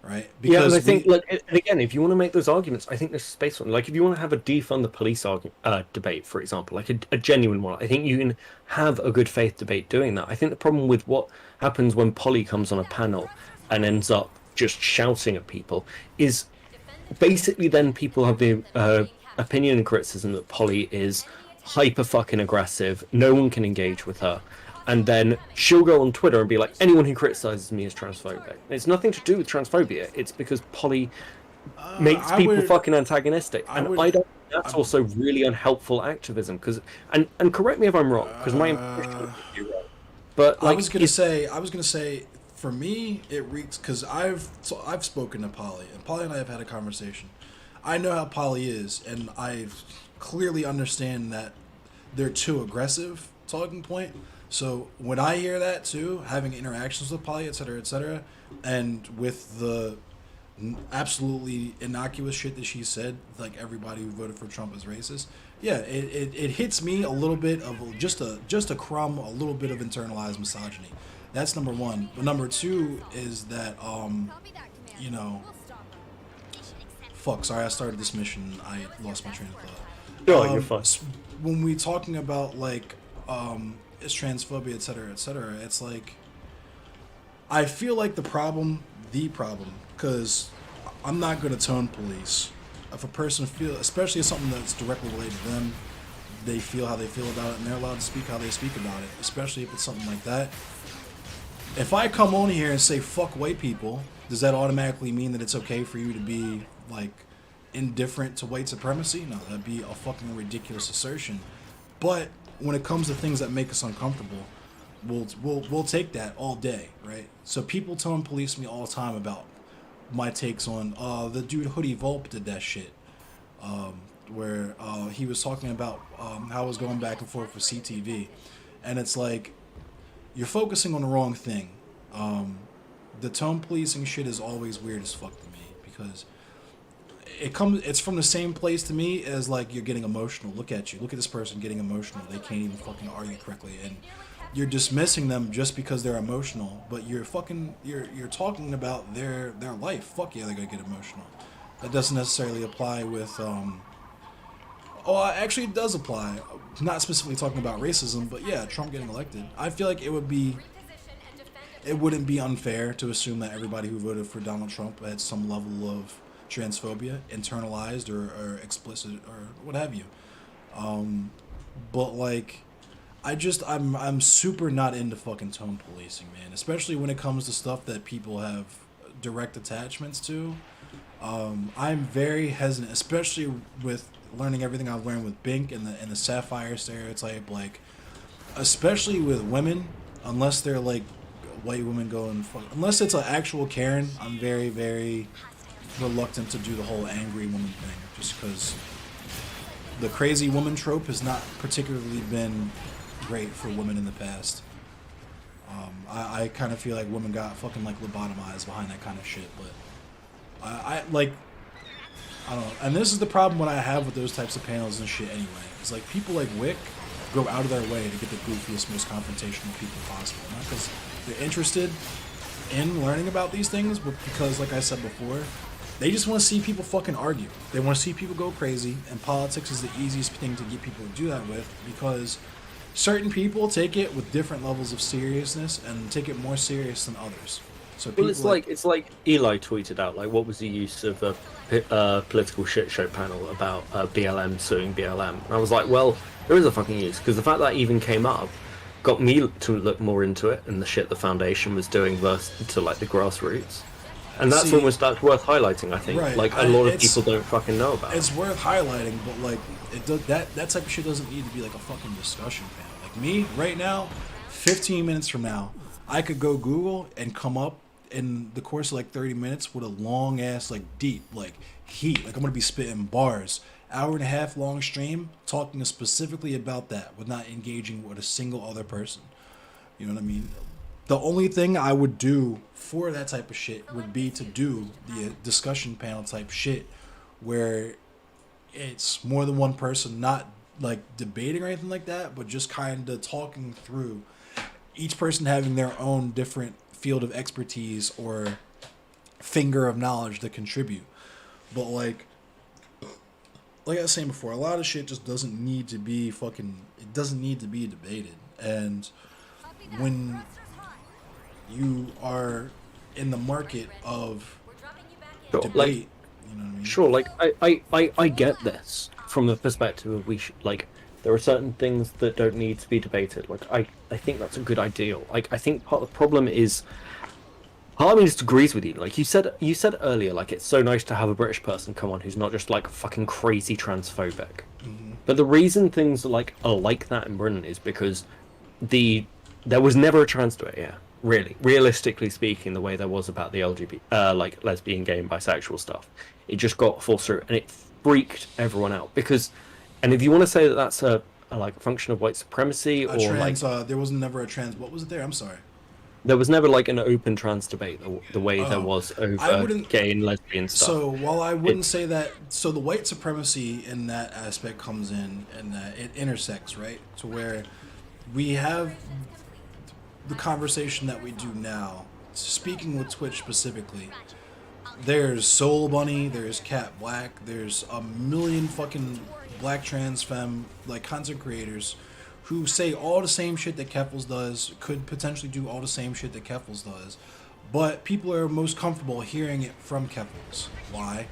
right? Because yeah, and I think, like, and again, if you want to make those arguments, I think there's space for them. Like, if you want to have a defund the police debate, for example, like a genuine one, I think you can have a good faith debate doing that. I think the problem with what happens when Polly comes on a panel and ends up just shouting at people is basically then people have the opinion and criticism that Polly is hyper fucking aggressive, no one can engage with her, and then she'll go on Twitter and be like, anyone who criticizes me is transphobic. It's nothing to do with transphobia, it's because Polly makes people fucking antagonistic, and I don't think that's also really unhelpful activism, because and correct me if I'm wrong, because my impression would be wrong, but like, I was gonna say for me it reeks, because I've spoken to Polly, and Polly and I have had a conversation. I know how Polly is, and I clearly understand that they're too aggressive talking point. So when I hear that too, having interactions with Polly, etc., and with the absolutely innocuous shit that she said, like everybody who voted for Trump is racist, yeah, it hits me a little bit of just a crumb, a little bit of internalized misogyny. That's number one. But number two is that you know, fuck, sorry, I started this mission, I lost my train of thought. Oh, you're fine. When we talking about like it's transphobia, etc., it's like, I feel like the problem, because I'm not gonna tone police. If a person feel, especially if something that's directly related to them, they feel how they feel about it, and they're allowed to speak how they speak about it, especially if it's something like that. If I come on here and say fuck white people, does that automatically mean that it's okay for you to be like indifferent to white supremacy? No, that'd be a fucking ridiculous assertion. But when it comes to things that make us uncomfortable, we'll take that all day, right? So people tone police me all the time about my takes on the dude Hoodie Volp did that shit, where he was talking about how I was going back and forth with CTV, and it's like, you're focusing on the wrong thing. The tone policing shit is always weird as fuck to me, because it's from the same place to me as like you're getting emotional. Look at this person getting emotional. They can't even fucking argue correctly, and you're dismissing them just because they're emotional. But you're talking about their life. Fuck yeah, they're gonna get emotional. That doesn't necessarily apply with actually it does apply. Not specifically talking about racism, but yeah, Trump getting elected. I feel like it wouldn't be unfair to assume that everybody who voted for Donald Trump had some level of transphobia, internalized or explicit or what have you. But like, I'm super not into fucking tone policing, man. Especially when it comes to stuff that people have direct attachments to. I'm very hesitant, especially with learning everything I've learned with Bink and the Sapphire stereotype, like, especially with women, unless they're like white women going, unless it's an actual Karen, I'm very, very reluctant to do the whole angry woman thing, just because the crazy woman trope has not particularly been great for women in the past. I kind of feel like women got fucking like lobotomized behind that kind of shit, but I don't know. And this is the problem what I have with those types of panels and shit anyway. It's like people like Wick go out of their way to get the goofiest, most confrontational people possible. Not because they're interested in learning about these things, but because, like I said before, they just want to see people fucking argue. They want to see people go crazy, and politics is the easiest thing to get people to do that with, because certain people take it with different levels of seriousness and take it more serious than others. So people Well, it's like Eli tweeted out, like, what was the use of a political shit show panel about BLM suing BLM? And I was like, well, there is a fucking use, because the fact that even came up got me to look more into it and the shit the foundation was doing versus to like the grassroots. And that's almost that's worth highlighting, I think. Right. Like a lot of people don't fucking know about. It's worth highlighting, but like that type of shit doesn't need to be like a fucking discussion panel. Like me right now, 15 minutes from now, I could go Google and come up in the course of like 30 minutes with a long ass like deep like heat. Like I'm gonna be spitting bars. Hour and a half long stream talking specifically about that with not engaging with a single other person. You know what I mean? The only thing I would do for that type of shit would be to do the discussion panel type shit where it's more than one person, not like debating or anything like that, but just kind of talking through each person having their own different field of expertise or finger of knowledge to contribute. But like I was saying before, a lot of shit just doesn't need to be it doesn't need to be debated. And when you are in the market of debate, like, you know what I mean? Sure, like I get this from the perspective of like there are certain things that don't need to be debated. Like I think that's a good ideal. Like I think part of the problem is part of me just agrees with you. Like you said earlier, like it's so nice to have a British person come on who's not just like fucking crazy transphobic. Mm-hmm. But the reason things like are like that in Britain is because there was never a trans debate, yeah. Really, realistically speaking, the way there was about the LGBT, like lesbian, gay, and bisexual stuff, it just got forced through, and it freaked everyone out. Because, and if you want to say that that's a like function of white supremacy or trans, like, there was never a trans. What was it there? I'm sorry. There was never like an open trans debate the way there was over gay and lesbian stuff. So while I wouldn't say that, so the white supremacy in that aspect comes in, and that it intersects, right, to where we have the conversation that we do now, speaking with Twitch specifically. There's Soul Bunny, there's Cat Black, there's a million fucking black trans femme like content creators who say all the same shit that Keffels does, could potentially do all the same shit that Keffels does, but people are most comfortable hearing it from Keffels. Why?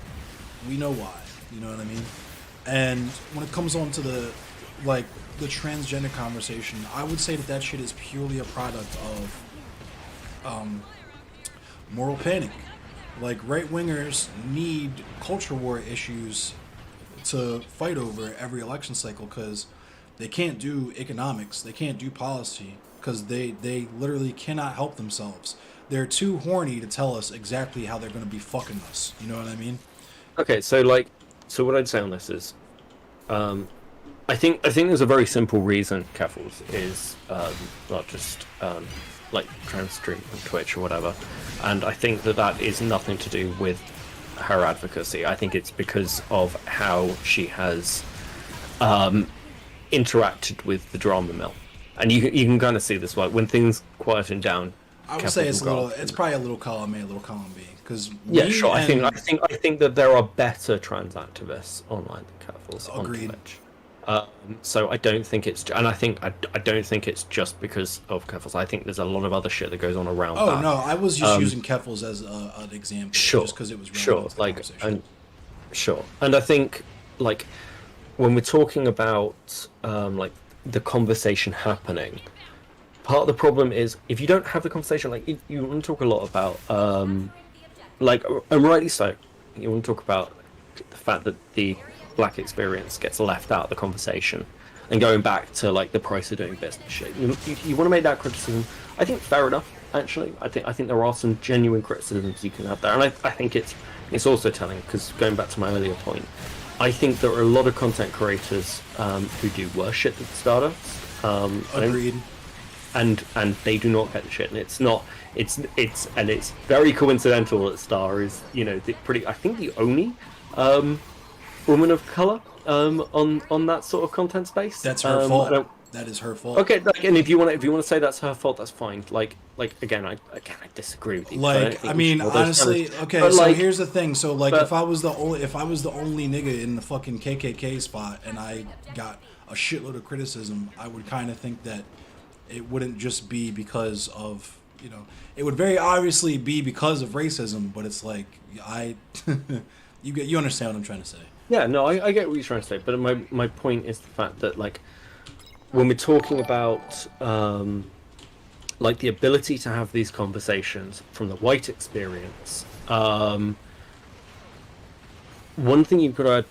We know why. You know what I mean? And when it comes on to the transgender conversation, I would say that shit is purely a product of moral panic. Like, right-wingers need culture war issues to fight over every election cycle because they can't do economics, they can't do policy, because they literally cannot help themselves. They're too horny to tell us exactly how they're going to be fucking us. You know what I mean? Okay, so what I'd say on this is, I think there's a very simple reason Keffels is not just like trans stream on Twitch or whatever, and I think that is nothing to do with her advocacy. I think it's because of how she has interacted with the drama mill, and you can kind of see this like when things quieten down. I would say it's probably a little column A, a little column B, because sure. I think that there are better trans activists online than Keffels on Twitch. So I don't think it's, and I don't think it's just because of Keffels. I think there's a lot of other shit that goes on around. Oh no, I was just using Keffels as an example, just because it was relevant to the conversation. And I think like when we're talking about like the conversation happening, part of the problem is if you don't have the conversation, like you want to talk a lot about like, and rightly so, you want to talk about the fact that the black experience gets left out of the conversation, and going back to like the price of doing business shit. You want to make that criticism. I think fair enough. Actually, I think there are some genuine criticisms you can have there, and I think it's also telling, because going back to my earlier point, I think there are a lot of content creators who do worse shit than startups. Agreed. And they do not get the shit, and it's very coincidental that Star is, you know, I think the only woman of color on that sort of content space. That's her fault. That is her fault. Okay, like, and if you want to say that's her fault, that's fine. Like again, I disagree with you. Like, I mean, honestly, okay. But so like, here's the thing. So like, if I was the only nigga in the fucking KKK spot, and I got a shitload of criticism, I would kind of think that it wouldn't just be because of you know, it would very obviously be because of racism, but it's like you understand what I'm trying to say. Yeah, no, I get what you're trying to say, but my point is the fact that, like, when we're talking about like the ability to have these conversations from the white experience, one thing you've got to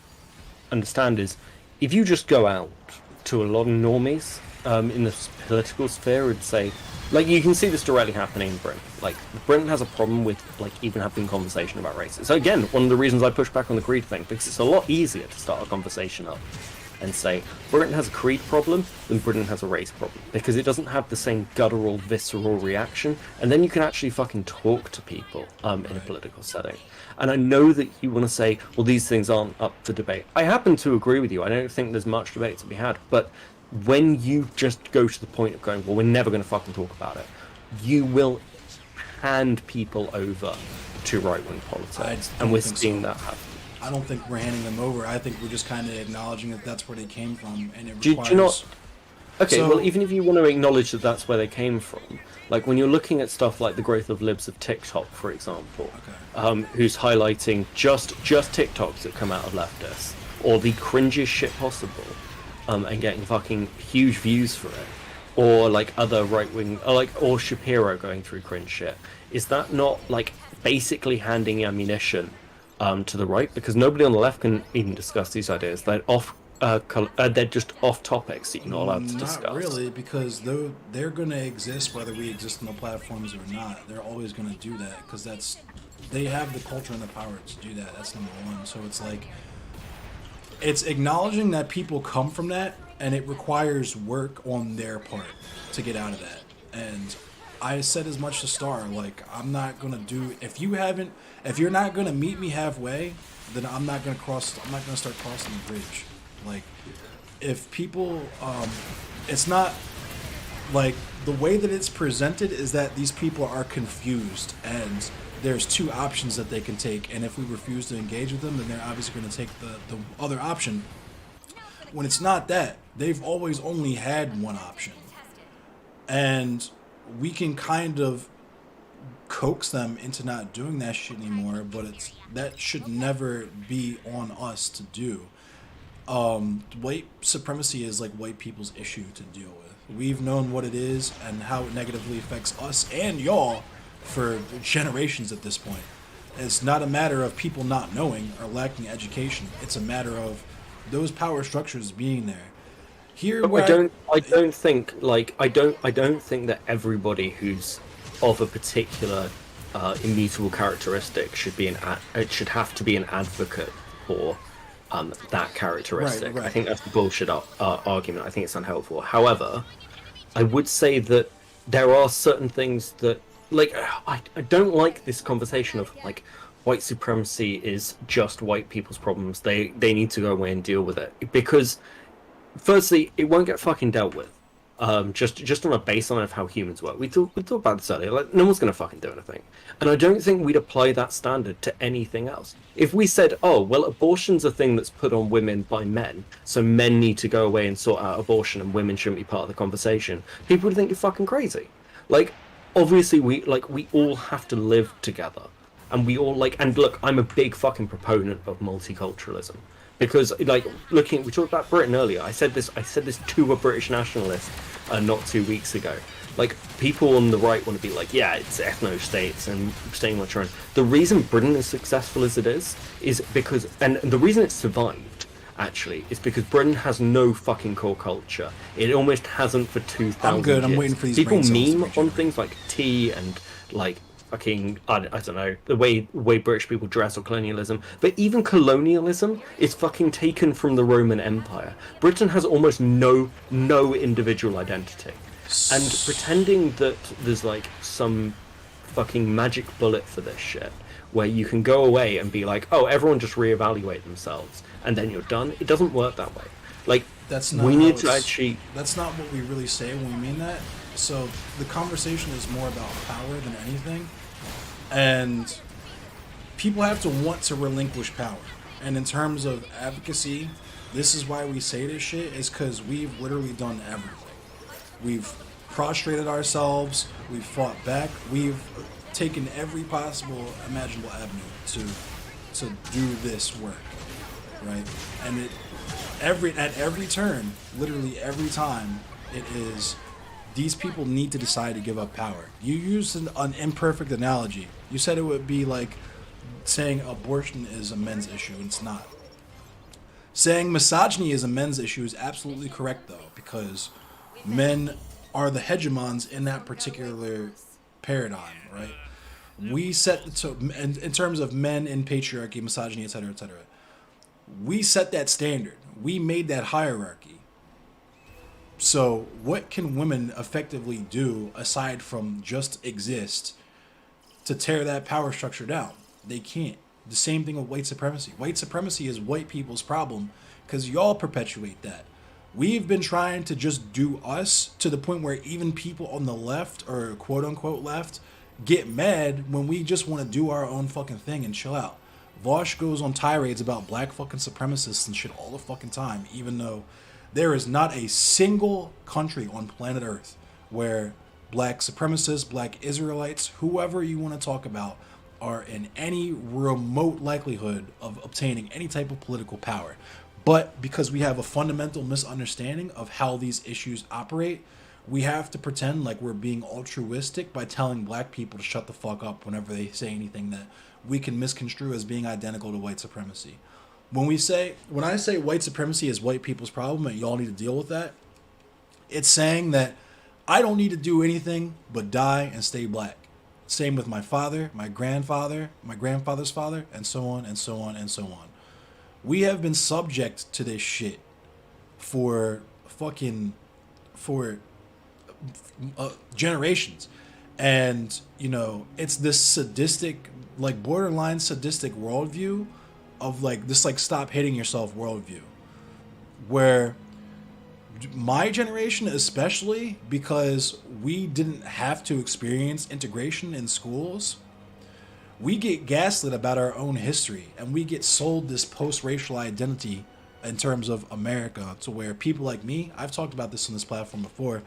understand is if you just go out to a lot of normies in the political sphere and say, like, you can see this directly happening in Britain. Like, Britain has a problem with, like, even having a conversation about races. So again, one of the reasons I push back on the creed thing, because it's a lot easier to start a conversation up and say Britain has a creed problem than Britain has a race problem, because it doesn't have the same guttural, visceral reaction, and then you can actually fucking talk to people in a political setting. And I know that you want to say, well, these things aren't up for debate. I happen to agree with you. I don't think there's much debate to be had, but when you just go to the point of going, well, we're never going to fucking talk about it, you will hand people over to right-wing politics, and we're seeing that happen. I don't think we're handing them over. I think we're just kind of acknowledging that that's where they came from, and it Do requires... you not... Okay, So- well, even if you want to acknowledge that that's where they came from, like when you're looking at stuff like the growth of libs of TikTok, for example, who's highlighting just TikToks that come out of leftists, or the cringiest shit possible, and getting fucking huge views for it, or like other right-wing, or Shapiro going through cringe shit, is that not like basically handing ammunition to the right? Because nobody on the left can even discuss these ideas. They're they're just off topics that you're not allowed to discuss. Not really, because they're going to exist whether we exist on the platforms or not. They're always going to do that, because they have the culture and the power to do that. That's number one. So it's like, it's acknowledging that people come from that, and it requires work on their part to get out of that. And I said as much to Star, like, I'm not gonna do, if you're not gonna meet me halfway, then I'm not gonna start crossing the bridge. Like, if people, it's not, like, the way that it's presented is that these people are confused, and there's two options that they can take, and if we refuse to engage with them, then they're obviously going to take the other option. When it's not that, they've always only had one option, and we can kind of coax them into not doing that shit anymore, but that should never be on us to do. White supremacy is like white people's issue to deal with. We've known what it is and how it negatively affects us and y'all for generations at this point. It's not a matter of people not knowing or lacking education. It's a matter of those power structures being there. Here, but I don't think that everybody who's of a particular immutable characteristic should have to be an advocate for that characteristic. Right. I think that's a bullshit argument. I think it's unhelpful. However, I would say that there are certain things that, like, I don't like this conversation of, like, white supremacy is just white people's problems. They need to go away and deal with it. Because, firstly, it won't get fucking dealt with. Just on a baseline of how humans work. We talked about this earlier. Like, no one's going to fucking do anything. And I don't think we'd apply that standard to anything else. If we said, oh, well, abortion's a thing that's put on women by men, so men need to go away and sort out abortion and women shouldn't be part of the conversation, people would think you're fucking crazy. Like, obviously, we all have to live together. And we all, like, and look, I'm a big fucking proponent of multiculturalism. Because, like, we talked about Britain earlier. I said this to a British nationalist not 2 weeks ago. Like, people on the right want to be like, yeah, it's ethno-states and staying on your own. The reason Britain is successful as it is because, and the reason it's survived, actually, is because Britain has no fucking core culture. It almost hasn't for 2,000 I'm good. years. I'm waiting for these people brain cells to meme regenerate. on things like tea and, like, fucking, I don't know, the way British people dress or colonialism, but even colonialism is fucking taken from the Roman Empire. Britain has almost no individual identity. And pretending that there's, like, some fucking magic bullet for this shit, where you can go away and be like, oh, everyone just reevaluate themselves, and then you're done, it doesn't work that way. Like, that's not that's not what we really say when we mean that. So the conversation is more about power than anything, and people have to want to relinquish power. And in terms of advocacy, this is why we say this shit, is because we've literally done everything. We've prostrated ourselves. We've fought back. We've taken every possible imaginable avenue to do this work, right? And at every turn, literally every time, it is these people need to decide to give up power. You used an imperfect analogy. You said it would be like saying abortion is a men's issue, and it's not. Saying misogyny is a men's issue is absolutely correct, though, because men are the hegemons in that particular paradigm, right? We set, so in terms of men in patriarchy, misogyny, etc., etc., we set that standard. We made that hierarchy. So what can women effectively do aside from just exist to tear that power structure down? They can't. The same thing with white supremacy. White supremacy is white people's problem because y'all perpetuate that. We've been trying to just do us to the point where even people on the left, or quote unquote left, get mad when we just want to do our own fucking thing and chill out. Vosh goes on tirades about black fucking supremacists and shit all the fucking time, even though there is not a single country on planet Earth where black supremacists, black Israelites, whoever you want to talk about, are in any remote likelihood of obtaining any type of political power. But because we have a fundamental misunderstanding of how these issues operate, we have to pretend like we're being altruistic by telling black people to shut the fuck up whenever they say anything that we can misconstrue as being identical to white supremacy. When I say white supremacy is white people's problem and y'all need to deal with that, it's saying that I don't need to do anything but die and stay black. Same with my father, my grandfather, my grandfather's father, and so on and so on and so on. We have been subject to this shit for generations. And, you know, it's this sadistic, like borderline sadistic worldview of like this, like, stop hitting yourself worldview, where my generation, especially because we didn't have to experience integration in schools, we get gaslit about our own history and we get sold this post-racial identity in terms of America, to where people like me, I've talked about this on this platform before,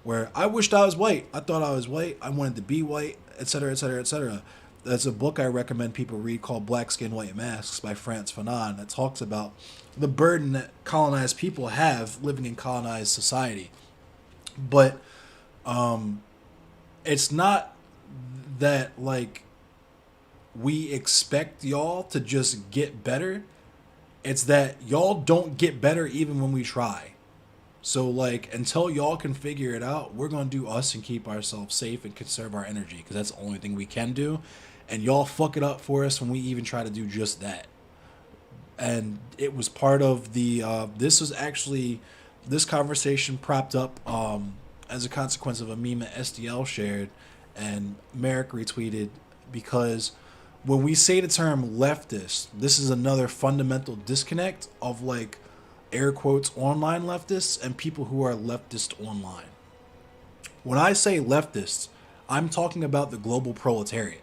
where I wished I was white. I thought I was white. I wanted to be white, etc., etc., etc. There's a book I recommend people read called Black Skin, White Masks by Frantz Fanon that talks about the burden that colonized people have living in colonized society. But it's not that, like, we expect y'all to just get better. It's that y'all don't get better even when we try. So, like, until y'all can figure it out, we're going to do us and keep ourselves safe and conserve our energy, because that's the only thing we can do. And y'all fuck it up for us when we even try to do just that. And it was part of the, this conversation propped up as a consequence of a meme that SDL shared and Merrick retweeted, because when we say the term leftist, this is another fundamental disconnect of, like, air quotes, online leftists and people who are leftist online. When I say leftists, I'm talking about the global proletariat.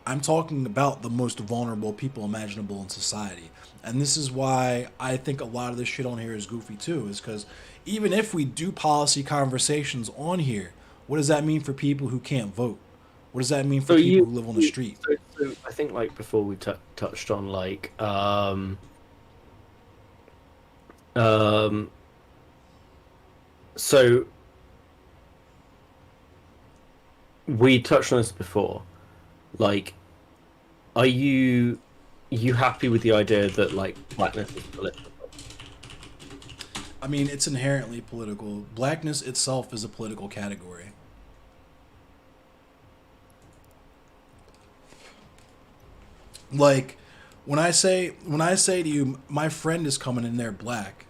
I'm talking about the most vulnerable people imaginable in society. And this is why I think a lot of this shit on here is goofy too, is because even if we do policy conversations on here, what does that mean for people who can't vote? What does that mean for people who live on the street? So I think, like, before we touched on, like, so we touched on this before. Like, are you happy with the idea that, like, blackness is political? I mean, it's inherently political. Blackness itself is a political category. Like, when I say to you, my friend is coming in there black,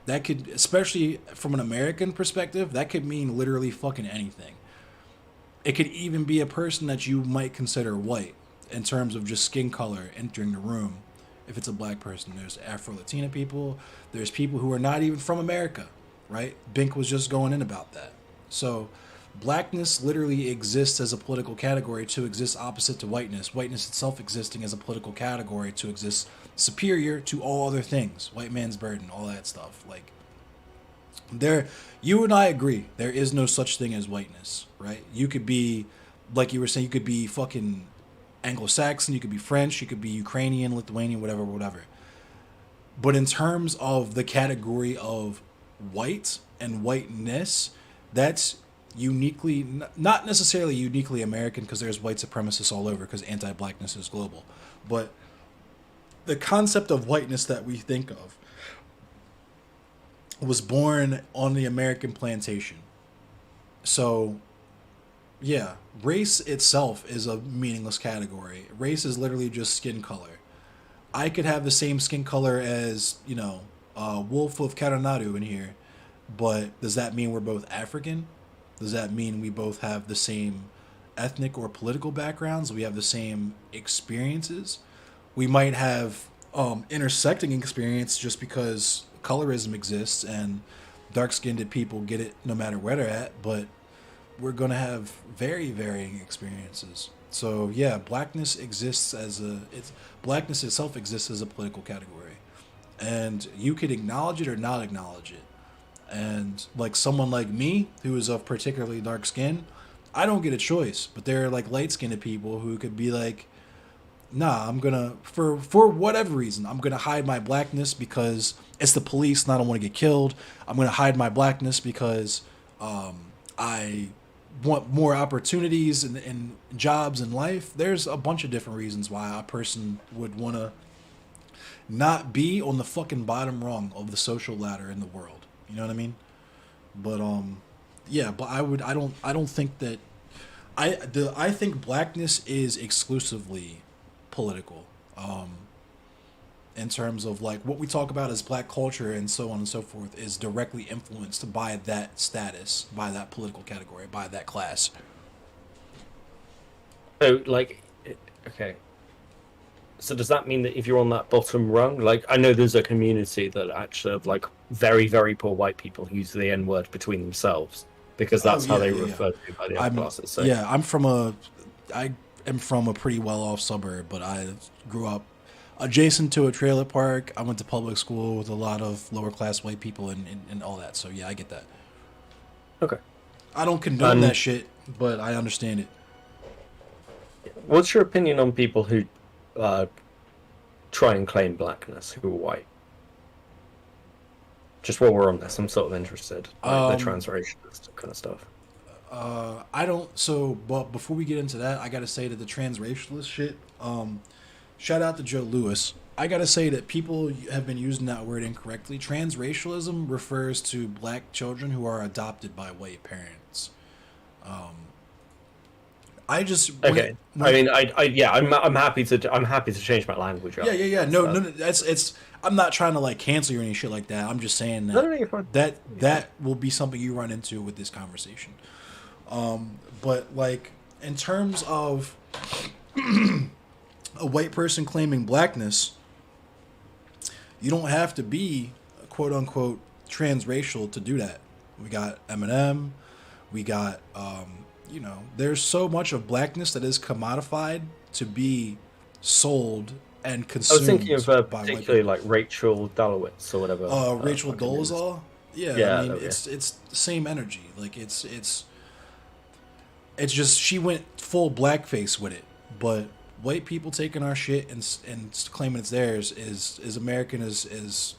that could, especially from an American perspective, that could mean literally fucking anything. It could even be a person that you might consider white in terms of just skin color entering the room. If it's a black person, there's Afro-Latina people, there's people who are not even from America, right? Bink was just going in about that. So blackness literally exists as a political category to exist opposite to whiteness. Whiteness itself existing as a political category to exist superior to all other things. White man's burden, all that stuff. Like, You and I agree. There is no such thing as whiteness, right? You could be, like you were saying, you could be fucking Anglo-Saxon, you could be French, you could be Ukrainian, Lithuanian, whatever. But in terms of the category of white and whiteness, that's uniquely, not necessarily uniquely American, because there's white supremacists all over, because anti-blackness is global. But the concept of whiteness that we think of was born on the American plantation. So, yeah, race itself is a meaningless category. Race is literally just skin color. I could have the same skin color as, Wolf of Karanaru in here, but does that mean we're both African? Does that mean we both have the same ethnic or political backgrounds? We have the same experiences? We might have intersecting experience just because colorism exists and dark-skinned people get it no matter where they're at, but we're going to have very varying experiences. So yeah, blackness itself exists as a political category, and you could acknowledge it or not acknowledge it. And like someone like me, who is of particularly dark skin, I don't get a choice. But there are like light-skinned people who could be like, nah, I'm gonna, for whatever reason, I'm gonna hide my blackness because it's the police and I don't want to get killed. I'm gonna hide my blackness because I want more opportunities and jobs in life. There's a bunch of different reasons why a person would want to not be on the fucking bottom rung of the social ladder in the world. You know what I mean? But yeah, but I don't think that I think blackness is exclusively political. In terms of like what we talk about as black culture and so on and so forth is directly influenced by that status, by that political category, by that class. So, like, okay. So does that mean that if you're on that bottom rung, like, I know there's a community that actually have, like, very, very poor white people who use the N-word between themselves because that's how they refer to by the upper classes. So. Yeah, I am from a pretty well-off suburb, but I grew up adjacent to a trailer park. I went to public school with a lot of lower-class white people and all that. So, yeah, I get that. Okay. I don't condone that shit, but I understand it. What's your opinion on people who try and claim blackness who are white? Just while we're on this, I'm sort of interested. Like the transracialist kind of stuff. I don't. So, but before we get into that, I gotta say that the transracialist shit. Shout out to Joe Lewis. I gotta say that people have been using that word incorrectly. Transracialism refers to black children who are adopted by white parents. I just okay. I'm happy to change my language. Yeah. No. It's. I'm not trying to like cancel you or any shit like that. I'm just saying that you're fine. that will be something you run into with this conversation. But like in terms of a white person claiming blackness, you don't have to be quote unquote transracial to do that. We got Eminem, we got there's so much of blackness that is commodified to be sold and consumed. I was thinking of particularly like Rachel Dolowitz or whatever. Rachel Dolezal. Yeah, I mean it's the same energy. Like it's just she went full blackface with it, but white people taking our shit and claiming it's theirs is American as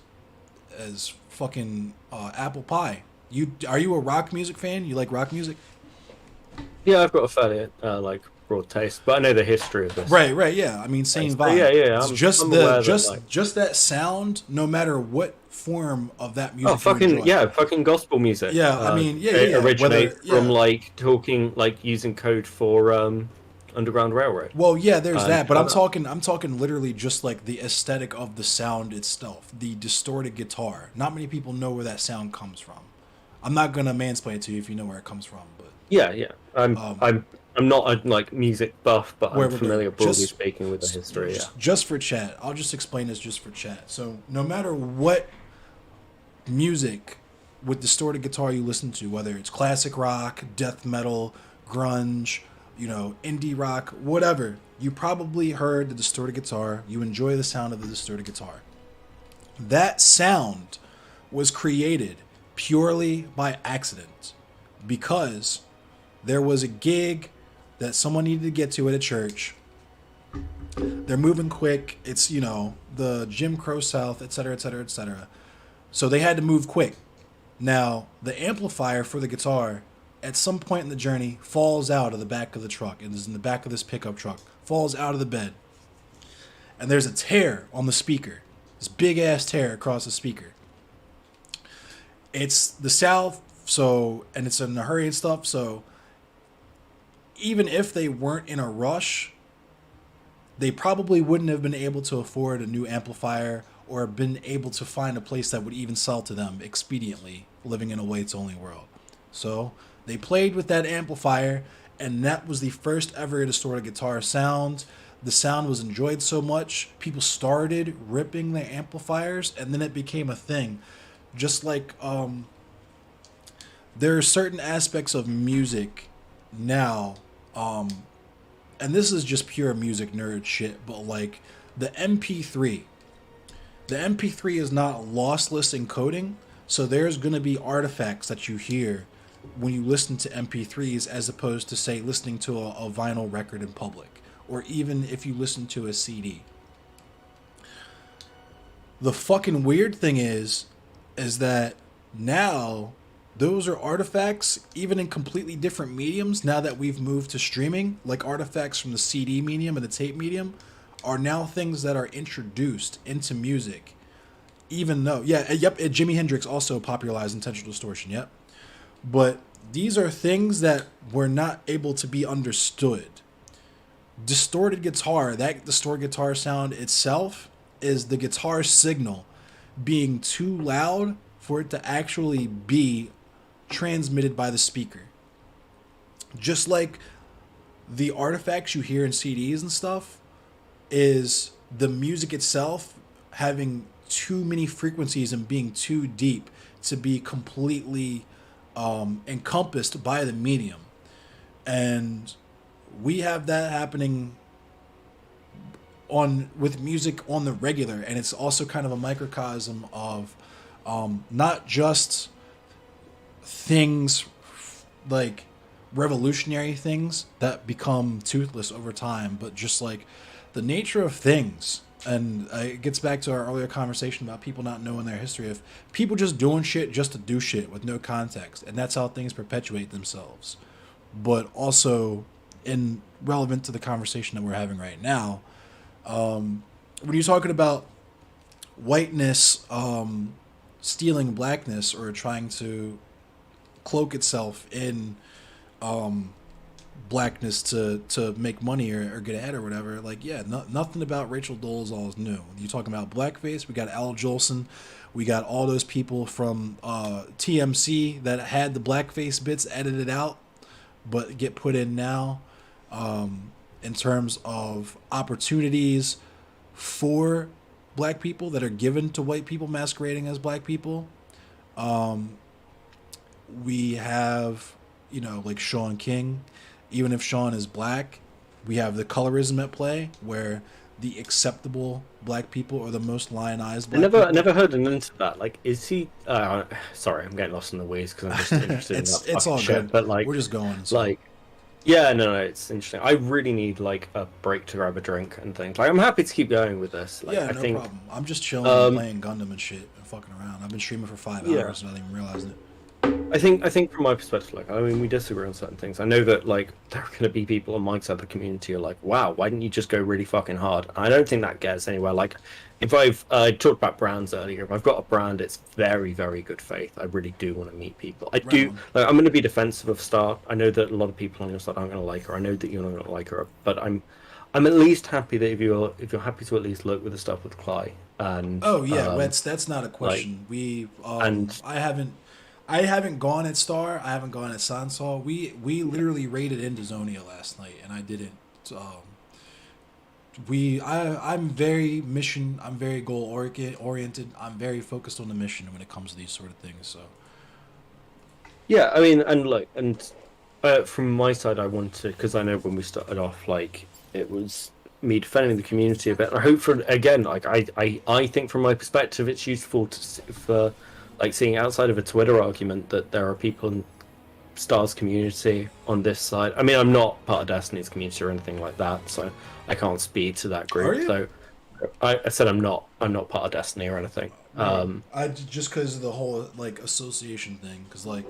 fucking apple pie. Are you a rock music fan? You like rock music? Yeah, I've got a fairly broad taste, but I know the history of this. Right, yeah. I mean, same vibe. Yeah. It's just that sound, no matter what form of that music. Fucking gospel music. Yeah, I mean, It originates from using code for Underground Railroad. Well, yeah, there's that, but I'm talking literally just like the aesthetic of the sound itself, the distorted guitar. Not many people know where that sound comes from. I'm not gonna mansplain it to you if you know where it comes from, but yeah. I'm not a music buff, but I'm familiar, broadly speaking, with the history. Just for chat, I'll just explain this just for chat. So no matter what music with distorted guitar you listen to, whether it's classic rock, death metal, grunge, indie rock, whatever, you probably heard the distorted guitar. You enjoy the sound of the distorted guitar. That sound was created purely by accident, because there was a gig that someone needed to get to at a church. They're moving quick. It's, you know, the Jim Crow South, etc., etc., etc. So they had to move quick. Now, the amplifier for the guitar, at some point in the journey, falls out of the back of the truck. It is in the back of this pickup truck. Falls out of the bed. And there's a tear on the speaker. This big-ass tear across the speaker. It's the South, so, and it's in a hurry and stuff, so even if they weren't in a rush, they probably wouldn't have been able to afford a new amplifier or been able to find a place that would even sell to them expediently, living in a whites-only world. So they played with that amplifier, and that was the first ever distorted guitar sound. The sound was enjoyed so much, people started ripping the amplifiers, and then it became a thing. Just like there are certain aspects of music now, and this is just pure music nerd shit, but like the MP3. The MP3 is not lossless encoding, so there's going to be artifacts that you hear when you listen to MP3s as opposed to, say, listening to a vinyl record in public, or even if you listen to a CD. The fucking weird thing is that now those are artifacts, even in completely different mediums, now that we've moved to streaming, like artifacts from the CD medium and the tape medium, are now things that are introduced into music. Even though, Jimi Hendrix also popularized intentional distortion, yep. But these are things that were not able to be understood. Distorted guitar, that distorted guitar sound itself is the guitar signal being too loud for it to actually be transmitted by the speaker. Just like the artifacts you hear in CDs and stuff is the music itself having too many frequencies and being too deep to be completely encompassed by the medium. And we have that happening with music on the regular, and it's also kind of a microcosm of not just things like revolutionary things that become toothless over time, but just like the nature of things. And it gets back to our earlier conversation about people not knowing their history, of people just doing shit just to do shit with no context, and that's how things perpetuate themselves. But also, in relevant to the conversation that we're having right now, when you're talking about whiteness stealing blackness or trying to cloak itself in blackness to make money or get ahead or whatever, like, yeah, nothing about Rachel Dolezal is new. You're talking about blackface, we got Al Jolson, we got all those people from TMC that had the blackface bits edited out but get put in now. In terms of opportunities for black people that are given to white people masquerading as black people. We have, like Sean King. Even if Sean is black, we have the colorism at play, where the acceptable black people are the most lionized black people. I never heard an into that. Like, is he... sorry, I'm getting lost in the weeds because I'm just interested in that it's all shit. good, but like, we're just going. So. Like, yeah, no, it's interesting. I really need like a break to grab a drink and things. Like, I'm happy to keep going with this. Like, yeah, I think, problem. I'm just chilling and playing Gundam and shit and fucking around. I've been streaming for 5 hours and I didn't even realize it. I think from my perspective, like, I mean, we disagree on certain things. I know that, like, there are going to be people on my side of the community who are like, wow, why didn't you just go really fucking hard? I don't think that gets anywhere. Like, if I talked about brands earlier, if I've got a brand, it's very, very good faith. I really do want to meet people. I'm going to be defensive of Star. I know that a lot of people on your side aren't going to like her. I know that you're not going to like her, but I'm at least happy that if you're happy to at least look with the stuff with Cly. And that's not a question. Like, I haven't gone at Star. I haven't gone at Sansol. We literally raided into Zonia last night, and I didn't. I'm very mission. I'm very goal oriented. I'm very focused on the mission when it comes to these sort of things. So. Yeah, I mean, from my side, I want to, because I know when we started off, like, it was me defending the community a bit. And I hope again, like, I think from my perspective, it's useful for like seeing outside of a Twitter argument that there are people in Stars community on this side. I mean, I'm not part of Destiny's community or anything like that, so I can't speak to that Are group. you? So I said I'm not part of Destiny or anything. I just because of the whole like association thing. Because like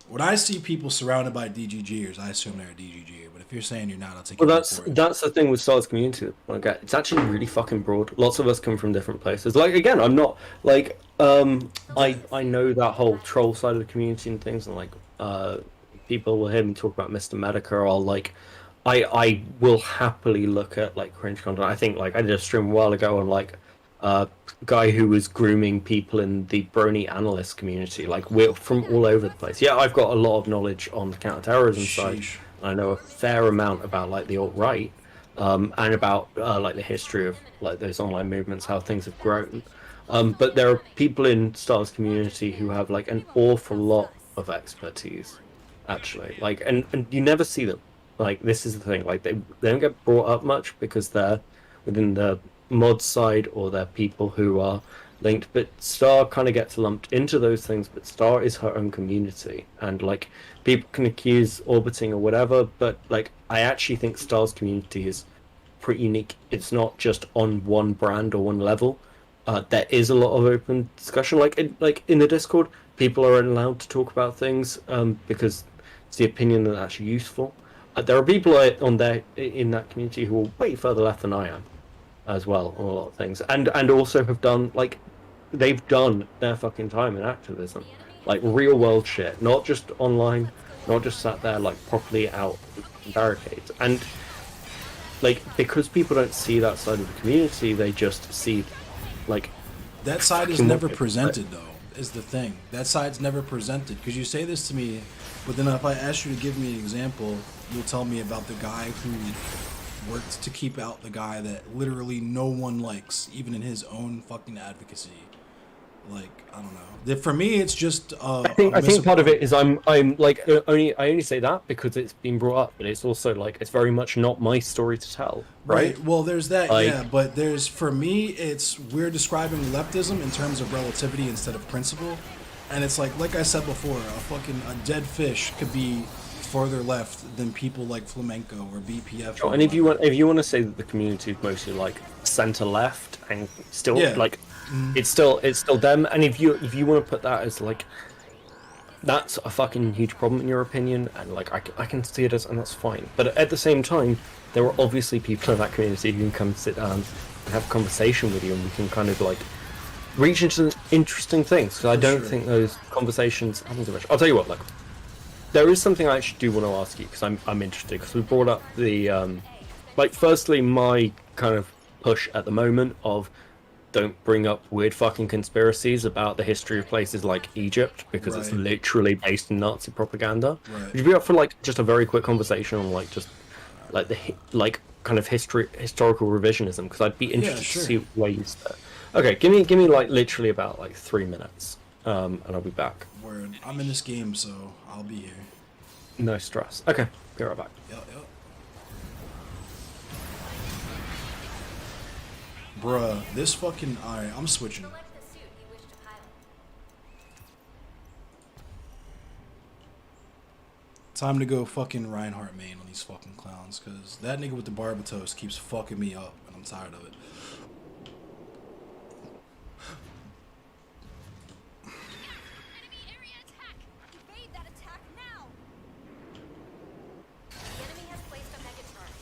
when I see people surrounded by DGGers, I assume they're a DGGer. But if you're saying you're not, I'll take Well, your word for it. that's the thing with Stars community. Like, it's actually really fucking broad. Lots of us come from different places. Like, again, I'm not like I know that whole troll side of the community and things, and like people will hear me talk about Mr. Medica, or like I will happily look at like cringe content. I think like I did a stream a while ago on like guy who was grooming people in the Brony analyst community. Like, we're from all over the place. Yeah, I've got a lot of knowledge on the counterterrorism side. Sheesh. I know a fair amount about like the alt-right, and about like the history of like those online movements, how things have grown. But there are people in Stars community who have like an awful lot of expertise, actually. Like, and you never see them. Like, this is the thing. Like, they don't get brought up much because they're within the mod side, or they're people who are linked. But Star kind of gets lumped into those things. But Star is her own community, and like people can accuse orbiting or whatever. But like, I actually think Star's community is pretty unique. It's not just on one brand or one level. There is a lot of open discussion. Like in the Discord, people are allowed to talk about things because it's the opinion that's actually useful. There are people on there in that community who are way further left than I am, as well, on a lot of things, and also have done like they've done their fucking time in activism, like real world shit, not just online, not just sat there like properly out in barricades. And like, because people don't see that side of the community, they just see like That side is fucking never what- presented, though, is the thing. That side's never presented. Because you say this to me, but then if I ask you to give me an example, you'll tell me about the guy who worked to keep out the guy that literally no one likes, even in his own fucking advocacy. Like, I don't know. For me, it's just. I think part of it is I'm like I only say that because it's been brought up, but it's also like it's very much not my story to tell, right? Well, there's that, Like- yeah. But there's, for me, it's we're describing leftism in terms of relativity instead of principle, and it's like I said before, a dead fish could be farther left than people like Flamenco or BPF. Sure. And if you want to say that the community is mostly like center left and still Yeah. like it's still them, and if you want to put that as like that's a fucking huge problem in your opinion, and like I can see it as, and that's fine. But at the same time, there are obviously people in that community who can come sit down and have a conversation with you, and we can kind of like reach into interesting things. Because I don't think those conversations happen so much. I'll tell you what, look, there is something I actually do want to ask you because I'm interested, because we brought up the like, firstly, my kind of push at the moment of don't bring up weird fucking conspiracies about the history of places like Egypt, because it's Right. literally based in Nazi propaganda. Right. Would you be up for like just a very quick conversation on like just like the like kind of historical revisionism? Because I'd be interested sure. to see where you stand. Okay, give me like literally about like 3 minutes, and I'll be back. Word. I'm in this game, so I'll be here. No stress. Okay, be right back. Yup. Bruh, this fucking. Alright, I'm switching. Select the suit you wish to pilot. Time to go fucking Reinhardt main on these fucking clowns, because that nigga with the Barbatos keeps fucking me up, and I'm tired of it. Enemy area attack! Evade that attack now! The enemy has placed a mega charge.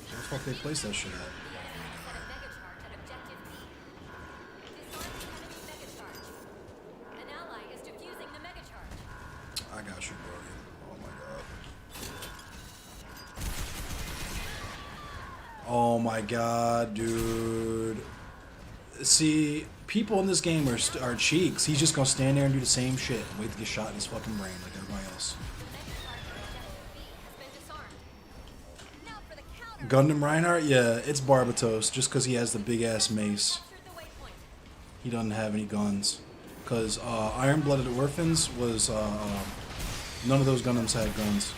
Where the fuck they place that shit at? The enemy has set a mega charge at objective B. Disarm the enemy mega charge. An ally is defusing the mega charge. I got you, bro. Oh my god. Oh my god, dude. See, people in this game are cheeks. He's just gonna stand there and do the same shit and wait to get shot in his fucking brain like everybody else. The mega charge at objective B has been disarmed. Now for the counter. Gundam Reinhardt, yeah, it's Barbatos, just because he has the big ass mace. Captured the waypoint. He doesn't have any guns. Because Iron-Blooded Orphans was, none of those Gundams had guns.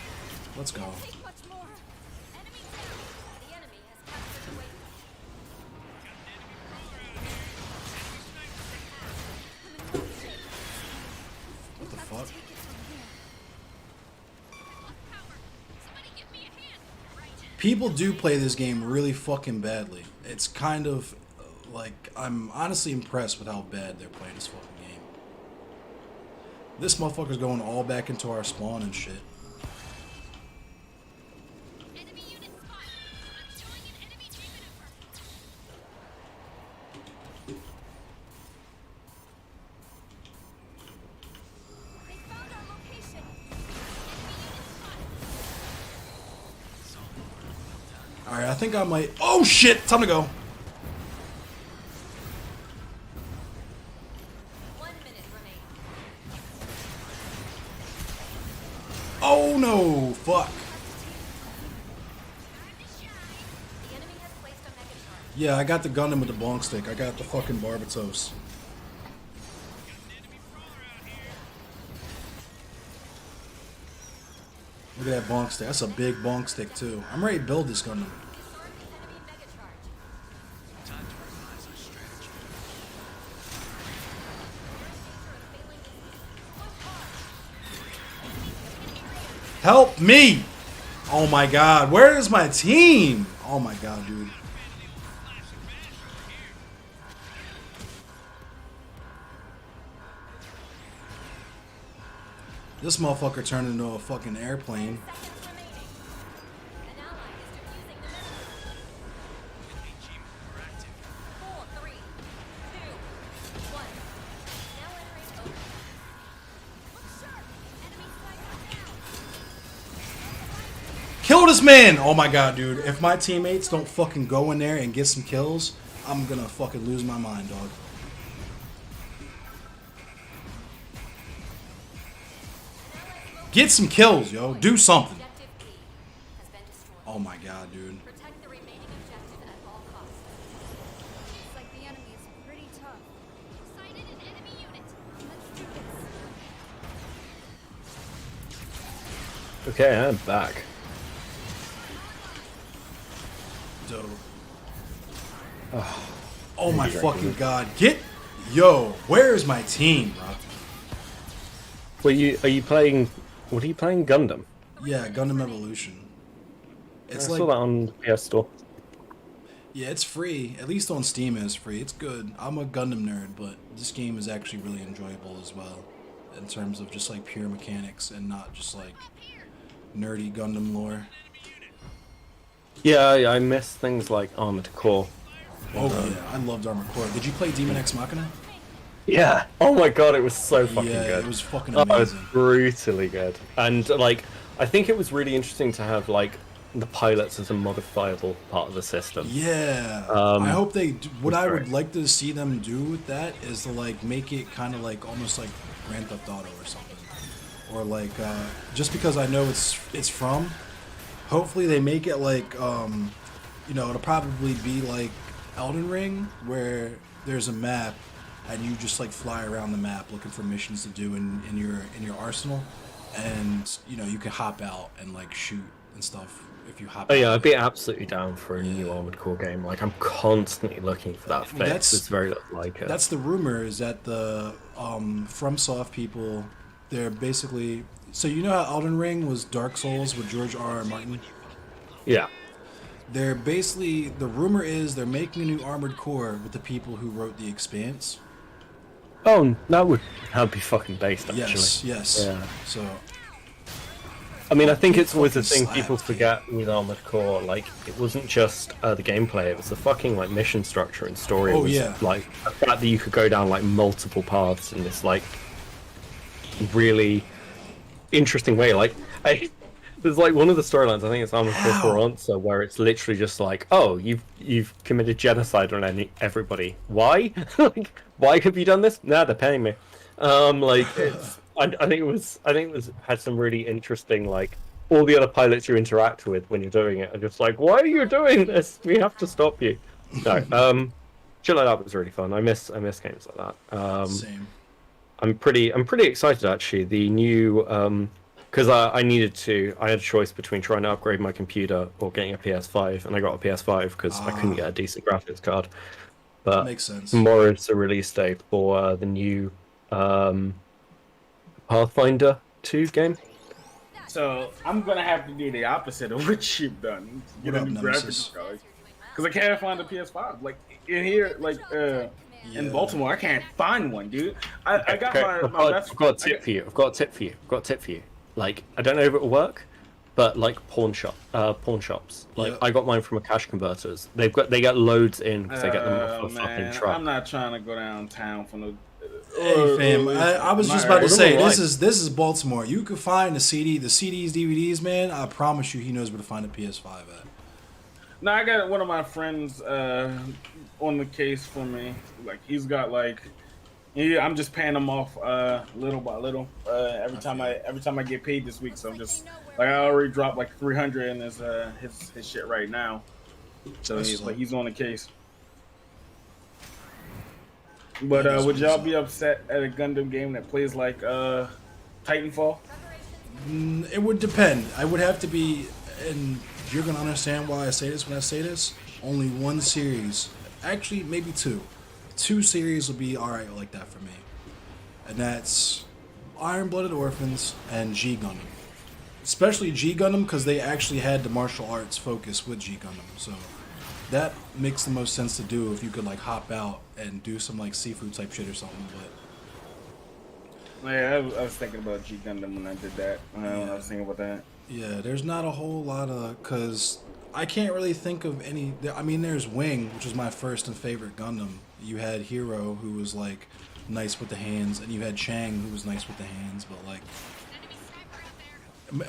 Let's go. Take much more. Enemy down. The enemy has captured the waypoint. People do play this game really fucking badly. It's kind of like I'm honestly impressed with how bad they're playing this fucking game. This motherfucker's going all back into our spawn and shit. Enemy unit spotted. I'm showing an enemy team maneuver. They found our location. Enemy unit spotted. Alright, I think I might... Oh shit! Time to go! 1 minute remaining. Oh no! Fuck. The enemy has placed a mega charge. Yeah, I got the Gundam with the bonk stick. I got the fucking Barbatos. Look at that bonk stick. That's a big bonk stick too. I'm ready to build this Gundam. Disarm the enemy mega charge. Time to revise our strategy. Help me! Oh my god, where is my team? Oh my god, dude. This motherfucker turned into a fucking airplane. Seconds remaining. An ally is defusing the mega charge. 4, 3, 2, 1. Now entering open. Look sharp. Enemy sniper down. Kill this man! Oh my god, dude. If my teammates don't fucking go in there and get some kills, I'm gonna fucking lose my mind, dog. Get some kills, yo. Do something. Objective B has been destroyed. Oh my god, dude. Protect the remaining objective at all costs. Looks like the enemy is pretty tough. Sighted an enemy unit. Let's do this. Okay, I'm back. Dope. Oh my fucking god. Get... Yo, where's my team, bro? Are you playing? What are you playing? Gundam. Yeah, Gundam Evolution. I It's saw like... that on the PS Store. Yeah, it's free. At least on Steam it's free. It's good. I'm a Gundam nerd, but this game is actually really enjoyable as well. In terms of just like pure mechanics and not just like nerdy Gundam lore. Yeah, I miss things like Armored Core. Oh yeah, I loved Armored Core. Did you play Demon X Machina? Yeah. Oh my god, it was so fucking Yeah, good. it was fucking Oh, it was amazing. brutally good. And like, I think it was really interesting to have like the pilots as a modifiable part of the system. Yeah, I hope they. What I would like to see them do with that is to like make it kind of like almost like Grand Theft Auto or something, or like just because I know it's from. Hopefully they make it like you know, it'll probably be like Elden Ring where there's a map and you just like fly around the map looking for missions to do in your arsenal, and you know you can hop out and like shoot and stuff if you hop. Oh yeah, out. I'd be absolutely down for a new Armored Core game. Like I'm constantly looking for that fix. There's very little like it. That's the rumor, is that the FromSoft people, they're basically, so you know how Elden Ring was Dark Souls with George R.R. Martin? Yeah. They're basically, the rumor is they're making a new Armored Core with the people who wrote The Expanse. Oh, that'd be fucking based actually. Yes, yes. Yeah. So I mean, I think it's always the Fucking thing people slap, forget with Armored Core. Like, it wasn't just the gameplay; it was the fucking like mission structure and story. Oh, It was, yeah. like the fact that you could go down like multiple paths in this like really interesting way. Like, there's like one of the storylines. I think it's Armored Core for Answer, where it's literally just like, "Oh, you've committed genocide on everybody. Why? Like, why have you done this? Nah, they're paying me." Like it's. I think it was had some really interesting, like, all the other pilots you interact with when you're doing it are just like, why are you doing this? We have to stop you. No, shit like that was really fun. I miss games like that. same. I'm pretty excited actually. The new because I had a choice between trying to upgrade my computer or getting a PS5, and I got a PS5 because I couldn't get a decent graphics card. But Makes sense. tomorrow's the release date for the new Pathfinder 2 game. So I'm gonna have to do the opposite of what you've done. Get What a up, new Nemesis? graphics card. Because I can't find a PS5. Like in here, like in Yeah. Baltimore, I can't find one, dude. I got Okay, my best. I've got a tip for you. I've got a tip for you. I've got a tip for you. Like, I don't know if it will work, but like pawn shops. Like, Yeah. I got mine from a cash converters. They get loads in because they get them off a fucking Man, truck. I'm not trying to go downtown for no. Hey fam, I was just about to Alright. say Alright. this is Baltimore. You could find the CDs, DVDs, man. I promise you, he knows where to find a PS5 at. No, I got one of my friends on the case for me. Like he's got like, yeah, I'm just paying him off little by little. Every time I get paid this week, so I'm just like I already dropped like 300 in his shit right now. So he's on the case. But would y'all be upset at a Gundam game that plays like Titanfall? It would depend. I would have to be, and you're gonna understand why I say this when I say this. Only one series, actually maybe two. Two series will be alright like that for me, and that's Iron Blooded Orphans and G Gundam. Especially G Gundam because they actually had the martial arts focus with G Gundam, so that makes the most sense to do if you could like hop out and do some like seafood type shit or something. But Yeah, I was thinking about G Gundam when I did that. When I was thinking about that. yeah, there's not a whole lot of, because I can't really think of any. I mean, there's Wing, which was my first and favorite Gundam. You had Hero, who was like nice with the hands, and you had Chang, who was nice with the hands. But like,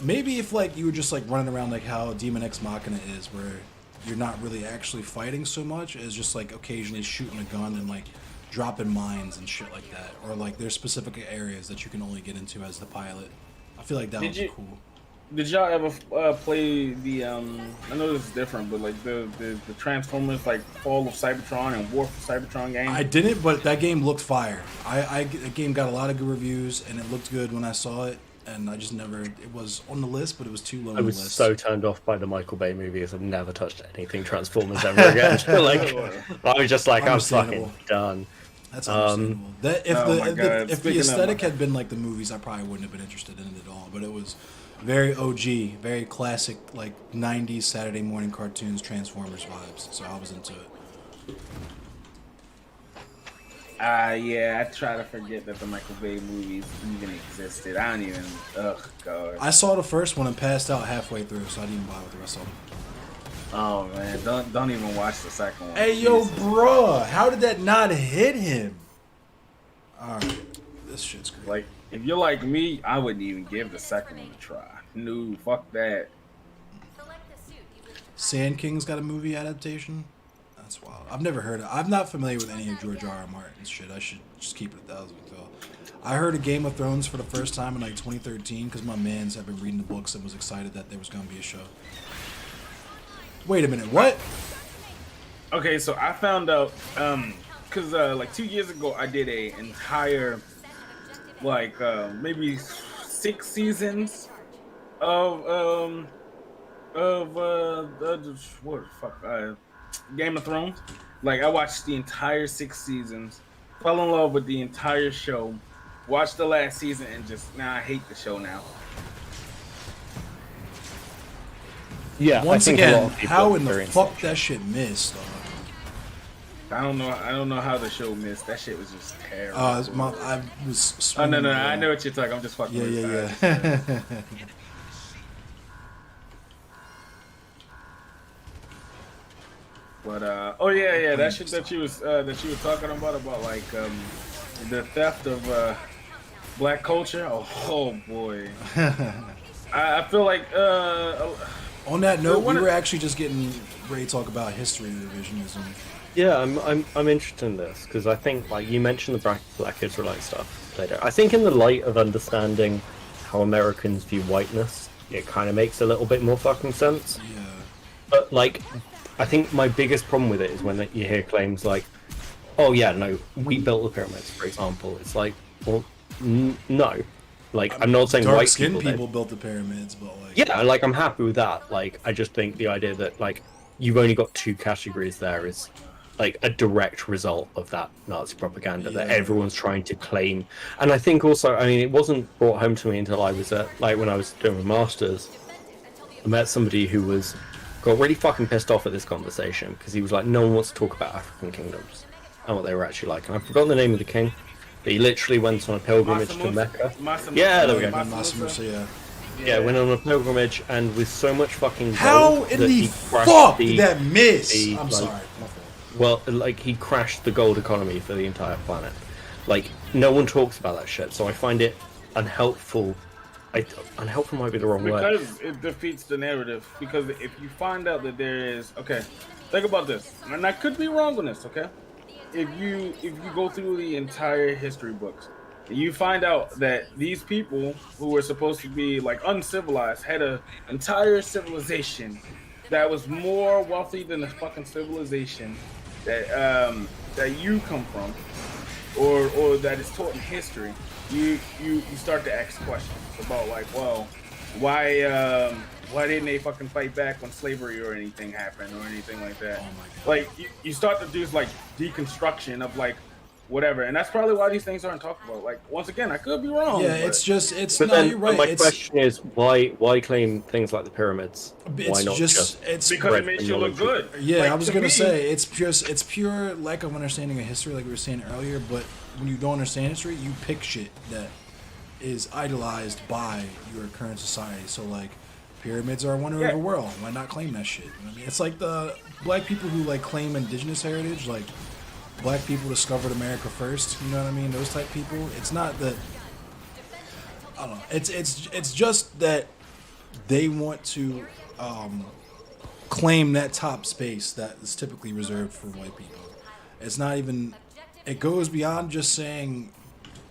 maybe if like you were just like running around like how Demon X Machina is, where you're not really actually fighting so much as just like occasionally shooting a gun and like dropping mines and shit like that, or like there's specific areas that you can only get into as the pilot. I feel like that would be cool. Did y'all ever play the I know this is different, but like the Transformers like Fall of Cybertron and War for Cybertron game? I didn't, but that game looked fire. The game got a lot of good reviews, and it looked good when I saw it, and I just never. It was on the list, but it was too low on I the was list. so turned off by the Michael Bay movies. I've never touched anything Transformers ever again. Like, I was just like, I'm Understandable. fucking done. That's understandable. That Oh my God. if the Speaking of aesthetic my- had been like the movies, I probably wouldn't have been interested in it at all. But it was very OG, very classic, like '90s Saturday morning cartoons, Transformers vibes. So I was into it. Yeah, I try to forget that the Michael Bay movies even existed. I don't even. Ugh, God. I saw the first one and passed out halfway through, so I didn't even bother with the rest of them. Oh man, don't even watch the second one. Hey yo, Jesus. bruh, how did that not hit him? All right, this shit's great. Like, if you're like me, I wouldn't even give the second one a try. No, fuck that. Select the suit you wish to Sand King's got a movie adaptation. That's wild. I've never heard of. I'm not familiar with any of George R.R. Martin's shit. I should just keep it 1,000 though. I heard of Game of Thrones for the first time in like 2013 because my mans have been reading the books and was excited that there was gonna be a show. Wait a minute, what? Okay, so I found out, cause like 2 years ago I did a entire, like maybe 6 seasons of what the fuck, Game of Thrones. Like I watched the entire 6 seasons, fell in love with the entire show, watched the last season, and just now I hate the show now. Yeah. Once I think a lot again, of people how in the experience fuck that. that shit missed? I don't know how the show missed. That shit was just terrible. I was. Oh no, swinging, I know what you're talking. I'm just fucking. Yeah, with yeah, you. yeah. But oh yeah, that shit that you was talking about like the theft of black culture. Oh boy, I feel like On that note, one we of- were actually just getting ready to talk about history revisionism. Yeah, I'm interested in this because I think like you mentioned the Black Israelite stuff later. I think in the light of understanding how Americans view whiteness, it kind of makes a little bit more fucking sense. Yeah. But like, I think my biggest problem with it is when you hear claims like, "Oh yeah, no, we built the pyramids," for example. It's like, well, no. Like, I'm not saying white Dark-skinned people. people built the pyramids, but like. Yeah, like I'm happy with that. Like, I just think the idea that like you've only got 2 categories there is like a direct result of that Nazi propaganda that everyone's trying to claim. And I think also, I mean, it wasn't brought home to me until I was at, like, when I was doing my masters. I met somebody who got really fucking pissed off at this conversation because he was like, no one wants to talk about African kingdoms and what they were actually like. And I've forgotten the name of the king, but he literally went on a pilgrimage to Mecca. Yeah, there we go. Yeah, went on a pilgrimage and with so much fucking gold. How in the fuck did that miss? I'm sorry. My fault. Well, like, he crashed the gold economy for the entire planet. Like, no one talks about that shit, so I find it unhelpful. Unhelpful might be the wrong word. Because it defeats the narrative. Because if you find out that there is... Okay, think about this. And I could be wrong on this, okay? If you go through the entire history books, you find out that these people who were supposed to be, like, uncivilized had an entire civilization that was more wealthy than the fucking civilization that you come from, or that is taught in history, you start to ask questions about, like, well, why didn't they fucking fight back when slavery or anything happened or anything like that? Oh my God. Like, you start to do, like, deconstruction of, like, whatever, and that's probably why these things aren't talked about. Like, once again, I could be wrong. Yeah, but no, you're right. My question is, why claim things like the pyramids? Why not just because it makes you look good. Yeah, like, I was gonna say it's pure lack of understanding of history, like we were saying earlier. But when you don't understand history, you pick shit that is idolized by your current society. So like, pyramids are a wonder of the world. Why not claim that shit? You know what I mean, it's like the black people who like claim indigenous heritage, like black people discovered America first. You know what I mean? Those type people. It's not that. I don't know. It's just that they want to claim that top space that is typically reserved for white people. It's not even. It goes beyond just saying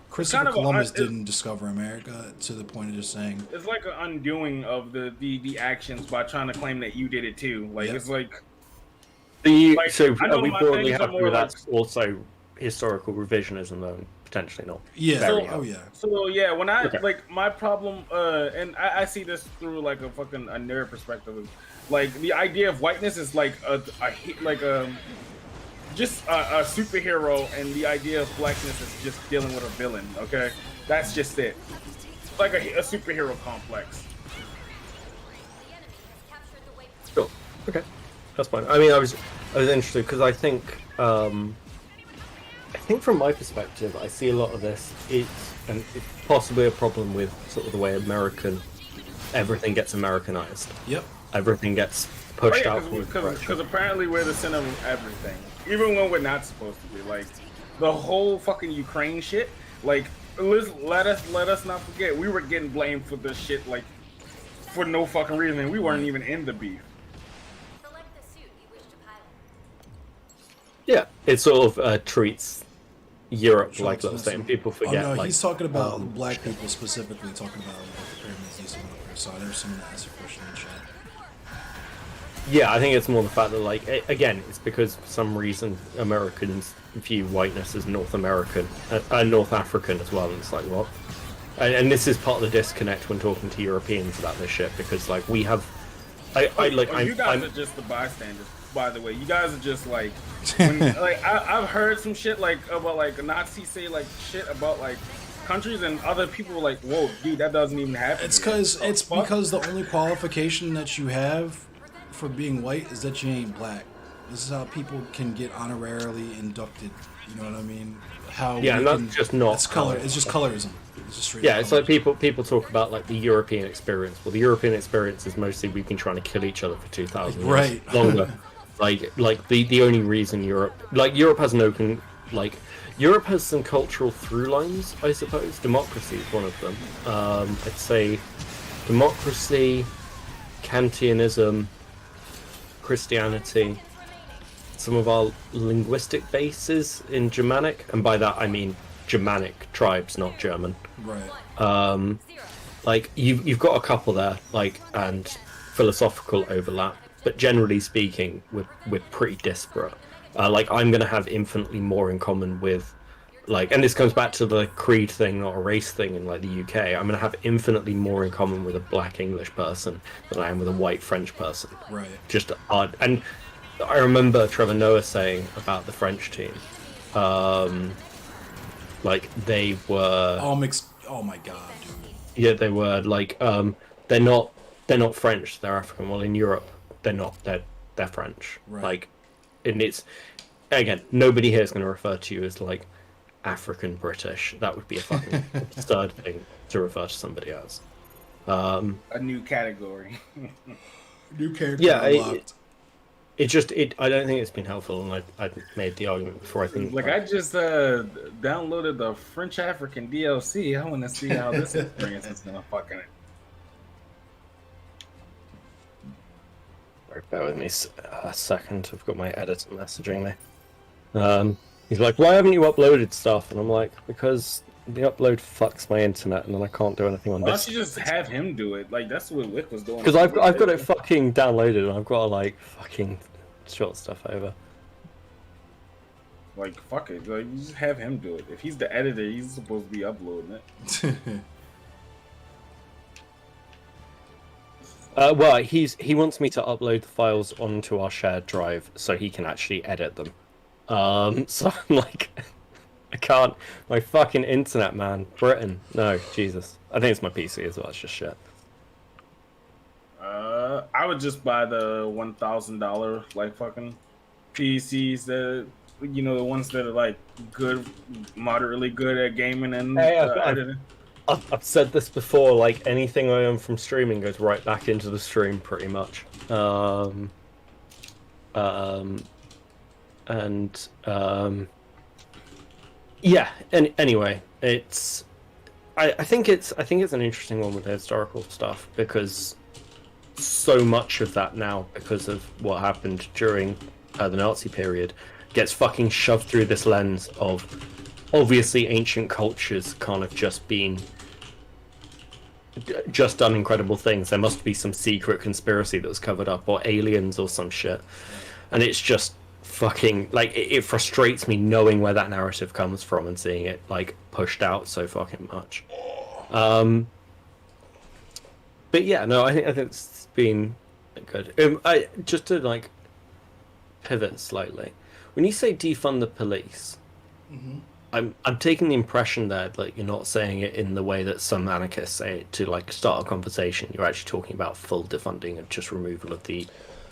Christopher Columbus didn't discover America to the point of just saying. It's like an undoing of the actions by trying to claim that you did it too. Like it's like. We broadly have to do that's also historical revisionism, though, potentially not. Yeah. So yeah, when I like my problem, and I see this through like a nerd perspective, like the idea of whiteness is like just a superhero, and the idea of blackness is just dealing with a villain. Okay, that's just it. It's like a superhero complex. Sure. Okay. That's fine. I mean, I was interested because I think from my perspective, I see a lot of this. It's possibly a problem with sort of the way everything gets Americanized. Yep. Everything gets pushed out because apparently we're the center of everything, even when we're not supposed to be. Like the whole fucking Ukraine shit. Like, let us not forget, we were getting blamed for this shit like for no fucking reason. We weren't even in the beef. Yeah, it sort of treats Europe like little thing. People forget. Oh no, like, he's talking about black people specifically. Talking about the pyramids used in there. So there's someone that asked a question in chat. Yeah, I think it's more the fact that, like, again, it's because for some reason Americans view whiteness as North American, North African as well. And it's like, what? And this is part of the disconnect when talking to Europeans about this shit, because like we have, you guys are just the bystanders. By the way, you guys are just like, like I've heard some shit like about like Nazis say like shit about like countries, and other people were like, whoa, dude, that doesn't even happen. It's because the only qualification that you have for being white is that you ain't black. This is how people can get honorarily inducted. You know what I mean? That's just not. It's color. It's just colorism. It's just straight. Yeah, it's like people talk about like the European experience. Well, the European experience is mostly we've been trying to kill each other for 2,000 years right. longer. Like the only reason Europe has Europe has some cultural through lines, I suppose. Democracy is one of them. I'd say democracy, Kantianism, Christianity, some of our linguistic bases in Germanic, and by that I mean Germanic tribes, not German. Right. Like you've got a couple there, like, and philosophical overlap. But generally speaking, we're pretty disparate. Like, I'm going to have infinitely more in common with, like, and this comes back to the creed thing, not a race thing in, like, the UK. I'm going to have infinitely more in common with a black English person than I am with a white French person. Right. Just odd. And I remember Trevor Noah saying about the French team, like they were, Oh my god, dude. yeah, they were like, they're not, French, they're African. Well, in Europe, they're not, they're French. Right. Like, and it's again, nobody here is going to refer to you as like African British. That would be a fucking absurd thing to refer to somebody as. A new category. New character Yeah, unlocked. I don't think it's been helpful, and I made the argument before. I think Like, I just downloaded the French African DLC. I want to see how this experience is gonna fucking. Sorry, bear with me a second. I've got my editor messaging me. He's like, "Why haven't you uploaded stuff?" And I'm like, "Because the upload fucks my internet, and then I can't do anything on Why this." don't you just have him do it? Like, that's what Wick was doing. Because I've got it fucking downloaded, and I've got to like fucking short stuff over. Like, fuck it. Like, you just have him do it. If he's the editor, he's supposed to be uploading it. Well, he wants me to upload the files onto our shared drive so he can actually edit them. So I'm like, I can't. My fucking internet, man. Britain. No, Jesus. I think it's my PC as well. It's just shit. I would just buy the $1,000 like fucking PCs that, you know, the ones that are like good, moderately good at gaming and editing. I've said this before. Like anything I own from streaming goes right back into the stream, pretty much. Yeah. And anyway, it's. I think it's an interesting one with the historical stuff because so much of that now, because of what happened during the Nazi period, gets fucking shoved through this lens of obviously ancient cultures kind of just done incredible things. There must be some secret conspiracy that was covered up, or aliens or some shit. And it's just fucking like it frustrates me knowing where that narrative comes from and seeing it like pushed out so fucking much. But yeah, no, I think it's been good. I just to like pivot slightly. When you say defund the police, I'm taking the impression that like you're not saying it in the way that some anarchists say it to like start a conversation. You're actually talking about full defunding and just removal of the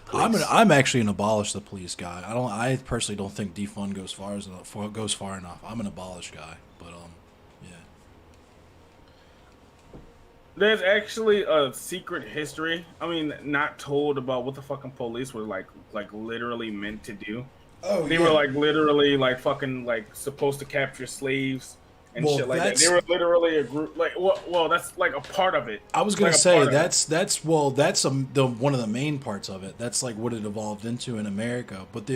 police. I'm actually an abolish the police guy. I personally don't think defund goes far enough. I'm an abolish guy, but yeah. There's actually a secret history. I mean, not told about what the fucking police were like literally meant to do. Oh, They were like literally like fucking like supposed to capture slaves and shit like that. They were literally a group like well that's like a part of it. I was gonna like say that's the one of the main parts of it. That's like what it evolved into in America. But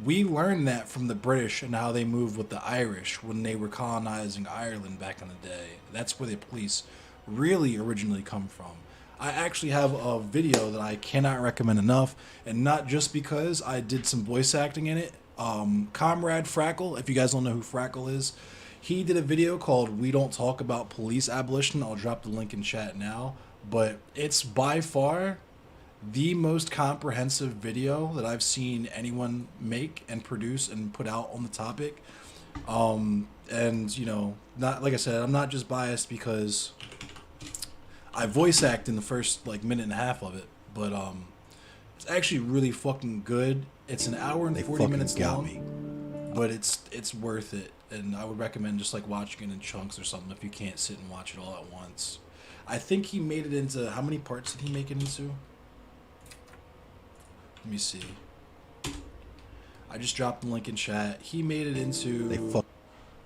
we learned that from the British and how they moved with the Irish when they were colonizing Ireland back in the day. That's where the police really originally come from. I actually have a video that I cannot recommend enough, and not just because I did some voice acting in it. Comrade Frackle, if you guys don't know who Frackle is, he did a video called "We Don't Talk About Police Abolition." I'll drop the link in chat now, but it's by far the most comprehensive video that I've seen anyone make and produce and put out on the topic. And you know, not like I said, I'm not just biased because I voice act in the first like minute and a half of it, but it's actually really fucking good. It's an hour and 40 minutes long, but it's worth it, and I would recommend just like watching it in chunks or something if you can't sit and watch it all at once. I think he made it into, how many parts did he make it into? Let me see. I just dropped the link in chat. He made it into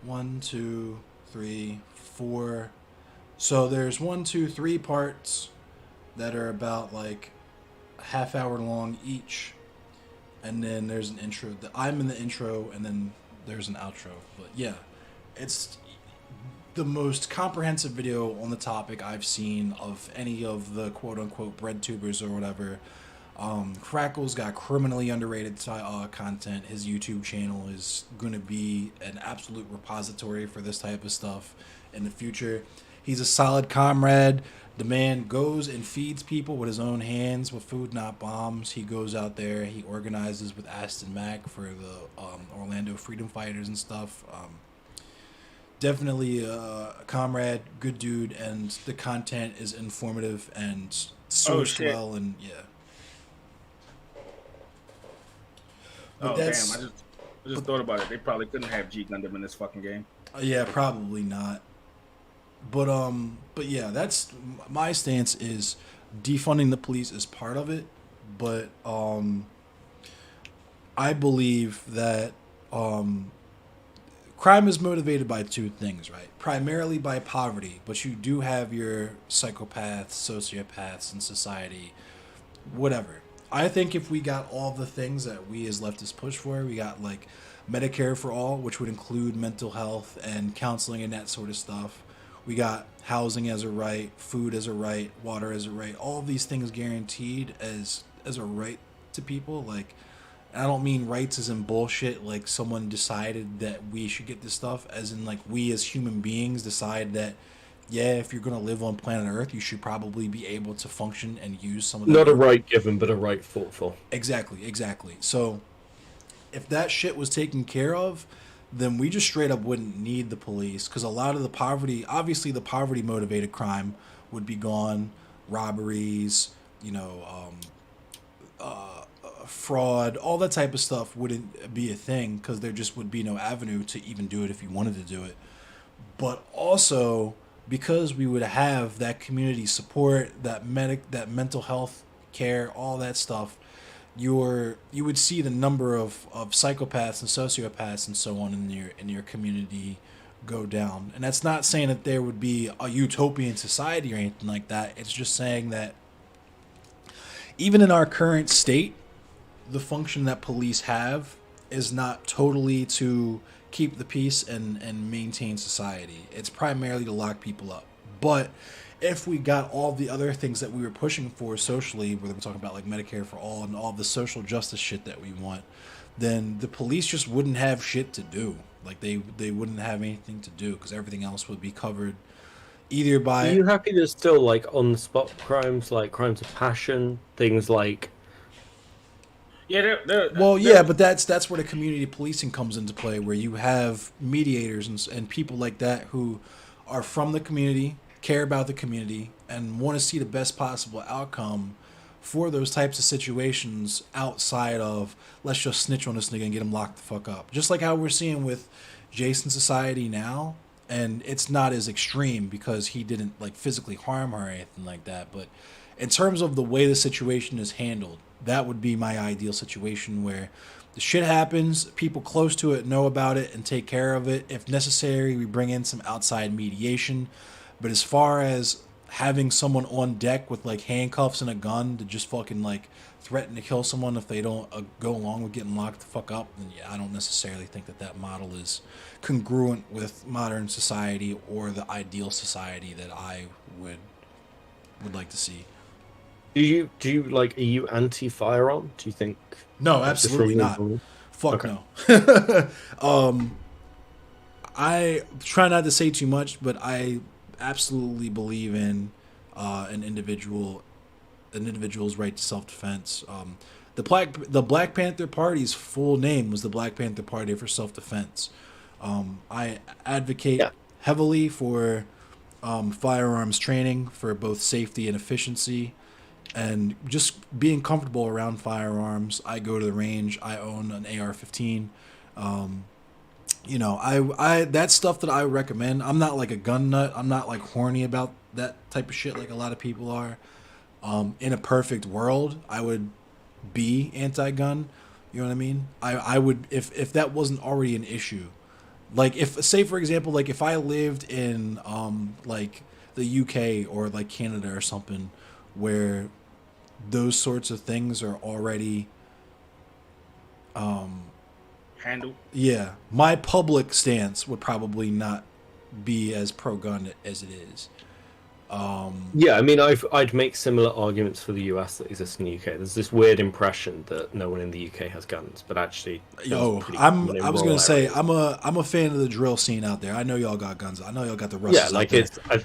1, 2, 3, 4. So there's 1, 2, 3 parts that are about like a half hour long each, and then there's an intro. I'm in the intro, and then there's an outro. But yeah, it's the most comprehensive video on the topic I've seen of any of the quote unquote bread tubers or whatever. Crackle's got criminally underrated content. His YouTube channel is going to be an absolute repository for this type of stuff in the future. He's a solid comrade. The man goes and feeds people with his own hands with food, not bombs. He goes out there. He organizes with Aston Mack for the Orlando Freedom Fighters and stuff. Definitely a comrade, good dude, and the content is informative and sourced well, and yeah. But Damn! I just thought about it. They probably couldn't have G Gundam in this fucking game. Yeah, probably not. But yeah, that's my stance is defunding the police is part of it, but I believe that crime is motivated by two things, right? Primarily by poverty, but you do have your psychopaths, sociopaths in society, whatever. I think if we got all the things that we as leftists push for, we got like Medicare for all, which would include mental health and counseling and that sort of stuff. We got housing as a right, food as a right, water as a right. All of these things guaranteed as a right to people. Like, I don't mean rights as in bullshit, like someone decided that we should get this stuff, as in like we as human beings decide that, yeah, if you're going to live on planet Earth, you should probably be able to function and use some of that. Not a right given, but a right fought for. Exactly. So if that shit was taken care of, then we just straight up wouldn't need the police, because a lot of the poverty, obviously the poverty motivated crime would be gone, robberies, fraud, all that type of stuff wouldn't be a thing, because there just would be no avenue to even do it if you wanted to do it. But also, because we would have that community support, that mental health care, all that stuff, you would see the number of psychopaths and sociopaths and so on in your community go down. And that's not saying that there would be a utopian society or anything like that. It's just saying that even in our current state, the function that police have is not totally to keep the peace and maintain society. It's primarily to lock people up. But if we got all the other things that we were pushing for socially, whether we're talking about like Medicare for all and all the social justice shit that we want, then the police just wouldn't have shit to do. Like they wouldn't have anything to do, because everything else would be covered either by... Are you happy there's still like on the spot crimes, like crimes of passion, things like... Yeah, but that's where the community policing comes into play, where you have mediators and people like that who are from the community, care about the community, and want to see the best possible outcome for those types of situations outside of, let's just snitch on this nigga and get him locked the fuck up. Just like how we're seeing with Jason's society now, and it's not as extreme because he didn't like physically harm her or anything like that, but in terms of the way the situation is handled, that would be my ideal situation, where the shit happens, people close to it know about it and take care of it. If necessary, we bring in some outside mediation. But as far as having someone on deck with like handcuffs and a gun to just fucking like threaten to kill someone if they don't go along with getting locked the fuck up, then yeah, I don't necessarily think that model is congruent with modern society or the ideal society that I would like to see. Do you like, are you anti-firearm? Do you think? No, absolutely not. Fuck okay. No. I try not to say too much, but I absolutely believe in an individual's right to self-defense. The Black Panther Party's full name was the Black Panther Party for Self-Defense. I advocate heavily for firearms training for both safety and efficiency, and just being comfortable around firearms. I go to the range. I own an AR-15. I that's stuff that I recommend. I'm not like a gun nut. I'm not like horny about that type of shit like a lot of people are. In a perfect world, I would be anti-gun. You know what I mean? I would, if that wasn't already an issue. Like, if, say for example, like if I lived in like the UK or like Canada or something, where those sorts of things are already handled. Yeah, my public stance would probably not be as pro-gun as it is. Yeah, I mean, I'd make similar arguments for the US that exist in the UK. There's this weird impression that no one in the UK has guns, but actually, I was gonna say I'm a fan of the drill scene out there. I know y'all got guns. I know y'all got the Russes. Yeah, like out there.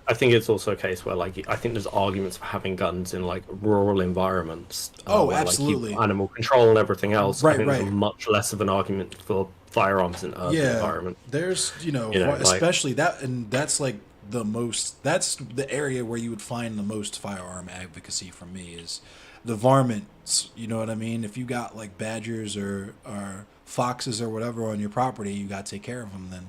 I think it's also a case where, like, I think there's arguments for having guns in like rural environments. Oh, where, absolutely. Like, you've got animal control and everything else. Right, I think right. there's much less of an argument for firearms in urban Yeah, environment. there's like- especially that, and that's like that's the area where you would find the most firearm advocacy from me is the varmints. You know what I mean? If you got like badgers or foxes or whatever on your property, you got to take care of them then.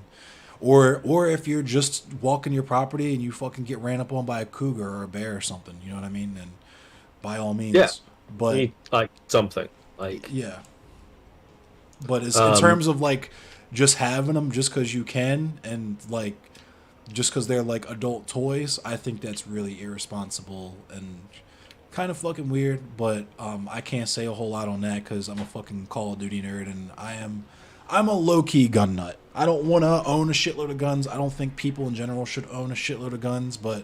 Or if you're just walking your property and you fucking get ran up on by a cougar or a bear or something, you know what I mean? Then by all means. Yeah. But You need, like, something like yeah. But in terms of like just having them just because you can and like just because they're like adult toys, I think that's really irresponsible and kind of fucking weird. But I can't say a whole lot on that because I'm a fucking Call of Duty nerd and I'm a low key gun nut. I don't want to own a shitload of guns. I don't think people in general should own a shitload of guns. But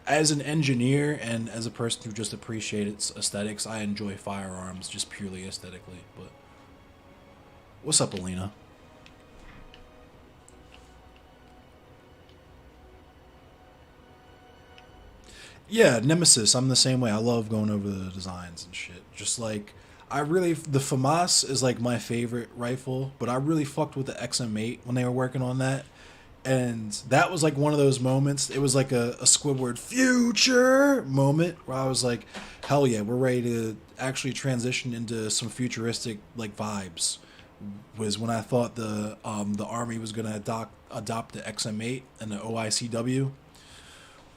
as an engineer and as a person who just appreciates aesthetics, I enjoy firearms just purely aesthetically. But what's up, Alina? Yeah, Nemesis. I'm the same way. I love going over the designs and shit. Just like the FAMAS is like my favorite rifle, but I really fucked with the XM8 when they were working on that. And that was like one of those moments. It was like a Squidward future moment where I was like, hell yeah, we're ready to actually transition into some futuristic like vibes. Was when I thought the army was gonna adopt the XM8 and the OICW,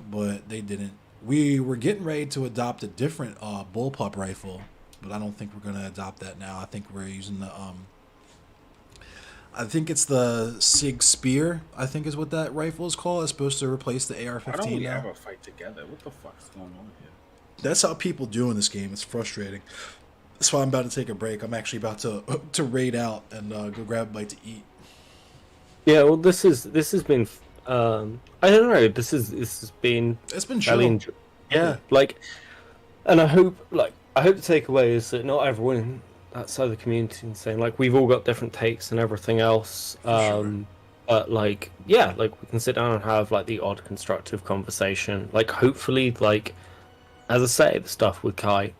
but they didn't. We were getting ready to adopt a different bullpup rifle, but I don't think we're gonna adopt that now. I think we're using the I think it's the Sig Spear, I think is what that rifle is called. It's supposed to replace the AR-15 Why don't we now. ever fight together? What the fuck's going on here? That's how people do in this game. It's frustrating. That's why I'm about to take a break. I'm actually about to raid out and go grab a bite to eat. Yeah, well, this has been I don't know. This has been It's been fairly chill. yeah, like, and I hope the takeaway is that not everyone in that side of the community is saying like we've all got different takes and everything else. Sure. But like, yeah, like we can sit down and have like the odd constructive conversation. Like hopefully, like as I say, the stuff with Cly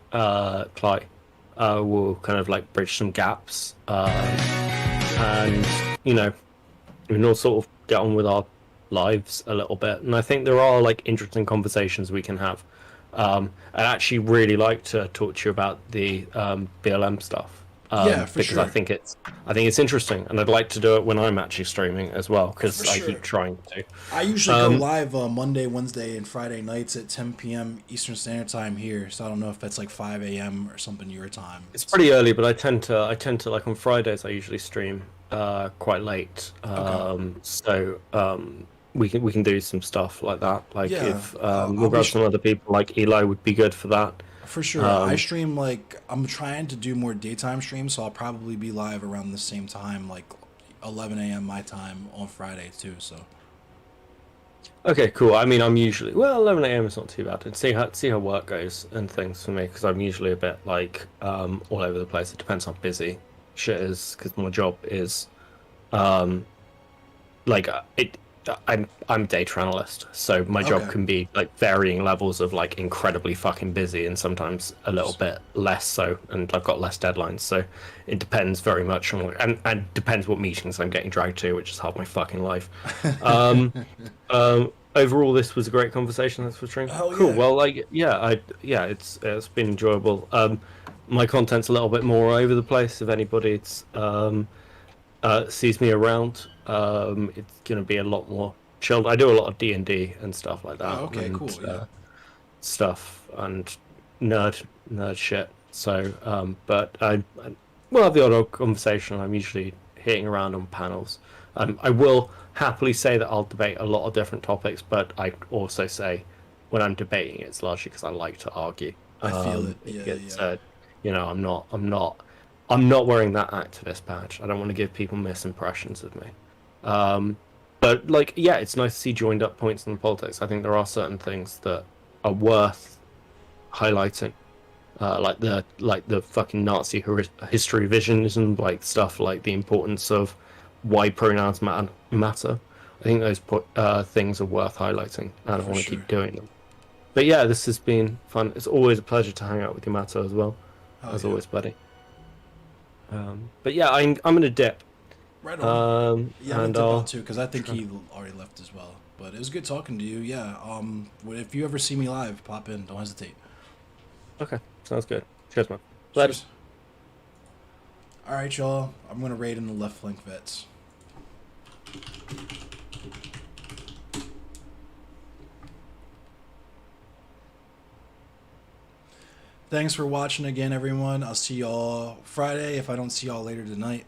will kind of like bridge some gaps, and we can all sort of get on with our lives a little bit. And I think there are like interesting conversations we can have. I'd actually really like to talk to you about the BLM stuff. Yeah, for because sure. I think it's interesting, and I'd like to do it when I'm actually streaming as well, because For I sure. keep trying to. I usually go live Monday, Wednesday, and Friday nights at 10 p.m. Eastern Standard Time here. So I don't know if that's like 5 a.m. or something your time. It's pretty early, but I tend to like on Fridays I usually stream quite late. So we can do some stuff like that. Like Yeah, if I'll we'll be grab some other people, like Eli would be good for that. For sure. I stream like I'm trying to do more daytime streams, so I'll probably be live around the same time, like 11 a.m. my time on Friday too. So Okay, cool. I mean, I'm usually 11 a.m. is not too bad. And see how work goes and things for me, because I'm usually a bit like all over the place. It depends how busy shit is, because my job is like I'm a data analyst, so my job Okay. can be like varying levels of like incredibly fucking busy and sometimes a little bit less so, and I've got less deadlines, so it depends very much on and depends what meetings I'm getting dragged to, which is half my fucking life. Overall, this was a great conversation. That's for sure. Hell Cool. yeah. Well, like it's been enjoyable. My content's a little bit more over the place. If anybody sees me around, it's gonna be a lot more chilled. I do a lot of D&D and stuff like that. Oh, okay, and, cool, yeah. Stuff and nerd shit. So, but we'll have the odd conversation. I'm usually hitting around on panels. I will happily say that I'll debate a lot of different topics, but I also say when I'm debating, it's largely because I like to argue. I feel it. Yeah, It's, yeah. I'm not wearing that activist badge. I don't want to give people misimpressions of me. But like, yeah, it's nice to see joined up points in the politics. I think there are certain things that are worth highlighting, like the fucking Nazi history visionism, like stuff like the importance of why pronouns matter, I think those things are worth highlighting, and I For want to sure. keep doing them. But yeah, this has been fun. It's always a pleasure to hang out with you, Mato, as well. Hell As yeah. always, buddy. But yeah, I'm gonna dip. Right on. Yeah, I'm gonna and dip I'll out too because I think he already left as well. But it was good talking to you. Yeah. If you ever see me live, pop in. Don't hesitate. Okay, sounds good. Cheers, man. Later. Cheers. All right, y'all. I'm gonna raid in the left flank vets. Thanks for watching again, everyone. I'll see y'all Friday if I don't see y'all later tonight.